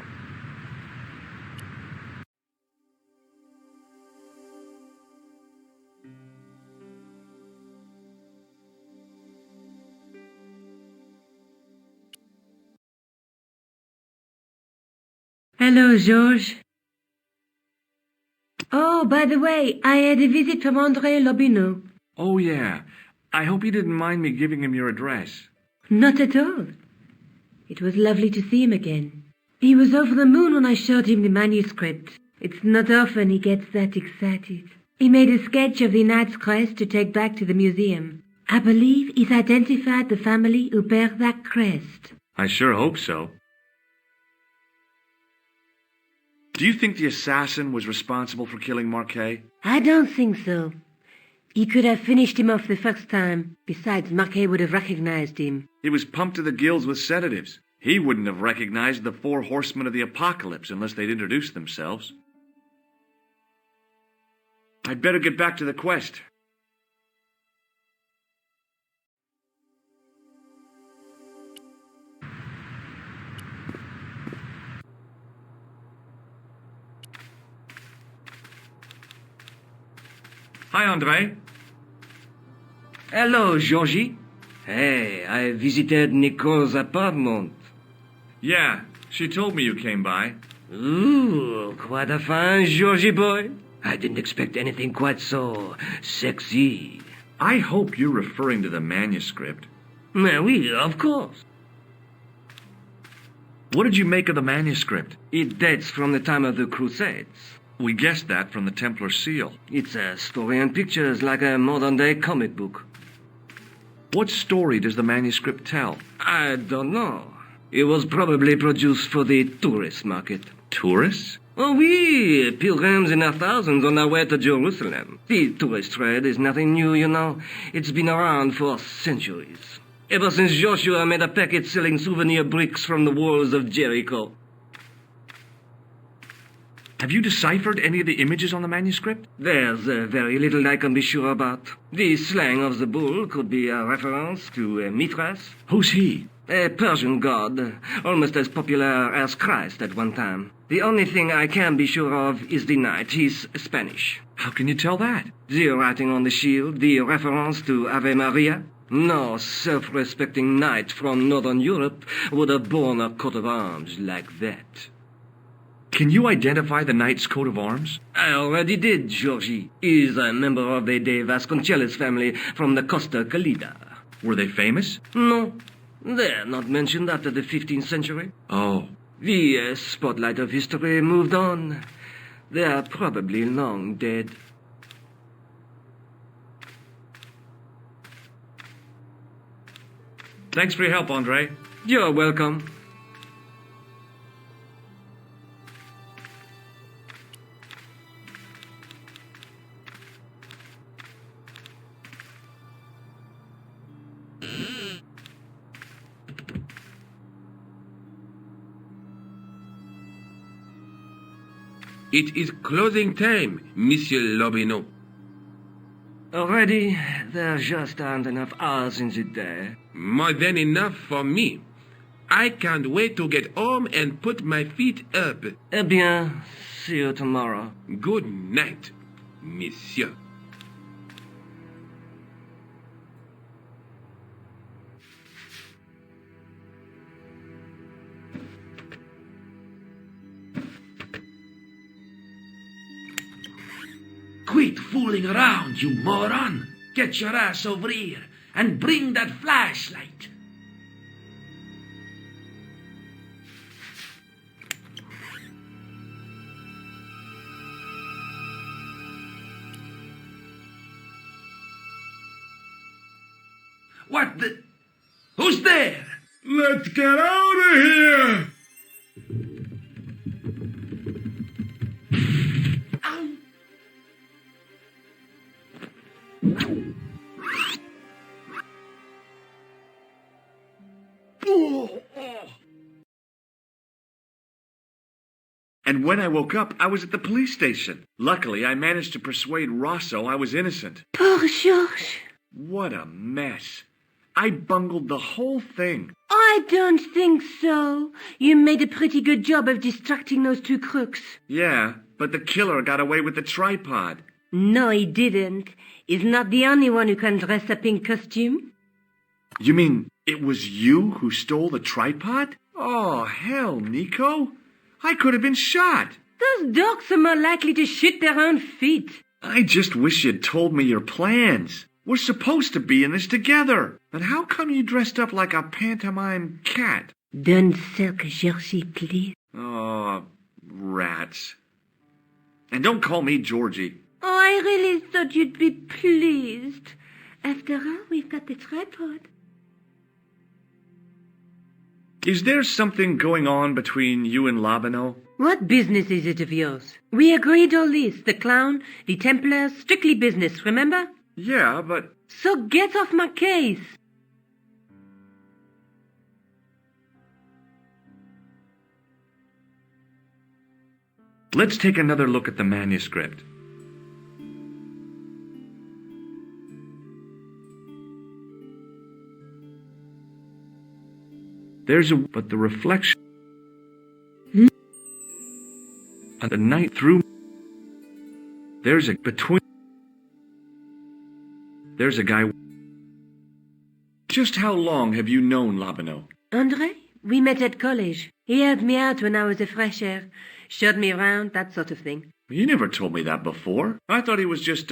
Speaker 8: Hello, Georges. Oh, by the way, I had a visit from André Lobineau.
Speaker 7: Oh, yeah. I hope you didn't mind me giving him your address.
Speaker 8: Not at all. It was lovely to see him again. He was over the moon when I showed him the manuscript. It's not often he gets that excited. He made a sketch of the knight's crest to take back to the museum. I believe he's identified the family who bear that crest.
Speaker 7: I sure hope so. Do you think the assassin was responsible for killing Marquet?
Speaker 8: I don't think so. He could have finished him off the first time. Besides, Marquet would have recognized him.
Speaker 7: He was pumped to the gills with sedatives. He wouldn't have recognized the 4 horsemen of the apocalypse unless they'd introduced themselves. I'd better get back to the quest. Hi, André.
Speaker 12: Hello, Georgie. Hey, I visited Nicole's apartment.
Speaker 7: Yeah, she told me you came by.
Speaker 12: Ooh, quite a fine Georgie boy. I didn't expect anything quite so sexy.
Speaker 7: I hope you're referring to the manuscript.
Speaker 12: Oui, of course.
Speaker 7: What did you make of the manuscript?
Speaker 12: It dates from the time of the Crusades.
Speaker 7: We guessed that from the Templar seal.
Speaker 12: It's a story and pictures like a modern-day comic book.
Speaker 7: What story does the manuscript tell?
Speaker 12: I don't know. It was probably produced for the tourist market.
Speaker 7: Tourists?
Speaker 12: Oh, oui, pilgrims in their thousands on their way to Jerusalem. The tourist trade is nothing new, you know. It's been around for centuries. Ever since Joshua made a packet selling souvenir bricks from the walls of Jericho.
Speaker 7: Have you deciphered any of the images on the manuscript?
Speaker 12: There's very little I can be sure about. The slang of the bull could be a reference to Mithras.
Speaker 7: Who's he?
Speaker 12: A Persian god, almost as popular as Christ at one time. The only thing I can be sure of is the knight. He's Spanish.
Speaker 7: How can you tell that?
Speaker 12: The writing on the shield, the reference to Ave Maria. No self-respecting knight from Northern Europe would have borne a coat of arms like that.
Speaker 7: Can you identify the knight's coat of arms?
Speaker 12: I already did, Georgie. He's a member of the De Vasconcelos family from the Costa Calida.
Speaker 7: Were they famous?
Speaker 12: No. They're not mentioned after the 15th century.
Speaker 7: Oh.
Speaker 12: The spotlight of history moved on. They're probably long dead.
Speaker 7: Thanks for your help, Andre.
Speaker 12: You're welcome.
Speaker 10: It is closing time, Monsieur Lobineau.
Speaker 12: Already, there just aren't enough hours in the day.
Speaker 10: More than enough for me. I can't wait to get home and put my feet up.
Speaker 12: Eh bien, see you tomorrow.
Speaker 10: Good night, Monsieur.
Speaker 18: Quit fooling around, you moron! Get your ass over here and bring that flashlight. What the? Who's there?
Speaker 16: Let's get out of here!
Speaker 7: And when I woke up, I was at the police station. Luckily, I managed to persuade Rosso I was innocent.
Speaker 8: Poor Georges.
Speaker 7: What a mess. I bungled the whole thing.
Speaker 8: I don't think so. You made a pretty good job of distracting those two crooks.
Speaker 7: Yeah, but the killer got away with the tripod.
Speaker 8: No, he didn't. He's not the only one who can dress up in costume.
Speaker 7: You mean it was you who stole the tripod? Oh, hell, Nico. I could have been shot.
Speaker 8: Those dogs are more likely to shoot their own feet.
Speaker 7: I just wish you'd told me your plans. We're supposed to be in this together. And how come you dressed up like a pantomime cat?
Speaker 8: Don't sulk, Georgie, please.
Speaker 7: Oh, rats. And don't call me Georgie.
Speaker 8: Oh, I really thought you'd be pleased. After all, we've got the tripod.
Speaker 7: Is there something going on between you and Lobineau?
Speaker 8: What business is it of yours? We agreed all this. The clown, the Templars, strictly business, remember?
Speaker 7: Yeah, but...
Speaker 8: So get off my case.
Speaker 7: Let's take another look at the manuscript. But the reflection... And the night through... There's a guy... Just how long have you known Lobineau?
Speaker 8: Andre? We met at college. He helped me out when I was a fresher. Showed me around, that sort of thing.
Speaker 7: You never told me that before. I thought he was just,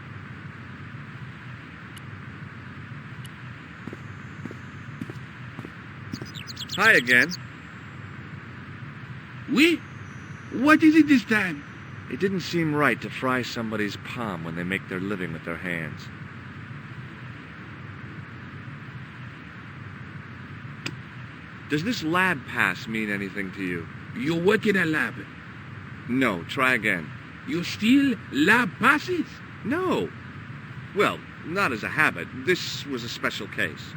Speaker 7: Hi again.
Speaker 20: Oui? What is it this time?
Speaker 7: It didn't seem right to fry somebody's palm when they make their living with their hands. Does this lab pass mean anything to you?
Speaker 20: You work in a lab.
Speaker 7: No, try again.
Speaker 20: You steal lab passes?
Speaker 7: No. Well, not as a habit. This was a special case.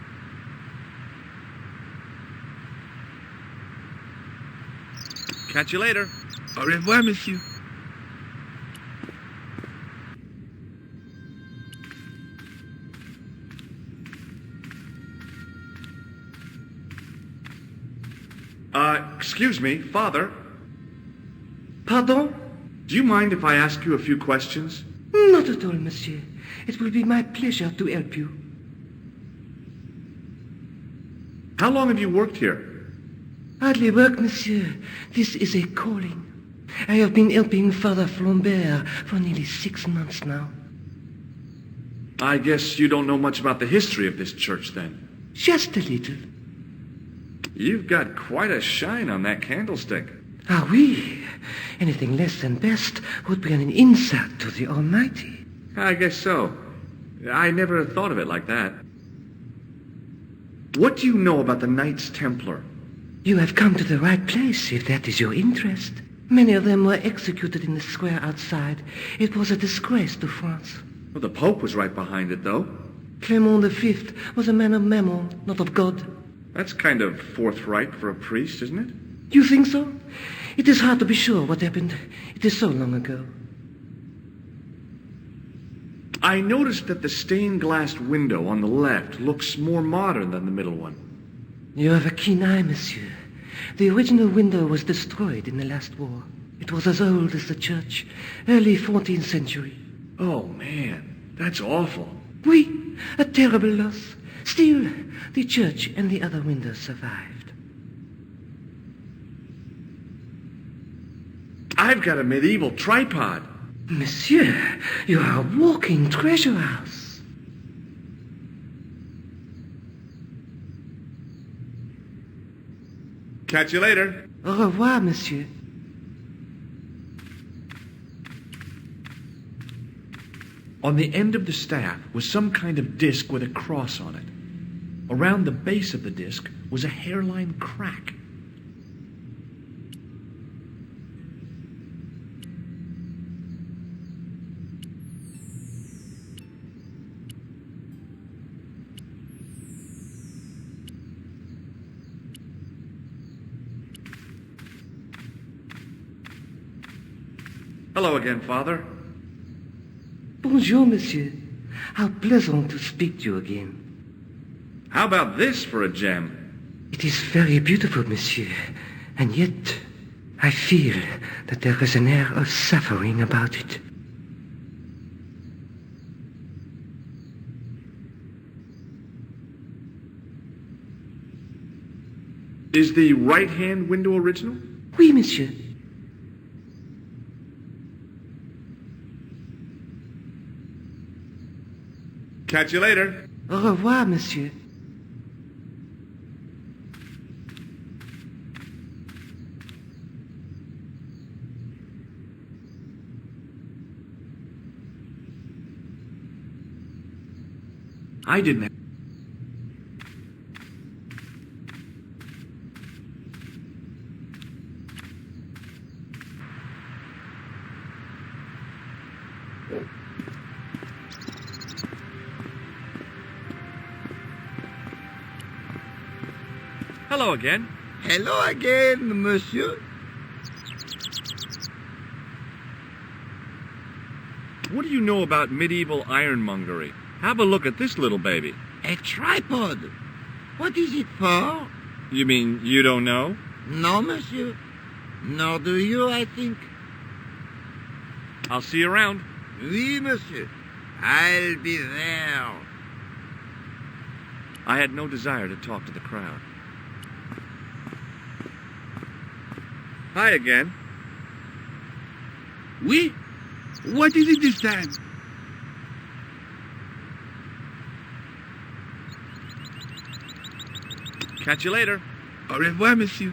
Speaker 7: Catch you later.
Speaker 20: Au revoir, monsieur.
Speaker 7: Excuse me, Father.
Speaker 12: Pardon?
Speaker 7: Do you mind if I ask you a few questions?
Speaker 12: Not at all, monsieur. It will be my pleasure to help you.
Speaker 7: How long have you worked here?
Speaker 12: Hardly work, monsieur. This is a calling. I have been helping Father Flambert for nearly 6 months now.
Speaker 7: I guess you don't know much about the history of this church, then.
Speaker 12: Just a little.
Speaker 7: You've got quite a shine on that candlestick.
Speaker 12: Ah, oui. Anything less than best would be an insult to the Almighty.
Speaker 7: I guess so. I never thought of it like that. What do you know about the Knights Templar?
Speaker 12: You have come to the right place, if that is your interest. Many of them were executed in the square outside. It was a disgrace to France.
Speaker 7: Well, the Pope was right behind it, though.
Speaker 12: Clement V was a man of mammon, not of God.
Speaker 7: That's kind of forthright for a priest, isn't it?
Speaker 12: You think so? It is hard to be sure what happened. It is so long ago.
Speaker 7: I noticed that the stained glass window on the left looks more modern than the middle one.
Speaker 12: You have a keen eye, monsieur. The original window was destroyed in the last war. It was as old as the church, early 14th century.
Speaker 7: Oh, man, that's awful.
Speaker 12: Oui, a terrible loss. Still, the church and the other windows survived.
Speaker 7: I've got a medieval tripod.
Speaker 12: Monsieur, you are a walking treasure house.
Speaker 7: Catch you later.
Speaker 12: Au revoir, monsieur.
Speaker 7: On the end of the staff was some kind of disc with a cross on it. Around the base of the disc was a hairline crack. Hello again, Father.
Speaker 12: Bonjour, monsieur. How pleasant to speak to you again.
Speaker 7: How about this for a gem?
Speaker 12: It is very beautiful, monsieur. And yet, I feel that there is an air of suffering about it.
Speaker 7: Is the right-hand window original?
Speaker 12: Oui, monsieur.
Speaker 7: Catch you later.
Speaker 12: Au revoir, monsieur.
Speaker 7: I didn't. Hello again.
Speaker 14: Hello again, monsieur.
Speaker 7: What do you know about medieval ironmongery? Have a look at this little baby.
Speaker 14: A tripod. What is it for?
Speaker 7: You mean you don't know?
Speaker 14: No, monsieur. Nor do you, I think.
Speaker 7: I'll see you around.
Speaker 14: Oui, monsieur. I'll be there.
Speaker 7: I had no desire to talk to the crowd. Hi again.
Speaker 20: Oui? What is it this time?
Speaker 7: Catch you later.
Speaker 16: Au revoir, monsieur.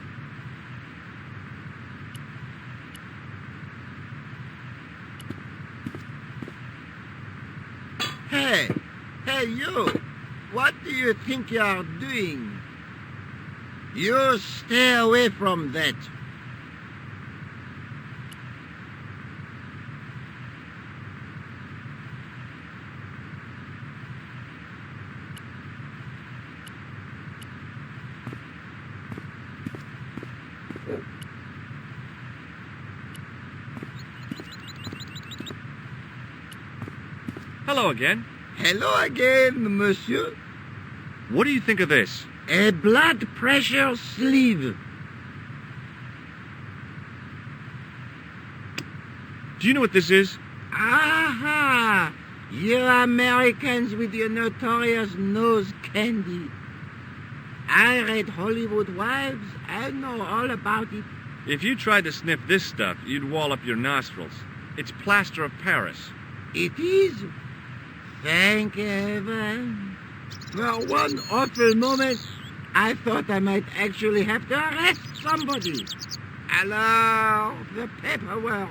Speaker 14: Hey, you! What do you think you are doing? You stay away from that.
Speaker 7: Hello again.
Speaker 14: Hello again, monsieur.
Speaker 7: What do you think of this?
Speaker 14: A blood pressure sleeve.
Speaker 7: Do you know what this is?
Speaker 14: Aha! You Americans with your notorious nose candy. I read Hollywood Wives. I know all about it.
Speaker 7: If you tried to sniff this stuff, you'd wall up your nostrils. It's plaster of Paris.
Speaker 14: It is. Thank heaven. For one awful moment, I thought I might actually have to arrest somebody. Alors, the paperwork.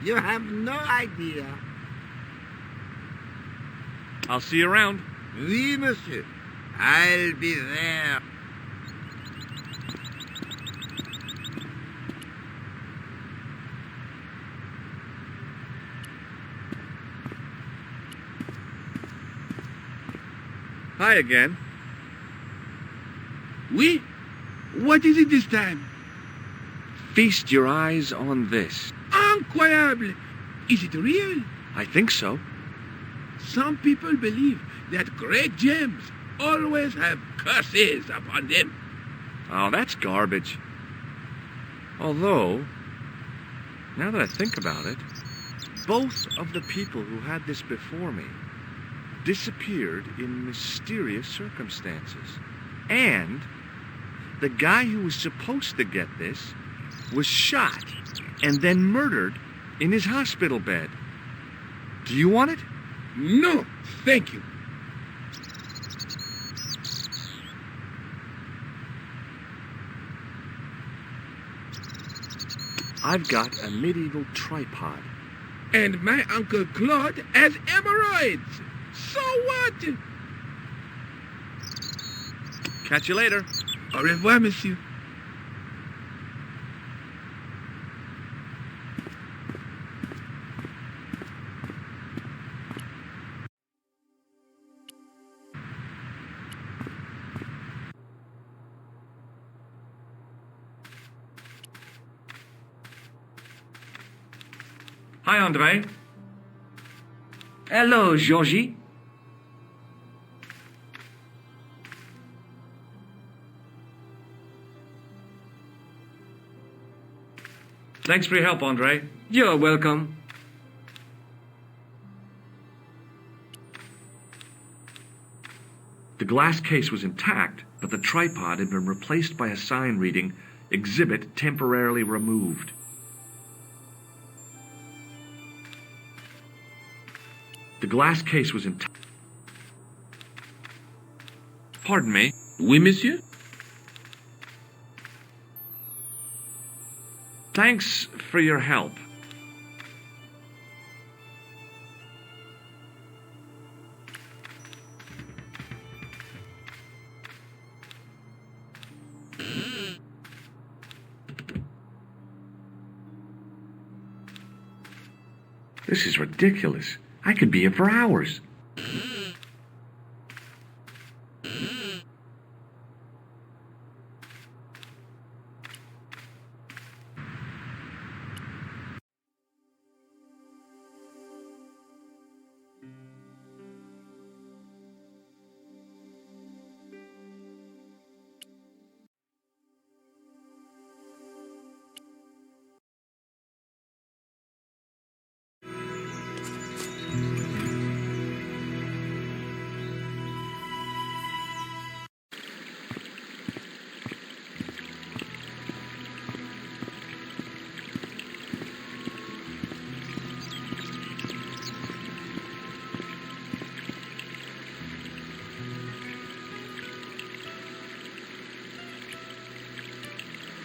Speaker 14: You have no idea.
Speaker 7: I'll see you around.
Speaker 14: Oui, monsieur. I'll be there.
Speaker 7: Hi again.
Speaker 16: Oui? What is it this time?
Speaker 7: Feast your eyes on this.
Speaker 16: Incroyable! Is it real?
Speaker 7: I think so.
Speaker 16: Some people believe that great gems always have curses upon them.
Speaker 7: Oh, that's garbage. Although, now that I think about it, both of the people who had this before me disappeared in mysterious circumstances. And the guy who was supposed to get this was shot and then murdered in his hospital bed. Do you want it?
Speaker 16: No, thank you.
Speaker 7: I've got a medieval tripod.
Speaker 16: And my Uncle Claude has hemorrhoids. So what?
Speaker 7: Catch you later.
Speaker 16: Au revoir, monsieur.
Speaker 7: Hi, Andre. Hello, Georgie. Thanks for your help, Andre.
Speaker 12: You're welcome.
Speaker 7: The glass case was intact, but the tripod had been replaced by a sign reading, "Exhibit temporarily removed." The glass case was intact. Pardon me.
Speaker 10: Oui, monsieur?
Speaker 7: Thanks for your help. This is ridiculous. I could be here for hours.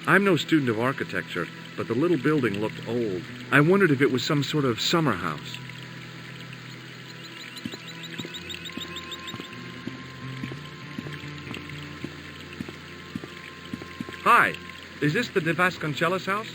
Speaker 7: I'm no student of architecture, but the little building looked old. I wondered if it was some sort of summer house. Hi, is this the De Vasconcelos house?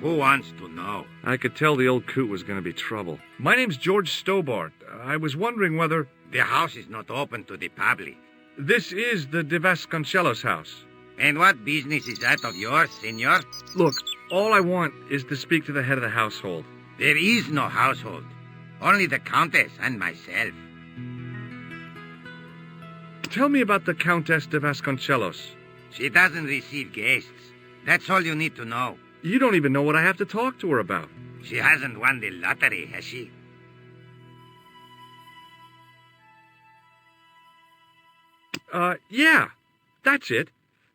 Speaker 14: Who wants to know?
Speaker 7: I could tell the old coot was going to be trouble. My name's George Stobart. I was wondering whether...
Speaker 14: The house is not open to the public.
Speaker 7: This is the De Vasconcelos house.
Speaker 14: And what business is that of yours, senor?
Speaker 7: Look, all I want is to speak to the head of the household.
Speaker 14: There is no household. Only the Countess and myself.
Speaker 7: Tell me about the Countess de Vasconcelos.
Speaker 14: She doesn't receive guests. That's all you need to know.
Speaker 7: You don't even know what I have to talk to her about.
Speaker 14: She hasn't won the lottery, has she?
Speaker 7: Yeah. That's it.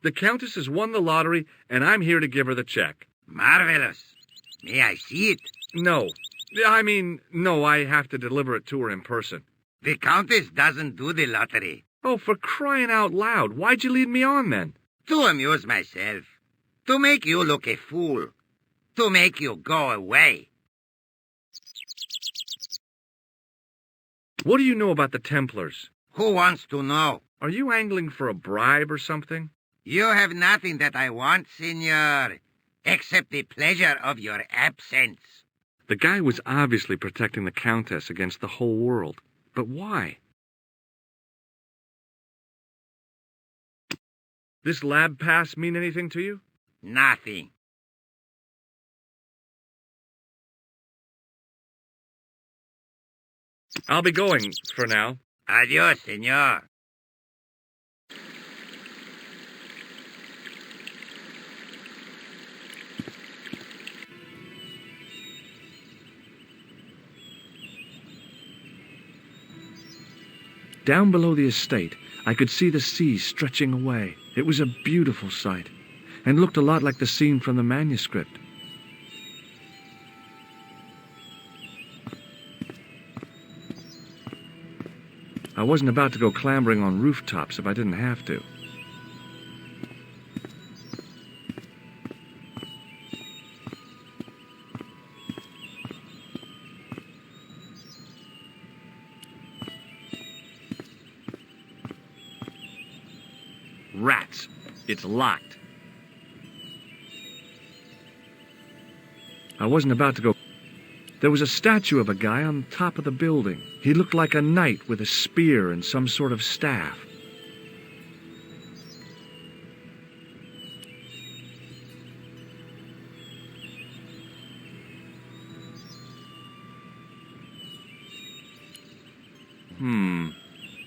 Speaker 7: The Countess has won the lottery, and I'm here to give her the check.
Speaker 14: Marvelous. May I see it?
Speaker 7: No. No, I have to deliver it to her in person.
Speaker 14: The Countess doesn't do the lottery.
Speaker 7: Oh, for crying out loud. Why'd you lead me on, then?
Speaker 14: To amuse myself. To make you look a fool. To make you go away.
Speaker 7: What do you know about the Templars?
Speaker 14: Who wants to know?
Speaker 7: Are you angling for a bribe or something?
Speaker 14: You have nothing that I want, senor, except the pleasure of your absence.
Speaker 7: The guy was obviously protecting the Countess against the whole world. But why? This lab pass mean anything to you?
Speaker 14: Nothing.
Speaker 7: I'll be going for now.
Speaker 14: Adios, senor.
Speaker 7: Down below the estate, I could see the sea stretching away. It was a beautiful sight, and looked a lot like the scene from the manuscript. I wasn't about to go clambering on rooftops if I didn't have to. Rats. It's locked. I wasn't about to go... There was a statue of a guy on top of the building. He looked like a knight with a spear and some sort of staff.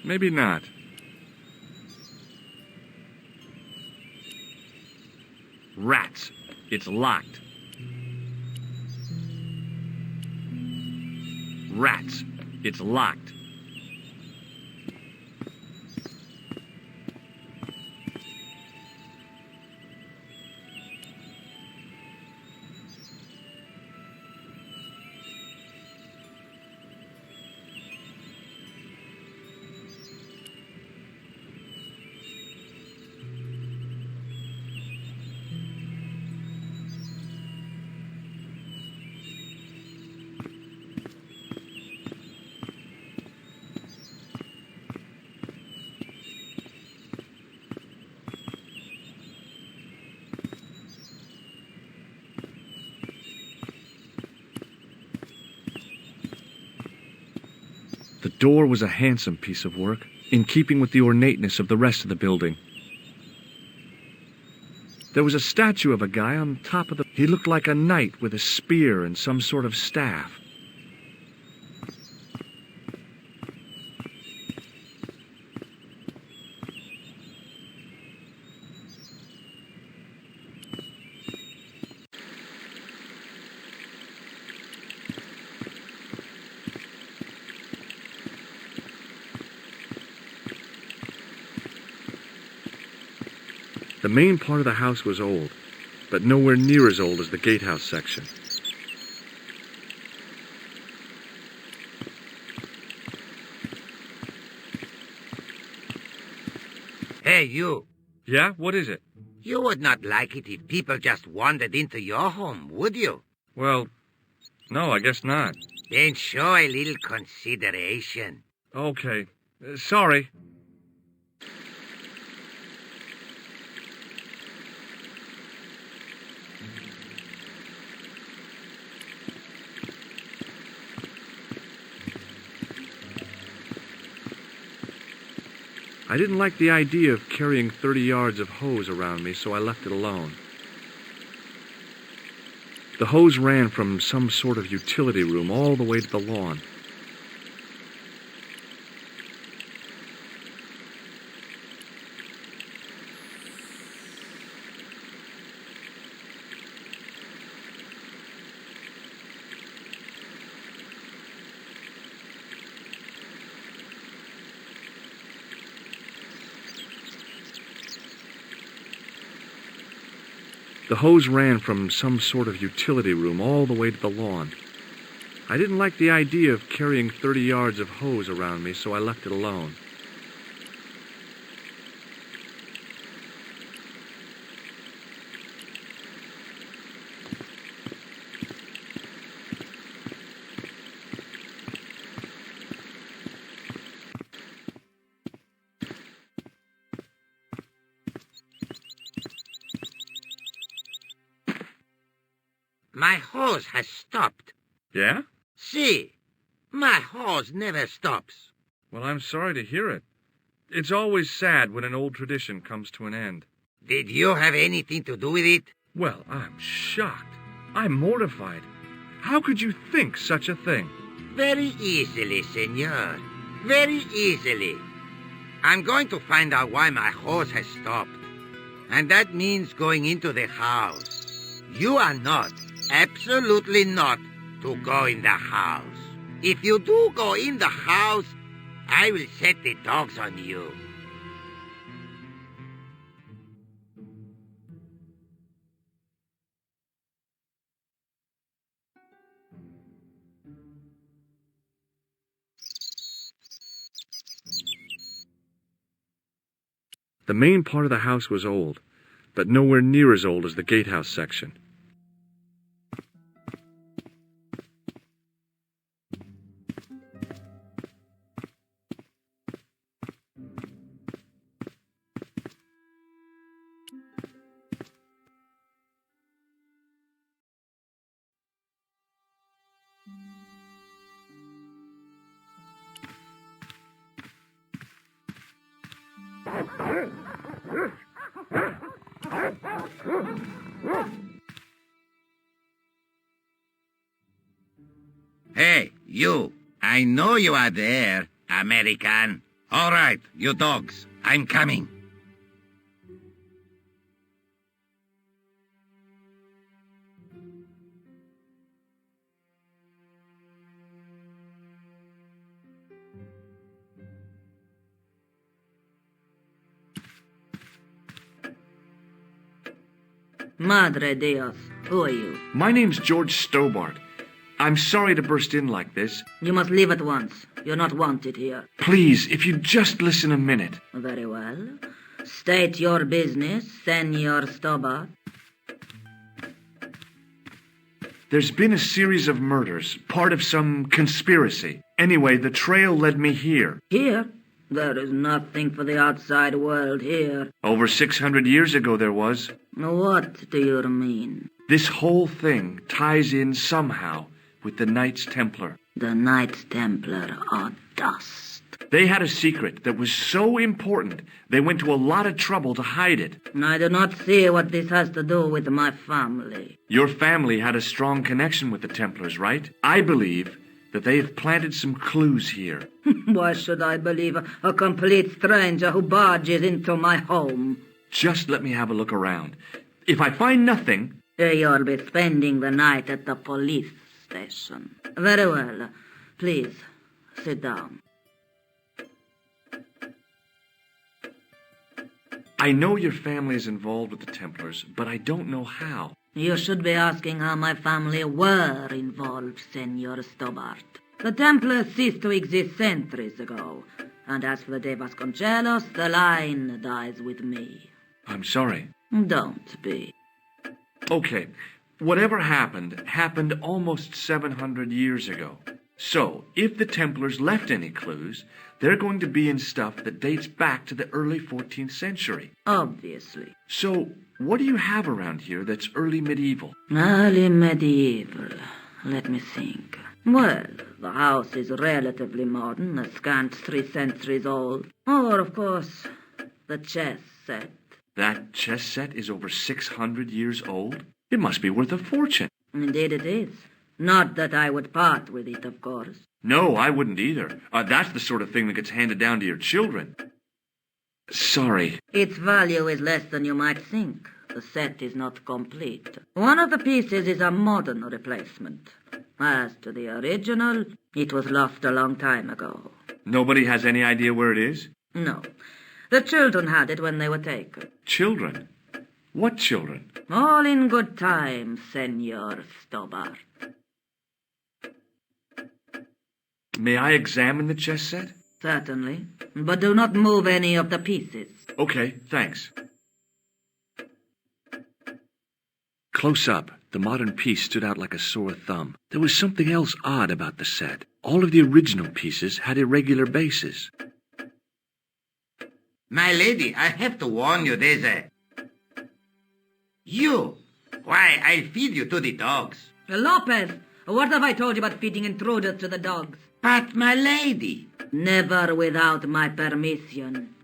Speaker 7: Maybe not. Rats. It's locked. Rats. It's locked. The door was a handsome piece of work, in keeping with the ornateness of the rest of the building. There was a statue of a guy on top of the... He looked like a knight with a spear and some sort of staff. The main part of the house was old, but nowhere near as old as the gatehouse section.
Speaker 14: Hey, you.
Speaker 7: Yeah? What is it?
Speaker 14: You would not like it if people just wandered into your home, would you?
Speaker 7: Well, no, I guess not.
Speaker 14: Then show a little consideration.
Speaker 7: Okay. Sorry. I didn't like the idea of carrying 30 yards of hose around me, so I left it alone. The hose ran from some sort of utility room all the way to the lawn. The hose ran from some sort of utility room all the way to the lawn. I didn't like the idea of carrying 30 yards of hose around me, so I left it alone.
Speaker 14: My hose has stopped.
Speaker 7: Yeah?
Speaker 14: See, my hose never stops.
Speaker 7: Well, I'm sorry to hear it. It's always sad when an old tradition comes to an end.
Speaker 14: Did you have anything to do with it?
Speaker 7: Well, I'm shocked. I'm mortified. How could you think such a thing?
Speaker 14: Very easily, senor. Very easily. I'm going to find out why my hose has stopped. And that means going into the house. You are not, absolutely not, to go in the house. If you do go in the house, I will set the dogs on you.
Speaker 7: The main part of the house was old, but nowhere near as old as the gatehouse section.
Speaker 14: Hey, you. I know you are there, American. All right, you dogs. I'm coming.
Speaker 19: Madre Dios, who are you?
Speaker 7: My name's George Stobart. I'm sorry to burst in like this.
Speaker 19: You must leave at once. You're not wanted here.
Speaker 7: Please, if you'd just listen a minute.
Speaker 19: Very well. State your business, Senor Stobart.
Speaker 7: There's been a series of murders, part of some conspiracy. Anyway, the trail led me here.
Speaker 19: Here? There is nothing for the outside world here.
Speaker 7: Over 600 years ago there was.
Speaker 19: What do you mean?
Speaker 7: This whole thing ties in somehow with the Knights Templar.
Speaker 19: The Knights Templar are dust.
Speaker 7: They had a secret that was so important, they went to a lot of trouble to hide it.
Speaker 19: I do not see what this has to do with my family.
Speaker 7: Your family had a strong connection with the Templars, right? I believe that they have planted some clues here.
Speaker 19: Why should I believe a complete stranger who barges into my home?
Speaker 7: Just let me have a look around. If I find nothing...
Speaker 19: You'll be spending the night at the police station. Very well. Please, sit down.
Speaker 7: I know your family is involved with the Templars, but I don't know how.
Speaker 19: You should be asking how my family were involved, Senor Stobart. The Templars ceased to exist centuries ago, and as for the De Vasconcelos, the line dies with me.
Speaker 7: I'm sorry.
Speaker 19: Don't be.
Speaker 7: Okay, whatever happened almost 700 years ago. So, if the Templars left any clues, they're going to be in stuff that dates back to the early 14th century.
Speaker 19: Obviously.
Speaker 7: So, what do you have around here that's early medieval?
Speaker 19: Early medieval. Let me think. Well, the house is relatively modern, a scant 3 centuries old. Or, of course, the chess set.
Speaker 7: That chess set is over 600 years old? It must be worth a fortune.
Speaker 19: Indeed it is. Not that I would part with it, of course.
Speaker 7: No, I wouldn't either. That's the sort of thing that gets handed down to your children. Sorry.
Speaker 19: Its value is less than you might think. The set is not complete. One of the pieces is a modern replacement. As to the original, it was lost a long time ago.
Speaker 7: Nobody has any idea where it is?
Speaker 19: No. The children had it when they were taken.
Speaker 7: Children? What children?
Speaker 19: All in good time, Senor Stobart.
Speaker 7: May I examine the chess set?
Speaker 19: Certainly. But do not move any of the pieces.
Speaker 7: Okay, thanks. Close up, the modern piece stood out like a sore thumb. There was something else odd about the set. All of the original pieces had irregular bases.
Speaker 14: My lady, I have to warn you, there's a... You! Why, I'll feed you to the dogs.
Speaker 19: Lopez, what have I told you about feeding intruders to the dogs?
Speaker 14: But, my lady...
Speaker 19: Never without my permission.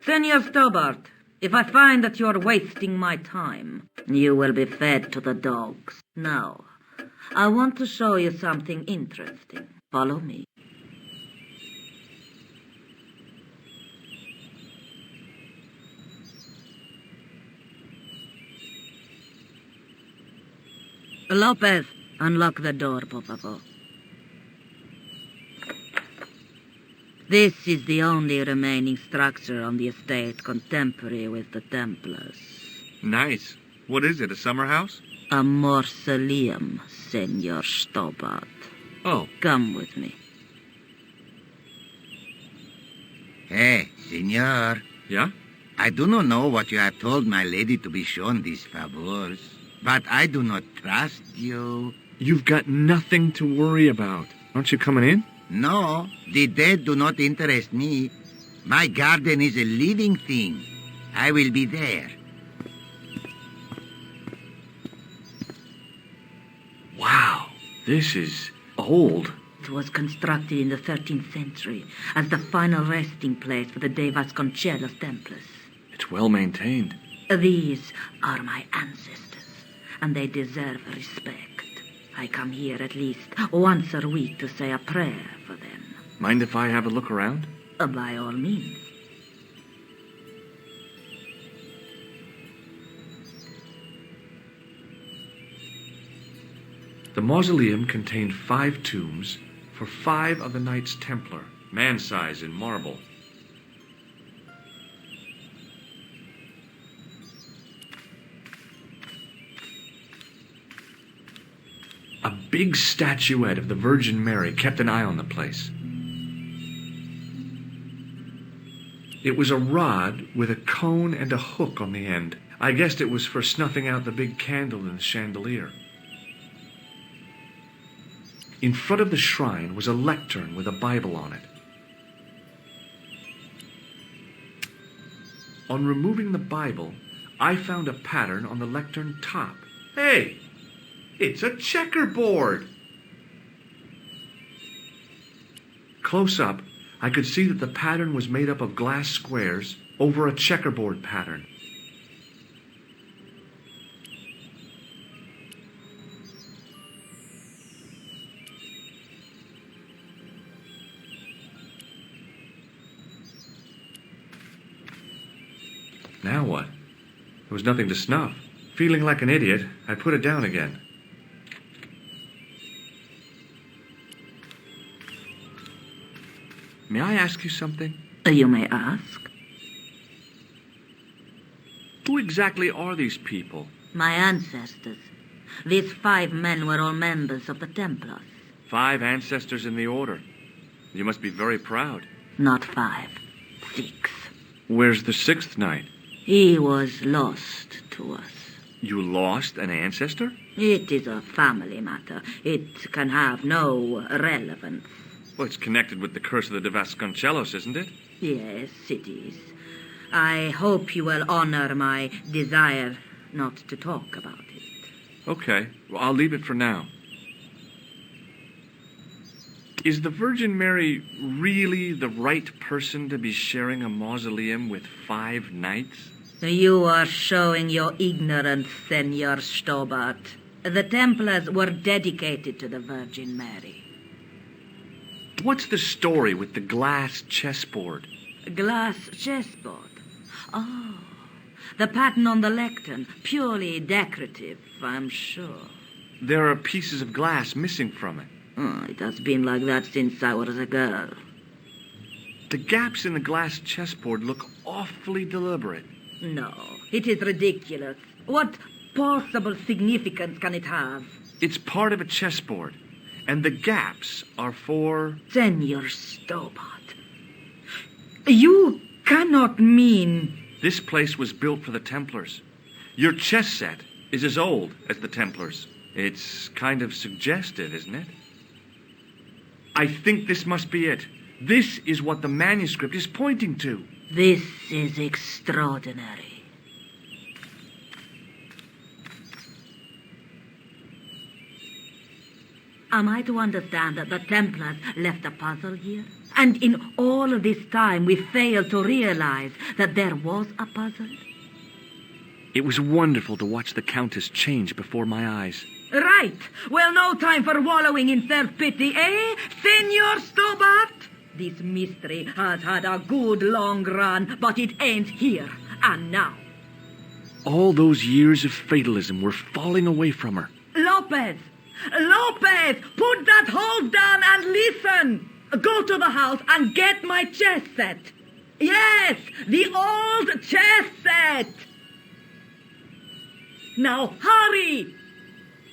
Speaker 19: Senor Stobart, if I find that you're wasting my time, you will be fed to the dogs. Now, I want to show you something interesting. Follow me. Lopez, unlock the door, por favor. This is the only remaining structure on the estate contemporary with the Templars.
Speaker 6: Nice. What is it, a summer house?
Speaker 19: A mausoleum, Senor Stobart.
Speaker 6: Oh.
Speaker 19: Come with me.
Speaker 14: Hey, senor.
Speaker 6: Yeah?
Speaker 14: I do not know what you have told my lady to be shown these favors, but I do not trust you.
Speaker 7: You've got nothing to worry about. Aren't you coming in?
Speaker 14: No, the dead do not interest me. My garden is a living thing. I will be there.
Speaker 7: Wow, this is old.
Speaker 19: It was constructed in the 13th century as the final resting place for the De Vasconcelos Templars.
Speaker 7: It's well maintained.
Speaker 19: These are my ancestors, and they deserve respect. I come here at least once a week to say a prayer for them.
Speaker 7: Mind if I have a look around?
Speaker 19: By all means.
Speaker 7: The mausoleum contained 5 tombs for 5 of the Knights Templar, man-size in marble. A big statuette of the Virgin Mary kept an eye on the place. It was a rod with a cone and a hook on the end. I guessed it was for snuffing out the big candle in the chandelier. In front of the shrine was a lectern with a Bible on it. On removing the Bible, I found a pattern on the lectern top. Hey! It's a checkerboard! Close up, I could see that the pattern was made up of glass squares over a checkerboard pattern. Now what? There was nothing to snuff. Feeling like an idiot, I put it down again. May I ask you something?
Speaker 19: You may ask.
Speaker 7: Who exactly are these people?
Speaker 19: My ancestors. These 5 men were all members of the Templars.
Speaker 7: 5 ancestors in the order. You must be very proud.
Speaker 19: Not 5. 6.
Speaker 7: Where's the 6th knight?
Speaker 19: He was lost to us.
Speaker 7: You lost an ancestor?
Speaker 19: It is a family matter. It can have no relevance.
Speaker 7: Well, it's connected with the curse of the Vasconcelos, isn't it?
Speaker 19: Yes, it is. I hope you will honor my desire not to talk about it.
Speaker 7: Okay, well, I'll leave it for now. Is the Virgin Mary really the right person to be sharing a mausoleum with 5 knights?
Speaker 19: You are showing your ignorance, Senor Stobart. The Templars were dedicated to the Virgin Mary.
Speaker 7: What's the story with the glass chessboard?
Speaker 19: Glass chessboard? Oh, the pattern on the lectern. Purely decorative, I'm sure.
Speaker 7: There are pieces of glass missing from it.
Speaker 19: Oh, it has been like that since I was a girl.
Speaker 7: The gaps in the glass chessboard look awfully deliberate.
Speaker 19: No, it is ridiculous. What possible significance can it have?
Speaker 7: It's part of a chessboard, and the gaps are for...
Speaker 19: Senor Stobart, you cannot mean...
Speaker 7: This place was built for the Templars. Your chess set is as old as the Templars. It's kind of suggestive, isn't it? I think this must be it. This is what the manuscript is pointing to.
Speaker 19: This is extraordinary. Am I to understand that the Templars left a puzzle here? And in all of this time we failed to realize that there was a puzzle?
Speaker 7: It was wonderful to watch the Countess change before my eyes.
Speaker 19: Right. Well, no time for wallowing in self-pity, eh, Senor Stobart? This mystery has had a good long run, but it ends here and now.
Speaker 7: All those years of fatalism were falling away from her.
Speaker 19: Lopez! Lopez! Put that hose down and listen! Go to the house and get my chess set. Yes, the old chess set! Now, hurry!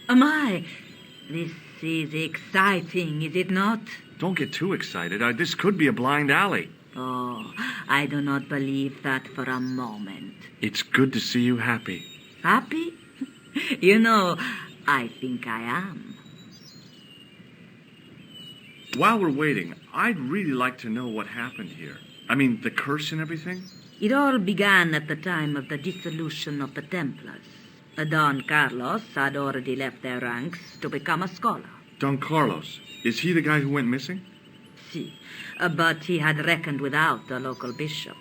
Speaker 19: My, this is exciting, is it not?
Speaker 7: Don't get too excited. This could be a blind alley.
Speaker 19: Oh, I do not believe that for a moment.
Speaker 7: It's good to see you happy.
Speaker 19: Happy? You know, I think I am.
Speaker 7: While we're waiting, I'd really like to know what happened here. I mean, the curse and everything.
Speaker 19: It all began at the time of the dissolution of the Templars. Don Carlos had already left their ranks to become a scholar.
Speaker 7: Don Carlos? Is he the guy who went missing?
Speaker 19: Si, but he had reckoned without the local bishop.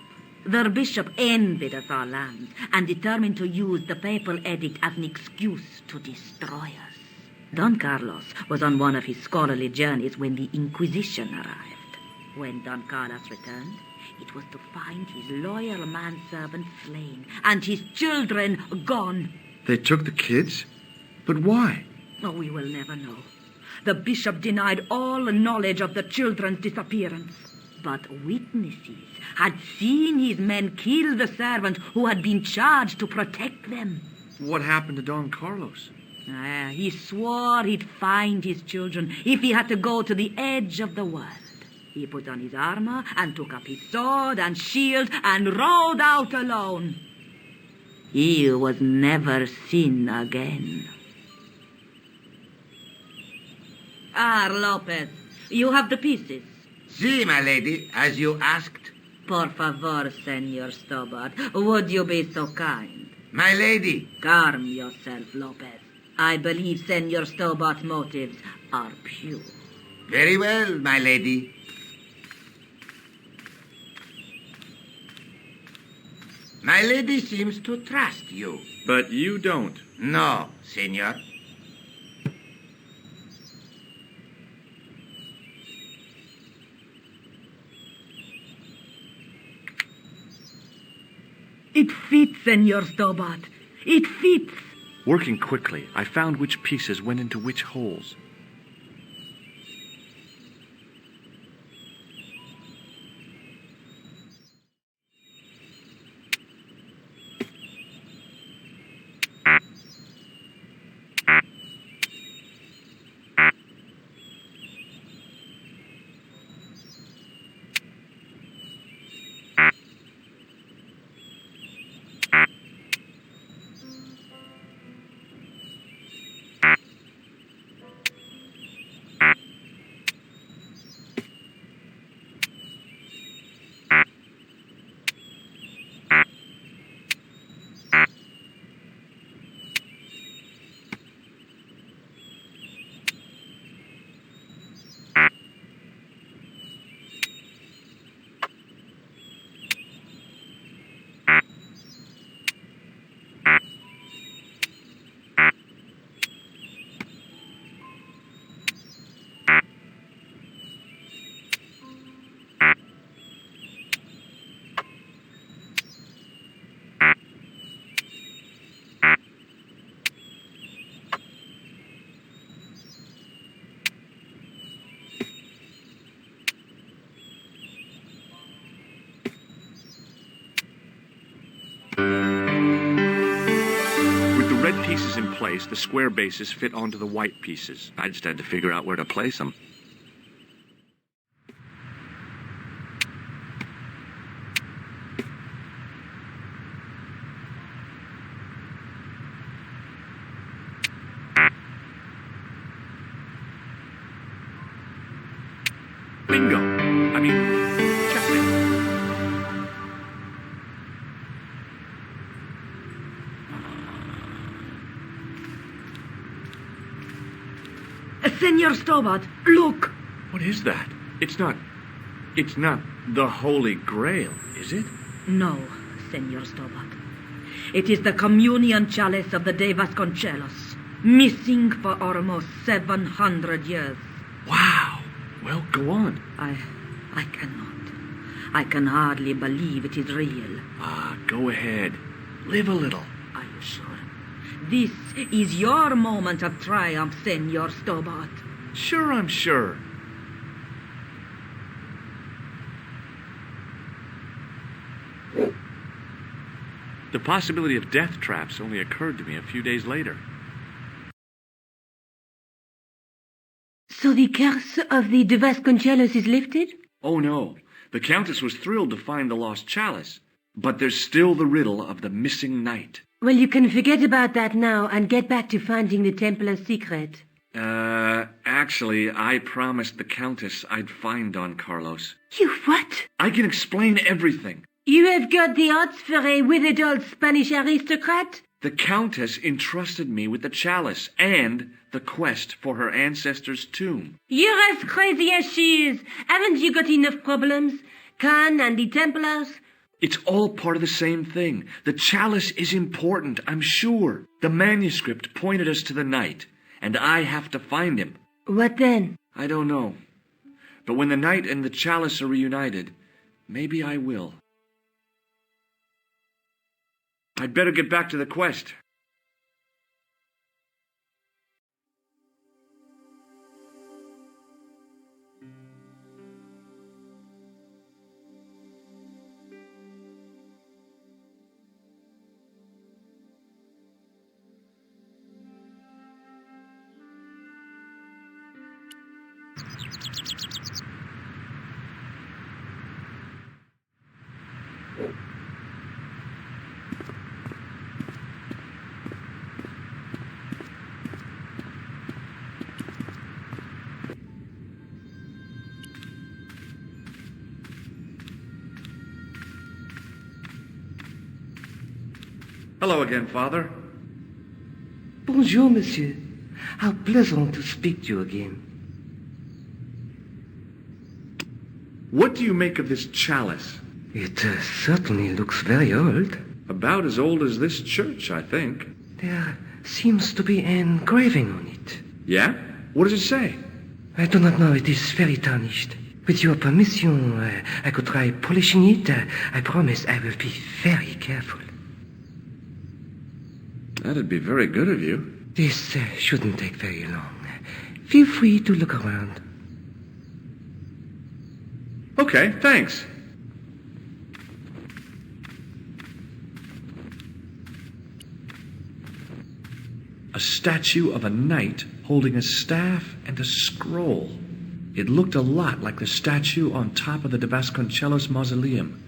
Speaker 19: The bishop envied us our lands and determined to use the papal edict as an excuse to destroy us. Don Carlos was on one of his scholarly journeys when the Inquisition arrived. When Don Carlos returned, it was to find his loyal manservant slain and his children gone.
Speaker 7: They took the kids? But why?
Speaker 19: Oh, we will never know. The bishop denied all knowledge of the children's disappearance. But witnesses had seen his men kill the servant who had been charged to protect them.
Speaker 7: What happened to Don Carlos?
Speaker 19: He swore he'd find his children if he had to go to the edge of the world. He put on his armor and took up his sword and shield and rode out alone. He was never seen again. Lopez, you have the pieces.
Speaker 14: Si, my lady, as you asked.
Speaker 19: Por favor, Senor Stobart, would you be so kind?
Speaker 14: My lady.
Speaker 19: Calm yourself, Lopez. I believe Senor Stobart's motives are pure.
Speaker 14: Very well, my lady. My lady seems to trust you.
Speaker 7: But you don't.
Speaker 14: No, senor.
Speaker 19: It fits, Senor Stobart. It fits.
Speaker 7: Working quickly, I found which pieces went into which holes. place, the square bases fit onto the white pieces. I just had to figure out where to place them. Bingo! I mean, checkmate.
Speaker 19: Senor Stobart, look!
Speaker 7: What is that? It's not the Holy Grail, is it?
Speaker 19: No, Senor Stobart. It is the communion chalice of the De Vasconcelos, missing for almost 700 years.
Speaker 7: Wow! Well, go on.
Speaker 19: I cannot. I can hardly believe it is real.
Speaker 7: Go ahead. Live a little.
Speaker 19: Are you sure? This is your moment of triumph, Senor Stobart.
Speaker 7: Sure, I'm sure. The possibility of death traps only occurred to me a few days later.
Speaker 8: So the curse of the De Vasconcelos is lifted?
Speaker 7: Oh, no. The Countess was thrilled to find the lost chalice. But there's still the riddle of the missing knight.
Speaker 8: Well, you can forget about that now and get back to finding the Templars' secret.
Speaker 7: Actually, I promised the Countess I'd find Don Carlos.
Speaker 8: You what?
Speaker 7: I can explain everything.
Speaker 8: You have got the odds for a withered old Spanish aristocrat?
Speaker 7: The Countess entrusted me with the chalice and the quest for her ancestor's tomb.
Speaker 8: You're as crazy as she is. Haven't you got enough problems? Khan and the Templars?
Speaker 7: It's all part of the same thing. The chalice is important, I'm sure. The manuscript pointed us to the knight, and I have to find him.
Speaker 8: What then?
Speaker 7: I don't know. But when the knight and the chalice are reunited, maybe I will. I'd better get back to the quest. Hello again, Father.
Speaker 12: Bonjour, monsieur. How pleasant to speak to you again.
Speaker 7: What do you make of this chalice?
Speaker 12: It certainly looks very old.
Speaker 7: About as old as this church, I think.
Speaker 12: There seems to be an engraving on it.
Speaker 7: Yeah? What does it say?
Speaker 12: I do not know. It is very tarnished. With your permission, I could try polishing it. I promise I will be very careful.
Speaker 7: That'd be very good of you.
Speaker 12: This shouldn't take very long. Feel free to look around.
Speaker 7: Okay, thanks. A statue of a knight holding a staff and a scroll. It looked a lot like the statue on top of the De Vasconcelos mausoleum.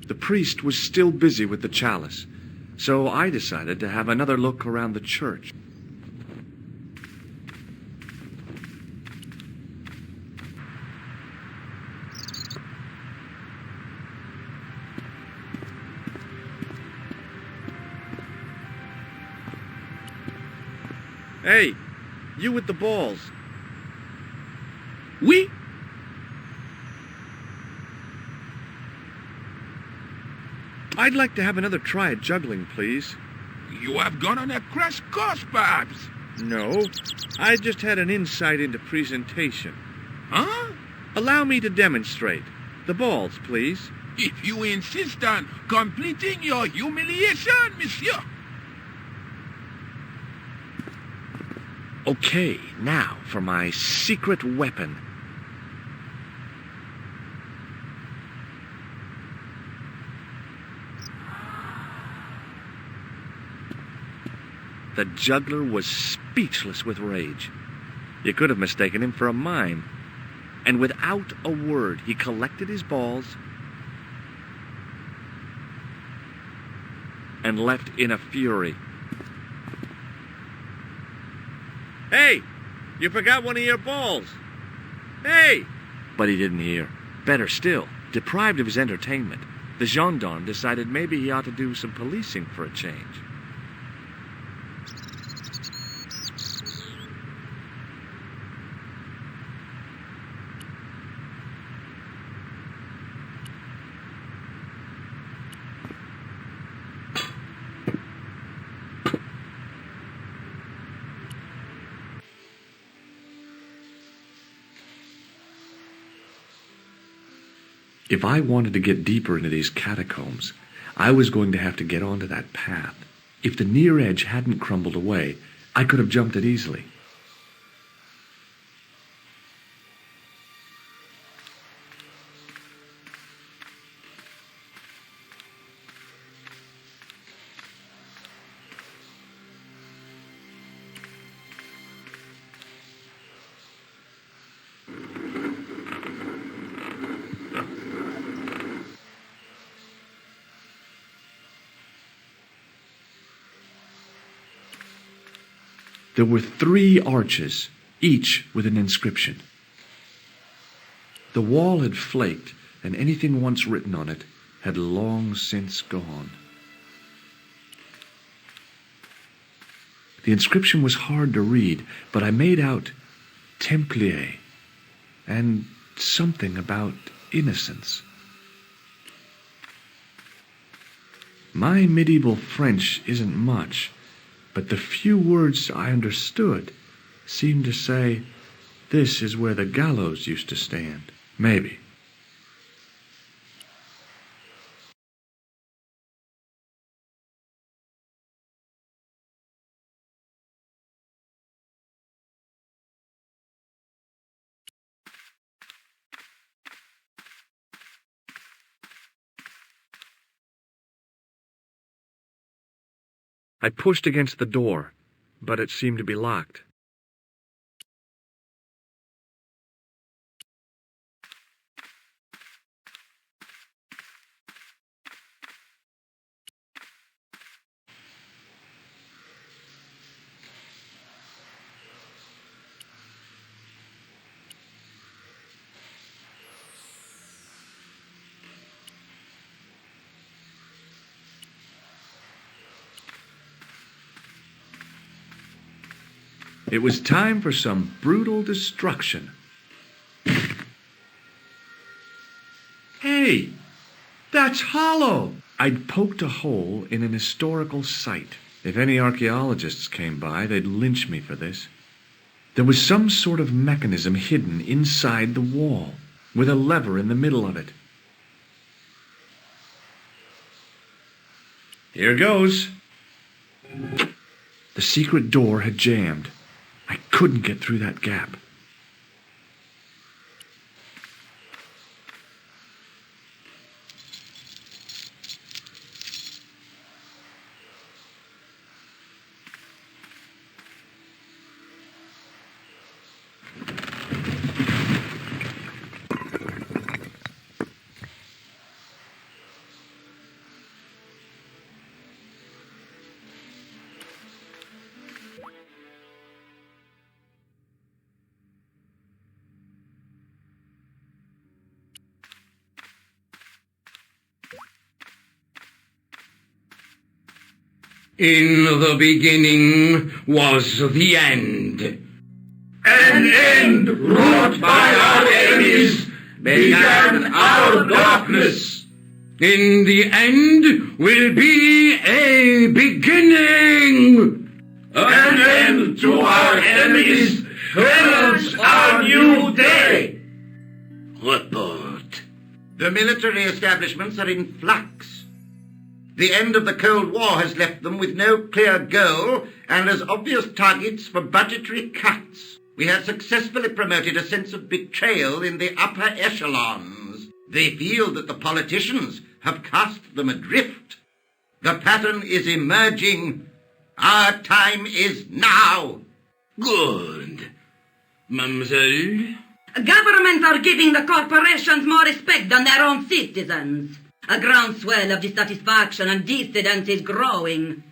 Speaker 7: The priest was still busy with the chalice, so I decided to have another look around the church. Hey, you with the balls.
Speaker 10: Oui?
Speaker 7: I'd like to have another try at juggling, please.
Speaker 10: You have gone on a crash course, perhaps?
Speaker 7: No, I just had an insight into presentation.
Speaker 10: Huh?
Speaker 7: Allow me to demonstrate. The balls, please.
Speaker 10: If you insist on completing your humiliation, monsieur.
Speaker 7: Okay, now for my secret weapon. The juggler was speechless with rage. You could have mistaken him for a mime. And without a word, he collected his balls and left in a fury. Hey! You forgot one of your balls! Hey! But he didn't hear. Better still, deprived of his entertainment, the gendarme decided maybe he ought to do some policing for a change. If I wanted to get deeper into these catacombs, I was going to have to get onto that path. If the near edge hadn't crumbled away, I could have jumped it easily. There were 3 arches, each with an inscription. The wall had flaked, and anything once written on it had long since gone. The inscription was hard to read, but I made out Templier and something about innocence. My medieval French isn't much, but the few words I understood seemed to say, this is where the gallows used to stand. Maybe. I pushed against the door, but it seemed to be locked. It was time for some brutal destruction. Hey, that's hollow! I'd poked a hole in an historical site. If any archaeologists came by, they'd lynch me for this. There was some sort of mechanism hidden inside the wall, with a lever in the middle of it. Here goes. The secret door had jammed. I couldn't get through that gap.
Speaker 15: In the beginning was the end. An end wrought by our enemies began our darkness. In the end will be a beginning. An end to our enemies heralds our new day.
Speaker 18: Report.
Speaker 14: The military establishments are in flux. The end of the Cold War has left them with no clear goal and as obvious targets for budgetary cuts. We have successfully promoted a sense of betrayal in the upper echelons. They feel that the politicians have cast them adrift. The pattern is emerging. Our time is now.
Speaker 15: Good. Mademoiselle?
Speaker 19: Governments are giving the corporations more respect than their own citizens. A groundswell of dissatisfaction and dissidence is growing.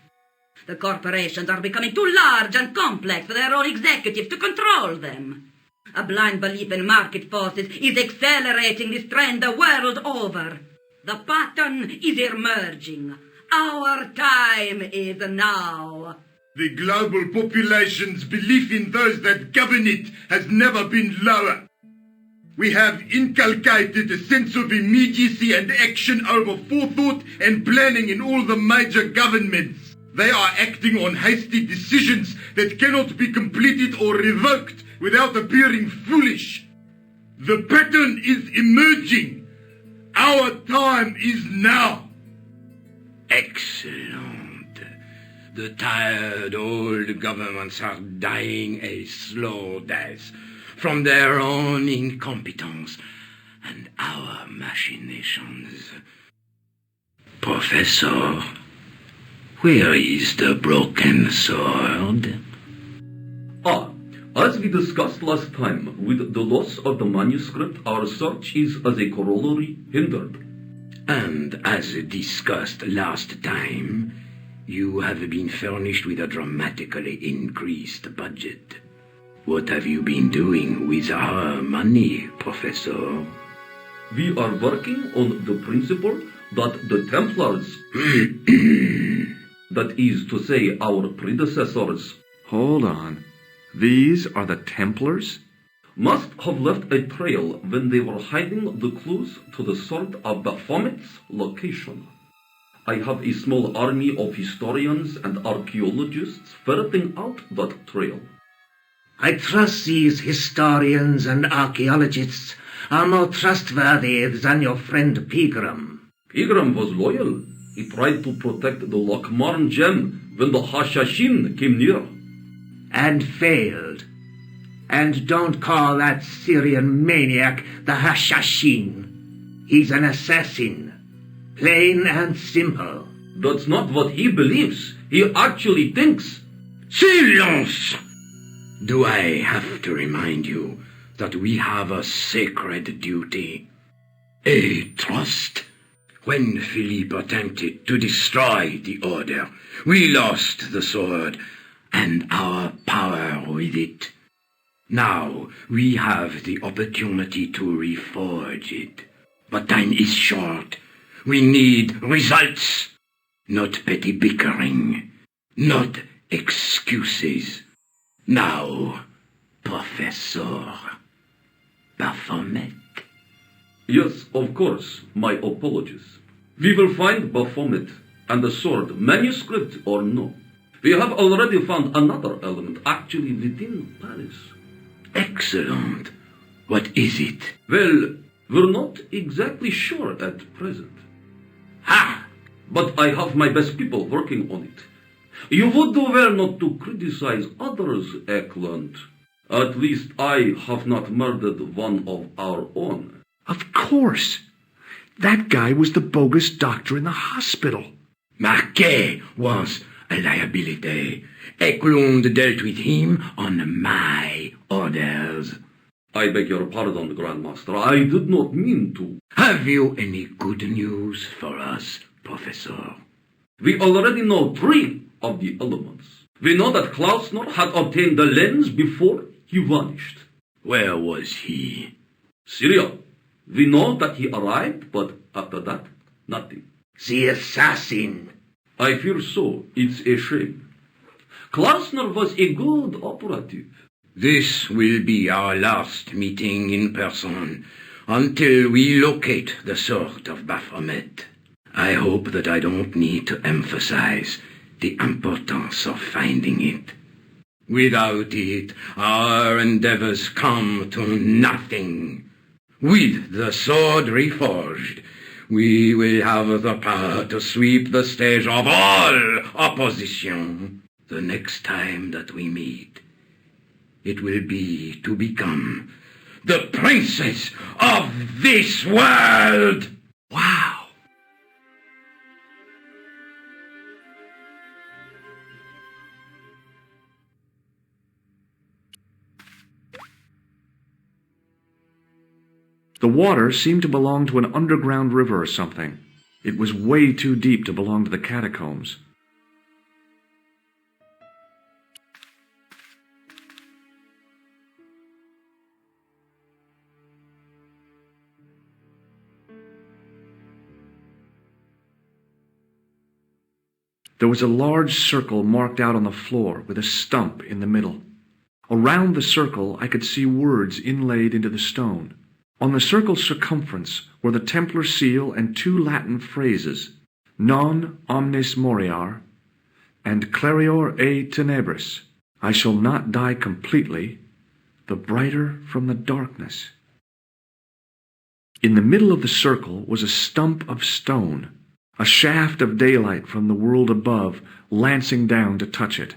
Speaker 19: The corporations are becoming too large and complex for their own executives to control them. A blind belief in market forces is accelerating this trend the world over. The pattern is emerging. Our time is now.
Speaker 20: The global population's belief in those that govern it has never been lower. We have inculcated a sense of immediacy and action over forethought and planning in all the major governments. They are acting on hasty decisions that cannot be completed or revoked without appearing foolish. The pattern is emerging. Our time is now.
Speaker 15: Excellent. The tired old governments are dying a slow death from their own incompetence and our machinations. Professor, where is the broken sword?
Speaker 21: As we discussed last time, with the loss of the manuscript, our search is as a corollary hindered.
Speaker 15: And as discussed last time, you have been furnished with a dramatically increased budget. What have you been doing with our money, Professor?
Speaker 21: We are working on the principle that the Templars, that is to say, our predecessors,
Speaker 7: Hold on. These are the Templars?
Speaker 21: Must have left a trail when they were hiding the clues to the sword of Baphomet's location. I have a small army of historians and archaeologists ferreting out that trail.
Speaker 13: I trust these historians and archaeologists are more trustworthy than your friend Pegram.
Speaker 21: Pegram was loyal. He tried to protect the Lochmarn gem when the Hashashin came near.
Speaker 13: And failed. And don't call that Syrian maniac the Hashashin. He's an assassin. Plain and simple.
Speaker 21: That's not what he believes. He actually thinks.
Speaker 15: Silence! Do I have to remind you that we have a sacred duty? A trust? When Philippe attempted to destroy the order, we lost the sword and our power with it. Now we have the opportunity to reforge it. But time is short. We need results, not petty bickering, not excuses. Now, Professor Baphomet.
Speaker 21: Yes, of course, my apologies. We will find Baphomet and the sword, manuscript or no. We have already found another element actually within Paris.
Speaker 15: Excellent. What is it?
Speaker 21: Well, we're not exactly sure at present.
Speaker 15: Ha!
Speaker 21: But I have my best people working on it. You would do well not to criticize others, Eklund. At least I have not murdered one of our own.
Speaker 6: Of course. That guy was the bogus doctor in the hospital.
Speaker 15: Marquet was a liability. Eklund dealt with him on my orders.
Speaker 21: I beg your pardon, Grandmaster. I did not mean to.
Speaker 15: Have you any good news for us, Professor?
Speaker 21: We already know 3 of the elements. We know that Klausner had obtained the lens before he vanished.
Speaker 15: Where was he?
Speaker 21: Syria. We know that he arrived, but after that, nothing.
Speaker 13: The assassin.
Speaker 21: I fear so. It's a shame. Klausner was a good operative.
Speaker 15: This will be our last meeting in person until we locate the sword of Baphomet. I hope that I don't need to emphasize the importance of finding it. Without it, our endeavors come to nothing. With the sword reforged, we will have the power to sweep the stage of all opposition. The next time that we meet, it will be to become the princess of this world!
Speaker 7: Wow! The water seemed to belong to an underground river or something. It was way too deep to belong to the catacombs. There was a large circle marked out on the floor with a stump in the middle. Around the circle I could see words inlaid into the stone. On the circle's circumference were the Templar seal and 2 Latin phrases, Non omnes moriar and Clarior e tenebris. I shall not die completely, the brighter from the darkness. In the middle of the circle was a stump of stone, a shaft of daylight from the world above lancing down to touch it.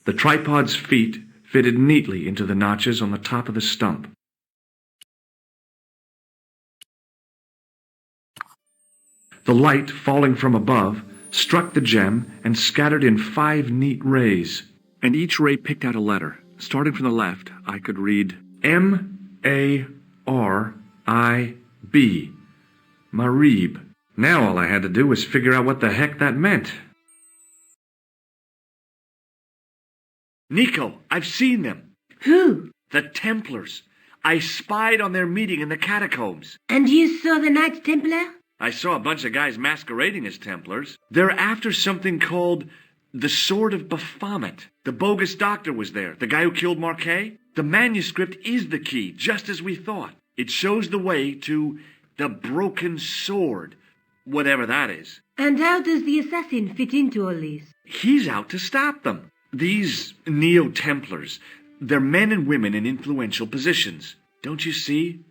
Speaker 7: The tripod's feet fitted neatly into the notches on the top of the stump. The light falling from above struck the gem and scattered in 5 neat rays, and each ray picked out a letter. Starting from the left, I could read M-A-R-I-B, Marib. Now all I had to do was figure out what the heck that meant. Nico, I've seen them.
Speaker 8: Who?
Speaker 7: The Templars. I spied on their meeting in the catacombs.
Speaker 8: And you saw the Knights Templar?
Speaker 7: I saw a bunch of guys masquerading as Templars. They're after something called the Sword of Baphomet. The bogus doctor was there, the guy who killed Marquet. The manuscript is the key, just as we thought. It shows the way to the broken sword, whatever that is.
Speaker 8: And how does the assassin fit into all this?
Speaker 7: He's out to stop them. These Neo-Templars, they're men and women in influential positions. Don't you see?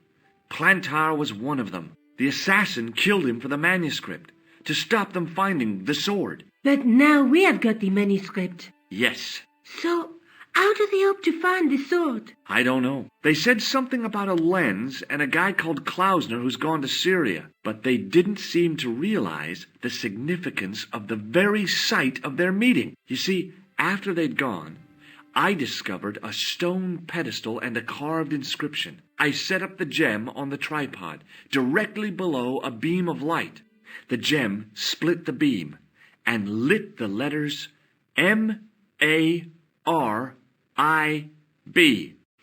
Speaker 7: Plantar was one of them. The assassin killed him for the manuscript, to stop them finding the sword.
Speaker 8: But now we have got the manuscript.
Speaker 7: Yes.
Speaker 8: So, how do they hope to find the sword?
Speaker 7: I don't know. They said something about a lens and a guy called Klausner who's gone to Syria, but they didn't seem to realize the significance of the very site of their meeting. You see, after they'd gone, I discovered a stone pedestal and a carved inscription. I set up the gem on the tripod, directly below a beam of light. The gem split the beam and lit the letters M-A-R-I-B.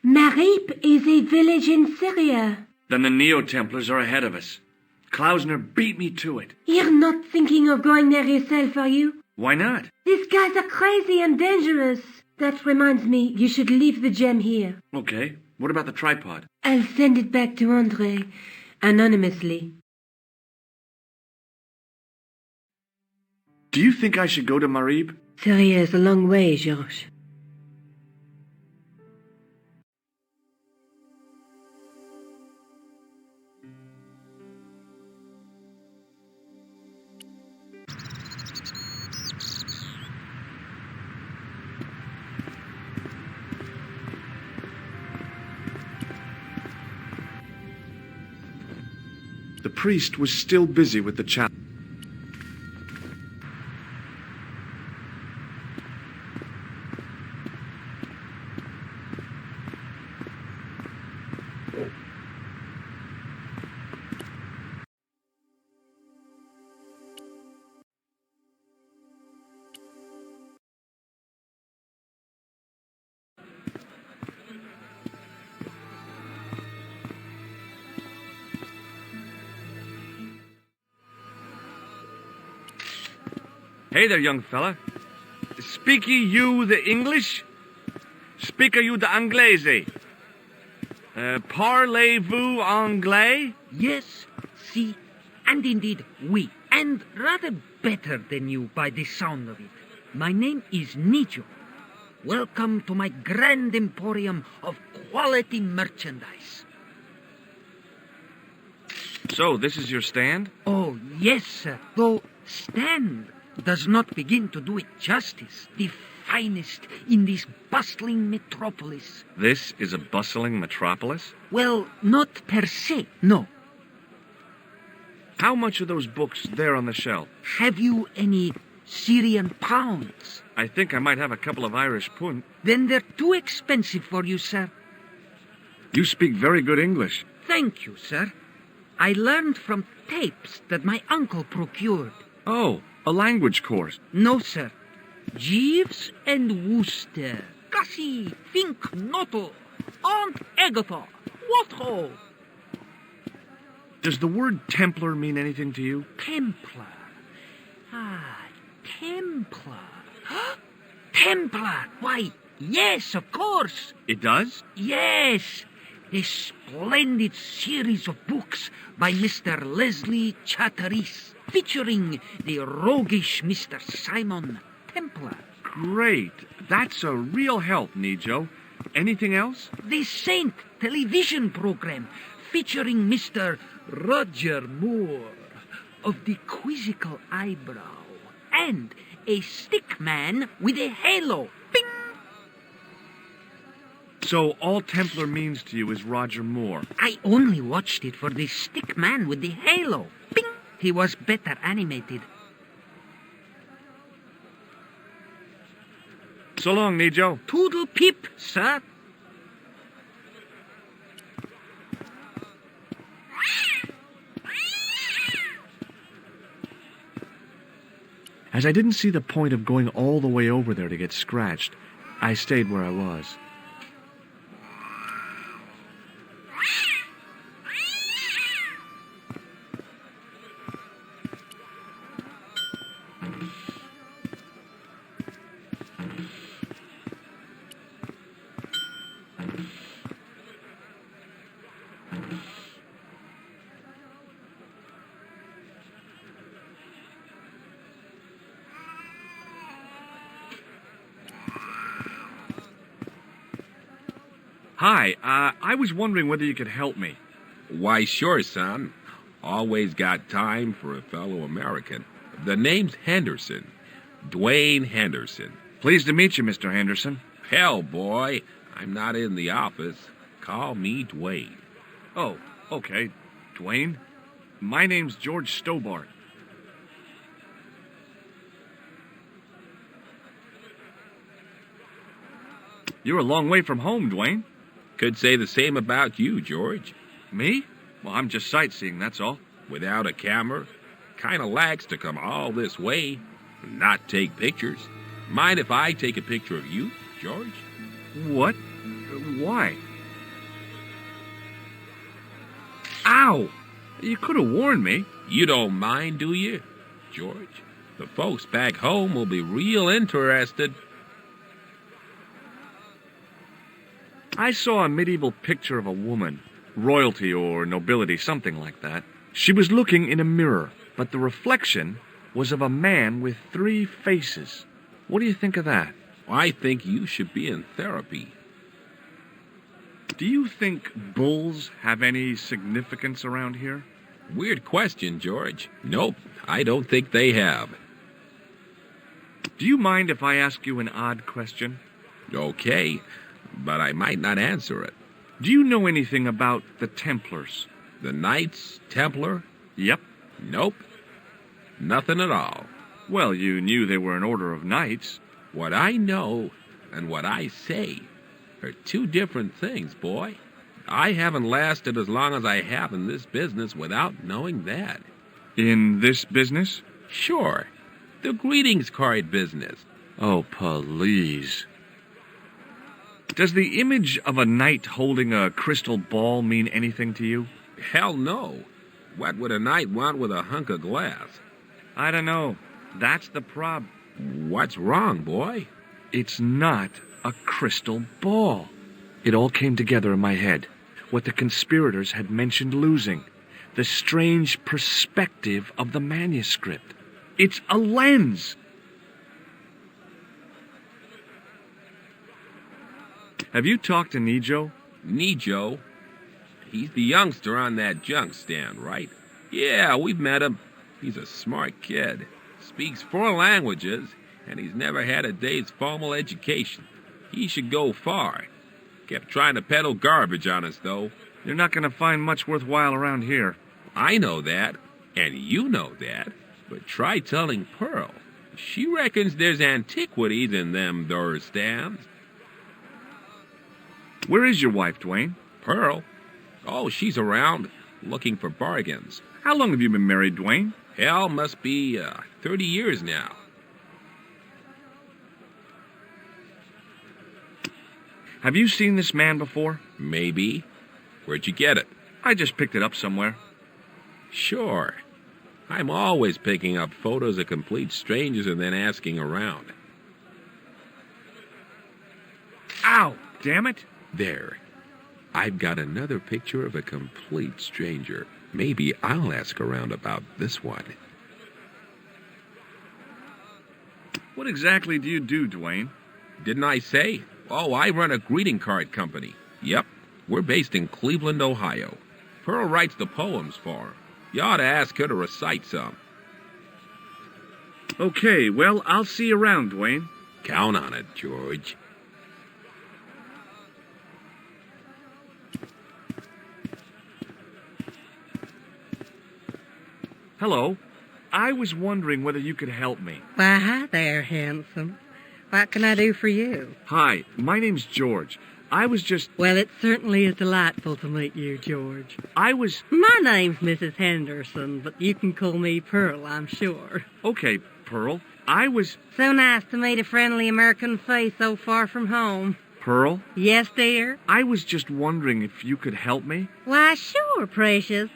Speaker 8: Marib is a village in Syria.
Speaker 7: Then the Neo-Templars are ahead of us. Klausner beat me to it.
Speaker 8: You're not thinking of going there yourself, are you?
Speaker 7: Why not?
Speaker 8: These guys are crazy and dangerous. That reminds me, you should leave the gem here.
Speaker 7: Okay. What about the tripod?
Speaker 8: I'll send it back to André, anonymously.
Speaker 7: Do you think I should go to Marib?
Speaker 8: Syria is a long way, Georges.
Speaker 7: The priest was still busy with the chapel.
Speaker 2: Hey there, young fella. Speak you the English? Speak you the Anglais? Parlez-vous anglais?
Speaker 13: Yes, si, and indeed oui, and rather better than you by the sound of it. My name is Nicho.
Speaker 11: Welcome to my grand emporium of quality merchandise.
Speaker 7: So, this is your stand?
Speaker 11: Oh, yes, sir. Though stand does not begin to do it justice. The finest in this bustling metropolis.
Speaker 7: This is a bustling metropolis?
Speaker 11: Well, not per se, no.
Speaker 7: How much are those books there on the shelf?
Speaker 11: Have you any Syrian pounds?
Speaker 7: I think I might have a couple of Irish pund.
Speaker 11: Then they're too expensive for you, sir.
Speaker 7: You speak very good English.
Speaker 11: Thank you, sir. I learned from tapes that my uncle procured.
Speaker 7: Oh, a language course.
Speaker 11: No, sir. Jeeves and Wooster. Gussie, Fink, Noto, Aunt Agatha. What ho?
Speaker 7: Does the word Templar mean anything to you?
Speaker 11: Templar. Templar. Templar. Why, yes, of course.
Speaker 7: It does?
Speaker 11: Yes. A splendid series of books by Mr. Leslie Chatteris, featuring the roguish Mr. Simon Templar.
Speaker 7: Great. That's a real help, Nijo. Anything else?
Speaker 11: The Saint television program, featuring Mr. Roger Moore of the quizzical eyebrow, and a stick man with a halo. Bing!
Speaker 7: So all Templar means to you is Roger Moore.
Speaker 11: I only watched it for the stick man with the halo. Bing! He was better animated.
Speaker 7: So long, Nijo.
Speaker 11: Toodle pip, sir.
Speaker 7: As I didn't see the point of going all the way over there to get scratched, I stayed where I was. Hi, I was wondering whether you could help me.
Speaker 10: Why, sure, son. Always got time for a fellow American. The name's Henderson. Dwayne Henderson.
Speaker 7: Pleased to meet you, Mr. Henderson.
Speaker 10: Hell, boy, I'm not in the office. Call me Dwayne.
Speaker 7: Oh, okay. Dwayne. My name's George Stobart. You're a long way from home, Dwayne.
Speaker 10: Could say the same about you, George.
Speaker 7: Me? Well, I'm just sightseeing, that's all.
Speaker 10: Without a camera? Kinda lax to come all this way and not take pictures. Mind if I take a picture of you, George?
Speaker 7: What? Why? Ow! You could have warned me.
Speaker 10: You don't mind, do you, George? The folks back home will be real interested.
Speaker 7: I saw a medieval picture of a woman, royalty or nobility, something like that. She was looking in a mirror, but the reflection was of a man with 3 faces. What do you think of that?
Speaker 10: I think you should be in therapy.
Speaker 7: Do you think bulls have any significance around here?
Speaker 10: Weird question, George. Nope, I don't think they have.
Speaker 7: Do you mind if I ask you an odd question?
Speaker 10: Okay, but I might not answer it.
Speaker 7: Do you know anything about the Templars?
Speaker 10: The Knights Templar?
Speaker 7: Yep.
Speaker 10: Nope. Nothing at all.
Speaker 7: Well, you knew they were an order of knights.
Speaker 10: What I know and what I say are 2 different things, boy. I haven't lasted as long as I have in this business without knowing that.
Speaker 7: In this business?
Speaker 10: Sure. The greetings card business.
Speaker 7: Oh, please. Does the image of a knight holding a crystal ball mean anything to you?
Speaker 10: Hell no. What would a knight want with a hunk of glass?
Speaker 7: I don't know. That's the prob.
Speaker 10: What's wrong, boy?
Speaker 7: It's not a crystal ball. It all came together in my head. What the conspirators had mentioned losing. The strange perspective of the manuscript. It's a lens. Have you talked to Nijo?
Speaker 10: Nijo? He's the youngster on that junk stand, right? Yeah, we've met him. He's a smart kid. Speaks 4 languages, and he's never had a day's formal education. He should go far. Kept trying to peddle garbage on us, though.
Speaker 7: You're not going to find much worthwhile around here.
Speaker 10: I know that, and you know that. But try telling Pearl. She reckons there's antiquities in them there stands.
Speaker 7: Where is your wife, Dwayne?
Speaker 10: Pearl? Oh, she's around, looking for bargains.
Speaker 7: How long have you been married, Dwayne?
Speaker 10: Hell, must be 30 years now.
Speaker 7: Have you seen this man before?
Speaker 10: Maybe. Where'd you get it?
Speaker 7: I just picked it up somewhere.
Speaker 10: Sure. I'm always picking up photos of complete strangers and then asking around.
Speaker 7: Ow! Damn it!
Speaker 10: There. I've got another picture of a complete stranger. Maybe I'll ask around about this one.
Speaker 7: What exactly do you do, Dwayne?
Speaker 10: Didn't I say? Oh, I run a greeting card company. Yep. We're based in Cleveland, Ohio. Pearl writes the poems for her. You ought to ask her to recite some.
Speaker 7: Okay, well, I'll see you around, Dwayne.
Speaker 10: Count on it, George.
Speaker 7: Hello. I was wondering whether you could help me.
Speaker 17: Why, hi there, handsome. What can I do for you?
Speaker 7: Hi, my name's George. I was just...
Speaker 17: Well, it certainly is delightful to meet you, George.
Speaker 7: My
Speaker 17: name's Mrs. Henderson, but you can call me Pearl, I'm sure.
Speaker 7: Okay, Pearl.
Speaker 17: So nice to meet a friendly American face so far from home.
Speaker 7: Pearl?
Speaker 17: Yes, dear?
Speaker 7: I was just wondering if you could help me.
Speaker 17: Why, sure, precious.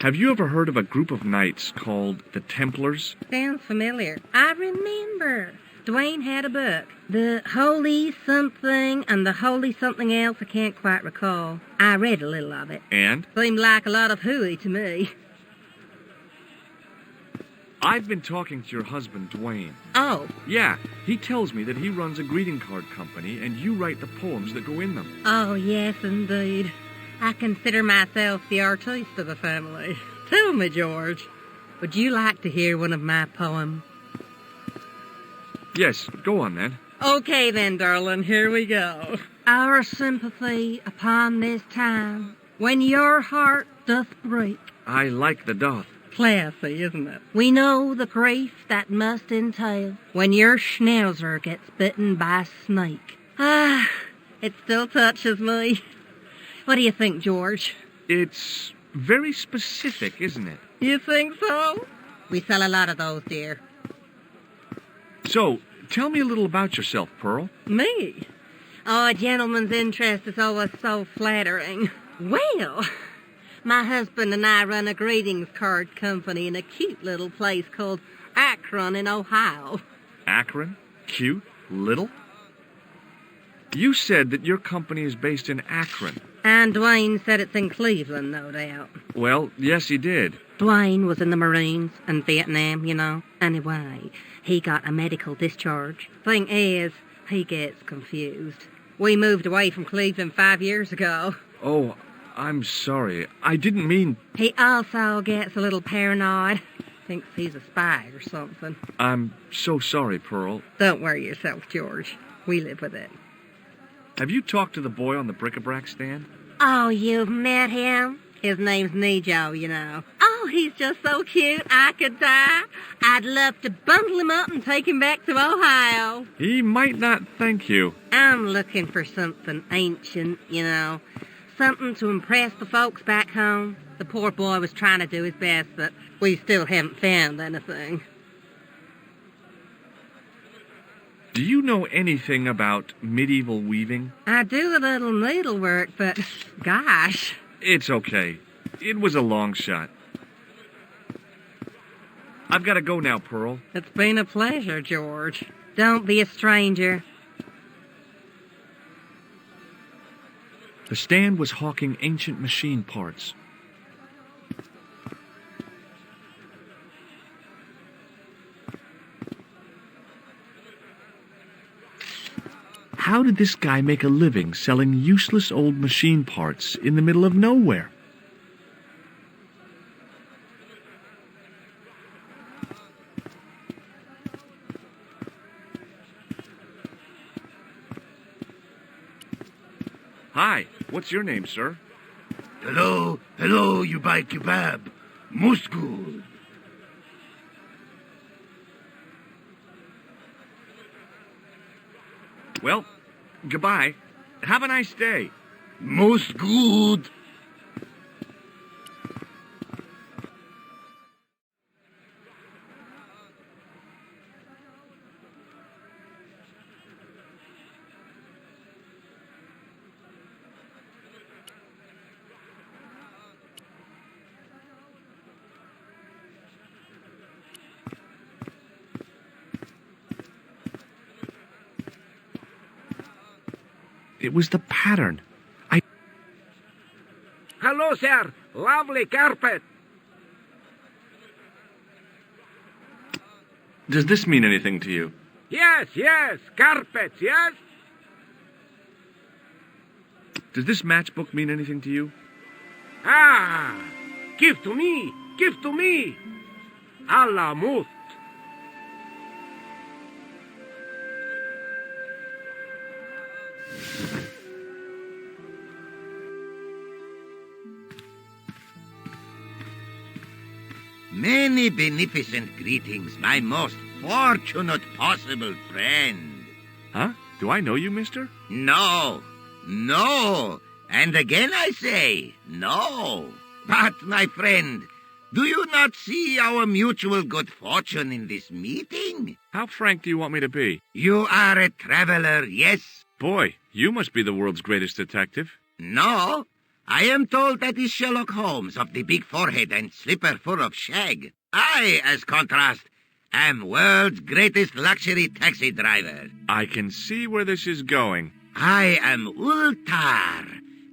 Speaker 7: Have you ever heard of a group of knights called the Templars?
Speaker 17: Sounds familiar. I remember. Dwayne had a book. The Holy Something and the Holy Something Else, I can't quite recall. I read a little of it.
Speaker 7: And?
Speaker 17: Seemed like a lot of hooey to me.
Speaker 7: I've been talking to your husband, Dwayne.
Speaker 17: Oh.
Speaker 7: Yeah, he tells me that he runs a greeting card company and you write the poems that go in them.
Speaker 17: Oh, yes, indeed. I consider myself the artiste of the family. Tell me, George, would you like to hear one of my poems?
Speaker 7: Yes, go on then.
Speaker 17: Okay then, darling, here we go. Our sympathy upon this time, when your heart doth break.
Speaker 7: I like the doth.
Speaker 17: Classy, isn't it? We know the grief that must entail when your schnauzer gets bitten by a snake. Ah, it still touches me. What do you think, George?
Speaker 7: It's very specific, isn't it?
Speaker 17: You think so? We sell a lot of those, dear.
Speaker 7: So, tell me a little about yourself, Pearl.
Speaker 17: Me? Oh, a gentleman's interest is always so flattering. Well, my husband and I run a greetings card company in a cute little place called Akron in Ohio.
Speaker 7: Akron? Cute? Little? You said that your company is based in Akron.
Speaker 17: And Dwayne said it's in Cleveland, no doubt.
Speaker 7: Well, yes, he did.
Speaker 17: Dwayne was in the Marines in Vietnam, you know. Anyway, he got a medical discharge. Thing is, he gets confused. We moved away from Cleveland 5 years ago.
Speaker 7: Oh, I'm sorry. I didn't mean...
Speaker 17: He also gets a little paranoid. Thinks he's a spy or something.
Speaker 7: I'm so sorry, Pearl.
Speaker 17: Don't worry yourself, George. We live with it.
Speaker 7: Have you talked to the boy on the bric-a-brac stand?
Speaker 17: Oh, you've met him? His name's Nijo, you know. Oh, he's just so cute, I could die. I'd love to bundle him up and take him back to Ohio.
Speaker 7: He might not thank you.
Speaker 17: I'm looking for something ancient, you know. Something to impress the folks back home. The poor boy was trying to do his best, but we still haven't found anything.
Speaker 7: Do you know anything about medieval weaving?
Speaker 17: I do a little needlework, but gosh.
Speaker 7: It's okay. It was a long shot. I've got to go now, Pearl.
Speaker 17: It's been a pleasure, George. Don't be a stranger.
Speaker 7: The stand was hawking ancient machine parts. How did this guy make a living selling useless old machine parts in the middle of nowhere? Hi, what's your name, sir?
Speaker 18: Hello, you buy kebab. Most good.
Speaker 7: Well, goodbye. Have a nice day.
Speaker 18: Most good.
Speaker 7: It was the pattern.
Speaker 11: Hello, sir. Lovely carpet.
Speaker 7: Does this mean anything to you?
Speaker 11: Yes, carpets, yes?
Speaker 7: Does this matchbook mean anything to you?
Speaker 11: Ah, give to me. Allah mut.
Speaker 14: Many beneficent greetings, my most fortunate possible friend.
Speaker 7: Huh? Do I know you, mister?
Speaker 14: No. And again I say, no. But, my friend, do you not see our mutual good fortune in this meeting?
Speaker 7: How frank do you want me to be?
Speaker 14: You are a traveler, yes?
Speaker 7: Boy, you must be the world's greatest detective.
Speaker 14: No. I am told that is Sherlock Holmes of the big forehead and slipper full of shag. I, as contrast, am world's greatest luxury taxi driver.
Speaker 7: I can see where this is going.
Speaker 14: I am Ultar,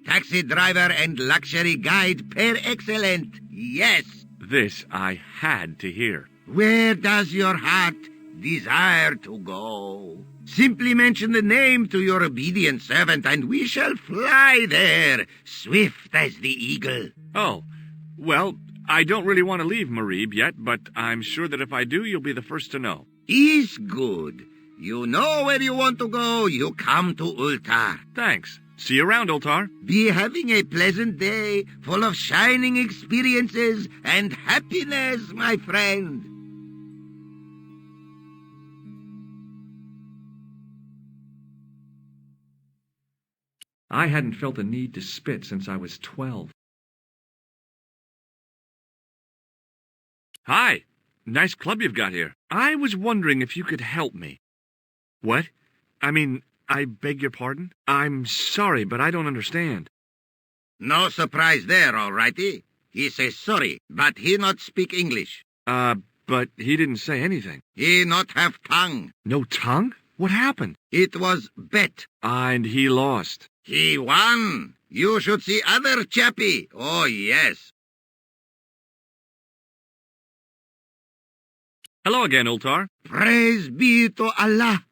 Speaker 14: taxi driver and luxury guide per excellent, yes.
Speaker 7: This I had to hear.
Speaker 14: Where does your heart desire to go? Simply mention the name to your obedient servant, and we shall fly there, swift as the eagle.
Speaker 7: Oh, well, I don't really want to leave Marib yet, but I'm sure that if I do, you'll be the first to know.
Speaker 14: Is good. You know where you want to go, you come to Ultar.
Speaker 7: Thanks. See you around, Ultar.
Speaker 14: Be having a pleasant day, full of shining experiences and happiness, my friend.
Speaker 7: I hadn't felt a need to spit since I was 12. Hi. Nice club you've got here. I was wondering if you could help me. What? I beg your pardon? I'm sorry, but I don't understand.
Speaker 14: No surprise there, all righty. He says sorry, but he not speak English.
Speaker 7: But he didn't say anything.
Speaker 14: He not have tongue.
Speaker 7: No tongue? What happened?
Speaker 14: It was bet.
Speaker 7: And he lost.
Speaker 14: He won. You should see other chappie. Oh, yes.
Speaker 7: Hello again, Ultar.
Speaker 14: Praise be to Allah.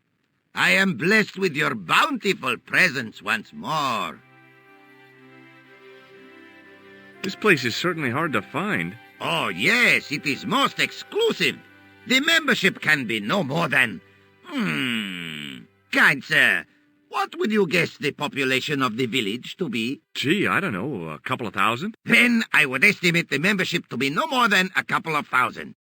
Speaker 14: I am blessed with your bountiful presence once more.
Speaker 7: This place is certainly hard to find.
Speaker 14: Oh, yes, it is most exclusive. The membership can be no more than... Kind sir, what would you guess the population of the village to be?
Speaker 7: Gee, I don't know, a couple of thousand?
Speaker 14: Then I would estimate the membership to be no more than a couple of thousand.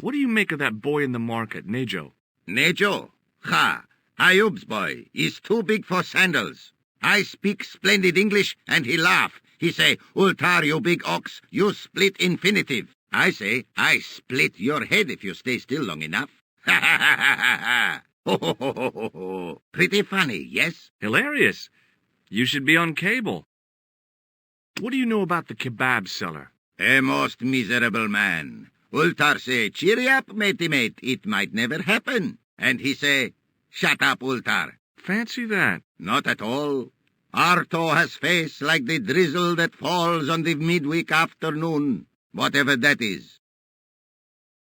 Speaker 7: What do you make of that boy in the market, Nejo?
Speaker 14: Nejo? Ha! Ayub's boy is too big for sandals. I speak splendid English, and he laugh. He say, Ultar, you big ox, you split infinitive. I say, I split your head if you stay still long enough. Ha ha ha ha ha! Ho ho ho ho ho ho! Pretty funny, yes?
Speaker 7: Hilarious. You should be on cable. What do you know about the kebab seller?
Speaker 14: A most miserable man. Ultar say, cheery up, matey mate, it might never happen. And he say, shut up, Ultar.
Speaker 7: Fancy that.
Speaker 14: Not at all. Arto has face like the drizzle that falls on the midweek afternoon, whatever that is.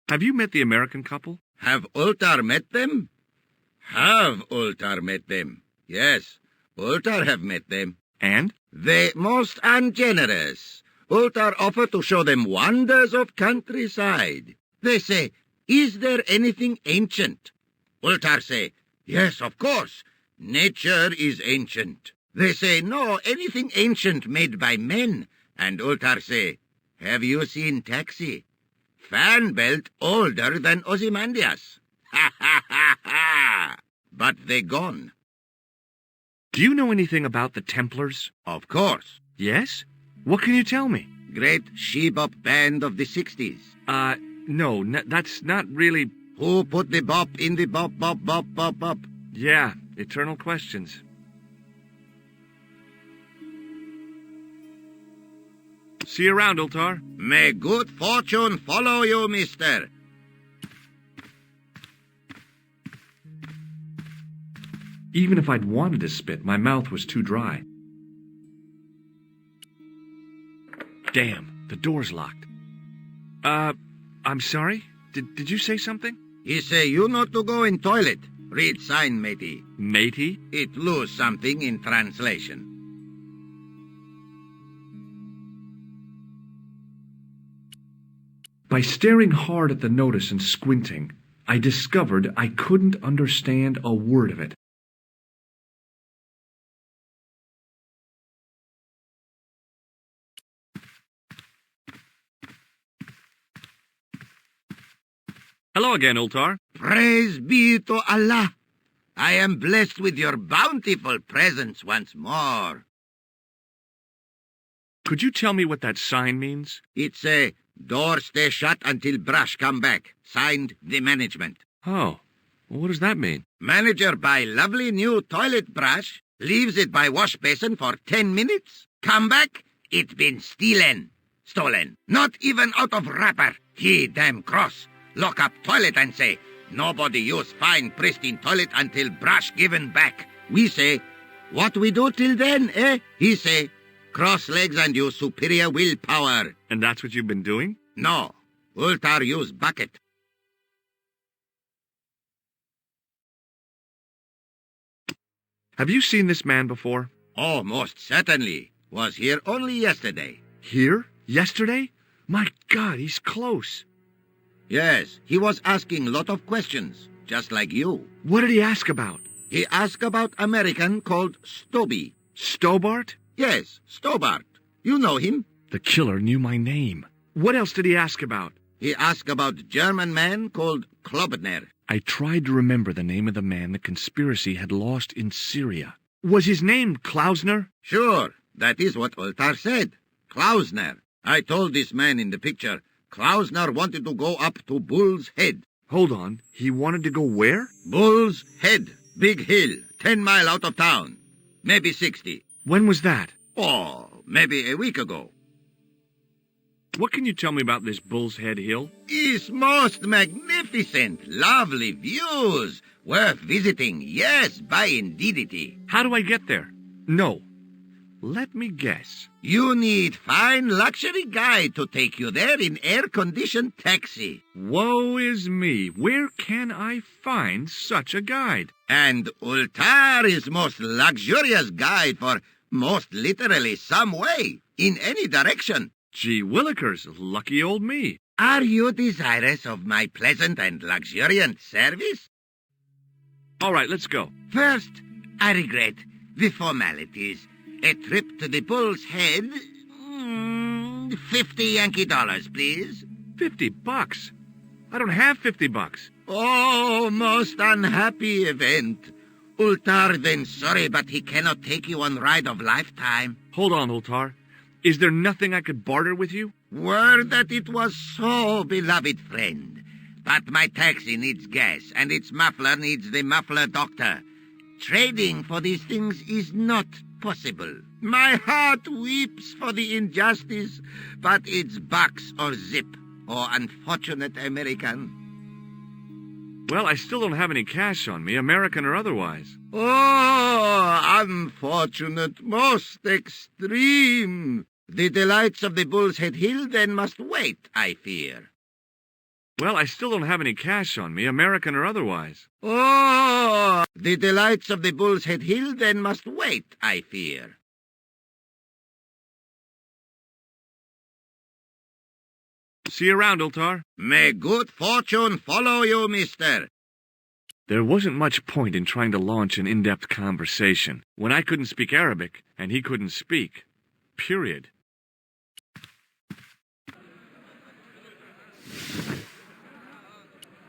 Speaker 7: Have you met the American couple?
Speaker 14: Have Ultar met them? Have Ultar met them? Yes, Ultar have met them.
Speaker 6: And?
Speaker 14: They most ungenerous. Ultar offer to show them wonders of countryside. They say, is there anything ancient? Ultar say, yes, of course. Nature is ancient. They say, no, anything ancient made by men. And Ultar say, have you seen Taxi? Fan belt older than Ozymandias. Ha ha ha ha! But they gone.
Speaker 6: Do you know anything about the Templars?
Speaker 14: Of course.
Speaker 6: Yes? What can you tell me?
Speaker 14: Great she-bop band of the 60s.
Speaker 6: No, that's not really...
Speaker 14: Who put the bop in the bop, bop, bop, bop, bop?
Speaker 6: Yeah, eternal questions. See you around, Ultar.
Speaker 14: May good fortune follow you, mister.
Speaker 7: Even if I'd wanted to spit, my mouth was too dry. Damn, the door's locked. I'm sorry? Did you say something?
Speaker 14: He say you not to go in toilet. Read sign, matey.
Speaker 6: Matey?
Speaker 14: It lose something in translation.
Speaker 7: By staring hard at the notice and squinting, I discovered I couldn't understand a word of it.
Speaker 6: Hello again, Ultar.
Speaker 14: Praise be to Allah. I am blessed with your bountiful presence once more.
Speaker 6: Could you tell me what that sign means?
Speaker 14: It's a door stay shut until brush come back. Signed, the management.
Speaker 6: Oh, well, what does that mean?
Speaker 14: Manager buy lovely new toilet brush, leaves it by wash basin for 10 minutes. Come back, it been stolen. Not even out of wrapper. He damn cross. Lock up toilet and say, nobody use fine pristine toilet until brush given back. We say, what we do till then, eh? He say, cross legs and use superior willpower.
Speaker 6: And that's what you've been doing?
Speaker 14: No. Ultar use bucket.
Speaker 6: Have you seen this man before?
Speaker 14: Oh, most certainly. Was here only yesterday.
Speaker 6: Here? Yesterday? My God, he's close.
Speaker 14: Yes, he was asking lot of questions, just like you.
Speaker 6: What did he ask about?
Speaker 14: He asked about American called Stoby.
Speaker 6: Stobart?
Speaker 14: Yes, Stobart. You know him?
Speaker 6: The killer knew my name. What else did he ask about?
Speaker 14: He asked about German man called Klobner.
Speaker 6: I tried to remember the name of the man the conspiracy had lost in Syria. Was his name Klausner?
Speaker 14: Sure, that is what Ultar said. Klausner. I told this man in the picture, Klausner wanted to go up to Bull's Head.
Speaker 6: Hold on, he wanted to go where?
Speaker 14: Bull's Head. Big hill, 10 mile out of town. Maybe 60.
Speaker 6: When was that?
Speaker 14: Oh, maybe a week ago.
Speaker 6: What can you tell me about this Bull's Head Hill?
Speaker 14: It's most magnificent. Lovely views. Worth visiting. Yes, by indeedity.
Speaker 6: How do I get there? No. Let me guess.
Speaker 14: You need fine luxury guide to take you there in air-conditioned taxi.
Speaker 6: Woe is me. Where can I find such a guide?
Speaker 14: And Ultar is most luxurious guide for most literally some way, in any direction.
Speaker 6: Gee willikers, lucky old me.
Speaker 14: Are you desirous of my pleasant and luxuriant service?
Speaker 6: All right, let's go.
Speaker 14: First, I regret the formalities. A trip to the Bull's Head, 50 Yankee dollars, please.
Speaker 6: $50? I don't have $50.
Speaker 14: Oh, most unhappy event. Ultar then sorry, but he cannot take you on ride of lifetime.
Speaker 6: Hold on, Ultar. Is there nothing I could barter with you?
Speaker 14: Word that it was so, beloved friend. But my taxi needs gas, and its muffler needs the muffler doctor. Trading for these things is not possible. My heart weeps for the injustice, but it's bucks or zip, or unfortunate American.
Speaker 6: Well, I still don't have any cash on me, American or otherwise.
Speaker 14: Oh, unfortunate, most extreme. The delights of the Bull's Head Hill then must wait, I fear.
Speaker 7: Well, I still don't have any cash on me, American or otherwise.
Speaker 14: Oh, the delights of the Bull's Head Hill then must wait, I fear.
Speaker 7: See you around, Ultar.
Speaker 14: May good fortune follow you, mister.
Speaker 7: There wasn't much point in trying to launch an in-depth conversation when I couldn't speak Arabic and he couldn't speak. Period.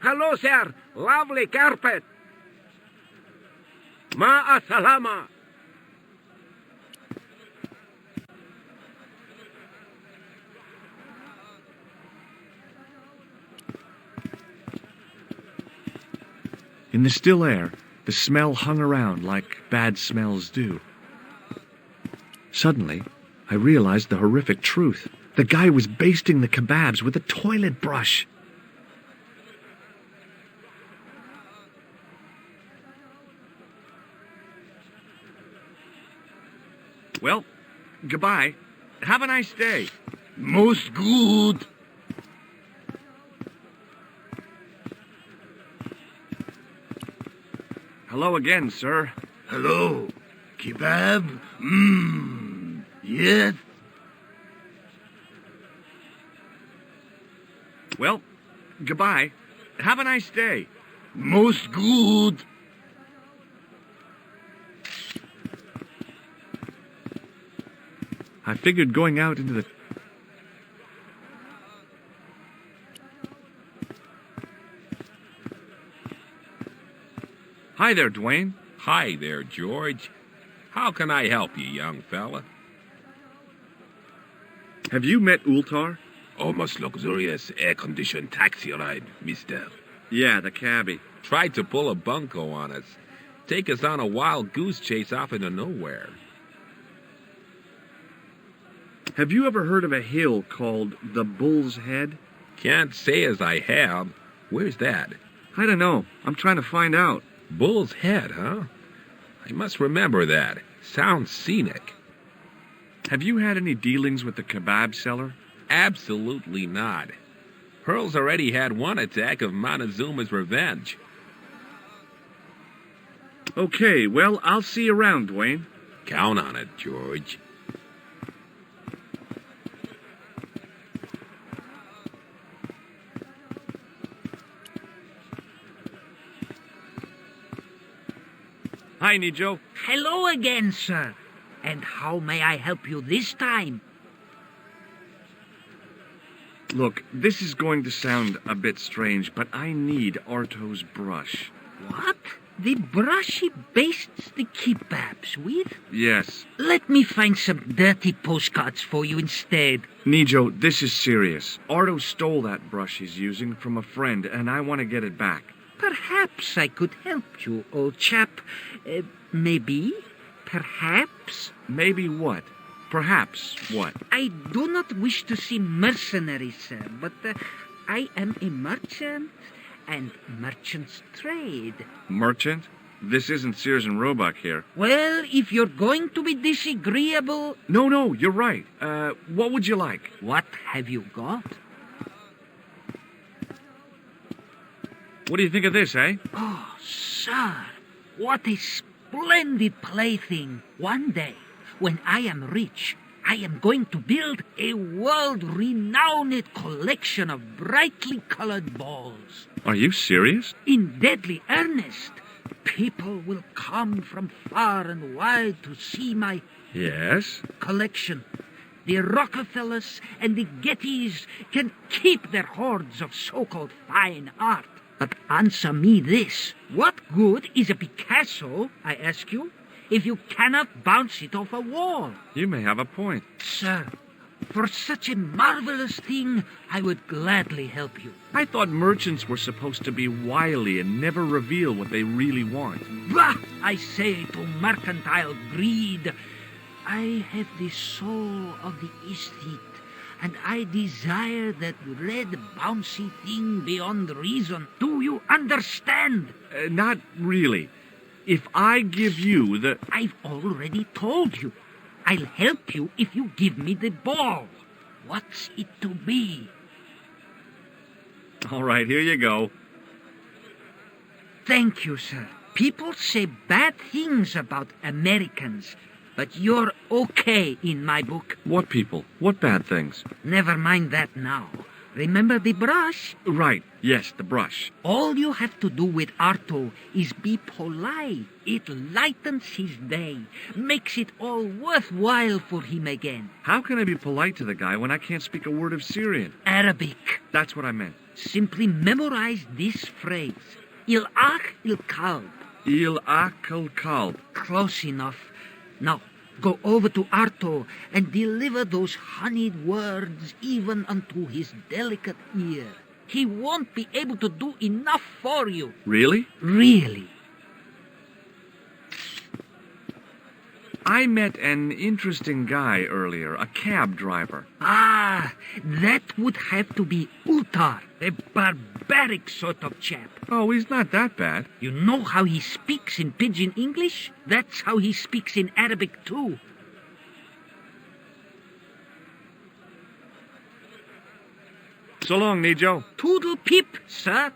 Speaker 11: Hello, sir. Lovely carpet. Ma'a salama.
Speaker 7: In the still air, the smell hung around like bad smells do. Suddenly, I realized the horrific truth. The guy was basting the kebabs with a toilet brush. Well, goodbye. Have a nice day.
Speaker 14: Most good.
Speaker 7: Hello again, sir.
Speaker 14: Hello. Kebab? Yes.
Speaker 7: Well, goodbye. Have a nice day.
Speaker 14: Most good.
Speaker 7: I figured going out into the... Hi there, Dwayne.
Speaker 10: Hi there, George. How can I help you, young fella?
Speaker 7: Have you met Ultar?
Speaker 10: Almost luxurious air-conditioned taxi ride, mister.
Speaker 7: Yeah, the cabbie.
Speaker 10: Tried to pull a bunco on us. Take us on a wild goose chase off into nowhere.
Speaker 7: Have you ever heard of a hill called the Bull's Head?
Speaker 10: Can't say as I have. Where's that?
Speaker 7: I don't know. I'm trying to find out.
Speaker 10: Bull's Head, huh? I must remember that. Sounds scenic.
Speaker 7: Have you had any dealings with the kebab seller?
Speaker 10: Absolutely not. Pearl's already had one attack of Montezuma's revenge.
Speaker 7: Okay, well, I'll see you around, Dwayne.
Speaker 10: Count on it, George.
Speaker 7: Hi, Nijo.
Speaker 11: Hello again, sir. And how may I help you this time?
Speaker 7: Look, this is going to sound a bit strange, but I need Arto's brush.
Speaker 11: What? The brush he bastes the kebabs with?
Speaker 7: Yes.
Speaker 11: Let me find some dirty postcards for you instead.
Speaker 7: Nijo, this is serious. Arto stole that brush he's using from a friend, and I want to get it back.
Speaker 11: Perhaps I could help you, old chap. Maybe? Perhaps?
Speaker 7: Maybe what? Perhaps what?
Speaker 11: I do not wish to seem mercenary, sir, but I am a merchant, and merchants trade.
Speaker 7: Merchant? This isn't Sears and Roebuck here.
Speaker 11: Well, if you're going to be disagreeable...
Speaker 7: No, you're right. What would you like?
Speaker 11: What have you got?
Speaker 7: What do you think of this, eh?
Speaker 11: Oh, sir, what a splendid plaything. One day, when I am rich, I am going to build a world-renowned collection of brightly colored balls.
Speaker 7: Are you serious?
Speaker 11: In deadly earnest. People will come from far and wide to see my...
Speaker 7: Yes?
Speaker 11: ...collection. The Rockefellers and the Gettys can keep their hoards of so-called fine art. But answer me this. What good is a Picasso, I ask you, if you cannot bounce it off a wall?
Speaker 7: You may have a point.
Speaker 11: Sir, for such a marvelous thing, I would gladly help you.
Speaker 7: I thought merchants were supposed to be wily and never reveal what they really want.
Speaker 11: Bah! I say to mercantile greed, I have the soul of the aesthete, and I desire that red bouncy thing beyond reason. Do you understand?
Speaker 7: Not really. If I give you the...
Speaker 11: I've already told you. I'll help you if you give me the ball. What's it to be?
Speaker 7: All right, here you go.
Speaker 11: Thank you, sir. People say bad things about Americans, but you're okay in my book.
Speaker 7: What people? What bad things?
Speaker 11: Never mind that now. Remember the brush?
Speaker 7: Right, yes, the brush.
Speaker 11: All you have to do with Arto is be polite. It lightens his day, makes it all worthwhile for him again.
Speaker 7: How can I be polite to the guy when I can't speak a word of Syrian?
Speaker 11: Arabic.
Speaker 7: That's what I meant.
Speaker 11: Simply memorize this phrase. Il ach il kalb.
Speaker 7: Il akal kalb.
Speaker 11: Close enough. Now, go over to Arto and deliver those honeyed words even unto his delicate ear. He won't be able to do enough for you.
Speaker 7: Really?
Speaker 11: Really.
Speaker 7: I met an interesting guy earlier, a cab driver.
Speaker 11: Ah, that would have to be Ultar, a barbaric sort of chap.
Speaker 7: Oh, he's not that bad.
Speaker 11: You know how he speaks in Pidgin English? That's how he speaks in Arabic too.
Speaker 7: So long, Nijo.
Speaker 11: Toodle peep, sir.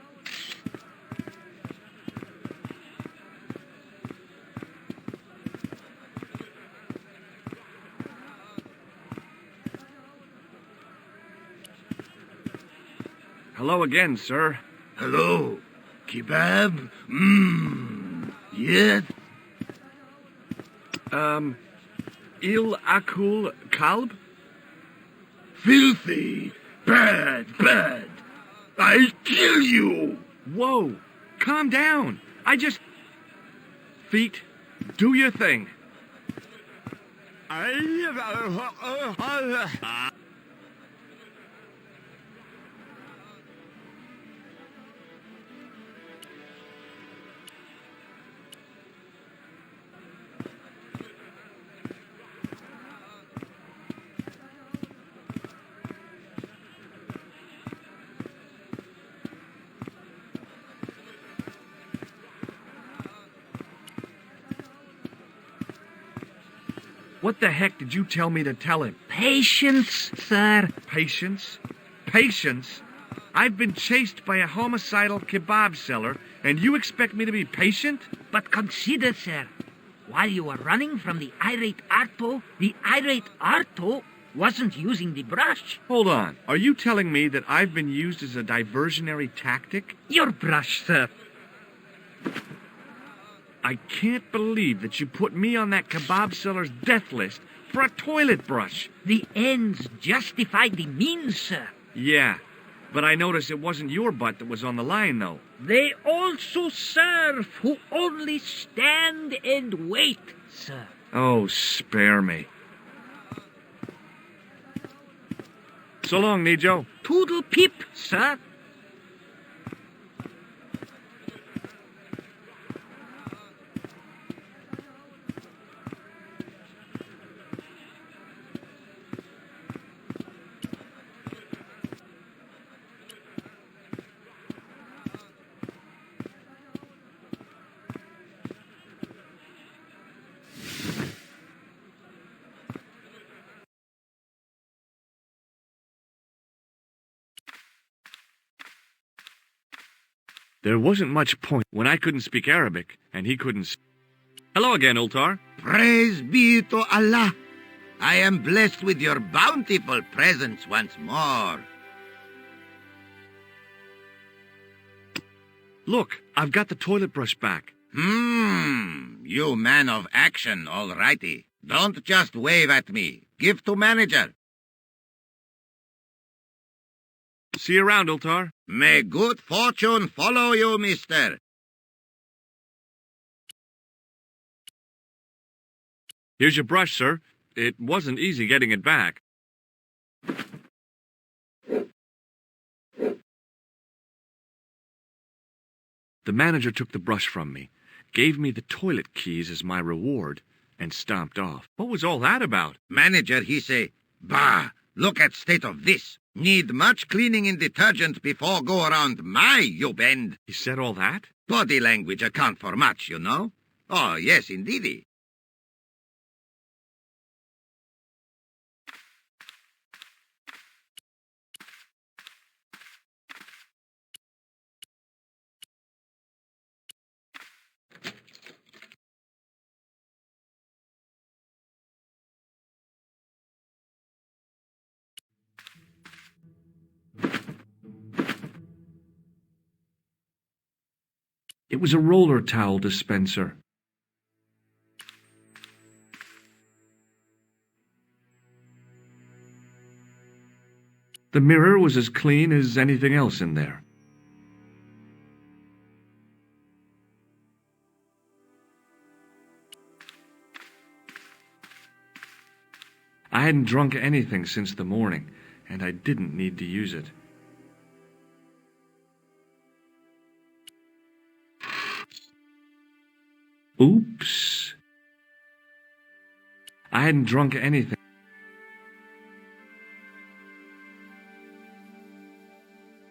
Speaker 7: Hello again, sir.
Speaker 18: Hello. Kebab? Yes?
Speaker 7: Il akul kalb?
Speaker 18: Filthy. Bad. I'll kill you.
Speaker 7: Whoa. Calm down. Feet, do your thing. What the heck did you tell me to tell him?
Speaker 11: Patience, sir.
Speaker 7: Patience? Patience? I've been chased by a homicidal kebab seller, and you expect me to be patient?
Speaker 11: But consider, sir, while you were running from the irate Arto wasn't using the brush.
Speaker 7: Hold on. Are you telling me that I've been used as a diversionary tactic?
Speaker 11: Your brush, sir.
Speaker 7: I can't believe that you put me on that kebab seller's death list for a toilet brush.
Speaker 11: The ends justify the means, sir.
Speaker 7: Yeah, but I noticed it wasn't your butt that was on the line, though.
Speaker 11: They also serve who only stand and wait, sir.
Speaker 7: Oh, spare me. So long, Nijo.
Speaker 11: Toodle peep, sir.
Speaker 7: There wasn't much point when I couldn't speak Arabic, and he couldn't. Hello again, Ultar.
Speaker 14: Praise be to Allah. I am blessed with your bountiful presence once more.
Speaker 7: Look, I've got the toilet brush back.
Speaker 14: You man of action, all righty. Don't just wave at me. Give to manager.
Speaker 7: See you around, Ultar.
Speaker 14: May good fortune follow you, mister.
Speaker 7: Here's your brush, sir. It wasn't easy getting it back. The manager took the brush from me, gave me the toilet keys as my reward, and stomped off. What was all that about?
Speaker 14: Manager, he say, bah, look at state of this. Need much cleaning and detergent before go around my, you bend.
Speaker 7: He said all that?
Speaker 14: Body language account for much, you know. Oh, yes, indeedy.
Speaker 7: It was a roller towel dispenser. The mirror was as clean as anything else in there. I hadn't drunk anything since the morning, and I didn't need to use it. Oops. I hadn't drunk anything.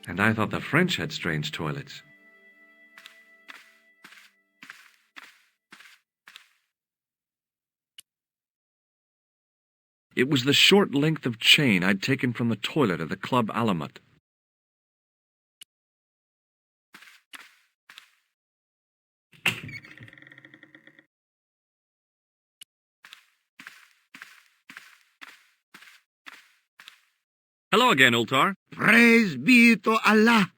Speaker 7: And I thought the French had strange toilets. It was the short length of chain I'd taken from the toilet at the Club Alamut. Hello again, Ultar.
Speaker 14: Praise be to Allah.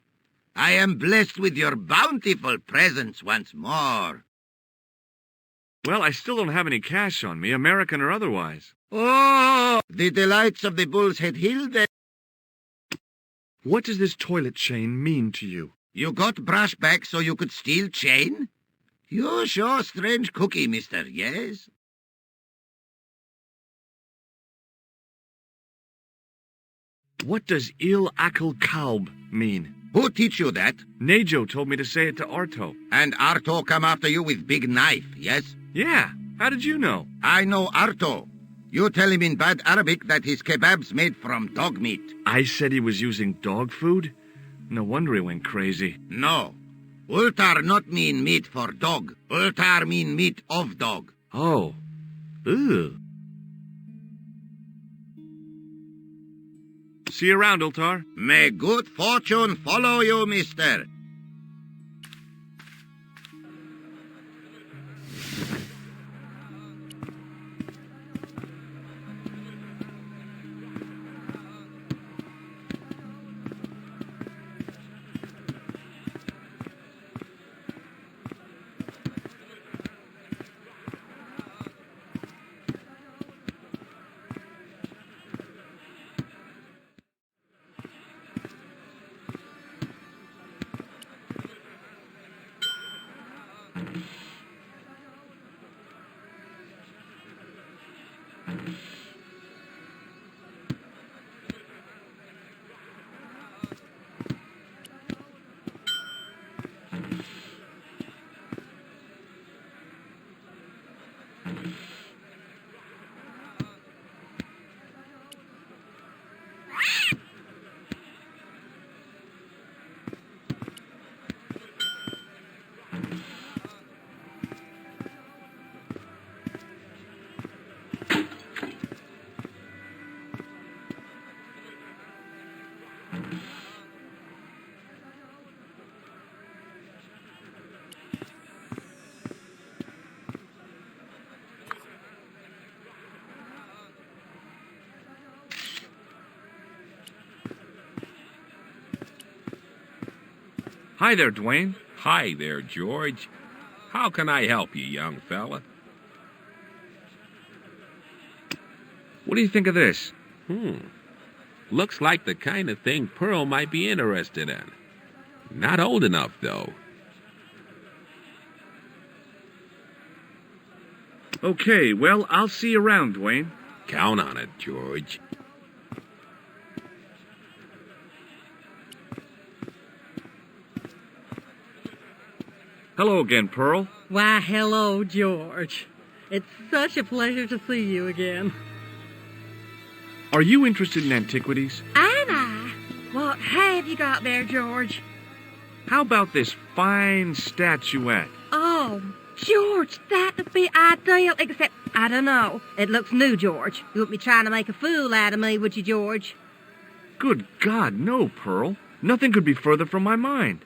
Speaker 14: I am blessed with your bountiful presence once more.
Speaker 7: Well, I still don't have any cash on me, American or otherwise.
Speaker 14: Oh, the delights of the Bull's Head Hill then.
Speaker 7: What does this toilet chain mean to you?
Speaker 14: You got brushback so you could steal chain? You sure strange cookie, mister, yes?
Speaker 7: What does Il Akal Kalb mean?
Speaker 14: Who teach you that?
Speaker 7: Nejo told me to say it to Arto.
Speaker 14: And Arto come after you with big knife, yes?
Speaker 7: Yeah, how did you know?
Speaker 14: I know Arto. You tell him in bad Arabic that his kebab's made from dog meat.
Speaker 7: I said he was using dog food? No wonder he went crazy.
Speaker 14: No. Ultar not mean meat for dog. Ultar mean meat of dog.
Speaker 7: Oh. Ugh. See you around, Ultar.
Speaker 14: May good fortune follow you, mister.
Speaker 7: Hi there, Dwayne.
Speaker 10: Hi there, George. How can I help you, young fella?
Speaker 7: What do you think of this?
Speaker 10: Looks like the kind of thing Pearl might be interested in. Not old enough, though.
Speaker 7: Okay, well, I'll see you around, Dwayne.
Speaker 10: Count on it, George.
Speaker 7: Hello again, Pearl.
Speaker 17: Why, hello, George. It's such a pleasure to see you again.
Speaker 7: Are you interested in antiquities?
Speaker 17: Am I? What have you got there, George?
Speaker 7: How about this fine statuette?
Speaker 17: Oh, George, that would be ideal, except, I don't know. It looks new, George. You wouldn't be trying to make a fool out of me, would you, George?
Speaker 7: Good God, no, Pearl. Nothing could be further from my mind.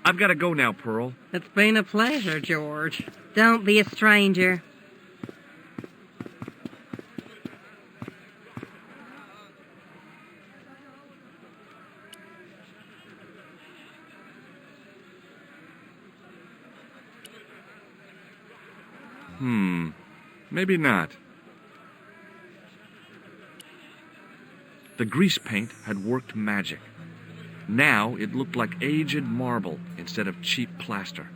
Speaker 7: I've got to go now, Pearl.
Speaker 17: It's been a pleasure, George. Don't be a stranger.
Speaker 7: Maybe not. The grease paint had worked magic. Now it looked like aged marble instead of cheap plaster.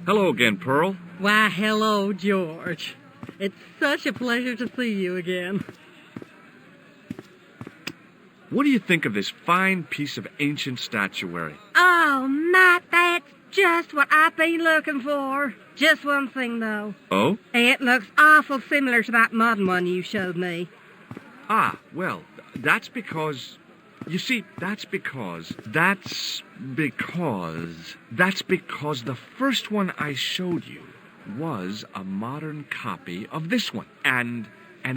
Speaker 7: Hello again, Pearl.
Speaker 17: Why, hello, George. It's such a pleasure to see you again.
Speaker 7: What do you think of this fine piece of ancient statuary?
Speaker 17: Oh, Matt, that's just what I've been looking for. Just one thing, though.
Speaker 7: Oh?
Speaker 17: It looks awful similar to that modern one you showed me.
Speaker 7: Ah, well, that's because... You see, that's because the first one I showed you was a modern copy of this one. And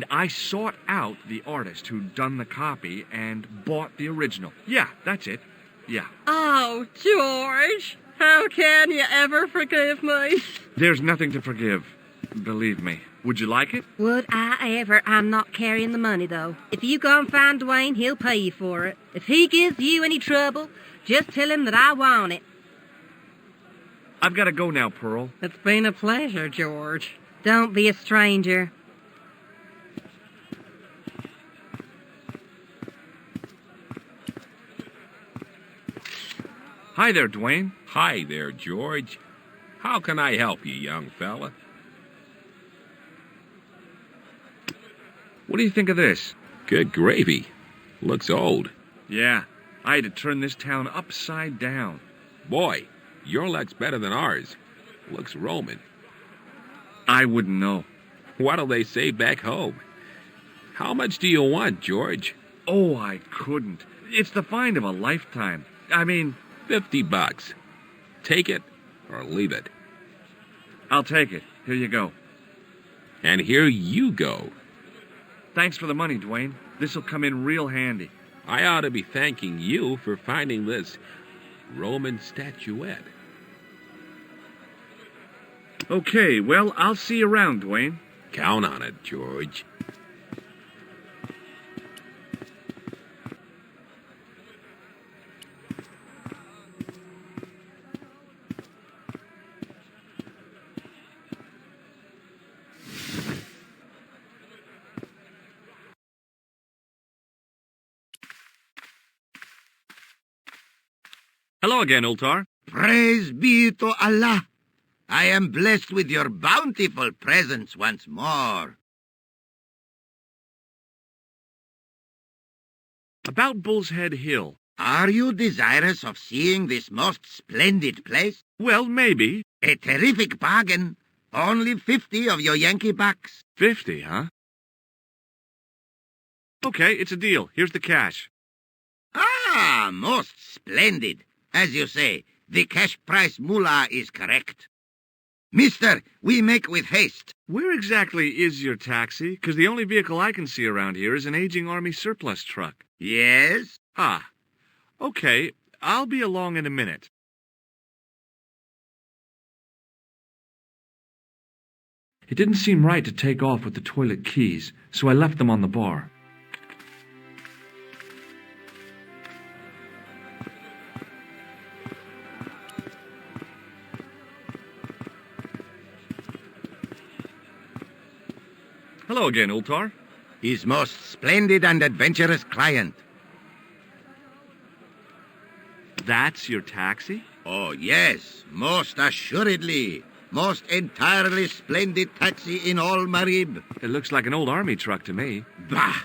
Speaker 7: I sought out the artist who'd done the copy and bought the original. Yeah, that's it. Yeah.
Speaker 17: Oh, George, how can you ever forgive me?
Speaker 7: There's nothing to forgive, believe me. Would you like it?
Speaker 17: Would I ever? I'm not carrying the money, though. If you go and find Dwayne, he'll pay you for it. If he gives you any trouble, just tell him that I want it.
Speaker 7: I've got to go now, Pearl.
Speaker 17: It's been a pleasure, George. Don't be a stranger.
Speaker 7: Hi there, Dwayne.
Speaker 10: Hi there, George. How can I help you, young fella?
Speaker 7: What do you think of this?
Speaker 10: Good gravy. Looks old.
Speaker 7: Yeah, I had to turn this town upside down.
Speaker 10: Boy, your luck's better than ours. Looks Roman.
Speaker 7: I wouldn't know.
Speaker 10: What'll they say back home? How much do you want, George?
Speaker 7: Oh, I couldn't. It's the find of a lifetime. I mean...
Speaker 10: $50. Take it or leave it.
Speaker 7: I'll take it. Here you go.
Speaker 10: And here you go.
Speaker 7: Thanks for the money, Dwayne. This'll come in real handy.
Speaker 10: I ought to be thanking you for finding this Roman statuette.
Speaker 7: Okay, well, I'll see you around, Dwayne.
Speaker 10: Count on it, George.
Speaker 7: Hello again, Ultar.
Speaker 14: Praise be to Allah. I am blessed with your bountiful presence once more.
Speaker 7: About Bull's Head Hill.
Speaker 14: Are you desirous of seeing this most splendid place?
Speaker 7: Well, maybe.
Speaker 14: A terrific bargain. Only 50 of your Yankee bucks.
Speaker 7: 50, huh? Okay, it's a deal. Here's the cash.
Speaker 14: Ah, most splendid. As you say, the cash price moolah is correct. Mister, we make with haste.
Speaker 7: Where exactly is your taxi? 'Cause the only vehicle I can see around here is an aging Army surplus truck.
Speaker 14: Yes?
Speaker 7: Ah, okay. I'll be along in a minute. It didn't seem right to take off with the toilet keys, so I left them on the bar. Hello again, Ultar.
Speaker 14: His most splendid and adventurous client.
Speaker 7: That's your taxi?
Speaker 14: Oh, yes, most assuredly. Most entirely splendid taxi in all Marib.
Speaker 7: It looks like an old army truck to me.
Speaker 14: Bah!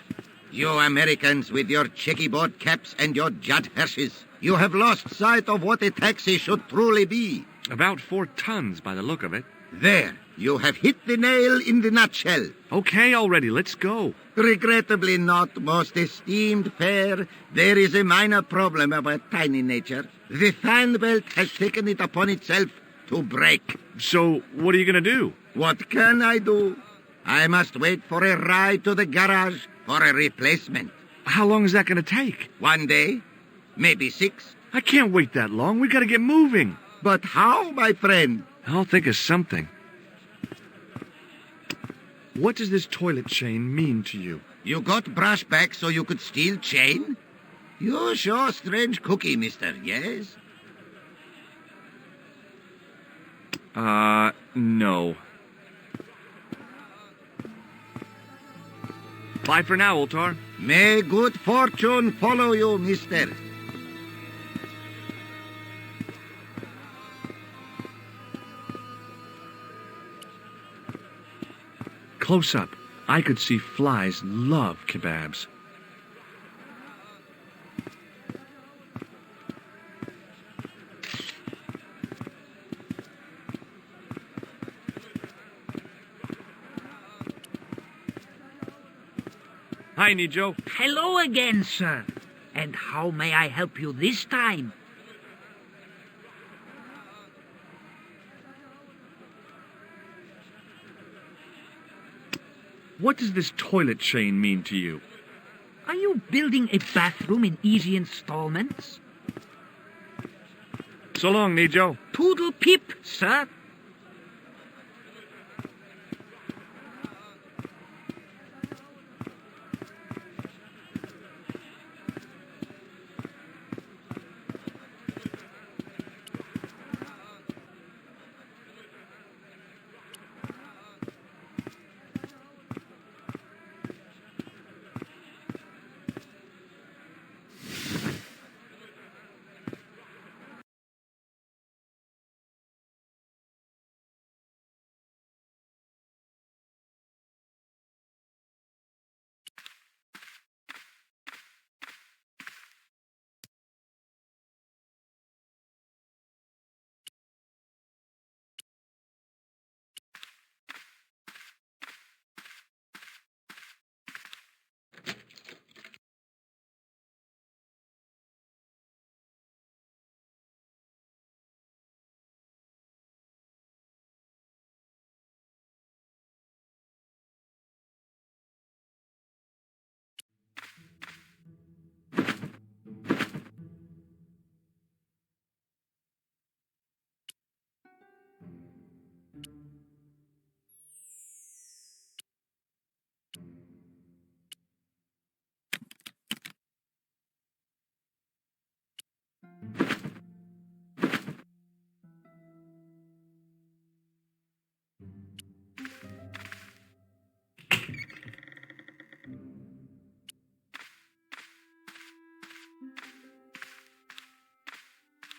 Speaker 14: You Americans with your checkerboard caps and your Judd Hershes. You have lost sight of what a taxi should truly be.
Speaker 7: About 4 tons by the look of it.
Speaker 14: There, you have hit the nail in the nutshell.
Speaker 7: Okay, already, let's go.
Speaker 14: Regrettably not, most esteemed pair. There is a minor problem of a tiny nature. The fan belt has taken it upon itself to break.
Speaker 7: So, what are you going to do?
Speaker 14: What can I do? I must wait for a ride to the garage for a replacement.
Speaker 7: How long is that going to take?
Speaker 14: 1 day, maybe 6.
Speaker 7: I can't wait that long. We got to get moving.
Speaker 14: But how, my friend?
Speaker 7: I'll think of something. What does this toilet chain mean to you?
Speaker 14: You got brush back so you could steal chain? You show strange cookie, mister, yes?
Speaker 7: No. Bye for now, Ultar.
Speaker 14: May good fortune follow you, mister.
Speaker 7: Close up, I could see flies love kebabs. Hi, Nijo.
Speaker 11: Hello again, sir. And how may I help you this time?
Speaker 7: What does this toilet chain mean to you?
Speaker 11: Are you building a bathroom in easy installments?
Speaker 7: So long, Nijo.
Speaker 11: Toodle pip, sir.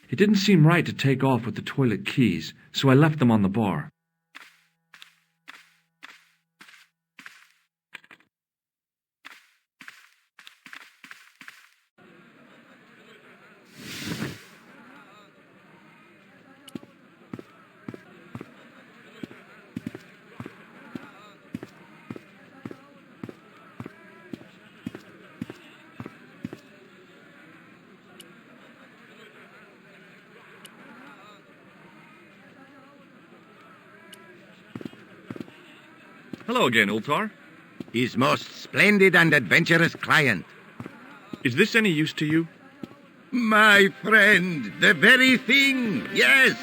Speaker 7: It didn't seem right to take off with the toilet keys, so I left them on the bar. Hello again, Ultar.
Speaker 14: His most splendid and adventurous client.
Speaker 7: Is this any use to you?
Speaker 14: My friend, the very thing, yes.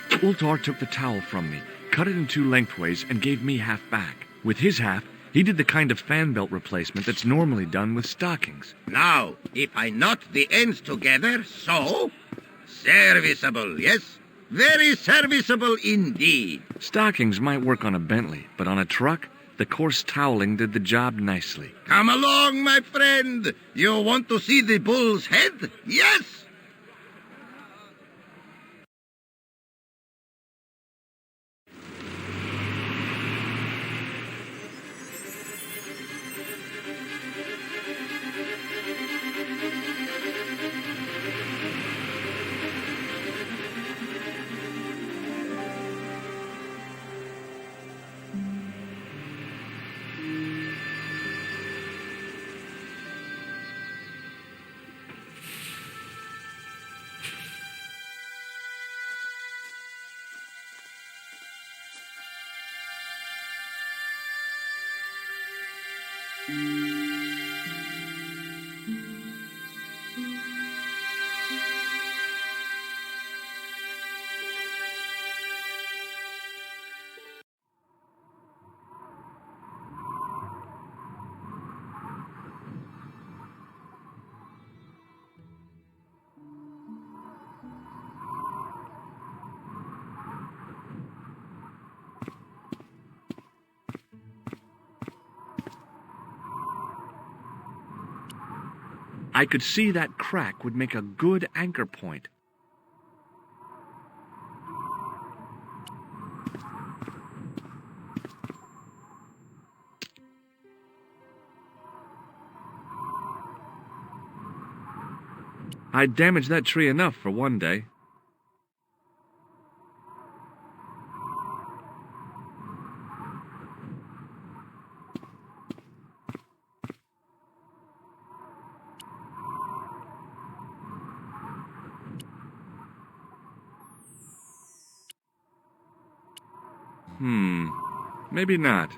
Speaker 7: Ultar took the towel from me, cut it in two lengthways, and gave me half back. With his half, he did the kind of fan belt replacement that's normally done with stockings.
Speaker 14: Now, if I knot the ends together, so... Serviceable, yes? Very serviceable indeed.
Speaker 7: Stockings might work on a Bentley, but on a truck, the coarse toweling did the job nicely.
Speaker 14: Come along, my friend. You want to see the bull's head? Yes?
Speaker 7: I could see that crack would make a good anchor point. I'd damaged that tree enough for one day. Maybe not.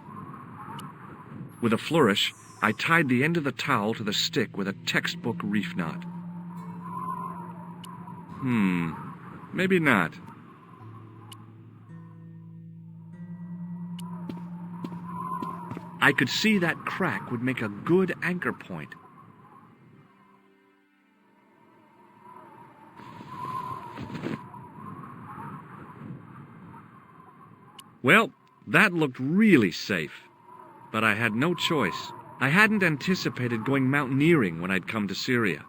Speaker 7: With a flourish, I tied the end of the towel to the stick with a textbook reef knot. Maybe not. I could see that crack would make a good anchor point. Well, that looked really safe, but I had no choice. I hadn't anticipated going mountaineering when I'd come to Syria.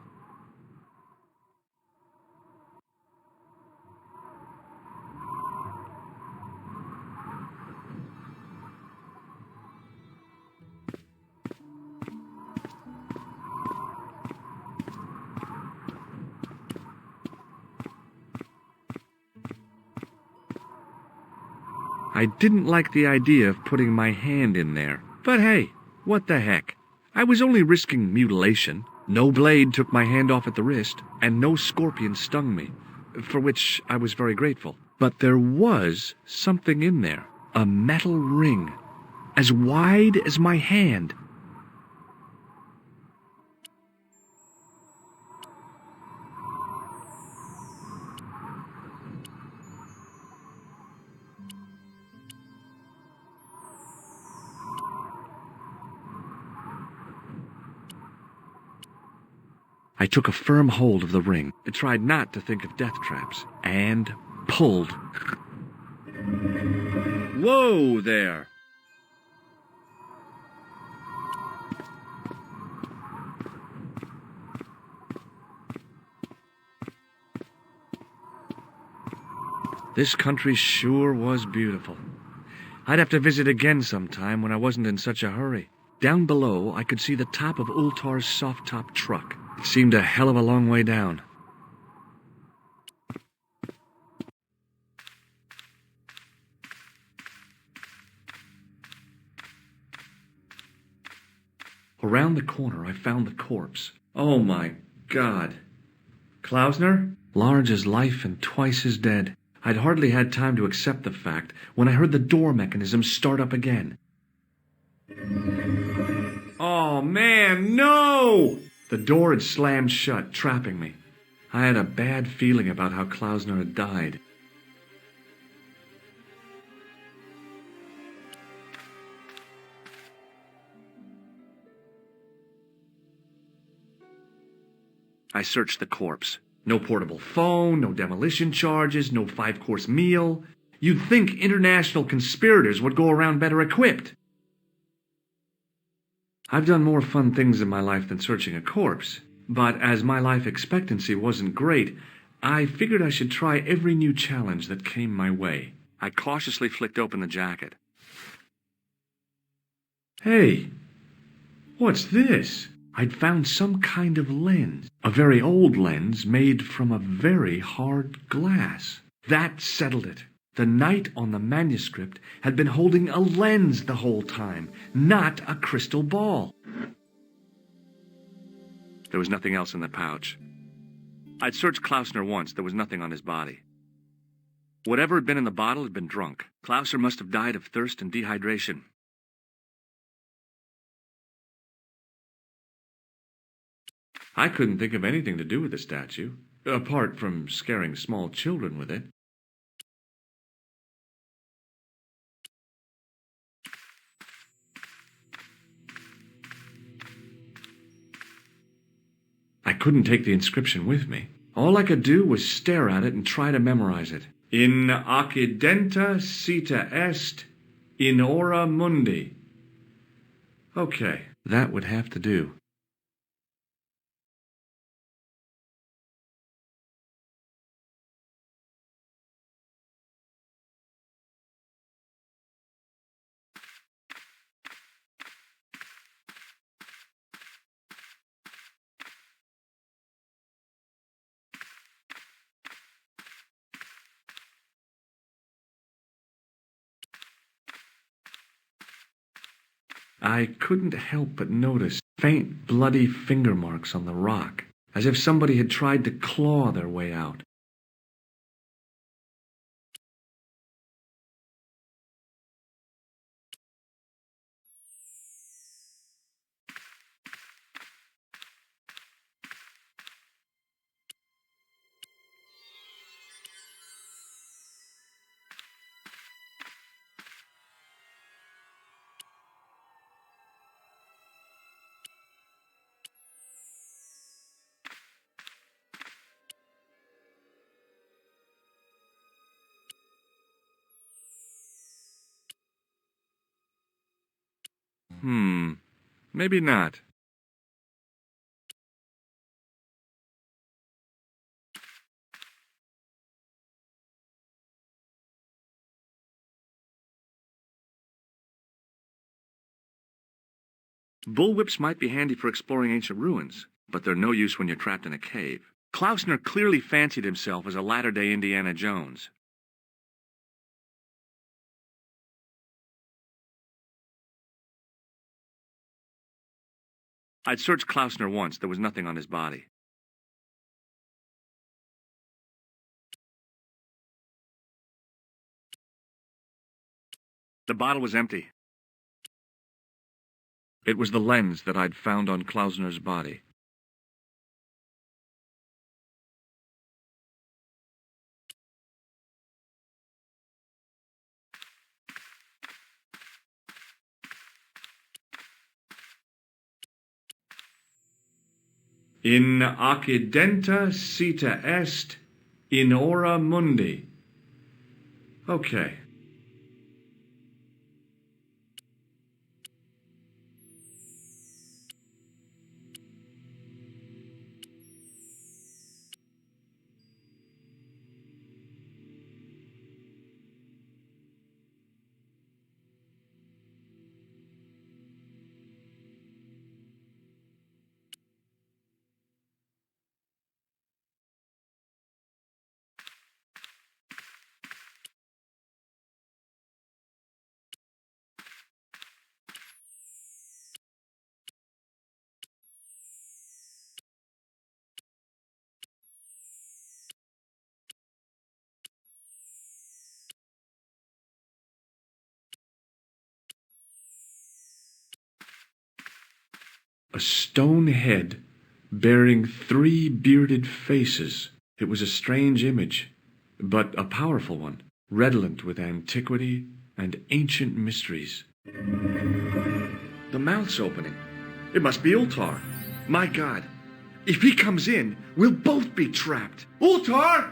Speaker 7: I didn't like the idea of putting my hand in there. But hey, what the heck? I was only risking mutilation. No blade took my hand off at the wrist, and no scorpion stung me, for which I was very grateful. But there was something in there, a metal ring, as wide as my hand. I took a firm hold of the ring, tried not to think of death traps, and pulled. Whoa there! This country sure was beautiful. I'd have to visit again sometime when I wasn't in such a hurry. Down below, I could see the top of Ultar's soft-top truck. It seemed a hell of a long way down. Around the corner, I found the corpse. Oh my God. Klausner? Large as life and twice as dead. I'd hardly had time to accept the fact when I heard the door mechanism start up again. Oh man, no! The door had slammed shut, trapping me. I had a bad feeling about how Klausner had died. I searched the corpse. No portable phone, no demolition charges, no 5-course meal. You'd think international conspirators would go around better equipped. I've done more fun things in my life than searching a corpse, but as my life expectancy wasn't great, I figured I should try every new challenge that came my way. I cautiously flicked open the jacket. Hey, what's this? I'd found some kind of lens, a very old lens made from a very hard glass. That settled it. The knight on the manuscript had been holding a lens the whole time, not a crystal ball. There was nothing else in the pouch. I'd searched Klausner once. There was nothing on his body. Whatever had been in the bottle had been drunk. Klausner must have died of thirst and dehydration. I couldn't think of anything to do with the statue, apart from scaring small children with it. I couldn't take the inscription with me. All I could do was stare at it and try to memorize it. In occidenta sita est, in ora mundi. Okay, that would have to do. I couldn't help but notice faint, bloody finger marks on the rock, as if somebody had tried to claw their way out. Maybe not. Bullwhips might be handy for exploring ancient ruins, but they're no use when you're trapped in a cave. Klausner clearly fancied himself as a latter-day Indiana Jones. I'd searched Klausner once. There was nothing on his body. The bottle was empty. It was the lens that I'd found on Klausner's body. In accidenta cita est in hora mundi. Okay. A stone head bearing 3 bearded faces. It was a strange image, but a powerful one, redolent with antiquity and ancient mysteries. The mouth's opening. It must be Ultar. My God, if he comes in, we'll both be trapped. Ultar!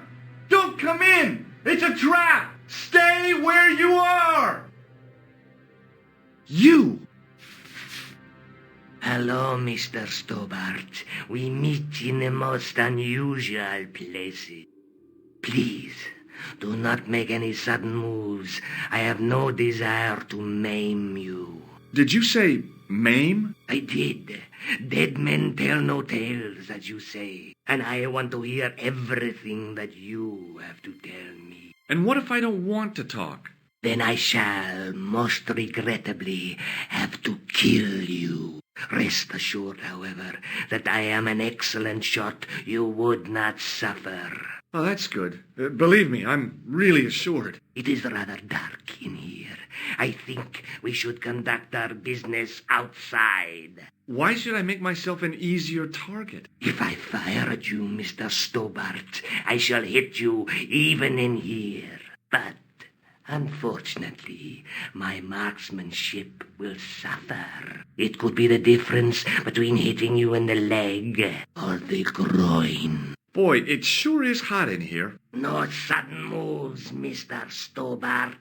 Speaker 7: Don't come in! It's a trap! Stay where you are! You!
Speaker 13: Hello, Mr. Stobart. We meet in the most unusual places. Please, do not make any sudden moves. I have no desire to maim you.
Speaker 7: Did you say maim?
Speaker 13: I did. Dead men tell no tales, as you say. And I want to hear everything that you have to tell me.
Speaker 7: And what if I don't want to talk?
Speaker 13: Then I shall, most regrettably, have to kill you. Rest assured, however, that I am an excellent shot you would not suffer.
Speaker 7: Oh, that's good. Believe me, I'm really assured.
Speaker 13: It is rather dark in here. I think we should conduct our business outside.
Speaker 7: Why should I make myself an easier target?
Speaker 13: If I fire at you, Mr. Stobart, I shall hit you even in here. But unfortunately, my marksmanship will suffer. It could be the difference between hitting you in the leg or the groin.
Speaker 7: Boy, it sure is hot in here.
Speaker 13: No sudden moves, Mr. Stobart.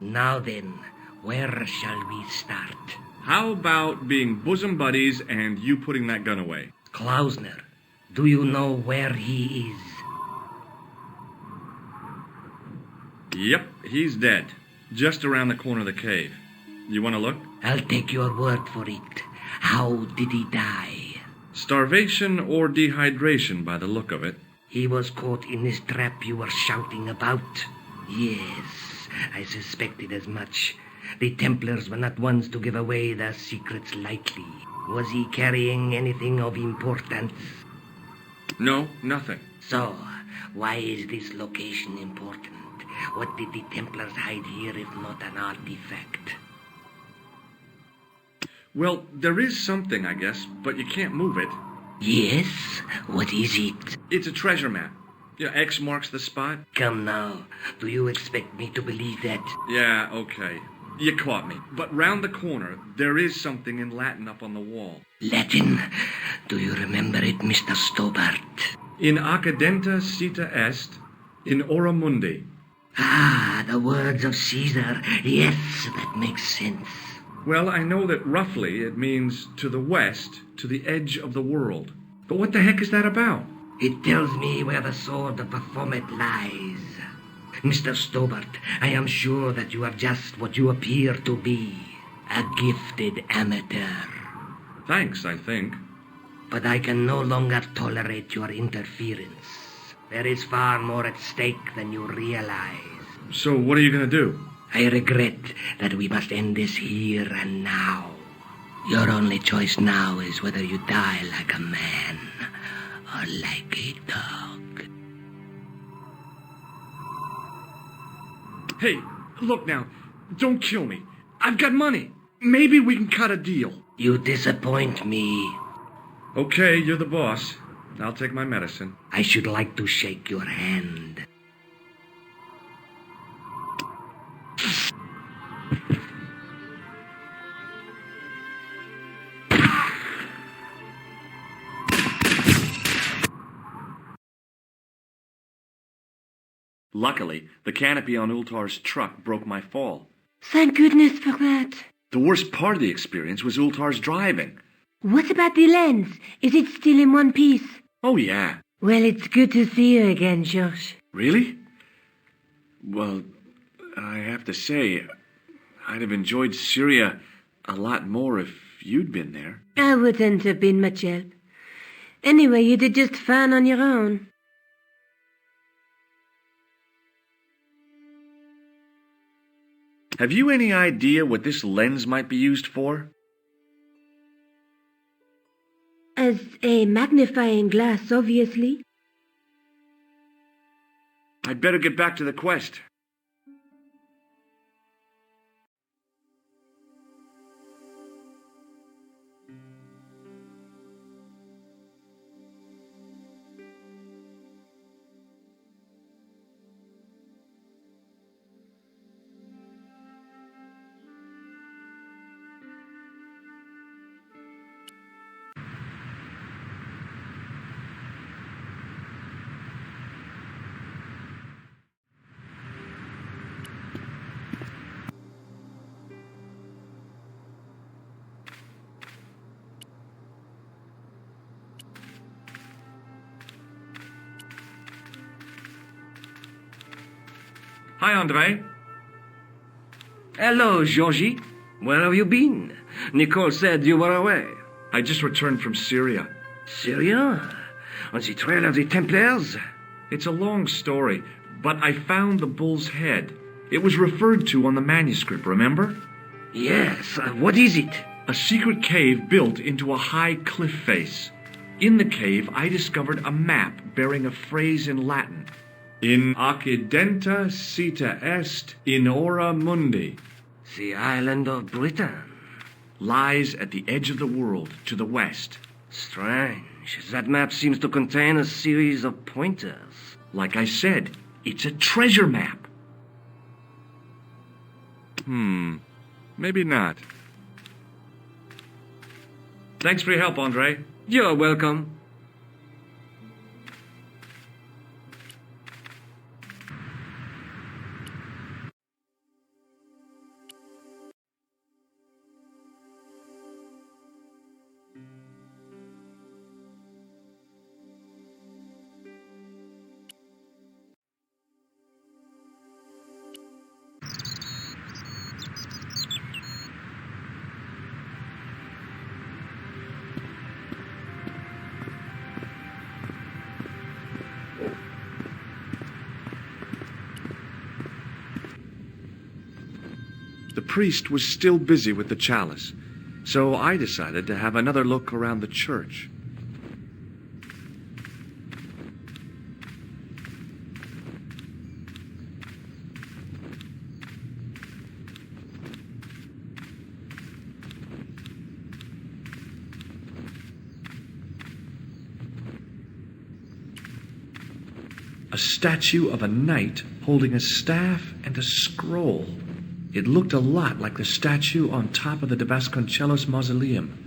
Speaker 13: Now then, where shall we start?
Speaker 7: How about being bosom buddies and you putting that gun away?
Speaker 13: Klausner, do you know where he is?
Speaker 7: Yep, he's dead. Just around the corner of the cave. You want to look?
Speaker 13: I'll take your word for it. How did he die?
Speaker 7: Starvation or dehydration by the look of it.
Speaker 13: He was caught in this trap you were shouting about. Yes, I suspected as much. The Templars were not ones to give away their secrets lightly. Was he carrying anything of importance?
Speaker 7: No, nothing.
Speaker 13: So, why is this location important? What did the Templars hide here if not an artifact?
Speaker 7: Well, there is something, I guess, but you can't move it.
Speaker 13: Yes? What is it?
Speaker 7: It's a treasure map. Yeah, X marks the spot.
Speaker 13: Come now. Do you expect me to believe that?
Speaker 7: Yeah, okay. You caught me. But round the corner, there is something in Latin up on the wall.
Speaker 13: Latin? Do you remember it, Mr. Stobart?
Speaker 7: In accidenta cita est, in ora mundi.
Speaker 13: Ah, the words of Caesar. Yes, that makes sense.
Speaker 7: Well, I know that roughly it means to the west, to the edge of the world. But what the heck is that about?
Speaker 13: It tells me where the sword of Baphomet lies. Mr. Stobart, I am sure that you have just what you appear to be. A gifted amateur.
Speaker 7: Thanks, I think.
Speaker 13: But I can no longer tolerate your interference. There is far more at stake than you realize.
Speaker 7: So what are you going to do?
Speaker 13: I regret that we must end this here and now. Your only choice now is whether you die like a man or like a dog.
Speaker 7: Hey, look now. Don't kill me. I've got money. Maybe we can cut a deal.
Speaker 13: You disappoint me.
Speaker 7: Okay, you're the boss. I'll take my medicine.
Speaker 13: I should like to shake your hand.
Speaker 7: Luckily, the canopy on Ultar's truck broke my fall.
Speaker 8: Thank goodness for that.
Speaker 7: The worst part of the experience was Ultar's driving.
Speaker 8: What about the lens? Is it still in one piece?
Speaker 7: Oh, yeah.
Speaker 8: Well, it's good to see you again, Josh.
Speaker 7: Really? Well, I have to say, I'd have enjoyed Syria a lot more if you'd been there.
Speaker 8: I wouldn't have been much help. Anyway, you did just fine on your own.
Speaker 7: Have you any idea what this lens might be used for?
Speaker 8: As a magnifying glass, obviously.
Speaker 7: I'd better get back to the quest. Hi, Andre.
Speaker 12: Hello, Georgie. Where have you been? Nicole said you were away.
Speaker 7: I just returned from Syria.
Speaker 12: Syria? On the trail of the Templars?
Speaker 7: It's a long story, but I found the bull's head. It was referred to on the manuscript, remember?
Speaker 12: Yes. What is it?
Speaker 7: A secret cave built into a high cliff face. In the cave, I discovered a map bearing a phrase in Latin. In accidenta cita est in ora mundi.
Speaker 12: The island of Britain.
Speaker 7: Lies at the edge of the world, to the west.
Speaker 12: Strange. That map seems to contain a series of pointers.
Speaker 7: Like I said, it's a treasure map. Maybe not. Thanks for your help, Andre.
Speaker 12: You're welcome.
Speaker 7: priest was still busy with the chalice, so I decided to have another look around the church. A statue of a knight holding a staff and a scroll. It looked a lot like the statue on top of the De Vasconcellos mausoleum.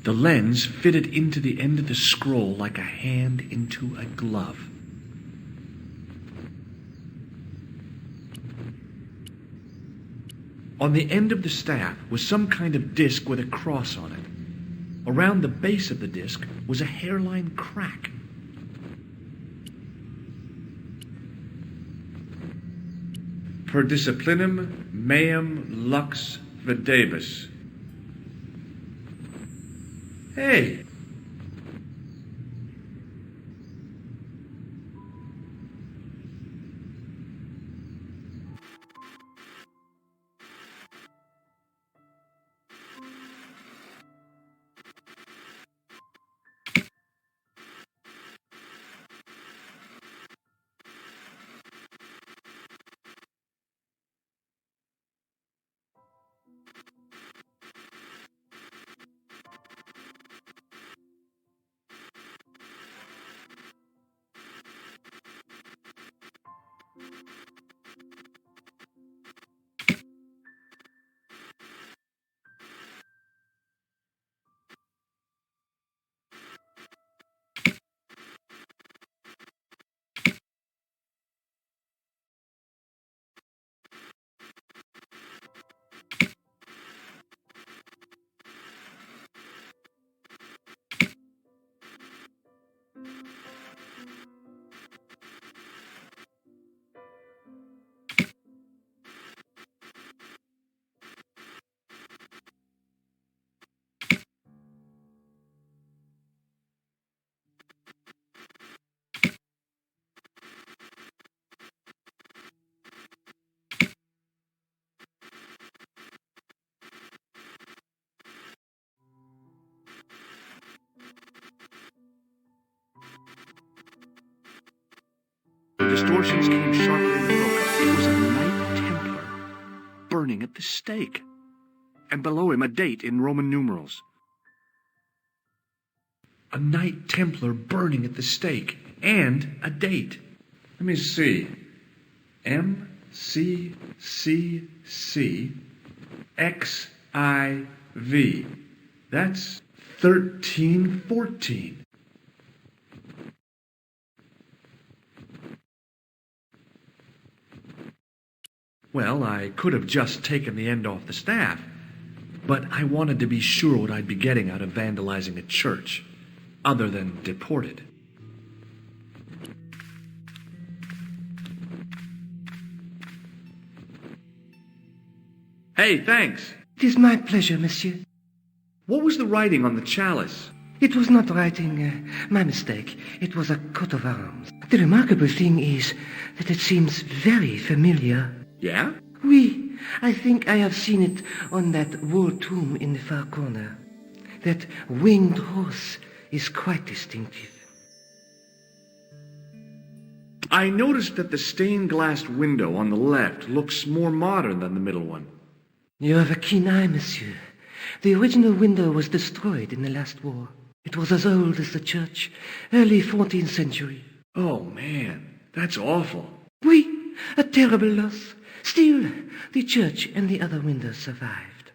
Speaker 7: The lens fitted into the end of the scroll like a hand into a glove. On the end of the staff was some kind of disc with a cross on it. Around the base of the disc was a hairline crack. Per disciplinum meum lux videbus. Hey! The distortions came sharply and broke. It was a Knight Templar burning at the stake. And below him a date in Roman numerals. A Knight Templar burning at the stake. And a date. Let me see. MCCC-XIV. That's 1314. Well, I could have just taken the end off the staff, but I wanted to be sure what I'd be getting out of vandalizing a church, other than deported. Hey, thanks.
Speaker 12: It is my pleasure, monsieur.
Speaker 7: What was the writing on the chalice?
Speaker 12: It was not writing, my mistake. It was a coat of arms. The remarkable thing is that it seems very familiar.
Speaker 7: Yeah?
Speaker 12: Oui, I think I have seen it on that wall tomb in the far corner. That winged horse is quite distinctive.
Speaker 7: I noticed that the stained glass window on the left looks more modern than the middle one.
Speaker 12: You have a keen eye, monsieur. The original window was destroyed in the last war. It was as old as the church, early 14th century.
Speaker 7: Oh, man, that's awful.
Speaker 12: Oui, a terrible loss. Still, the church and the other windows survived.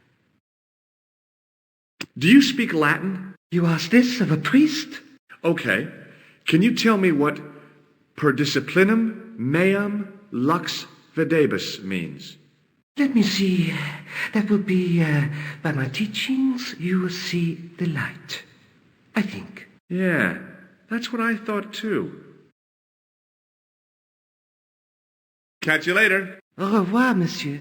Speaker 7: Do you speak Latin?
Speaker 12: You ask this of a priest?
Speaker 7: Okay. Can you tell me what per disciplinum meum lux videbus means?
Speaker 12: Let me see. That would be, by my teachings, you will see the light. I think.
Speaker 7: Yeah, that's what I thought too. Catch you later.
Speaker 12: Au revoir, monsieur.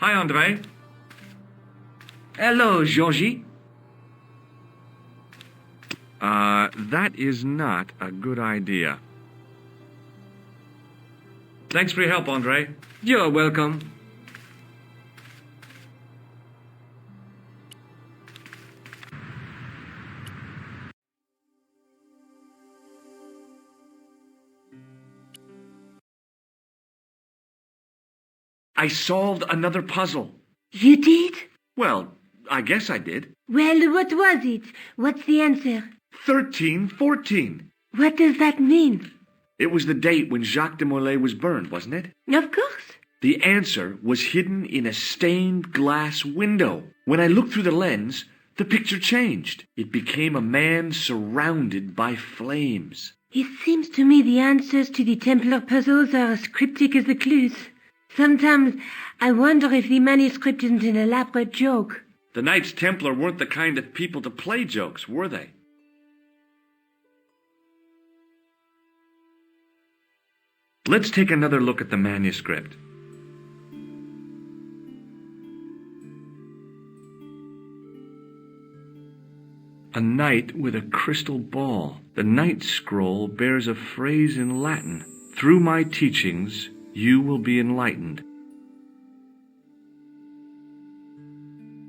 Speaker 7: Hi, Andre.
Speaker 12: Hello, Georgie.
Speaker 7: That is not a good idea. Thanks for your help, Andre.
Speaker 12: You're welcome.
Speaker 7: I solved another puzzle.
Speaker 8: You did?
Speaker 7: Well, I guess I did.
Speaker 8: Well, what was it? What's the answer?
Speaker 7: 1314.
Speaker 8: What does that mean?
Speaker 7: It was the date when Jacques de Molay was burned, wasn't it?
Speaker 8: Of course.
Speaker 7: The answer was hidden in a stained glass window. When I looked through the lens, the picture changed. It became a man surrounded by flames.
Speaker 8: It seems to me the answers to the Templar puzzles are as cryptic as the clues. Sometimes I wonder if the manuscript isn't an elaborate joke.
Speaker 7: The Knights Templar weren't the kind of people to play jokes, were they? Let's take another look at the manuscript. A knight with a crystal ball. The knight's scroll bears a phrase in Latin. Through my teachings, you will be enlightened.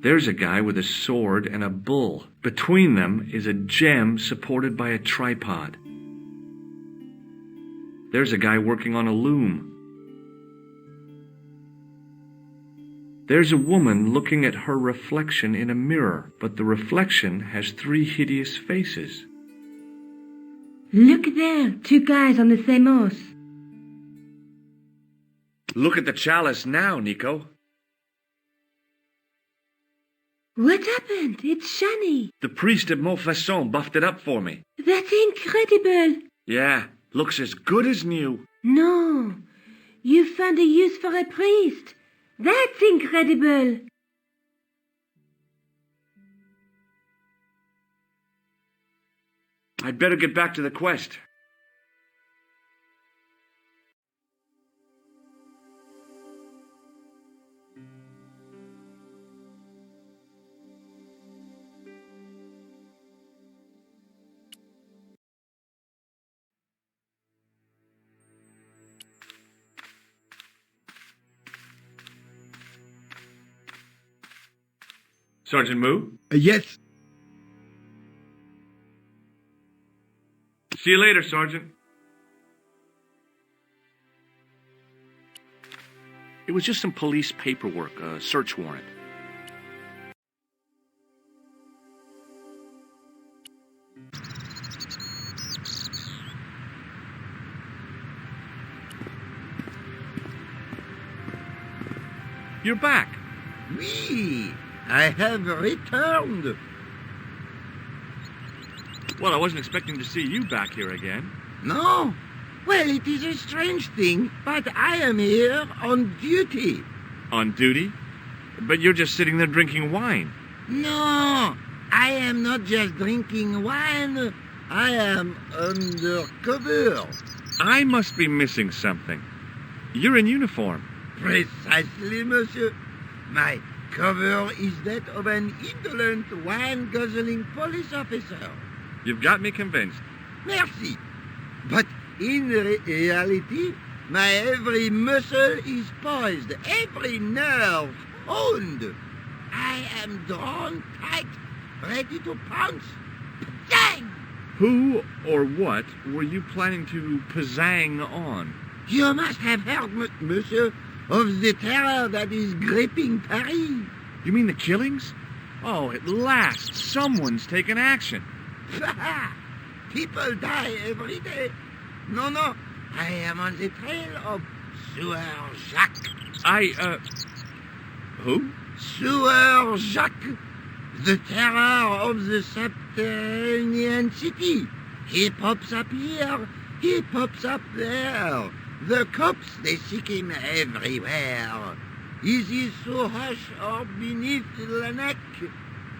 Speaker 7: There's a guy with a sword and a bull. Between them is a gem supported by a tripod. There's a guy working on a loom. There's a woman looking at her reflection in a mirror, but the reflection has 3 hideous faces.
Speaker 8: Look there, 2 guys on the same horse.
Speaker 7: Look at the chalice now, Nico.
Speaker 8: What happened? It's shiny.
Speaker 7: The priest at Montfaucon buffed it up for me.
Speaker 8: That's incredible.
Speaker 7: Yeah, looks as good as new.
Speaker 8: No, you found a use for a priest. That's incredible.
Speaker 7: I'd better get back to the quest. Sergeant Moo?
Speaker 16: Yes.
Speaker 7: See you later, Sergeant. It was just some police paperwork, a search warrant. You're back.
Speaker 14: Oui, I have returned.
Speaker 7: Well, I wasn't expecting to see you back here again.
Speaker 14: No? Well, it is a strange thing, but I am here on duty.
Speaker 7: On duty? But you're just sitting there drinking wine.
Speaker 14: No, I am not just drinking wine. I am undercover.
Speaker 7: I must be missing something. You're in uniform.
Speaker 14: Precisely, monsieur. My cover is that of an indolent, wine-guzzling police officer.
Speaker 7: You've got me convinced.
Speaker 14: Merci. But in reality, my every muscle is poised, every nerve honed. I am drawn tight, ready to pounce. Bang!
Speaker 7: Who or what were you planning to pizzang on?
Speaker 14: You must have heard, monsieur, of the terror that is gripping Paris.
Speaker 7: You mean the killings? Oh, at last, someone's taken action.
Speaker 14: People die every day. No, I am on the trail of Sieur Jacques.
Speaker 7: Who?
Speaker 14: Sieur Jacques, the terror of the subterranean city. He pops up here, he pops up there. The cops, they seek him everywhere. Is he so hush or beneath the neck?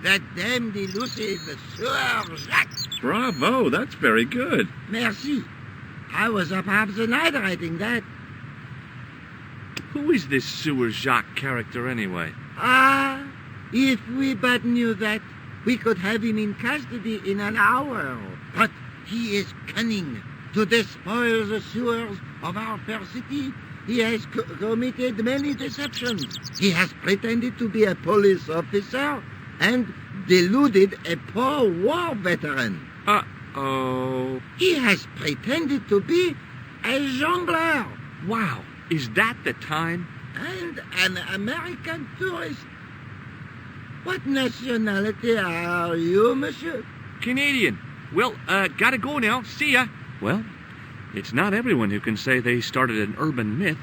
Speaker 14: That damned elusive Sieur Jacques.
Speaker 7: Bravo, that's very good.
Speaker 14: Merci. I was up half the night writing that.
Speaker 7: Who is this Sieur Jacques character anyway?
Speaker 14: Ah, if we but knew that, we could have him in custody in an hour. But he is cunning to despoil the sewers of our fair city. He has committed many deceptions. He has pretended to be a police officer and deluded a poor war veteran.
Speaker 7: Uh-oh.
Speaker 14: He has pretended to be a jongleur.
Speaker 7: Wow, is that the time?
Speaker 14: And an American tourist. What nationality are you, monsieur?
Speaker 7: Canadian. Well, gotta go now. See ya. Well, it's not everyone who can say they started an urban myth.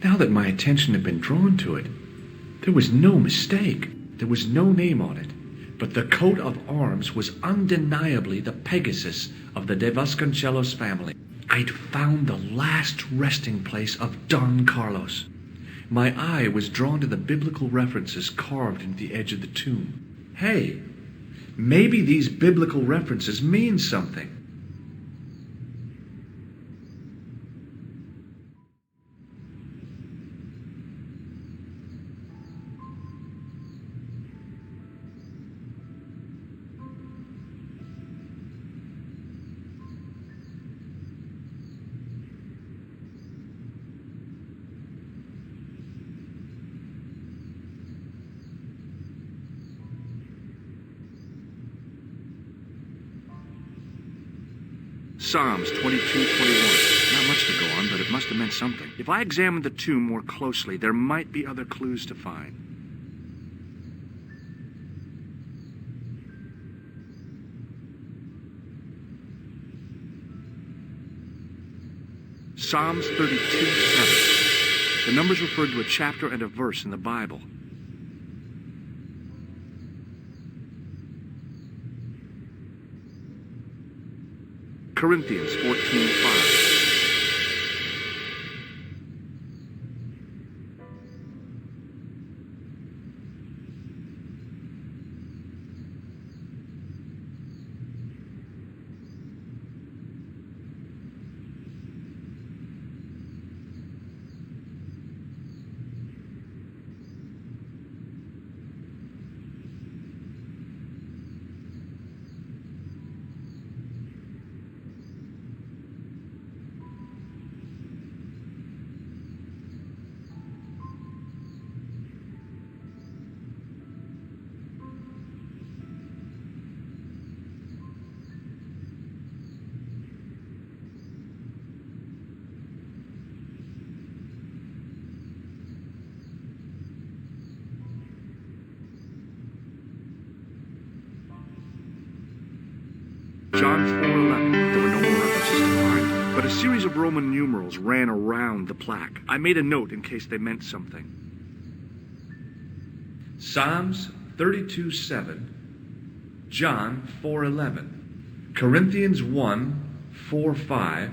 Speaker 7: Now that my attention had been drawn to it, there was no mistake. There was no name on it, but the coat of arms was undeniably the Pegasus of the De Vasconcelos family. I'd found the last resting place of Don Carlos. My eye was drawn to the biblical references carved into the edge of the tomb. Hey, maybe these biblical references mean something. Psalms 22:21. Not much to go on, but it must have meant something. If I examined the tomb more closely, there might be other clues to find. Psalms 32:7. The numbers referred to a chapter and a verse in the Bible. Corinthians 14:5. John 4:11. There were no more references to find, but a series of Roman numerals ran around the plaque. I made a note in case they meant something. Psalms 32:7, John 4:11, Corinthians 1:4-5,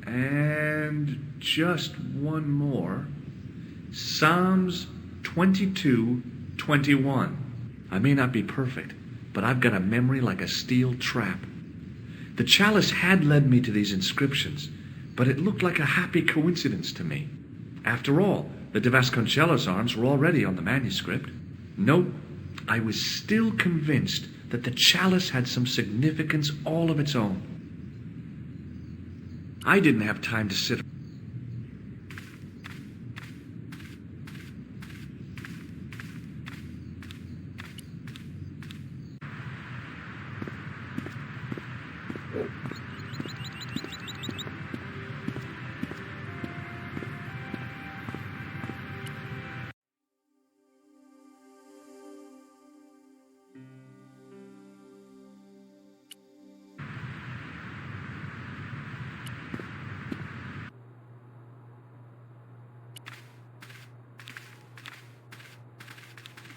Speaker 7: and just one more, Psalms 22:21. I may not be perfect, but I've got a memory like a steel trap. The chalice had led me to these inscriptions, but it looked like a happy coincidence to me. After all, the de Vasconcellos arms were already on the manuscript. Nope, I was still convinced that the chalice had some significance all of its own. I didn't have time to sit.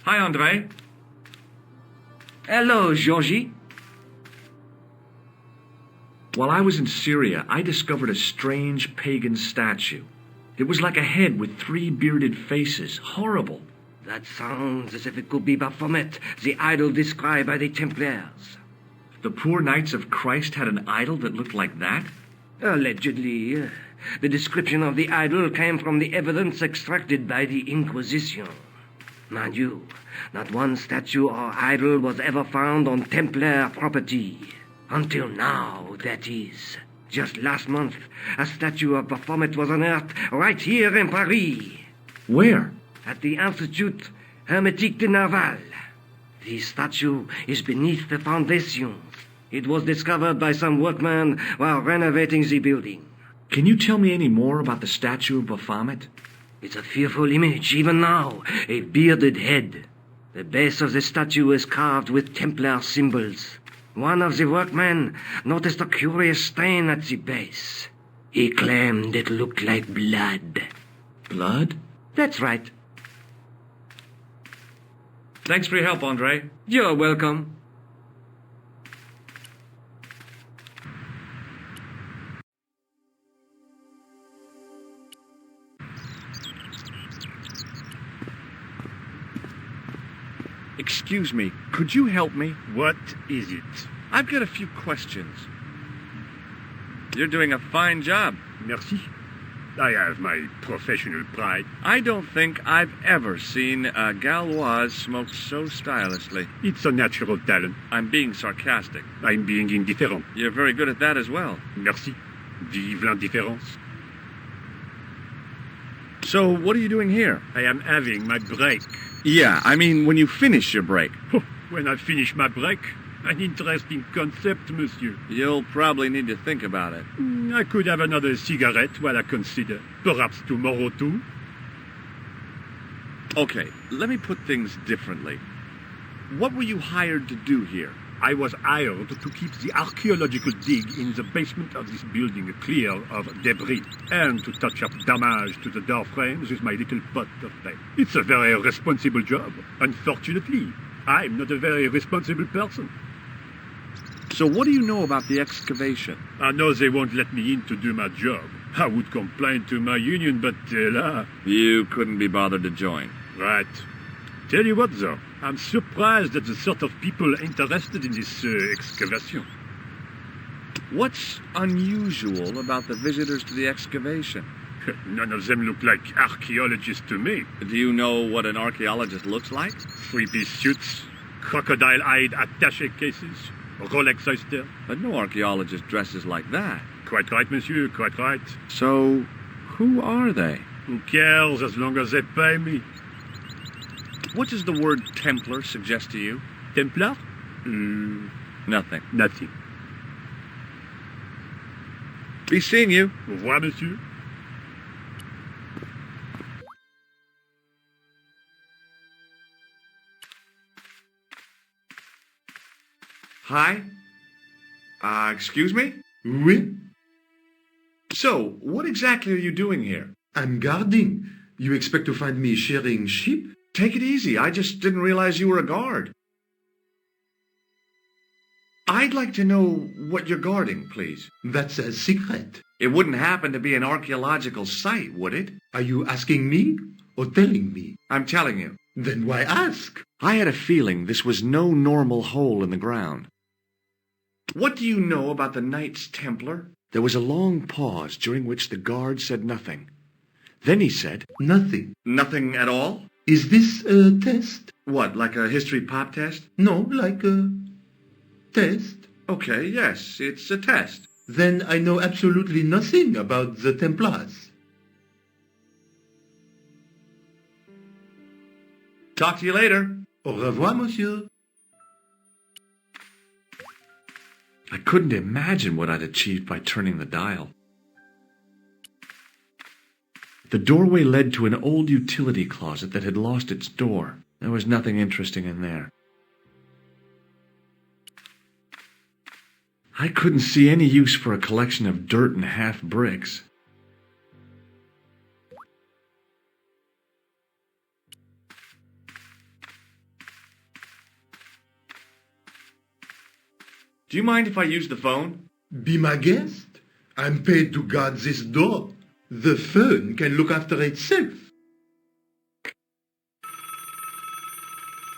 Speaker 7: Hi, André.
Speaker 12: Hello, Georgie.
Speaker 7: While I was in Syria, I discovered a strange pagan statue. It was like a head with 3 bearded faces. Horrible.
Speaker 12: That sounds as if it could be Baphomet, the idol described by the Templars.
Speaker 7: The poor Knights of Christ had an idol that looked like that?
Speaker 12: Allegedly. The description of the idol came from the evidence extracted by the Inquisition. Mind you, not one statue or idol was ever found on Templar property. Until now, that is. Just last month, a statue of Baphomet was unearthed right here in Paris.
Speaker 7: Where?
Speaker 12: At the Institut Hermétique de Nerval. The statue is beneath the foundations. It was discovered by some workmen while renovating the building.
Speaker 7: Can you tell me any more about the statue of Baphomet?
Speaker 12: It's a fearful image, even now, a bearded head. The base of the statue is carved with Templar symbols. One of the workmen noticed a curious stain at the base. He claimed it looked like blood.
Speaker 7: Blood?
Speaker 12: That's right.
Speaker 7: Thanks for your help, André.
Speaker 12: You're welcome.
Speaker 7: Excuse me, could you help me?
Speaker 16: What is it?
Speaker 7: I've got a few questions. You're doing a fine job.
Speaker 16: Merci. I have my professional pride.
Speaker 7: I don't think I've ever seen a Gauloise smoke so stylishly.
Speaker 16: It's a natural talent.
Speaker 7: I'm being sarcastic.
Speaker 16: I'm being indifferent.
Speaker 7: You're very good at that as well.
Speaker 16: Merci. Vive l'indifférence.
Speaker 7: So, what are you doing here?
Speaker 16: I am having my break.
Speaker 7: Yeah, I mean when you finish your break.
Speaker 16: When I finish my break? An interesting concept, monsieur.
Speaker 7: You'll probably need to think about it.
Speaker 16: I could have another cigarette while I consider. Perhaps tomorrow too.
Speaker 7: Okay, let me put things differently. What were you hired to do here?
Speaker 16: I was hired to keep the archaeological dig in the basement of this building clear of debris and to touch up damage to the door frames with my little pot of paint. It's a very responsible job. Unfortunately, I'm not a very responsible person.
Speaker 7: So what do you know about the excavation?
Speaker 16: I know they won't let me in to do my job. I would complain to my union, but
Speaker 7: You couldn't be bothered to join.
Speaker 16: Right. Tell you what, though, I'm surprised at the sort of people interested in this excavation.
Speaker 7: What's unusual about the visitors to the excavation?
Speaker 16: None of them look like archaeologists to me.
Speaker 7: Do you know what an archaeologist looks like?
Speaker 16: Three-piece suits, crocodile-eyed attaché cases, Rolex oyster.
Speaker 7: But no archaeologist dresses like that.
Speaker 16: Quite right, monsieur, quite right.
Speaker 7: So, who are they?
Speaker 16: Who cares as long as they pay me?
Speaker 7: What does the word Templar suggest to you?
Speaker 16: Templar?
Speaker 7: Nothing.
Speaker 16: Nothing.
Speaker 7: Be seeing you.
Speaker 16: Au revoir, monsieur.
Speaker 7: Hi? Excuse me?
Speaker 20: Oui?
Speaker 7: So, what exactly are you doing here?
Speaker 20: I'm guarding. You expect to find me shearing sheep?
Speaker 7: Take it easy. I just didn't realize you were a guard. I'd like to know what you're guarding, please.
Speaker 20: That's a secret.
Speaker 7: It wouldn't happen to be an archaeological site, would it?
Speaker 20: Are you asking me or telling me?
Speaker 7: I'm telling you.
Speaker 20: Then why ask?
Speaker 7: I had a feeling this was no normal hole in the ground. What do you know about the Knights Templar? There was a long pause during which the guard said nothing. Then he said,
Speaker 16: Nothing.
Speaker 7: Nothing at all?
Speaker 16: Is this a test?
Speaker 7: What, like a history pop test?
Speaker 16: No, like a test.
Speaker 7: Okay, yes, it's a test.
Speaker 16: Then I know absolutely nothing about the Templars.
Speaker 7: Talk to you later.
Speaker 16: Au revoir, monsieur.
Speaker 7: I couldn't imagine what I'd achieved by turning the dial. The doorway led to an old utility closet that had lost its door. There was nothing interesting in there. I couldn't see any use for a collection of dirt and half bricks. Do you mind if I use the phone?
Speaker 16: Be my guest. I'm paid to guard this door. The phone can look after itself.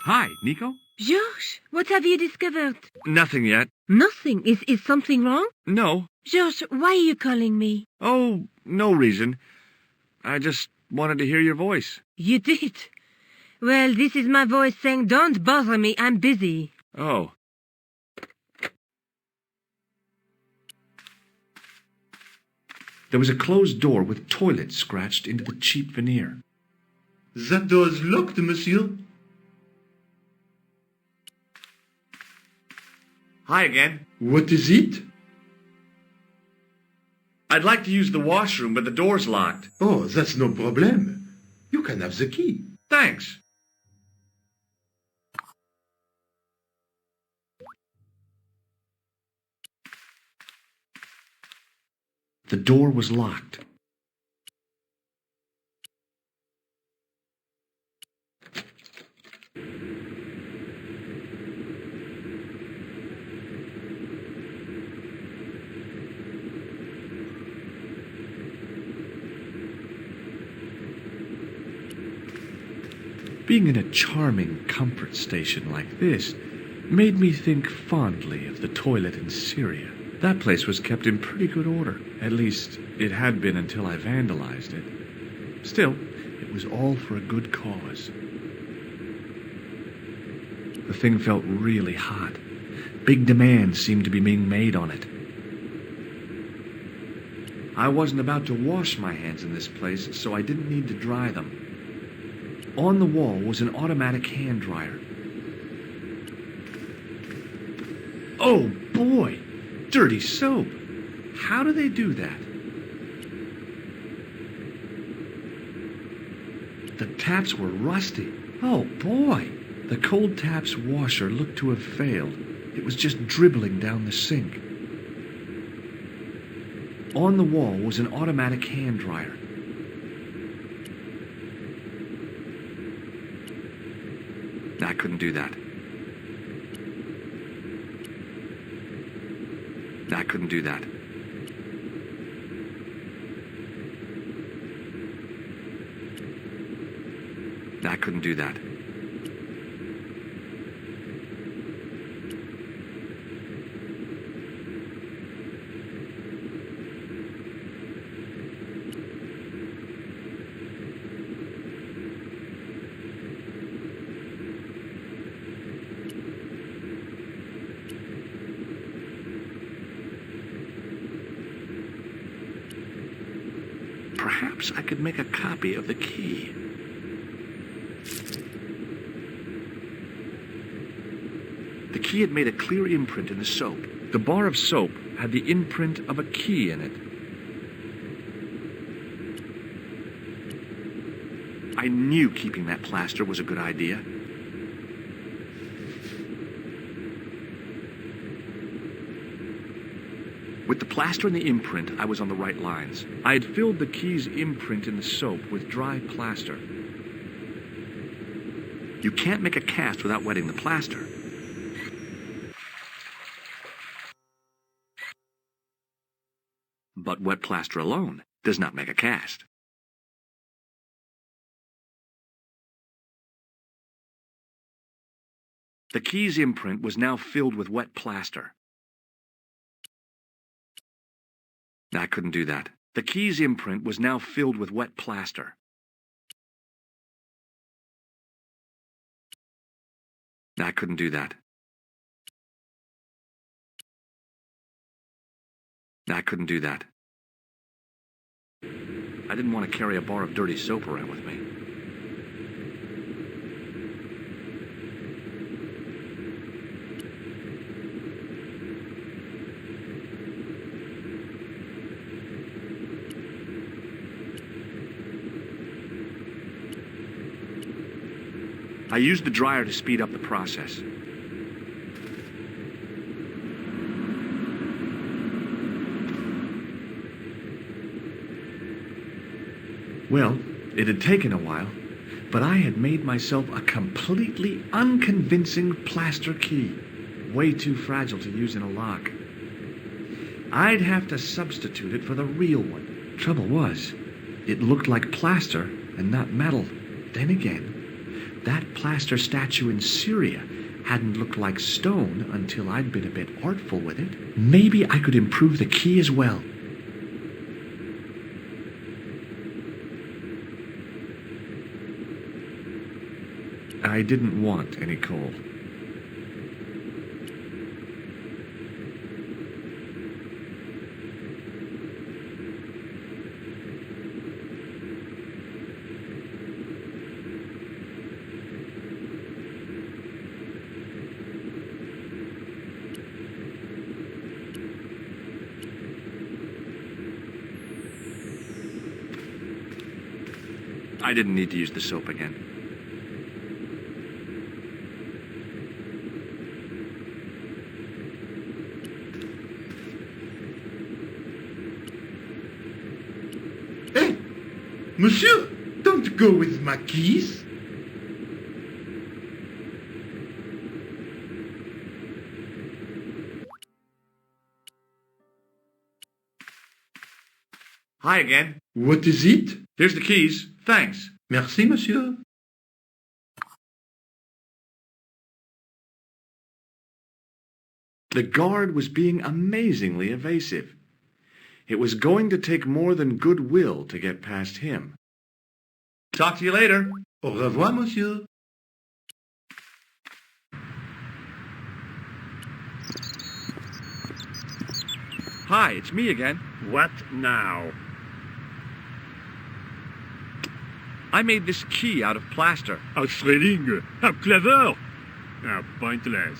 Speaker 7: Hi, Nico?
Speaker 8: George, what have you discovered?
Speaker 7: Nothing yet.
Speaker 8: Nothing. Is something wrong?
Speaker 7: No.
Speaker 8: George, why are you calling me?
Speaker 7: Oh, no reason. I just wanted to hear your voice.
Speaker 8: You did? Well, this is my voice saying, don't bother me, I'm busy.
Speaker 7: Oh. There was a closed door with toilet scratched into the cheap veneer.
Speaker 16: That door's locked, monsieur.
Speaker 7: Hi again.
Speaker 16: What is it?
Speaker 7: I'd like to use the washroom, but the door's locked.
Speaker 16: Oh, that's no problem. You can have the key.
Speaker 7: Thanks. The door was locked. Being in a charming comfort station like this made me think fondly of the toilet in Syria. That place was kept in pretty good order. At least, it had been until I vandalized it. Still, it was all for a good cause. The thing felt really hot. Big demands seemed to be being made on it. I wasn't about to wash my hands in this place, so I didn't need to dry them. On the wall was an automatic hand dryer. Oh boy! Dirty soap! How do they do that? The taps were rusty. Oh boy! The cold tap's washer looked to have failed. It was just dribbling down the sink. On the wall was an automatic hand dryer. I couldn't do that. I couldn't do that. I couldn't do that. Perhaps I could make a copy of the key. The key had made a clear imprint in the soap. The bar of soap had the imprint of a key in it. I knew keeping that plaster was a good idea. With the plaster and the imprint, I was on the right lines. I had filled the key's imprint in the soap with dry plaster. You can't make a cast without wetting the plaster. But wet plaster alone does not make a cast. The key's imprint was now filled with wet plaster. I couldn't do that. The key's imprint was now filled with wet plaster. I couldn't do that. I couldn't do that. I didn't want to carry a bar of dirty soap around with me. I used the dryer to speed up the process. Well, it had taken a while, but I had made myself a completely unconvincing plaster key, way too fragile to use in a lock. I'd have to substitute it for the real one. Trouble was, it looked like plaster and not metal. Then again, that plaster statue in Syria hadn't looked like stone until I'd been a bit artful with it. Maybe I could improve the key as well. I didn't want any coal. I didn't need to use the soap again.
Speaker 20: Hey, monsieur, don't go with my keys.
Speaker 7: Hi again.
Speaker 20: What is it?
Speaker 7: Here's the keys. Thanks.
Speaker 20: Merci, monsieur.
Speaker 7: The guard was being amazingly evasive. It was going to take more than goodwill to get past him. Talk to you later.
Speaker 20: Au revoir, monsieur.
Speaker 7: Hi, it's me again.
Speaker 9: What now?
Speaker 7: I made this key out of plaster.
Speaker 9: How thrilling! How clever! How pointless.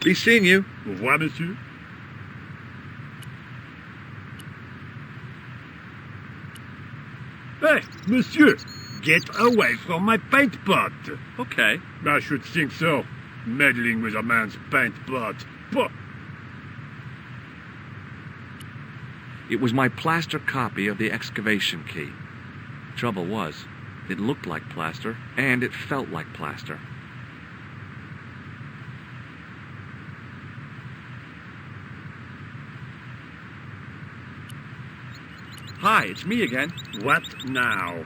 Speaker 7: Be seeing you.
Speaker 9: Au revoir, monsieur. Hey, monsieur! Get away from my paint pot!
Speaker 7: Okay.
Speaker 9: I should think so. Meddling with a man's paint pot. Pah.
Speaker 7: It was my plaster copy of the excavation key. Trouble was, it looked like plaster, and it felt like plaster. Hi, it's me again.
Speaker 9: What now?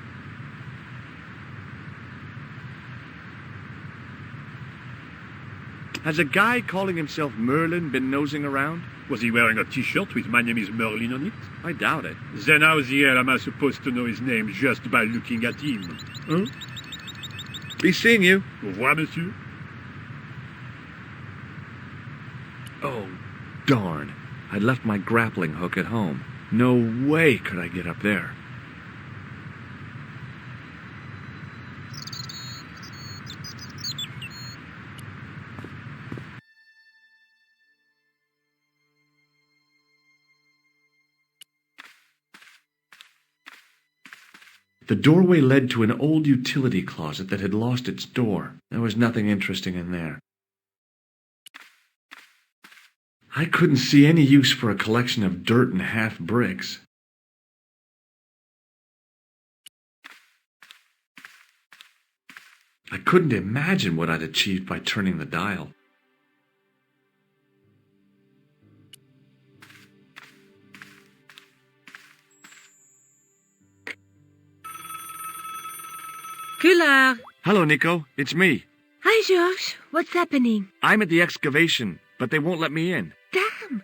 Speaker 7: Has a guy calling himself Merlin been nosing around?
Speaker 9: Was he wearing a t-shirt with "My name is Merlin" on it?
Speaker 7: I doubt it.
Speaker 9: Then how the hell am I supposed to know his name just by looking at him? Huh?
Speaker 7: Be seeing you.
Speaker 9: Au revoir, monsieur.
Speaker 7: Oh, darn. I'd left my grappling hook at home. No way could I get up there. The doorway led to an old utility closet that had lost its door. There was nothing interesting in there. I couldn't see any use for a collection of dirt and half bricks. I couldn't imagine what I'd achieved by turning the dial.
Speaker 22: Goulard.
Speaker 7: Hello, Nico. It's me.
Speaker 22: Hi, Georges. What's happening?
Speaker 7: I'm at the excavation,
Speaker 2: but they won't let me in.
Speaker 1: Damn!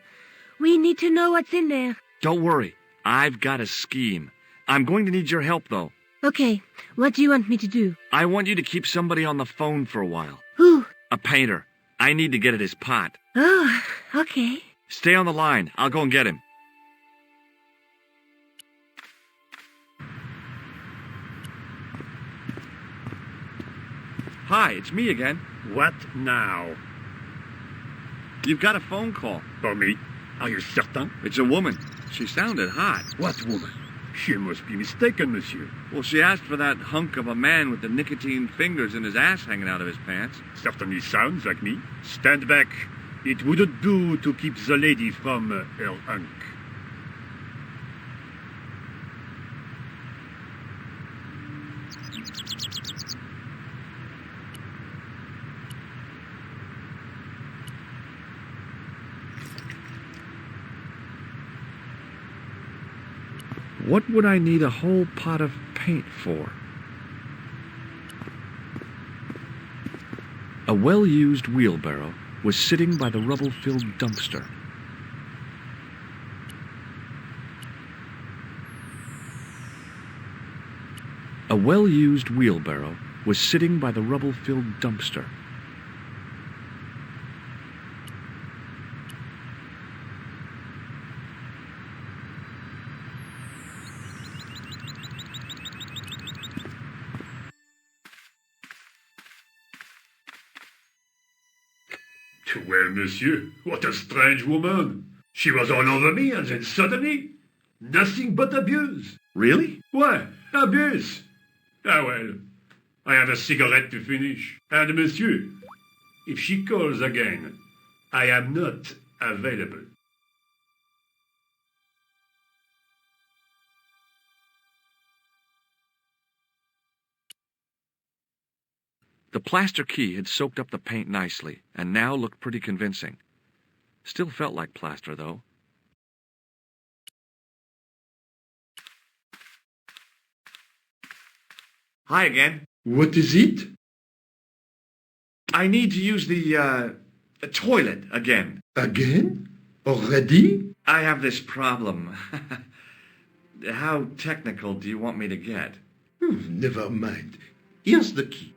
Speaker 1: We need to know what's in there.
Speaker 2: Don't worry. I've got a scheme. I'm going to need your help, though.
Speaker 1: Okay, what do you want me to do?
Speaker 2: I want you to keep somebody on the phone for a while.
Speaker 1: Who?
Speaker 2: A painter. I need to get at his pot.
Speaker 1: Oh, okay.
Speaker 2: Stay on the line. I'll go and get him. Hi, it's me again.
Speaker 9: What now?
Speaker 2: You've got a phone call.
Speaker 9: For me? Are you certain?
Speaker 2: It's a woman. She sounded hot.
Speaker 9: What woman? She must be mistaken, monsieur.
Speaker 2: Well, she asked for that hunk of a man with the nicotine fingers and his ass hanging out of his pants.
Speaker 9: Certainly sounds like me. Stand back. It wouldn't do to keep the lady from her hunk.
Speaker 2: What would I need a whole pot of paint for? A well-used wheelbarrow was sitting by the rubble-filled dumpster. A well-used wheelbarrow was sitting by the rubble-filled dumpster.
Speaker 9: Well, monsieur, what a strange woman. She was all over me, and then suddenly, nothing but abuse.
Speaker 2: Really?
Speaker 9: Why, abuse. Ah, well, I had a cigarette to finish. And, monsieur, if she calls again, I am not available.
Speaker 2: The plaster key had soaked up the paint nicely, and now looked pretty convincing. Still felt like plaster, though. Hi again.
Speaker 16: What is it?
Speaker 2: I need to use the toilet again.
Speaker 16: Again? Already?
Speaker 2: I have this problem. How technical do you want me to get?
Speaker 16: Never mind. Here's the key.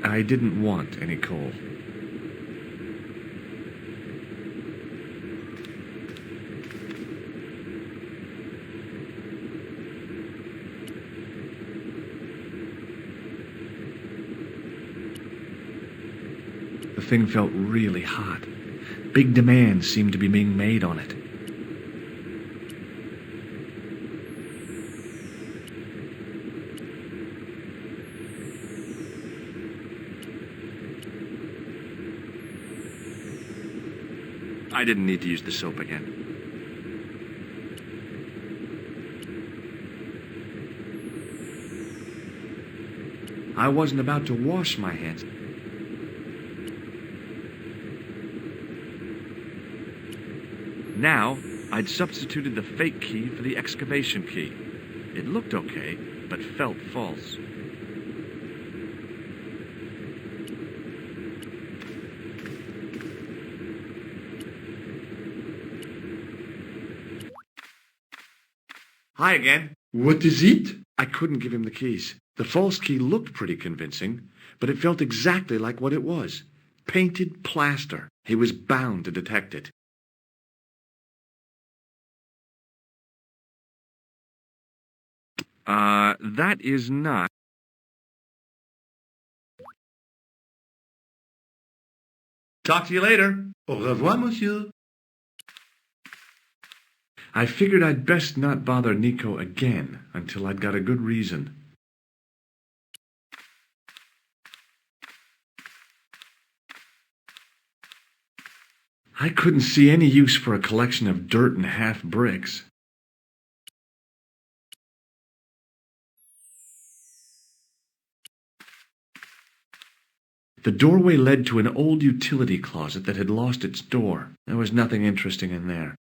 Speaker 2: I didn't want any coal. The thing felt really hot. Big demands seemed to be being made on it. I didn't need to use the soap again. I wasn't about to wash my hands. Now, I'd substituted the fake key for the excavation key. It looked okay, but felt false. Hi again.
Speaker 16: What is it?
Speaker 2: I couldn't give him the keys. The false key looked pretty convincing, but it felt exactly like what it was. Painted plaster. He was bound to detect it. That is not. Talk to you later.
Speaker 16: Au revoir, monsieur.
Speaker 2: I figured I'd best not bother Nico again until I'd got a good reason. I couldn't see any use for a collection of dirt and half bricks. The doorway led to an old utility closet that had lost its door. There was nothing interesting in there.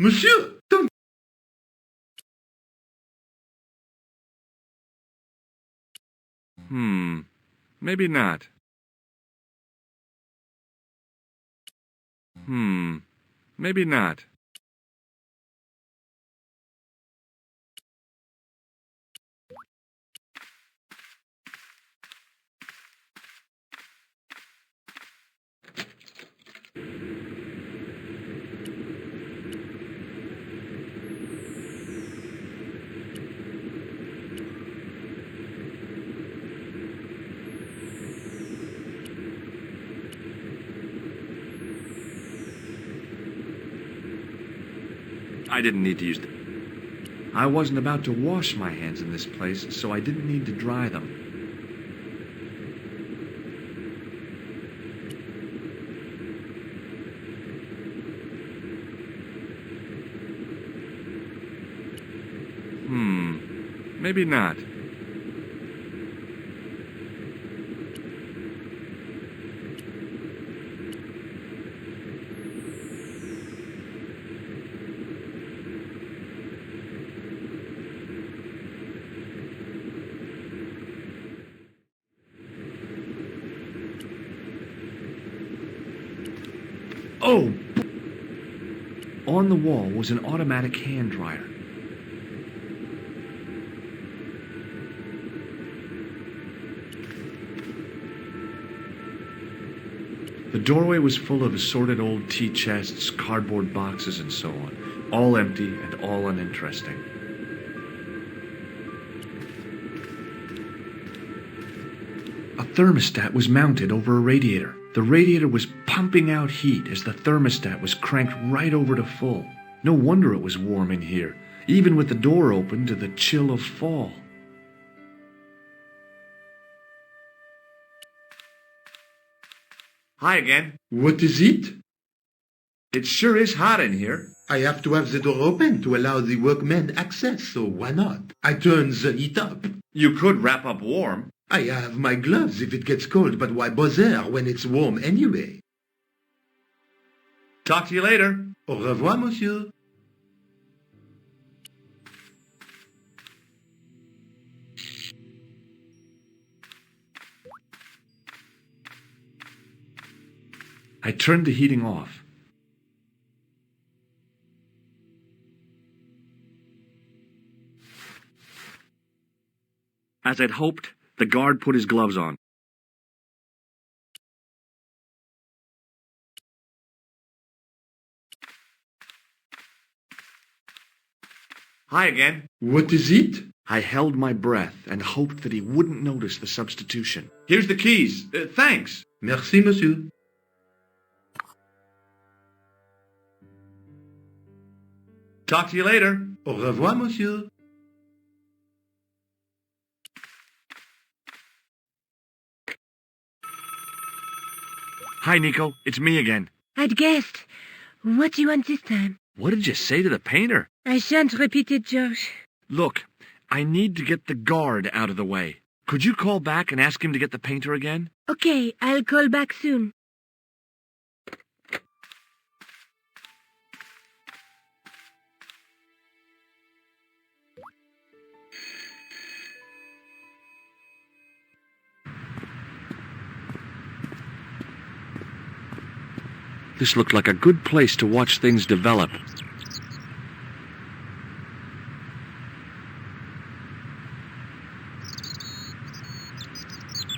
Speaker 20: Monsieur, don't...
Speaker 7: Maybe not. Maybe not. I didn't need to use the...
Speaker 2: I wasn't about to wash my hands in this place, so I didn't need to dry them.
Speaker 7: Maybe not.
Speaker 2: Oh! On the wall was an automatic hand dryer. The doorway was full of assorted old tea chests, cardboard boxes, and so on, all empty and all uninteresting. A thermostat was mounted over a radiator. The radiator was pumping out heat as the thermostat was cranked right over to full. No wonder it was warm in here, even with the door open to the chill of fall. Hi again.
Speaker 20: What is it?
Speaker 2: It sure is hot in here.
Speaker 20: I have to have the door open to allow the workmen access, so why not? I turn the heat up.
Speaker 2: You could wrap up warm.
Speaker 20: I have my gloves if it gets cold, but why bother when it's warm anyway?
Speaker 2: Talk to you later.
Speaker 20: Au revoir, monsieur.
Speaker 2: I turned the heating off.
Speaker 7: As I'd hoped, the guard put his gloves on.
Speaker 2: Hi again.
Speaker 20: What is it?
Speaker 2: I held my breath and hoped that he wouldn't notice the substitution. Here's the keys. Thanks.
Speaker 20: Merci, monsieur.
Speaker 2: Talk to you later.
Speaker 20: Au revoir, monsieur.
Speaker 7: Hi, Nico. It's me again.
Speaker 1: I'd guessed. What do you want this time?
Speaker 7: What did you say to the painter?
Speaker 1: I shan't repeat it, Josh.
Speaker 7: Look, I need to get the guard out of the way. Could you call back and ask him to get the painter again?
Speaker 1: Okay, I'll call back soon.
Speaker 7: This looked like a good place to watch things develop.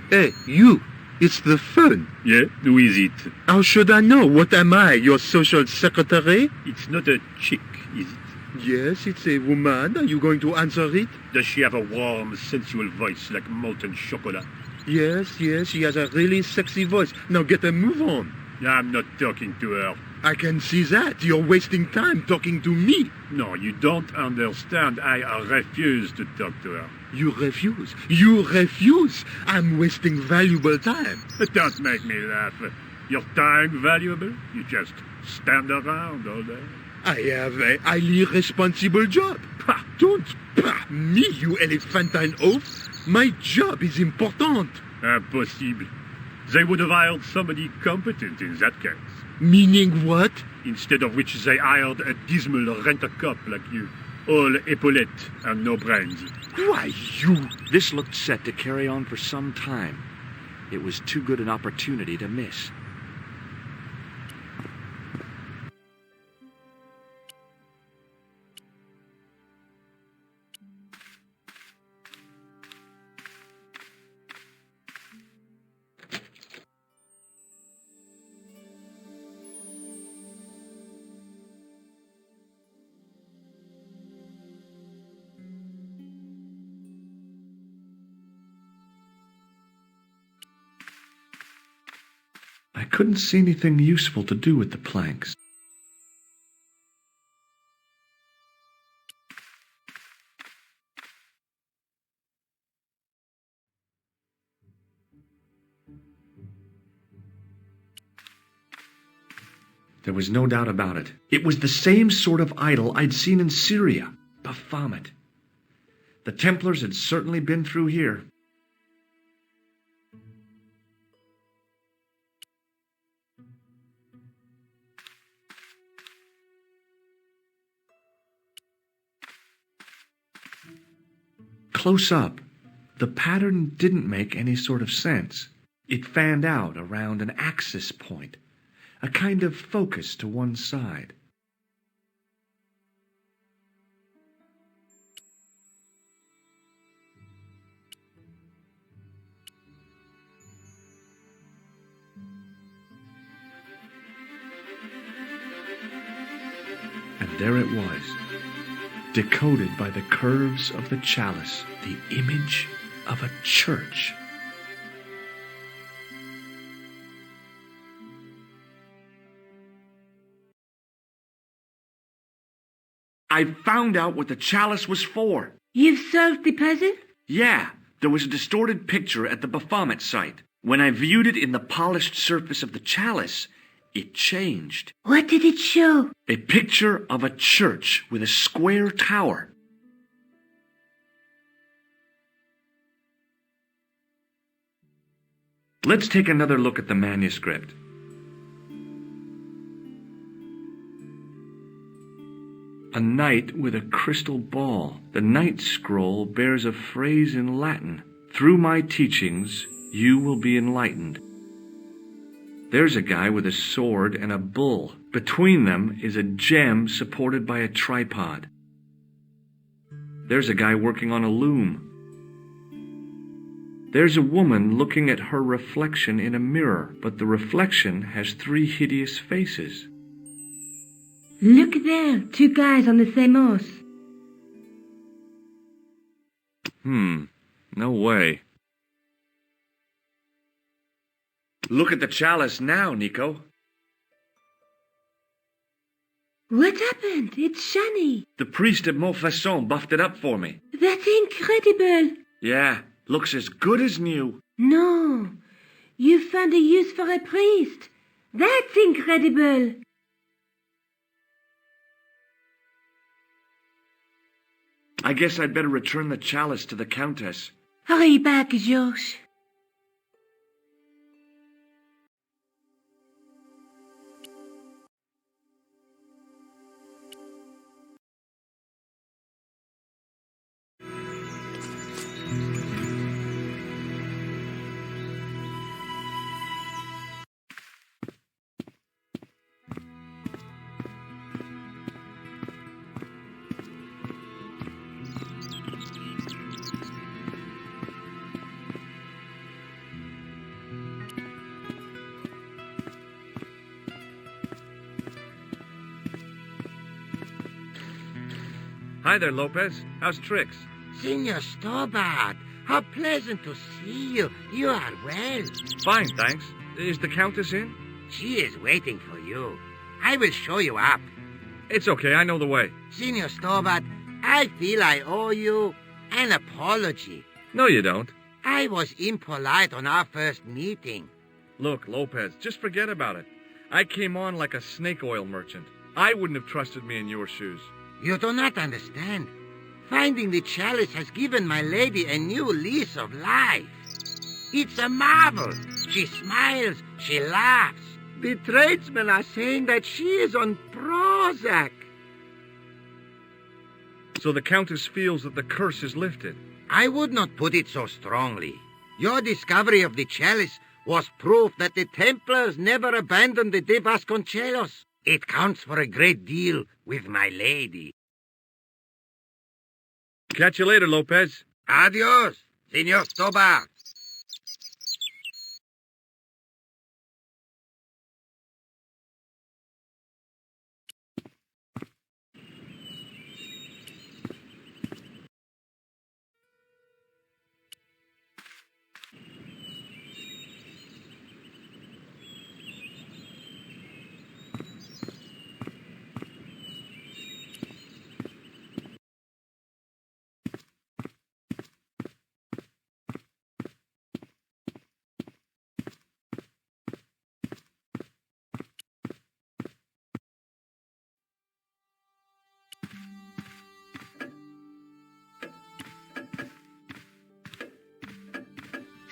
Speaker 20: Hey, you! It's the fun.
Speaker 9: Yeah, who is it?
Speaker 20: How should I know? What am I, your social secretary?
Speaker 9: It's not a chick, is it?
Speaker 20: Yes, it's a woman. Are you going to answer it?
Speaker 9: Does she have a warm, sensual voice like molten chocolate?
Speaker 20: Yes, she has a really sexy voice. Now get a move on.
Speaker 9: I'm not talking to her.
Speaker 20: I can see that. You're wasting time talking to me.
Speaker 9: No, you don't understand. I refuse to talk to her.
Speaker 20: You refuse? You refuse? I'm wasting valuable time.
Speaker 9: Don't make me laugh. Your time valuable? You just stand around all day.
Speaker 20: I have a highly responsible job. Don't me, you elephantine oaf. My job is important.
Speaker 9: Impossible. They would have hired somebody competent in that case.
Speaker 20: Meaning what?
Speaker 9: instead of which they hired a dismal rent-a-cop like you, all epaulettes and no brains.
Speaker 7: Why, you... This looked set to carry on for some time. It was too good an opportunity to miss.
Speaker 2: I couldn't see anything useful to do with the planks. There was no doubt about it. It was the same sort of idol I'd seen in Syria, Baphomet. The Templars had certainly been through here. Close up, the pattern didn't make any sort of sense. It fanned out around an axis point, a kind of focus to one side. And there it was, decoded by the curves of the chalice, the image of a church. I found out what the chalice was for.
Speaker 1: You've solved the puzzle?
Speaker 7: Yeah, there was a distorted picture at the Baphomet site. When I viewed it in the polished surface of the chalice, it changed.
Speaker 1: What did it show?
Speaker 7: A picture of a church with a square tower. Let's take another look at the manuscript. A knight with a crystal ball. The knight's scroll bears a phrase in Latin. Through my teachings, you will be enlightened. There's a guy with a sword and a bull. Between them is a gem supported by a tripod. There's a guy working on a loom. There's a woman looking at her reflection in a mirror, but the reflection has 3 hideous faces.
Speaker 8: Look there, 2 guys on the same horse.
Speaker 7: No way. Look at the chalice now, Nico.
Speaker 1: What happened? It's shiny.
Speaker 7: The priest at Montfaucon buffed it up for me.
Speaker 1: That's incredible.
Speaker 7: Yeah, looks as good as new.
Speaker 1: No, you found a use for a priest. That's incredible.
Speaker 7: I guess I'd better return the chalice to the Countess.
Speaker 1: Hurry back, Georges.
Speaker 7: Hi there, Lopez. How's tricks?
Speaker 14: Senor Stobart, how pleasant to see you. You are well.
Speaker 7: Fine, thanks. Is the Countess in?
Speaker 14: She is waiting for you. I will show you up.
Speaker 7: It's okay, I know the way.
Speaker 14: Senor Stobart, I feel I owe you an apology.
Speaker 7: No, you don't.
Speaker 14: I was impolite on our first meeting.
Speaker 7: Look, Lopez, just forget about it. I came on like a snake oil merchant. I wouldn't have trusted me in your shoes.
Speaker 14: You do not understand. Finding the chalice has given my lady a new lease of life. It's a marvel. She smiles, she laughs. The tradesmen are saying that she is on Prozac.
Speaker 7: So the Countess feels that the curse is lifted.
Speaker 14: I would not put it so strongly. Your discovery of the chalice was proof that the Templars never abandoned the de Vasconcelos. It counts for a great deal with my lady.
Speaker 7: Catch you later, Lopez.
Speaker 14: Adios, Senor Stobart.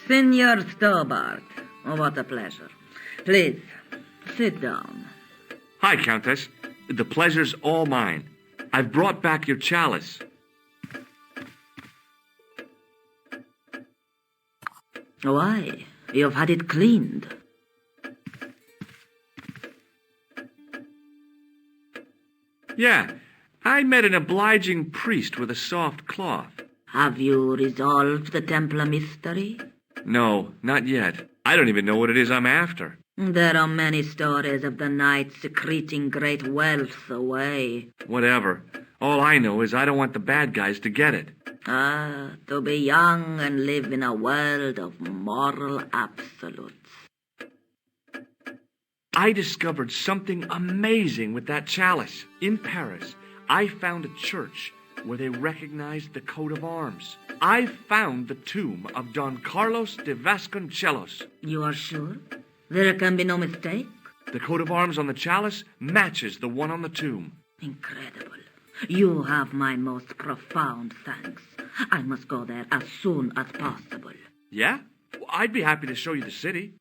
Speaker 19: Senor Stobart, what a pleasure. Please, sit down.
Speaker 7: Hi, Countess. The pleasure's all mine. I've brought back your chalice.
Speaker 19: Why? You've had it cleaned.
Speaker 7: Yeah, I met an obliging priest with a soft cloth.
Speaker 19: Have you resolved the Templar mystery?
Speaker 7: No, not yet. I don't even know what it is I'm after.
Speaker 19: There are many stories of the knight secreting great wealth away.
Speaker 7: Whatever. All I know is I don't want the bad guys to get it.
Speaker 19: Ah, to be young and live in a world of moral absolutes.
Speaker 7: I discovered something amazing with that chalice. In Paris, I found a church where they recognized the coat of arms. I found the tomb of Don Carlos de Vasconcelos.
Speaker 19: You are sure? There can be no mistake?
Speaker 7: The coat of arms on the chalice matches the one on the tomb.
Speaker 19: Incredible. You have my most profound thanks. I must go there as soon as possible.
Speaker 7: Yeah? I'd be happy to show you the city.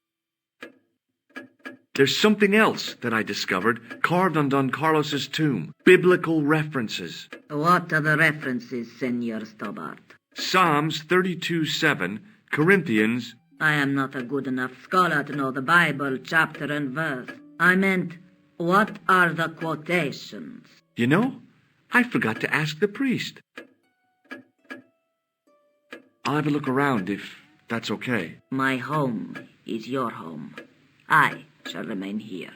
Speaker 7: There's something else that I discovered carved on Don Carlos's tomb. Biblical references.
Speaker 19: What are the references, Senor Stobart?
Speaker 7: Psalms 32:7, Corinthians.
Speaker 19: I am not a good enough scholar to know the Bible chapter and verse. I meant, what are the quotations?
Speaker 7: You know, I forgot to ask the priest. I'll have a look around if that's okay.
Speaker 19: My home is your home. I shall remain here.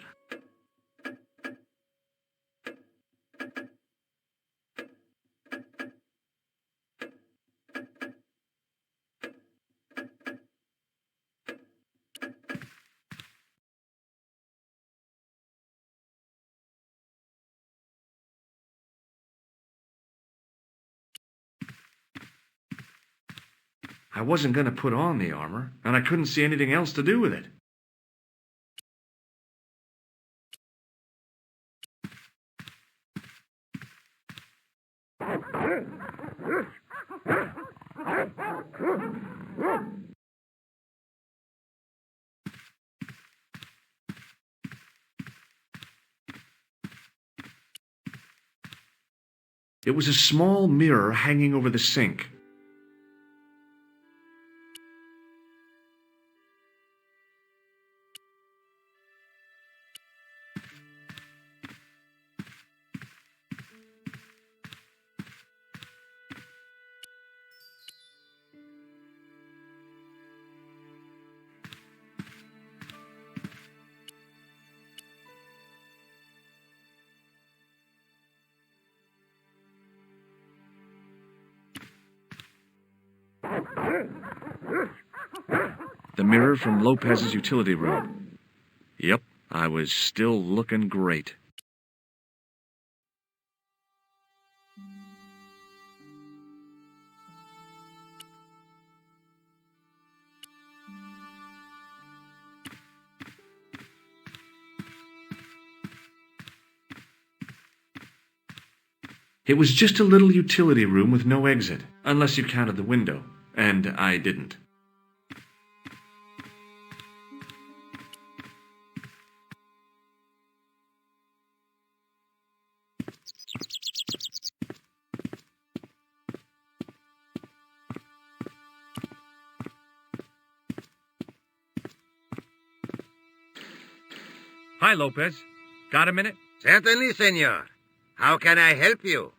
Speaker 7: I wasn't going to put on the armor, and I couldn't see anything else to do with it. It was a small mirror hanging over the sink. The mirror from Lopez's utility room. Yep, I was still looking great. It was just a little utility room with no exit, unless you counted the window, and I didn't. Hi, Lopez. Got a minute?
Speaker 14: Certainly, senor. How can I help you?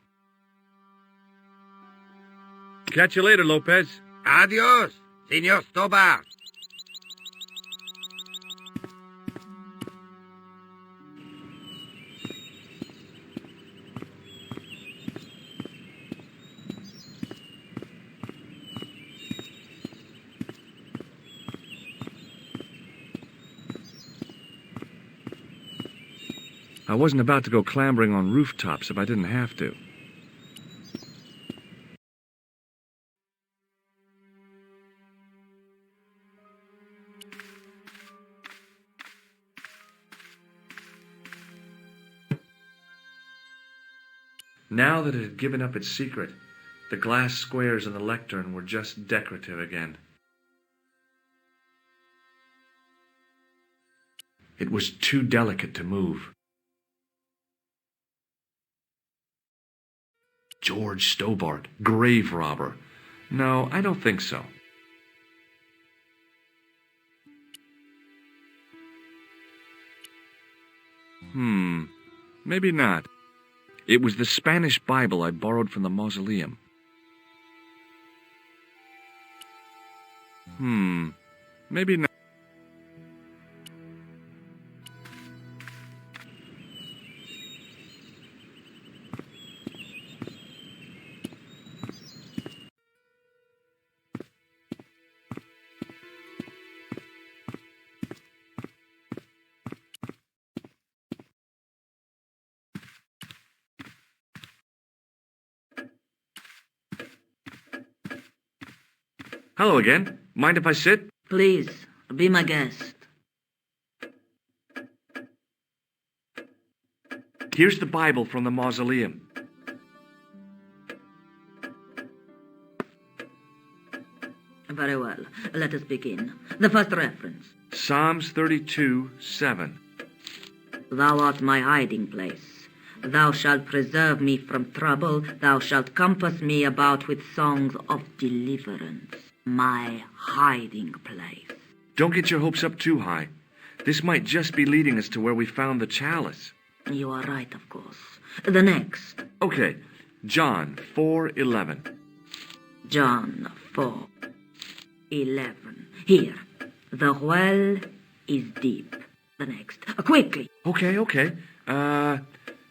Speaker 7: Catch you later, Lopez.
Speaker 14: Adios, Senor Stobart.
Speaker 7: I wasn't about to go clambering on rooftops if I didn't have to. Now that it had given up its secret, the glass squares in the lectern were just decorative again.
Speaker 2: It was too delicate to move. George Stobart, grave robber.
Speaker 7: No, I don't think so. Maybe not. It was the Spanish Bible I borrowed from the mausoleum. Maybe not. Hello again. Mind if I sit?
Speaker 19: Please, be my guest.
Speaker 7: Here's the Bible from the mausoleum.
Speaker 19: Very well. Let us begin. The first reference.
Speaker 7: Psalms 32:7.
Speaker 19: Thou art my hiding place. Thou shalt preserve me from trouble. Thou shalt compass me about with songs of deliverance. My hiding place.
Speaker 7: Don't get your hopes up too high. This might just be leading us to where we found the chalice.
Speaker 19: You are right, of course. The next.
Speaker 7: Okay, John 4:11.
Speaker 19: John 4:11. Here. The well is deep. The next. Quickly.
Speaker 7: Okay.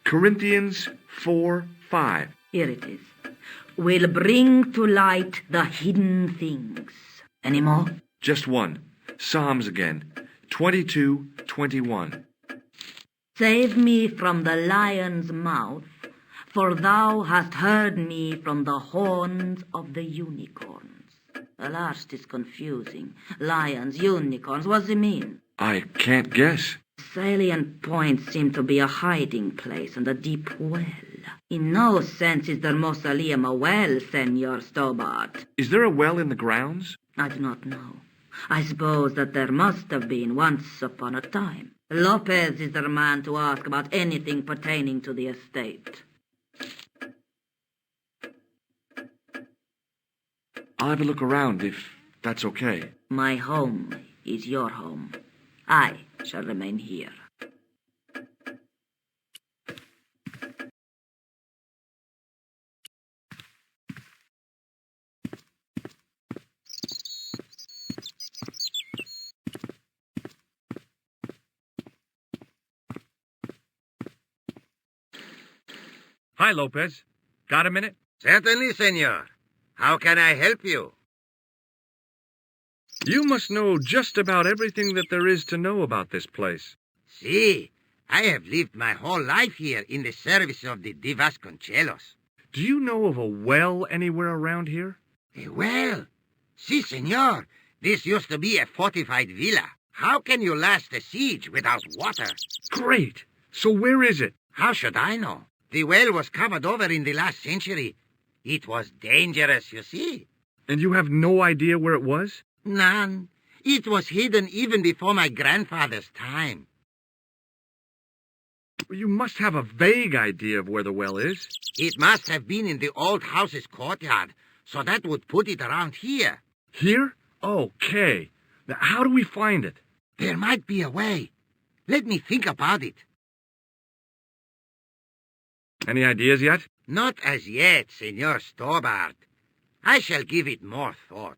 Speaker 7: Corinthians 4:5.
Speaker 19: Here it is. Will bring to light the hidden things. Any more?
Speaker 7: Just one. Psalms again. 22:21.
Speaker 19: Save me from the lion's mouth, for thou hast heard me from the horns of the unicorns. The last is confusing. Lions, unicorns, what does it mean?
Speaker 7: I can't guess.
Speaker 19: Salient points seem to be a hiding place and a deep well. In no sense is the mausoleum a well, Senor Stobart.
Speaker 7: Is there a well in the grounds?
Speaker 19: I do not know. I suppose that there must have been once upon a time. Lopez is the man to ask about anything pertaining to the estate.
Speaker 7: I'll have a look around if that's okay.
Speaker 19: My home is your home. I shall remain here.
Speaker 7: Hi, Lopez. Got a minute?
Speaker 14: Certainly, senor. How can I help you?
Speaker 7: You must know just about everything that there is to know about this place.
Speaker 14: See, I have lived my whole life here in the service of the Di Vasconcelos.
Speaker 7: Do you know of a well anywhere around here?
Speaker 14: A well? Si, senor. This used to be a fortified villa. How can you last a siege without water?
Speaker 7: Great. So where is it?
Speaker 14: How should I know? The well was covered over in the last century. It was dangerous, you see.
Speaker 7: And you have no idea where it was?
Speaker 14: None. It was hidden even before my grandfather's time.
Speaker 7: You must have a vague idea of where the well is.
Speaker 14: It must have been in the old house's courtyard, so that would put it around here.
Speaker 7: Here? Okay. Now, how do we find it?
Speaker 14: There might be a way. Let me think about it.
Speaker 7: Any ideas yet?
Speaker 14: Not as yet, Senor Stobart. I shall give it more thought.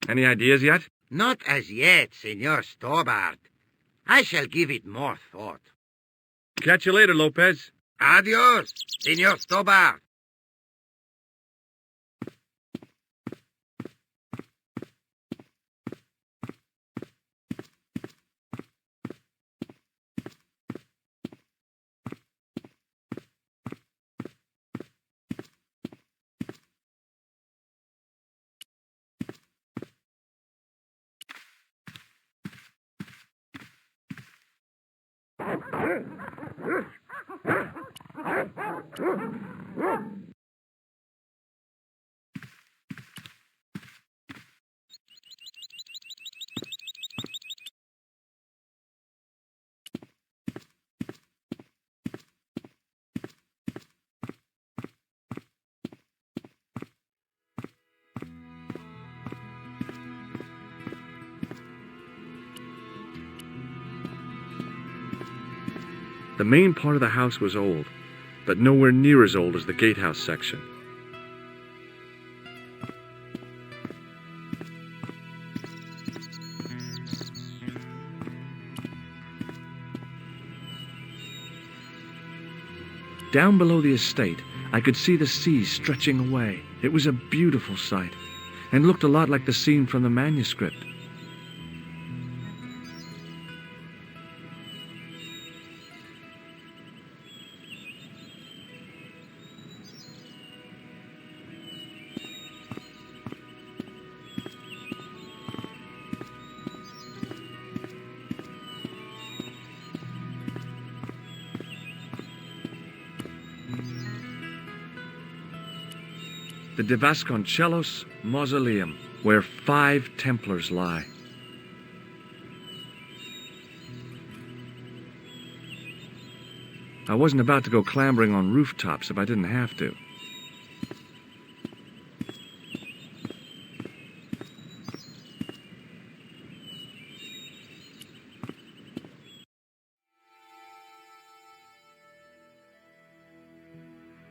Speaker 7: Any ideas yet?
Speaker 14: Not as yet, Senor Stobart. I shall give it more thought.
Speaker 7: Catch you later, Lopez.
Speaker 14: Adios, Senor Stobart.
Speaker 7: The main part of the house was old, but nowhere near as old as the gatehouse section. Down below the estate, I could see the sea stretching away. It was a beautiful sight, and looked a lot like the scene from the manuscript. The De Vasconcellos Mausoleum, where 5 Templars lie. I wasn't about to go clambering on rooftops if I didn't have to.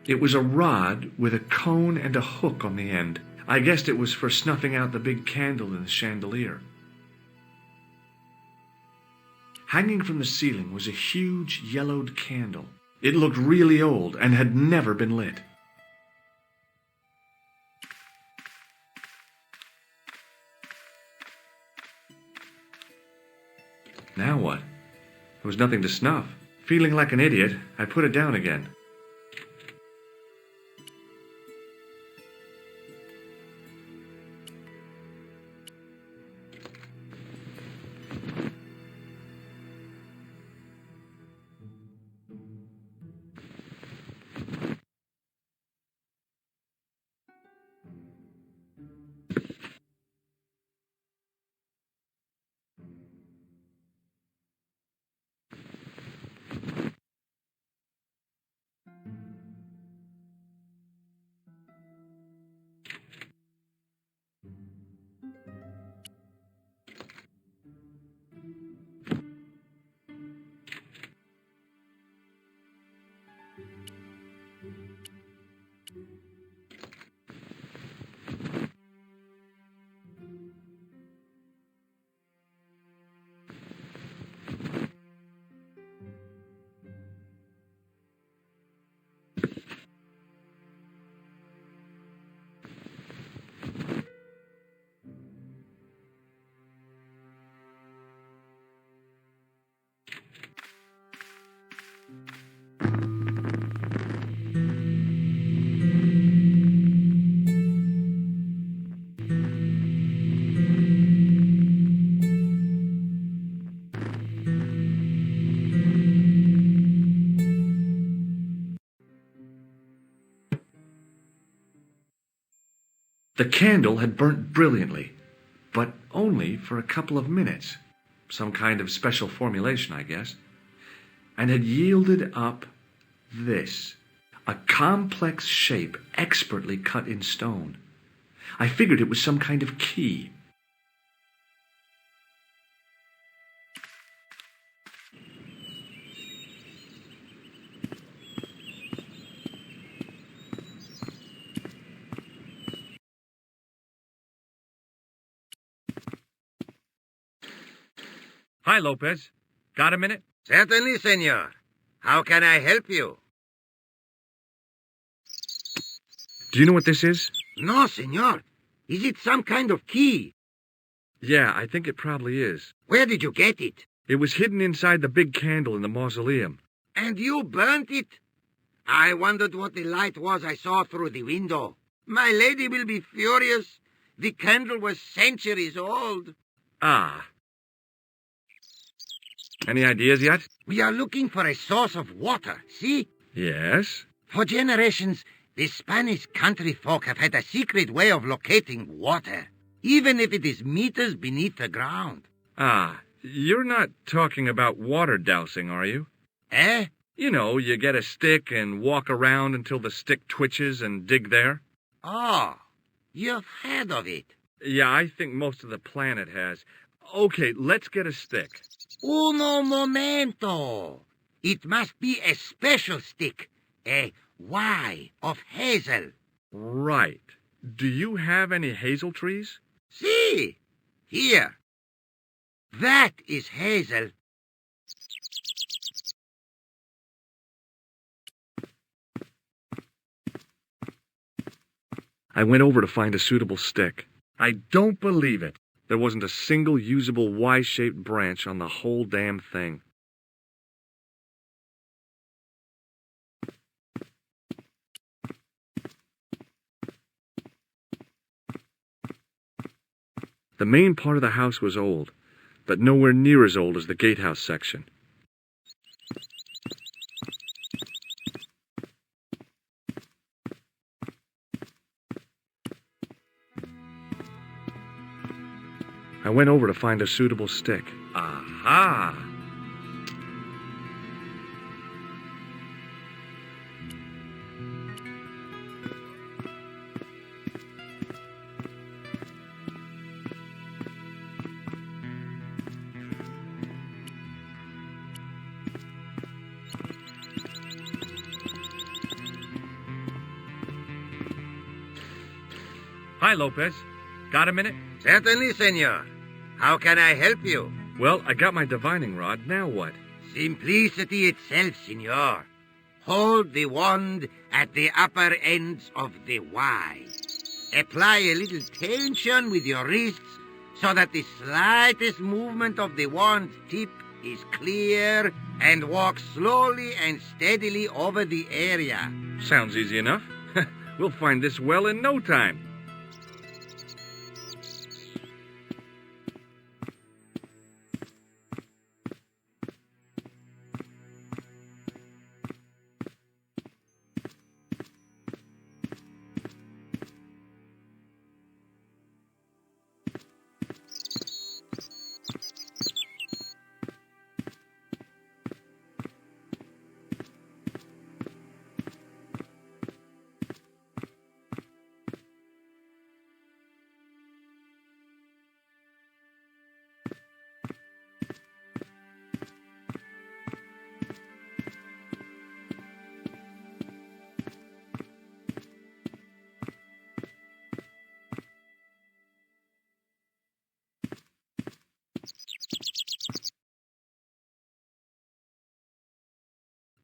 Speaker 7: It was a rod with a cone and a hook on the end. I guessed it was for snuffing out the big candle in the chandelier. Hanging from the ceiling was a huge yellowed candle. It looked really old and had never been lit. Now what? There was nothing to snuff. Feeling like an idiot, I put it down again. The candle had burnt brilliantly, but only for a couple of minutes. Some kind of special formulation, I guess. And had yielded up this, a complex shape expertly cut in stone. I figured it was some kind of key. Hi, Lopez. Got a minute?
Speaker 14: Certainly, senor. How can I help you?
Speaker 7: Do you know what this is?
Speaker 14: No, senor. Is it some kind of key?
Speaker 7: Yeah, I think it probably is.
Speaker 14: Where did you get it?
Speaker 7: It was hidden inside the big candle in the mausoleum.
Speaker 14: And you burnt it? I wondered what the light was I saw through the window. My lady will be furious. The candle was centuries old.
Speaker 7: Ah. Any ideas yet?
Speaker 14: We are looking for a source of water, see?
Speaker 7: Yes?
Speaker 14: For generations, the Spanish country folk have had a secret way of locating water, even if it is meters beneath the ground.
Speaker 7: Ah, you're not talking about water dousing, are you?
Speaker 14: Eh?
Speaker 7: You know, you get a stick and walk around until the stick twitches and dig there.
Speaker 14: Oh, you've heard of it.
Speaker 7: Yeah, I think most of the planet has. Okay, let's get a stick.
Speaker 14: Uno momento. It must be a special stick. A Y of hazel.
Speaker 7: Right. Do you have any hazel trees?
Speaker 14: See, here. That is hazel.
Speaker 7: I went over to find a suitable stick. I don't believe it. There wasn't a single usable Y-shaped branch on the whole damn thing. The main part of the house was old, but nowhere near as old as the gatehouse section. I went over to find a suitable stick. Aha! Hi, Lopez. Got a minute?
Speaker 14: Certainly, senor. How can I help you?
Speaker 7: Well, I got my divining rod. Now what?
Speaker 14: Simplicity itself, senor. Hold the wand at the upper ends of the Y. Apply a little tension with your wrists so that the slightest movement of the wand tip is clear, and walk slowly and steadily over the area.
Speaker 7: Sounds easy enough. We'll find this well in no time.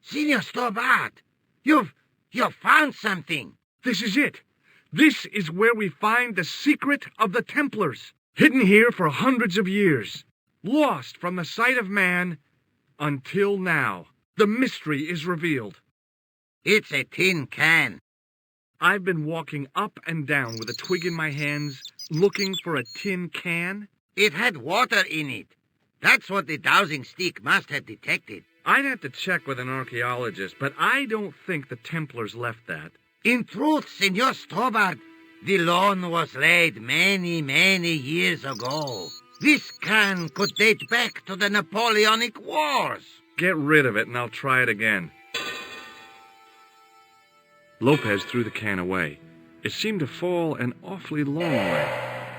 Speaker 14: Senor Stobart, you've found something.
Speaker 7: This is it. This is where we find the secret of the Templars, hidden here for hundreds of years, lost from the sight of man until now. The mystery is revealed.
Speaker 14: It's a tin can.
Speaker 7: I've been walking up and down with a twig in my hands, looking for a tin can.
Speaker 14: It had water in it. That's what the dowsing stick must have detected.
Speaker 7: I'd have to check with an archaeologist, but I don't think the Templars left that.
Speaker 14: In truth, Senor Stobart, the loan was laid many, many years ago. This can could date back to the Napoleonic Wars.
Speaker 7: Get rid of it and I'll try it again. Lopez threw the can away. It seemed to fall an awfully long way.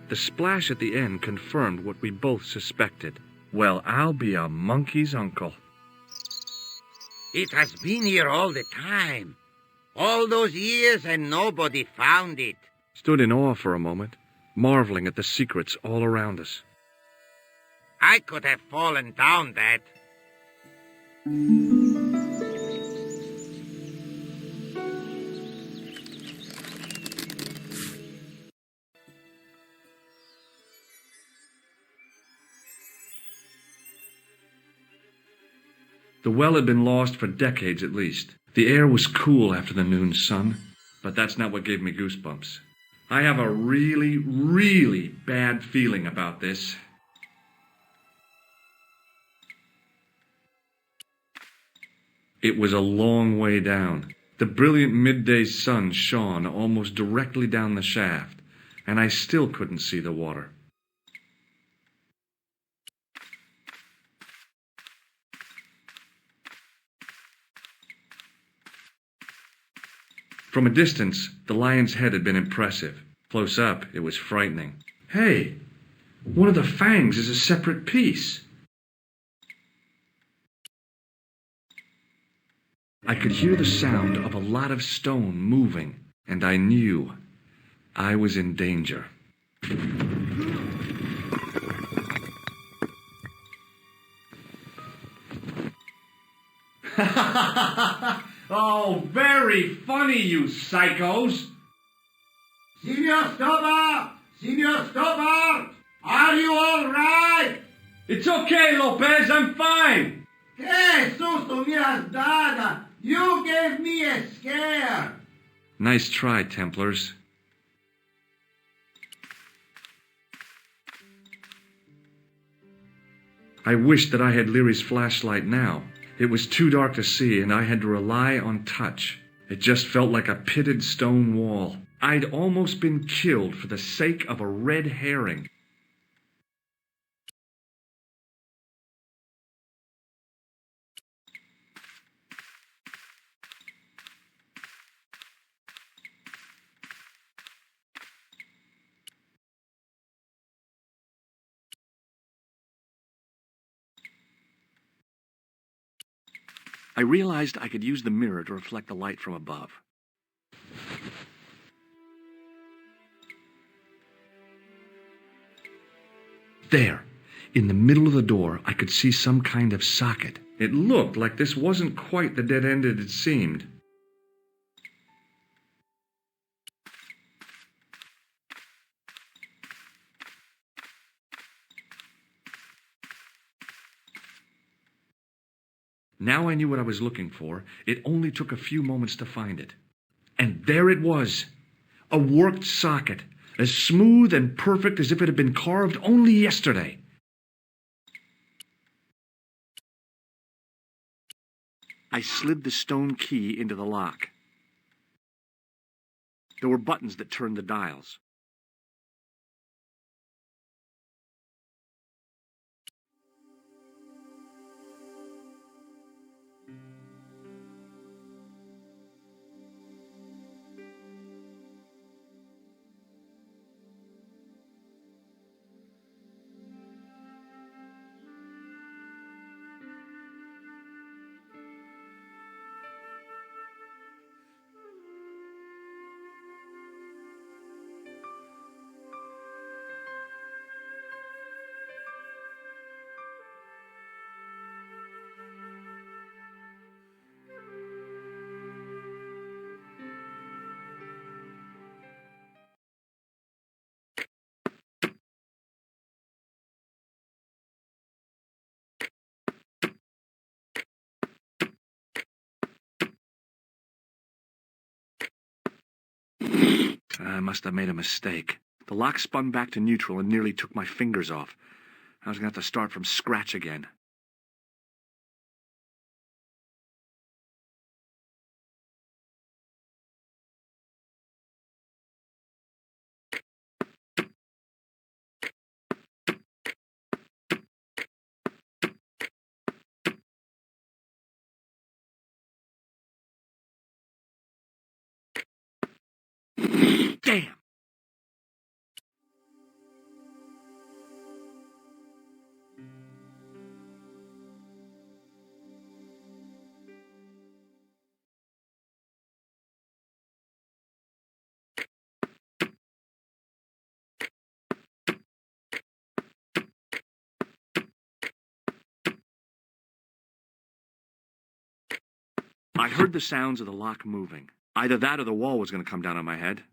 Speaker 7: The splash at the end confirmed what we both suspected. Well, I'll be a monkey's uncle.
Speaker 14: It has been here all the time. All those years and nobody found it.
Speaker 7: Stood in awe for a moment, marveling at the secrets all around us.
Speaker 14: I could have fallen down that.
Speaker 2: The well had been lost for decades at least. The air was cool after the noon sun, but that's not what gave me goosebumps. I have a really, really bad feeling about this. It was a long way down. The brilliant midday sun shone almost directly down the shaft, and I still couldn't see the water. From a distance, the lion's head had been impressive. Close up, it was frightening. Hey, one of the fangs is a separate piece. I could hear the sound of a lot of stone moving, and I knew I was in danger. Oh, very funny, you psychos!
Speaker 14: Signor Stobart! Signor Stobart! Are you all right?
Speaker 2: It's okay, Lopez, I'm fine!
Speaker 14: Que susto me has dado! You gave me a scare!
Speaker 2: Nice try, Templars. I wished that I had Leary's flashlight now. It was too dark to see, and I had to rely on touch. It just felt like a pitted stone wall. I'd almost been killed for the sake of a red herring. I realized I could use the mirror to reflect the light from above. There, in the middle of the door, I could see some kind of socket. It looked like this wasn't quite the dead end it had seemed. Now I knew what I was looking for. It only took a few moments to find it. And there it was. A worked socket, as smooth and perfect as if it had been carved only yesterday. I slid the stone key into the lock. There were buttons that turned the dials. I must have made a mistake. The lock spun back to neutral and nearly took my fingers off. I was going to have to start from scratch again. Damn!
Speaker 7: I heard the sounds of the lock moving. Either that or the wall was going to come down on my head.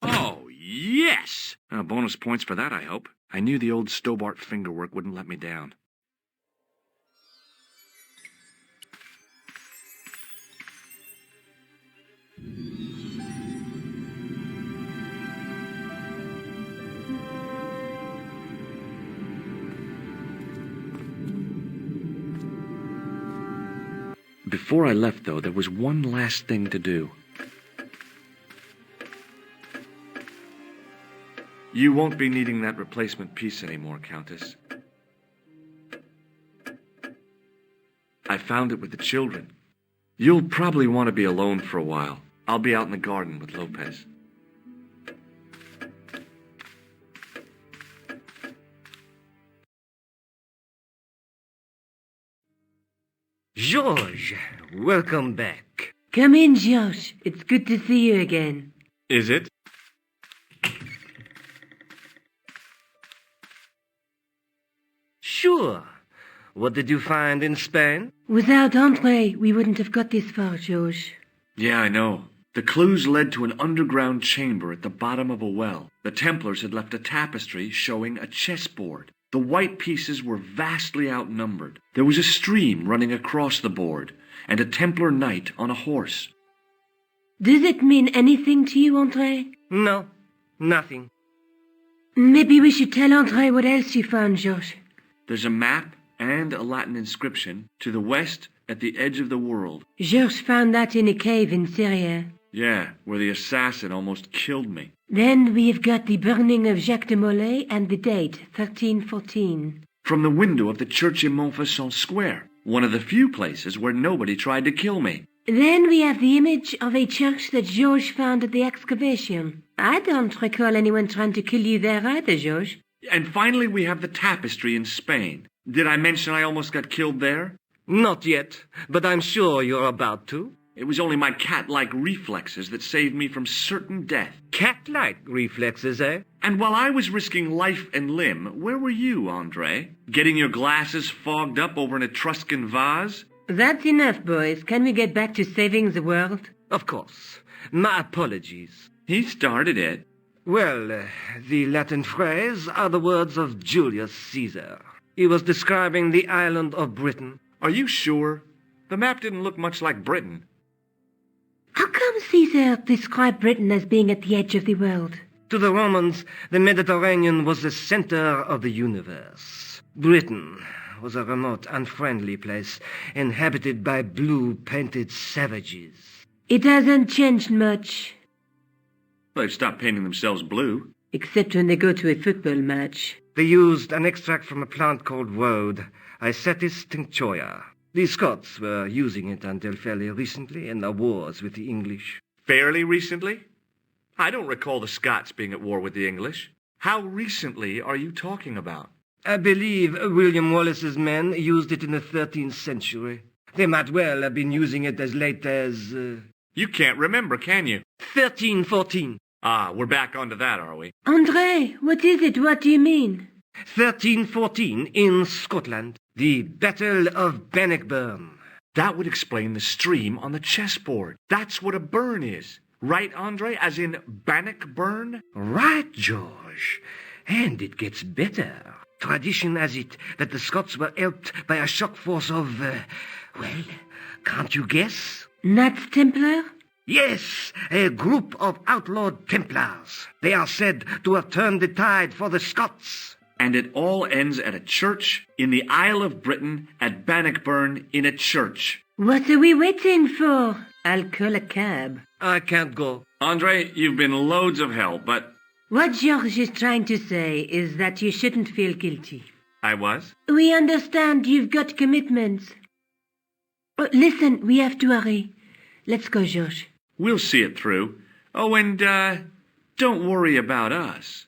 Speaker 6: Oh, yes!
Speaker 7: Bonus points for that, I hope. I knew the old Stobart fingerwork wouldn't let me down. Before I left, though, there was one last thing to do. You won't be needing that replacement piece anymore, Countess. I found it with the children. You'll probably want to be alone for a while. I'll be out in the garden with Lopez.
Speaker 12: George, welcome back.
Speaker 8: Come in, George. It's good to see you again.
Speaker 7: Is it?
Speaker 12: Sure. What did you find in Spain?
Speaker 8: Without André, we wouldn't have got this far, George.
Speaker 7: Yeah, I know. The clues led to an underground chamber at the bottom of a well. The Templars had left a tapestry showing a chessboard. The white pieces were vastly outnumbered. There was a stream running across the board, and a Templar knight on a horse.
Speaker 8: Does it mean anything to you, André?
Speaker 12: No, nothing.
Speaker 8: Maybe we should tell André what else you found, George.
Speaker 7: There's a map and a Latin inscription to the west at the edge of the world.
Speaker 8: George found that in a cave in Syria.
Speaker 7: Yeah, where the assassin almost killed me.
Speaker 8: Then we've got the burning of Jacques de Molay and the date, 1314.
Speaker 7: From the window of the church in Montfaucon Square, one of the few places where nobody tried to kill me.
Speaker 8: Then we have the image of a church that George found at the excavation. I don't recall anyone trying to kill you there either, George.
Speaker 7: And finally we have the tapestry in Spain. Did I mention I almost got killed there?
Speaker 12: Not yet, but I'm sure you're about to.
Speaker 7: It was only my cat-like reflexes that saved me from certain death.
Speaker 12: Cat-like reflexes, eh?
Speaker 7: And while I was risking life and limb, where were you, André? Getting your glasses fogged up over an Etruscan vase?
Speaker 8: That's enough, boys. Can we get back to saving the world?
Speaker 12: Of course. My apologies.
Speaker 7: He started it.
Speaker 12: Well, the Latin phrase are the words of Julius Caesar. He was describing the island of Britain.
Speaker 7: Are you sure? The map didn't look much like Britain.
Speaker 8: How come Caesar described Britain as being at the edge of the world?
Speaker 12: To the Romans, the Mediterranean was the center of the universe. Britain was a remote, unfriendly place, inhabited by blue-painted savages.
Speaker 8: It hasn't changed much.
Speaker 7: They've stopped painting themselves blue.
Speaker 8: Except when they go to a football match.
Speaker 12: They used an extract from a plant called woad, Isetis tinctoria. The Scots were using it until fairly recently in the wars with the English.
Speaker 7: Fairly recently? I don't recall the Scots being at war with the English. How recently are you talking about?
Speaker 12: I believe William Wallace's men used it in the 13th century. They might well have been using it as late as...
Speaker 7: You can't remember, can you?
Speaker 12: 1314.
Speaker 7: Ah, we're back onto that, are we?
Speaker 8: André, what is it? What do you mean?
Speaker 12: 1314 in Scotland. The Battle of Bannockburn.
Speaker 7: That would explain the stream on the chessboard. That's what a burn is. Right, André? As in Bannockburn?
Speaker 12: Right, George. And it gets better. Tradition has it that the Scots were helped by a shock force of, well, can't you guess?
Speaker 8: Knights Templar?
Speaker 12: Yes, a group of outlawed Templars. They are said to have turned the tide for the Scots.
Speaker 7: And it all ends at a church in the Isle of Britain at Bannockburn in a church.
Speaker 8: What are we waiting for? I'll call a cab.
Speaker 12: I can't go.
Speaker 7: André, you've been loads of help, but...
Speaker 8: What George is trying to say is that you shouldn't feel guilty.
Speaker 7: I was?
Speaker 8: We understand you've got commitments. Oh, listen, we have to hurry. Let's go, George.
Speaker 7: We'll see it through. Oh, and, don't worry about us.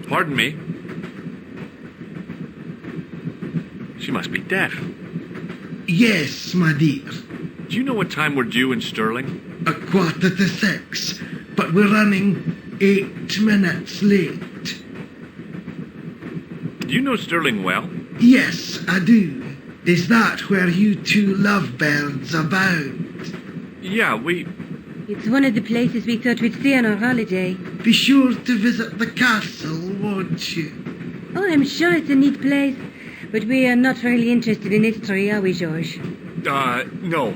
Speaker 7: Pardon me. She must be deaf.
Speaker 16: Yes, my dear.
Speaker 7: Do you know what time we're due in Stirling?
Speaker 16: 6:15, but we're running 8 minutes late.
Speaker 7: Do you know Stirling well?
Speaker 16: Yes, I do. Is that where you two lovebirds abound?
Speaker 7: Yeah,
Speaker 8: It's one of the places we thought we'd stay on our holiday.
Speaker 16: Be sure to visit the castle, won't you?
Speaker 8: Oh, I'm sure it's a neat place. But we are not really interested in history, are we, George?
Speaker 7: No.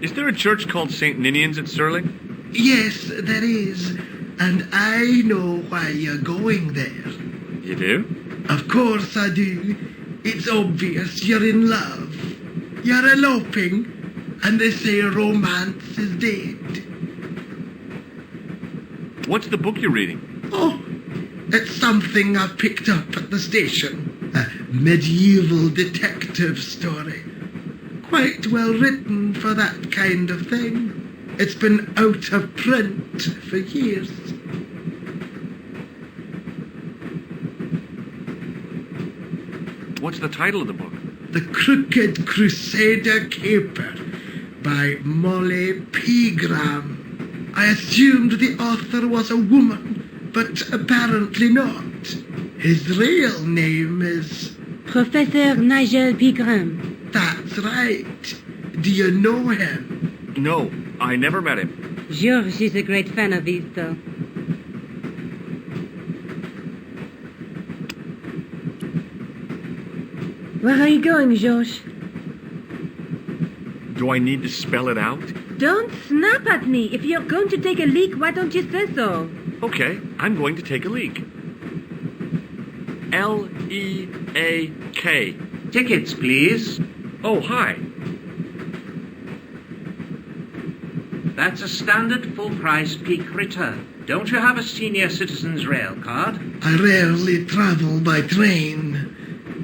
Speaker 7: Is there a church called St. Ninian's at Stirling?
Speaker 16: Yes, there is. And I know why you're going there.
Speaker 7: You do?
Speaker 16: Of course I do. It's obvious you're in love. You're eloping, and they say romance is dead.
Speaker 7: What's the book you're reading?
Speaker 16: Oh, it's something I picked up at the station. A medieval detective story. quite well written for that kind of thing. It's been out of print for years.
Speaker 7: What's the title of the book?
Speaker 16: The Crooked Crusader Caper by Molly Pegram. I assumed the author was a woman, but apparently not. His real name is...
Speaker 8: Professor Nigel Pegram.
Speaker 16: That's right. Do you know him?
Speaker 7: No, I never met him.
Speaker 8: George is a great fan of his, though. Where are you going, George?
Speaker 7: Do I need to spell it out?
Speaker 1: Don't snap at me. If you're going to take a leak, why don't you say so?
Speaker 7: Okay, I'm going to take a leak. L-E-A-K.
Speaker 12: Tickets, please.
Speaker 7: Oh, hi.
Speaker 12: That's a standard full-price peak return. Don't you have a senior citizen's rail card?
Speaker 16: I rarely travel by train.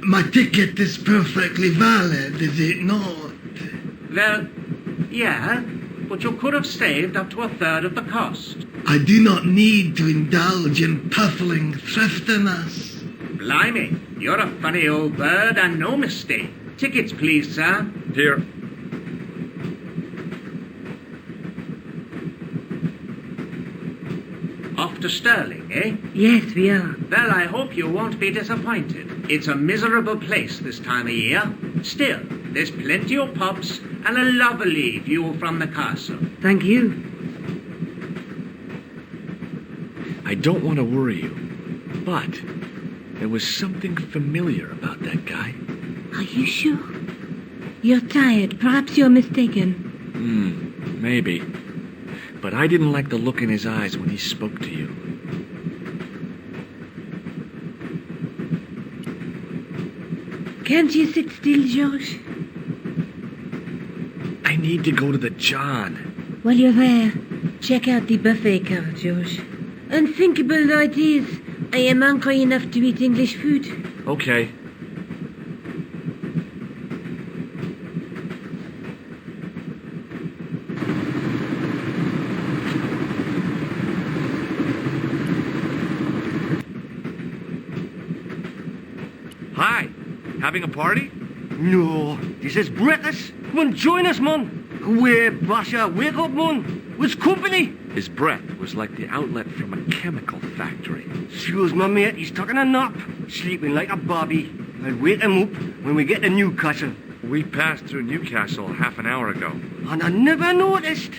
Speaker 16: My ticket is perfectly valid, is it not?
Speaker 12: Well, yeah, but you could have saved up to a third of the cost.
Speaker 16: I do not need to indulge in puffling thriftiness.
Speaker 12: Blimey, you're a funny old bird and no mistake. Tickets, please, sir.
Speaker 7: Here.
Speaker 12: Off to Stirling, eh?
Speaker 8: Yes, we are.
Speaker 12: Well, I hope you won't be disappointed. It's a miserable place this time of year. Still, there's plenty of pubs and a lovely view from the castle.
Speaker 8: Thank you.
Speaker 7: I don't want to worry you, but there was something familiar about that guy.
Speaker 8: Are you sure? You're tired. Perhaps you're mistaken.
Speaker 7: Maybe. But I didn't like the look in his eyes when he spoke to you.
Speaker 8: Can't you sit still, George?
Speaker 7: I need to go to the John.
Speaker 8: While you're there, check out the buffet car, George. Unthinkable though it is, I am hungry enough to eat English food.
Speaker 7: Okay. Hi. Having a party?
Speaker 12: No, this is breakfast. Come on, join us, man. Wake, Basha, wake up, man. With company.
Speaker 7: His breath was like the outlet from a chemical factory.
Speaker 12: Excuse my mate, he's taking a nap. Sleeping like a bobby. I'll wake him up when we get to Newcastle.
Speaker 7: We passed through Newcastle half an hour ago.
Speaker 12: And I never noticed.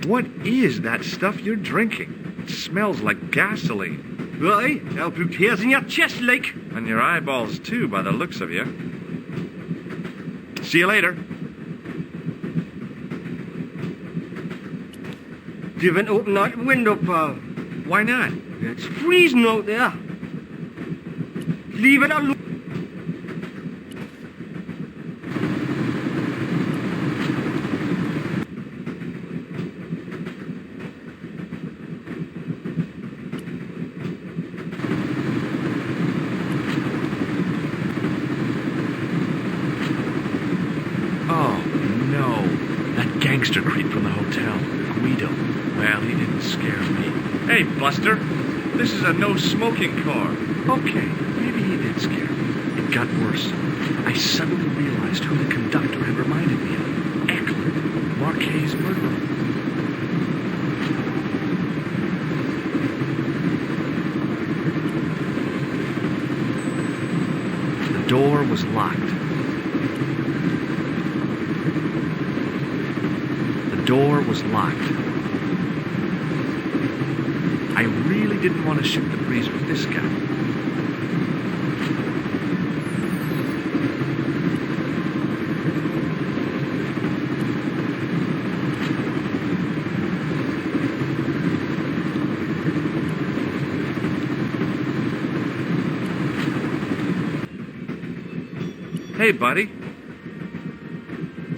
Speaker 7: What is that stuff you're drinking? It smells like gasoline.
Speaker 12: Right, I'll put tears in your chest, like.
Speaker 7: And your eyeballs, too, by the looks of you. See you later.
Speaker 12: Didn't open that window, pal.
Speaker 7: Why not?
Speaker 12: It's freezing out there. Leave it alone.
Speaker 7: Gangster creep from the hotel, Guido. Well, he didn't scare me. Hey, Buster, this is a no-smoking car. Okay, maybe he did scare me. It got worse. I suddenly realized who the conductor had reminded me of. Eklund, Marquet's murderer. The door was locked. The door was locked. I really didn't want to shoot the breeze with this guy. Hey, buddy.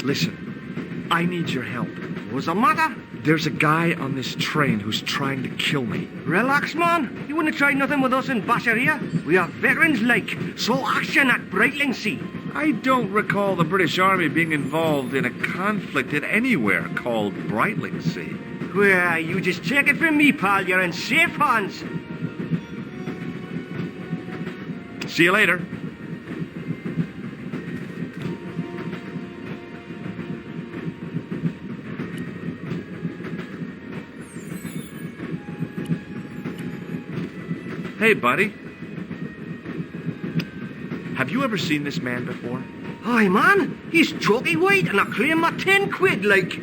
Speaker 7: Listen, I need your help.
Speaker 12: What's the matter?
Speaker 7: There's a guy on this train who's trying to kill me.
Speaker 12: Relax, man. You wouldn't try nothing with us in Basharia. We are veterans like, slow action at Breitling Sea.
Speaker 7: I don't recall the British Army being involved in a conflict at anywhere called Brightlingsea.
Speaker 12: Well, you just take it from me, pal. You're in safe hands.
Speaker 7: See you later. Hey, buddy. Have you ever seen this man before?
Speaker 12: Aye, man. He's chalky white and I claim my 10 quid, like.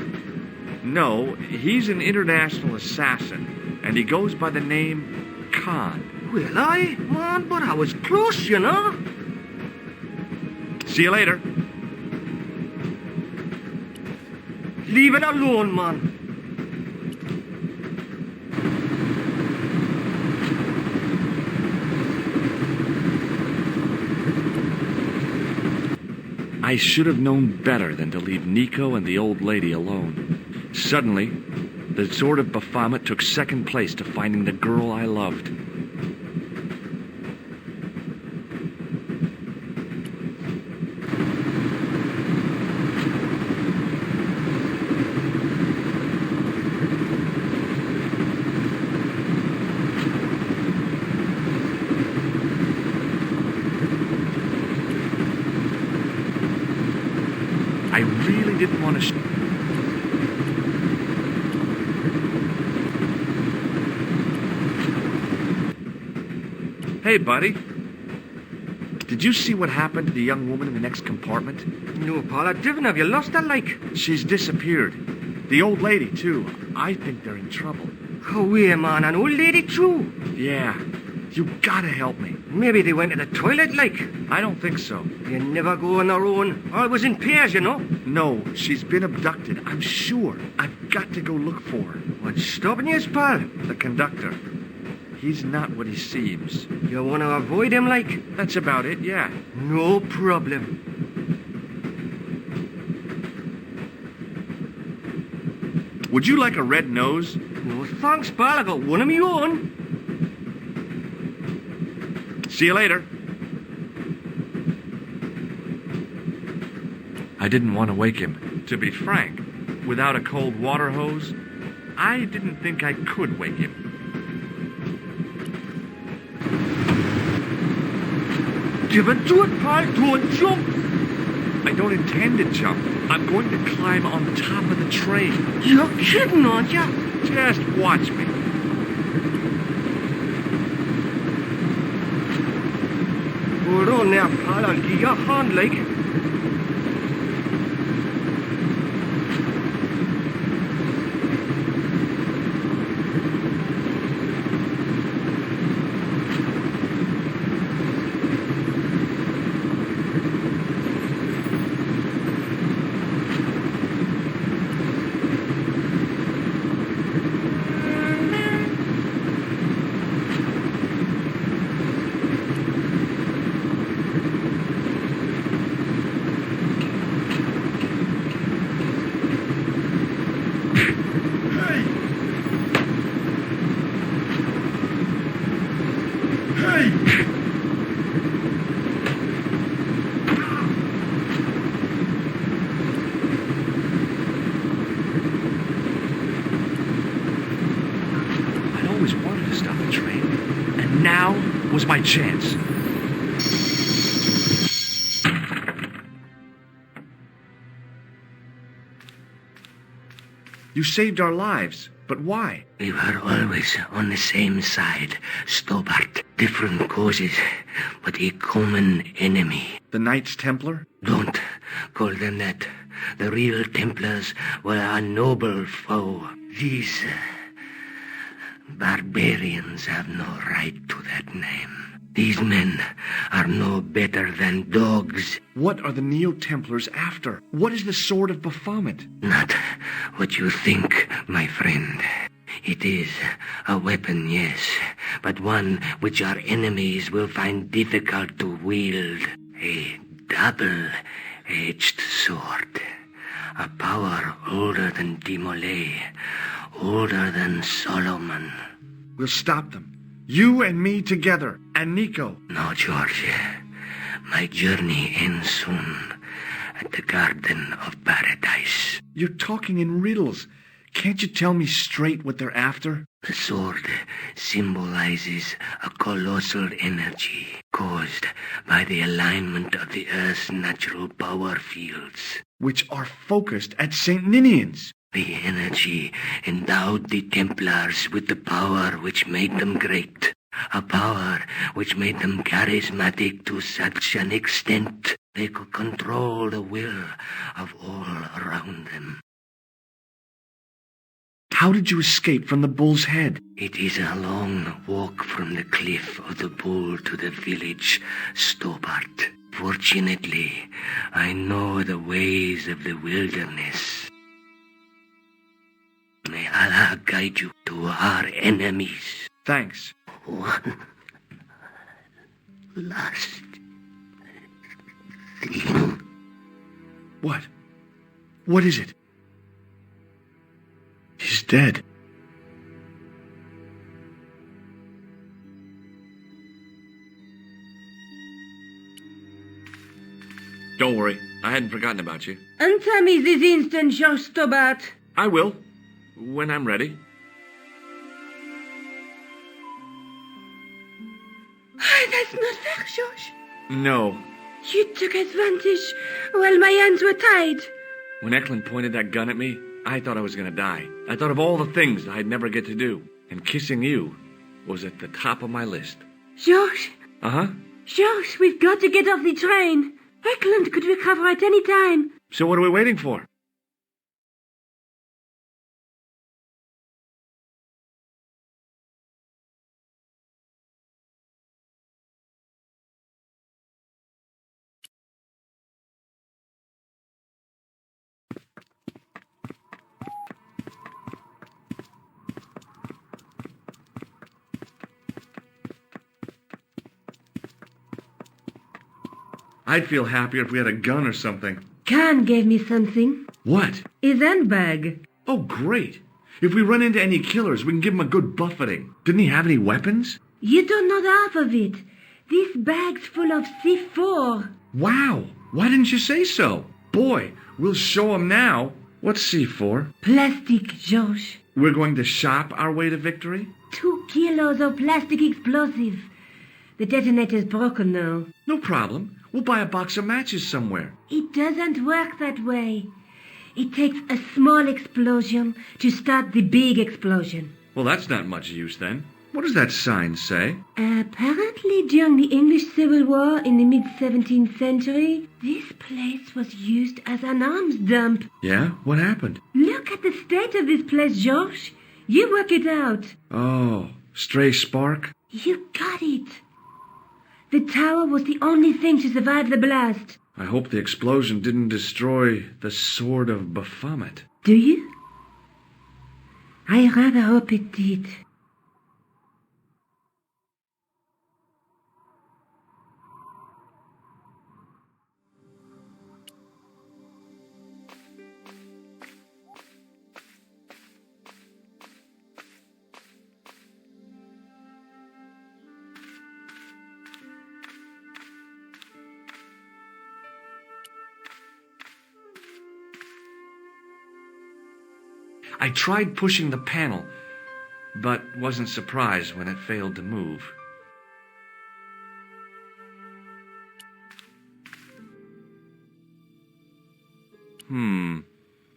Speaker 7: No, he's an international assassin, and he goes by the name Khan.
Speaker 12: Well, aye, man, but I was close, you know.
Speaker 7: See you later.
Speaker 12: Leave it alone, man.
Speaker 7: I should have known better than to leave Nico and the old lady alone. Suddenly, the sword of Baphomet took second place to finding the girl I loved. I really didn't want to... Hey, buddy. Did you see what happened to the young woman in the next compartment?
Speaker 12: No, pal, I didn't. Have you lost her, like?
Speaker 7: She's disappeared. The old lady, too. I think they're in trouble.
Speaker 12: Oh, yeah, man, an old lady, too?
Speaker 7: Yeah. You gotta help me.
Speaker 12: Maybe they went to the toilet, like?
Speaker 7: I don't think so.
Speaker 12: You never go on their own. Always in pairs, you know?
Speaker 7: No, she's been abducted. I'm sure. I've got to go look for her.
Speaker 12: What's stopping you, pal?
Speaker 7: The conductor. He's not what he seems.
Speaker 12: You want to avoid him, like?
Speaker 7: That's about it, yeah.
Speaker 12: No problem.
Speaker 7: Would you like a red nose?
Speaker 12: No thanks, pal. I got one of my own.
Speaker 7: See you later. I didn't want to wake him. To be frank, without a cold water hose, I didn't think I could wake him.
Speaker 12: Give it to it, pal. Don't jump.
Speaker 7: I don't intend to jump. I'm going to climb on top of the train.
Speaker 12: You're kidding, aren't you?
Speaker 7: Just watch me.
Speaker 12: Hold on now, pal. I'll give you a hand, like.
Speaker 7: Was my chance. You saved our lives, but why?
Speaker 13: We were always on the same side, Stobart. Different causes, but a common enemy.
Speaker 7: The Knights Templar?
Speaker 13: Don't call them that. The real Templars were a noble foe. These barbarians have no right to that name. These men are no better than dogs.
Speaker 7: What are the Neo-Templars after? What is the Sword of Baphomet?
Speaker 13: Not what you think, my friend. It is a weapon, yes, but one which our enemies will find difficult to wield. A double-edged sword. A power older than Dimolay, older than Solomon.
Speaker 7: We'll stop them. You and me together, and Nico.
Speaker 13: No, George.
Speaker 18: My journey ends soon at the Garden of Paradise.
Speaker 2: You're talking in riddles. Can't you tell me straight what they're after?
Speaker 18: The sword symbolizes a colossal energy caused by the alignment of the Earth's natural power fields,
Speaker 2: which are focused at St. Ninian's.
Speaker 18: The energy endowed the Templars with the power which made them great, a power which made them charismatic to such an extent they could control the will of all around them.
Speaker 2: How did you escape from the bull's head?
Speaker 18: It is a long walk from the cliff of the bull to the village Stobart. Fortunately, I know the ways of the wilderness. May Allah guide you to our enemies.
Speaker 2: Thanks.
Speaker 18: One last thing.
Speaker 2: What? What is it? He's dead.
Speaker 7: Don't worry. I hadn't forgotten about you.
Speaker 1: Answer me this instant, George Stobart.
Speaker 7: I will. When I'm ready.
Speaker 1: That's not fair, George.
Speaker 7: No.
Speaker 1: You took advantage while my hands were tied.
Speaker 7: When Eklund pointed that gun at me, I thought I was going to die. I thought of all the things I'd never get to do. And kissing you was at the top of my list.
Speaker 1: George.
Speaker 7: Uh-huh.
Speaker 1: George, we've got to get off the train. Eklund could recover at any time.
Speaker 7: So what are we waiting for? I'd feel happier if we had a gun or something.
Speaker 1: Khan gave me something.
Speaker 2: What?
Speaker 1: His handbag.
Speaker 2: Oh, great. If we run into any killers, we can give them a good buffeting. Didn't he have any weapons?
Speaker 1: You don't know half of it. This bag's full of C4.
Speaker 2: Wow. Why didn't you say so? Boy, we'll show him now. What's C4?
Speaker 1: Plastic, George.
Speaker 2: We're going to shop our way to victory?
Speaker 1: 2 kilos of plastic explosive. The detonator's broken now.
Speaker 2: No problem. We'll buy a box of matches somewhere.
Speaker 1: It doesn't work that way. It takes a small explosion to start the big explosion.
Speaker 2: Well, that's not much use then. What does that sign say?
Speaker 1: Apparently, during the English Civil War in the mid-17th century, this place was used as an arms dump.
Speaker 2: Yeah? What happened?
Speaker 1: Look at the state of this place, George. You work it out.
Speaker 2: Oh, stray spark?
Speaker 1: You got it. The tower was the only thing to survive the blast.
Speaker 2: I hope the explosion didn't destroy the Sword of Baphomet.
Speaker 1: Do you? I rather hope it did.
Speaker 2: I tried pushing the panel, but wasn't surprised when it failed to move.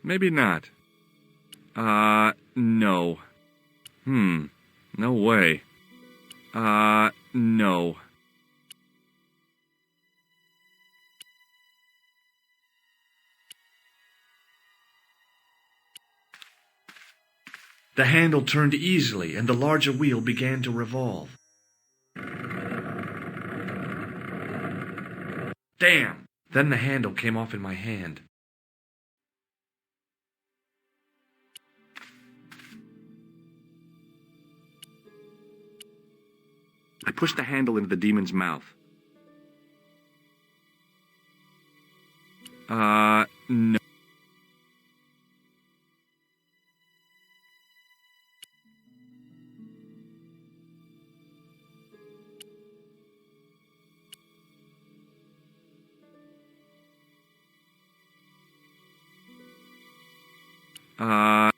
Speaker 2: Maybe not. No. No way. No. The handle turned easily, and the larger wheel began to revolve. Damn! Then the handle came off in my hand. I pushed the handle into the demon's mouth. No.
Speaker 7: I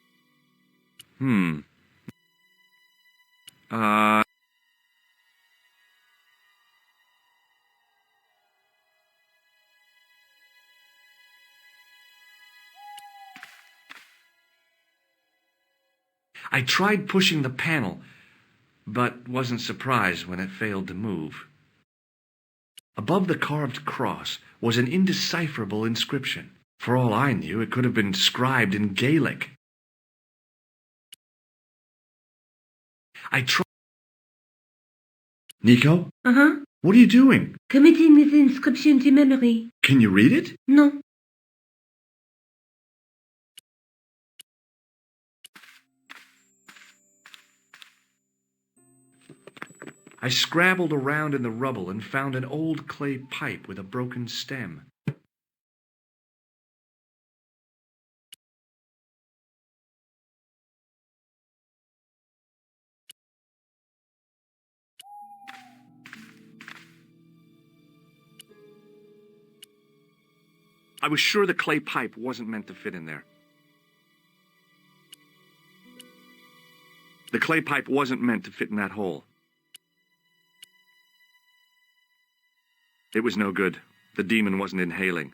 Speaker 7: tried pushing the panel, but wasn't surprised when it failed to move. Above the carved cross was an indecipherable inscription. For all I knew, it could have been scribed in Gaelic. I tried... Nico?
Speaker 1: Uh-huh.
Speaker 7: What are you doing?
Speaker 1: Committing this inscription to memory.
Speaker 7: Can you read it?
Speaker 1: No.
Speaker 7: I scrabbled around in the rubble and found an old clay pipe with a broken stem. I was sure the clay pipe wasn't meant to fit in there. The clay pipe wasn't meant to fit in that hole. It was no good. The demon wasn't inhaling.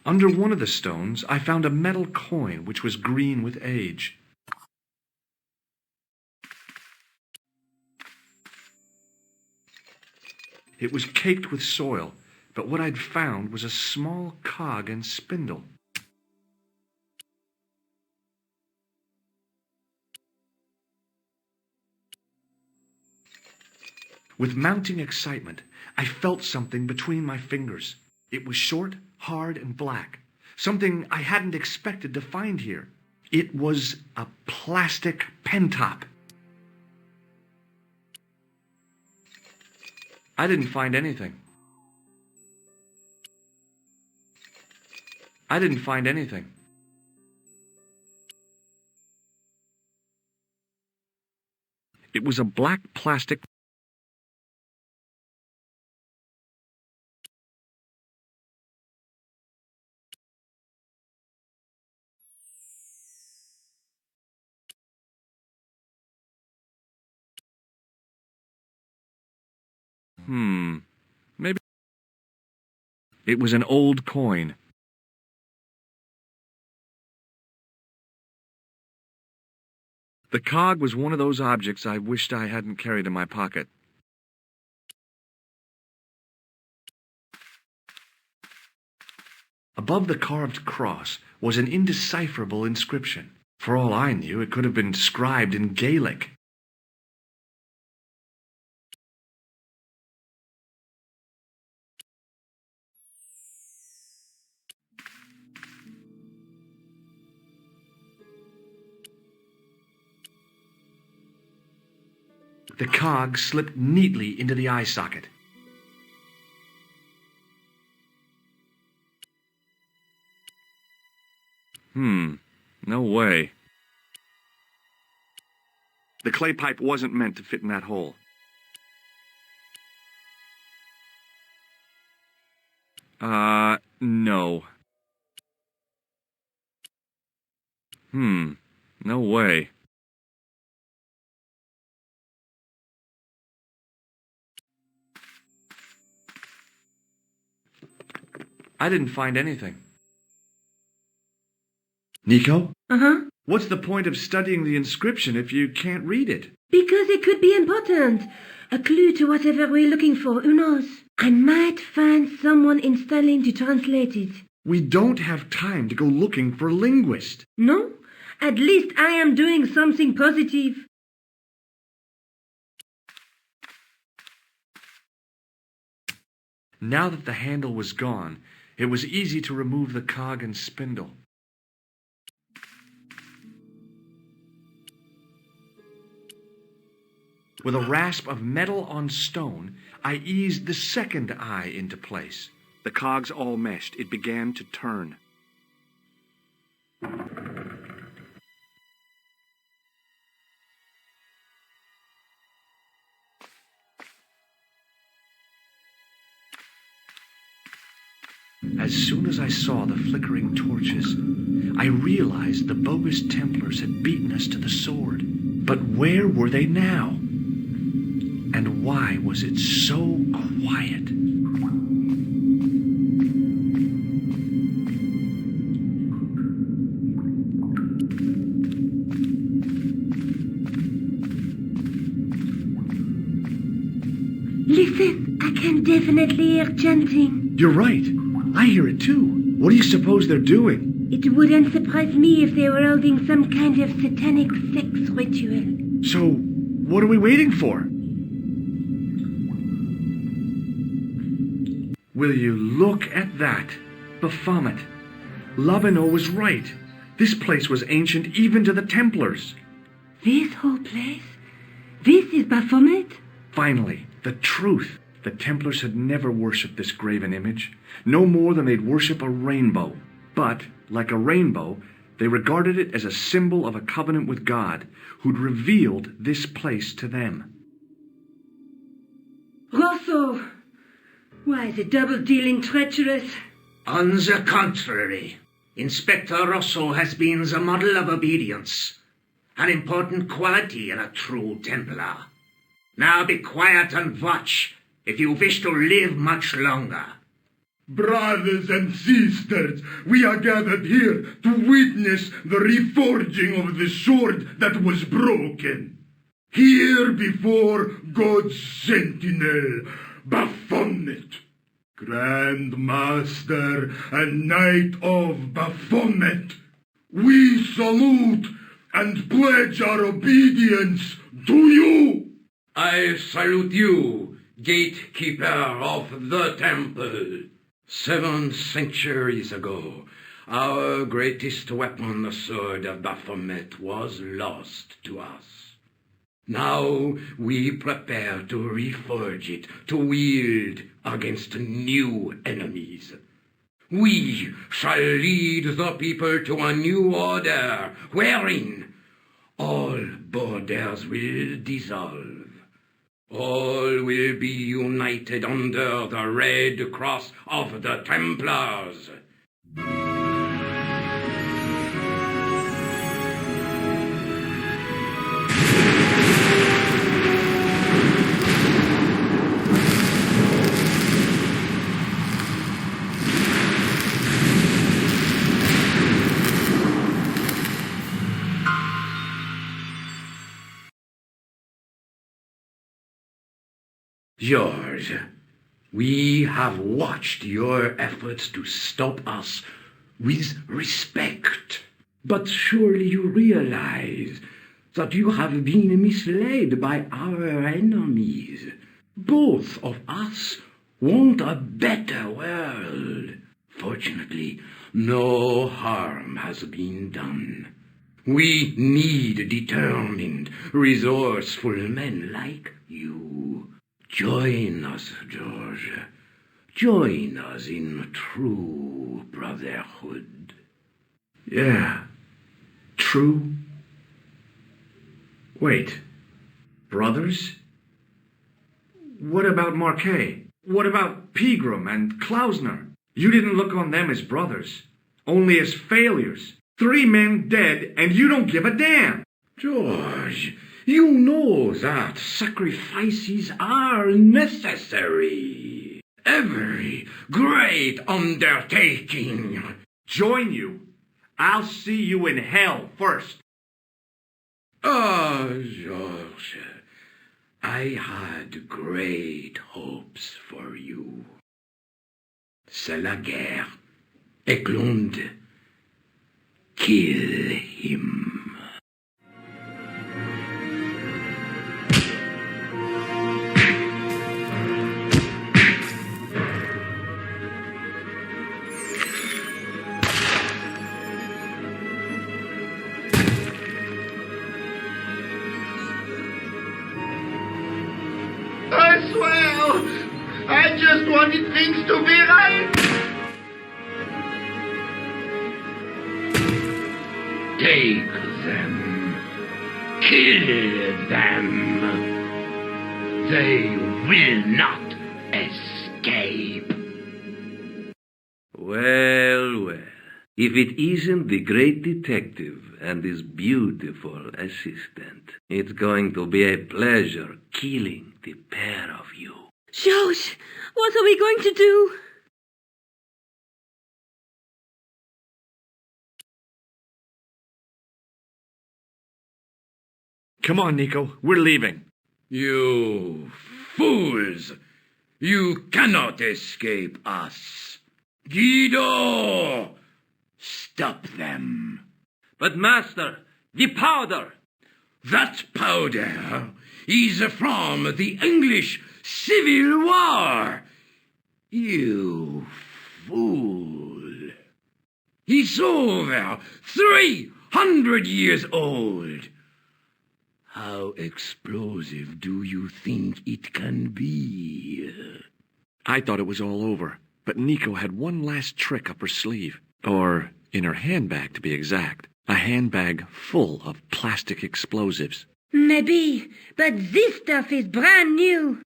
Speaker 7: Under one of the stones, I found a metal coin which was green with age. It was caked with soil, but what I'd found was a small cog and spindle. With mounting excitement, I felt something between my fingers. It was short, hard, and black. Something I hadn't expected to find here. It was a plastic pen top. I didn't find anything. I didn't find anything. It was a black plastic. Maybe. It was an old coin. The cog was one of those objects I wished I hadn't carried in my pocket. Above the carved cross was an indecipherable inscription. For all I knew, it could have been scribed in Gaelic. The cog slipped neatly into the eye socket. No way. The clay pipe wasn't meant to fit in that hole. No. No way. I didn't find anything. Nico?
Speaker 1: Uh-huh.
Speaker 7: What's the point of studying the inscription if you can't read it?
Speaker 1: Because it could be important. A clue to whatever we're looking for, who knows? I might find someone in Stirling to translate it.
Speaker 7: We don't have time to go looking for a linguist.
Speaker 1: No? At least I am doing something positive.
Speaker 7: Now that the handle was gone, it was easy to remove the cog and spindle. With a rasp of metal on stone, I eased the second eye into place. The cogs all meshed. It began to turn.
Speaker 2: As soon as I saw the flickering torches, I realized the bogus Templars had beaten us to the sword. But where were they now? And why was it so quiet?
Speaker 1: Listen, I can definitely hear chanting.
Speaker 2: You're right. I hear it too. What do you suppose they're doing?
Speaker 1: It wouldn't surprise me if they were holding some kind of satanic sex ritual.
Speaker 2: So, what are we waiting for? Will you look at that? Baphomet. Lavino was right. This place was ancient even to the Templars.
Speaker 1: This whole place? This is Baphomet?
Speaker 2: Finally, the truth. The Templars had never worshipped this graven image, no more than they'd worship a rainbow. But, like a rainbow, they regarded it as a symbol of a covenant with God, who'd revealed this place to them.
Speaker 8: Rosso! Why, the double-dealing treacherous?
Speaker 18: On the contrary, Inspector Rosso has been the model of obedience, an important quality in a true Templar. Now be quiet and watch, if you wish to live much longer.
Speaker 20: Brothers and sisters, we are gathered here to witness the reforging of the sword that was broken. Here before God's sentinel, Baphomet, Grand Master and Knight of Baphomet, we salute and pledge our obedience to you.
Speaker 15: I salute you, gatekeeper of the temple. 7 centuries ago, our greatest weapon, the sword of Baphomet, was lost to us. Now we prepare to reforge it, to wield against new enemies. We shall lead the people to a new order, wherein all borders will dissolve. All will be united under the red cross of the Templars. George, we have watched your efforts to stop us with respect. But surely you realize that you have been misled by our enemies. Both of us want a better world. Fortunately, no harm has been done. We need determined, resourceful men like you. Join us, George. Join us in true brotherhood.
Speaker 2: Yeah, true. Wait, brothers? What about Marquet? What about Pegram and Klausner? You didn't look on them as brothers, only as failures. 3 men dead, and you don't give a damn.
Speaker 15: George, you know that sacrifices are necessary. Every great undertaking.
Speaker 2: Join you. I'll see you in hell first.
Speaker 15: Oh, George, I had great hopes for you. C'est la guerre. Eklund, kill him.
Speaker 14: I swear, I just wanted things to be right.
Speaker 15: Take them. Kill them. They will not escape.
Speaker 12: If it isn't the great detective and his beautiful assistant, it's going to be a pleasure killing the pair of you.
Speaker 1: George, what are we going to do?
Speaker 7: Come on, Nico. We're leaving.
Speaker 15: You fools! You cannot escape us. Guido! Stop them.
Speaker 12: But, Master, the powder!
Speaker 15: That powder is from the English Civil War. You fool. It's over 300 years old. How explosive do you think it can be?
Speaker 7: I thought it was all over, but Nico had one last trick up her sleeve. Or in her handbag, to be exact. A handbag full of plastic explosives.
Speaker 1: Maybe, but this stuff is brand new.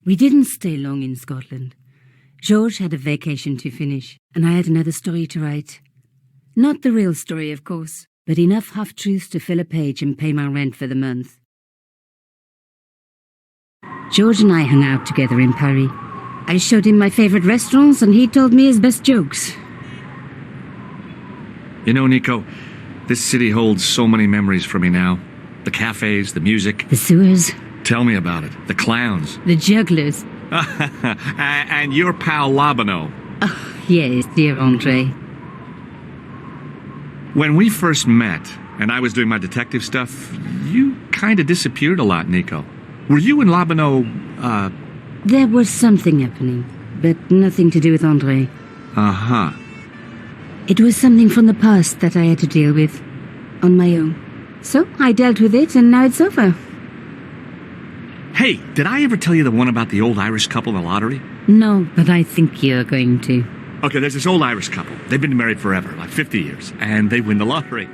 Speaker 8: We didn't stay long in Scotland. George had a vacation to finish, and I had another story to write. Not the real story, of course, but enough half-truths to fill a page and pay my rent for the month. George and I hung out together in Paris. I showed him my favourite restaurants, and he told me his best jokes.
Speaker 6: You know, Nico, this city holds so many memories for me now. The cafes, the music.
Speaker 8: The sewers.
Speaker 6: Tell me about it. The clowns.
Speaker 8: The jugglers.
Speaker 6: And your pal Labano.
Speaker 8: Oh, yes, dear Andre.
Speaker 6: When we first met, and I was doing my detective stuff, you kind of disappeared a lot, Nico. Were you and Labano,
Speaker 8: There was something happening, but nothing to do with Andre.
Speaker 6: Uh-huh.
Speaker 8: It was something from the past that I had to deal with, on my own. So I dealt with it, and now it's over.
Speaker 6: Hey, did I ever tell you the one about the old Irish couple in the lottery?
Speaker 8: No, but I think you're going to.
Speaker 6: Okay, there's this old Irish couple. They've been married forever, like 50 years, and they win the lottery.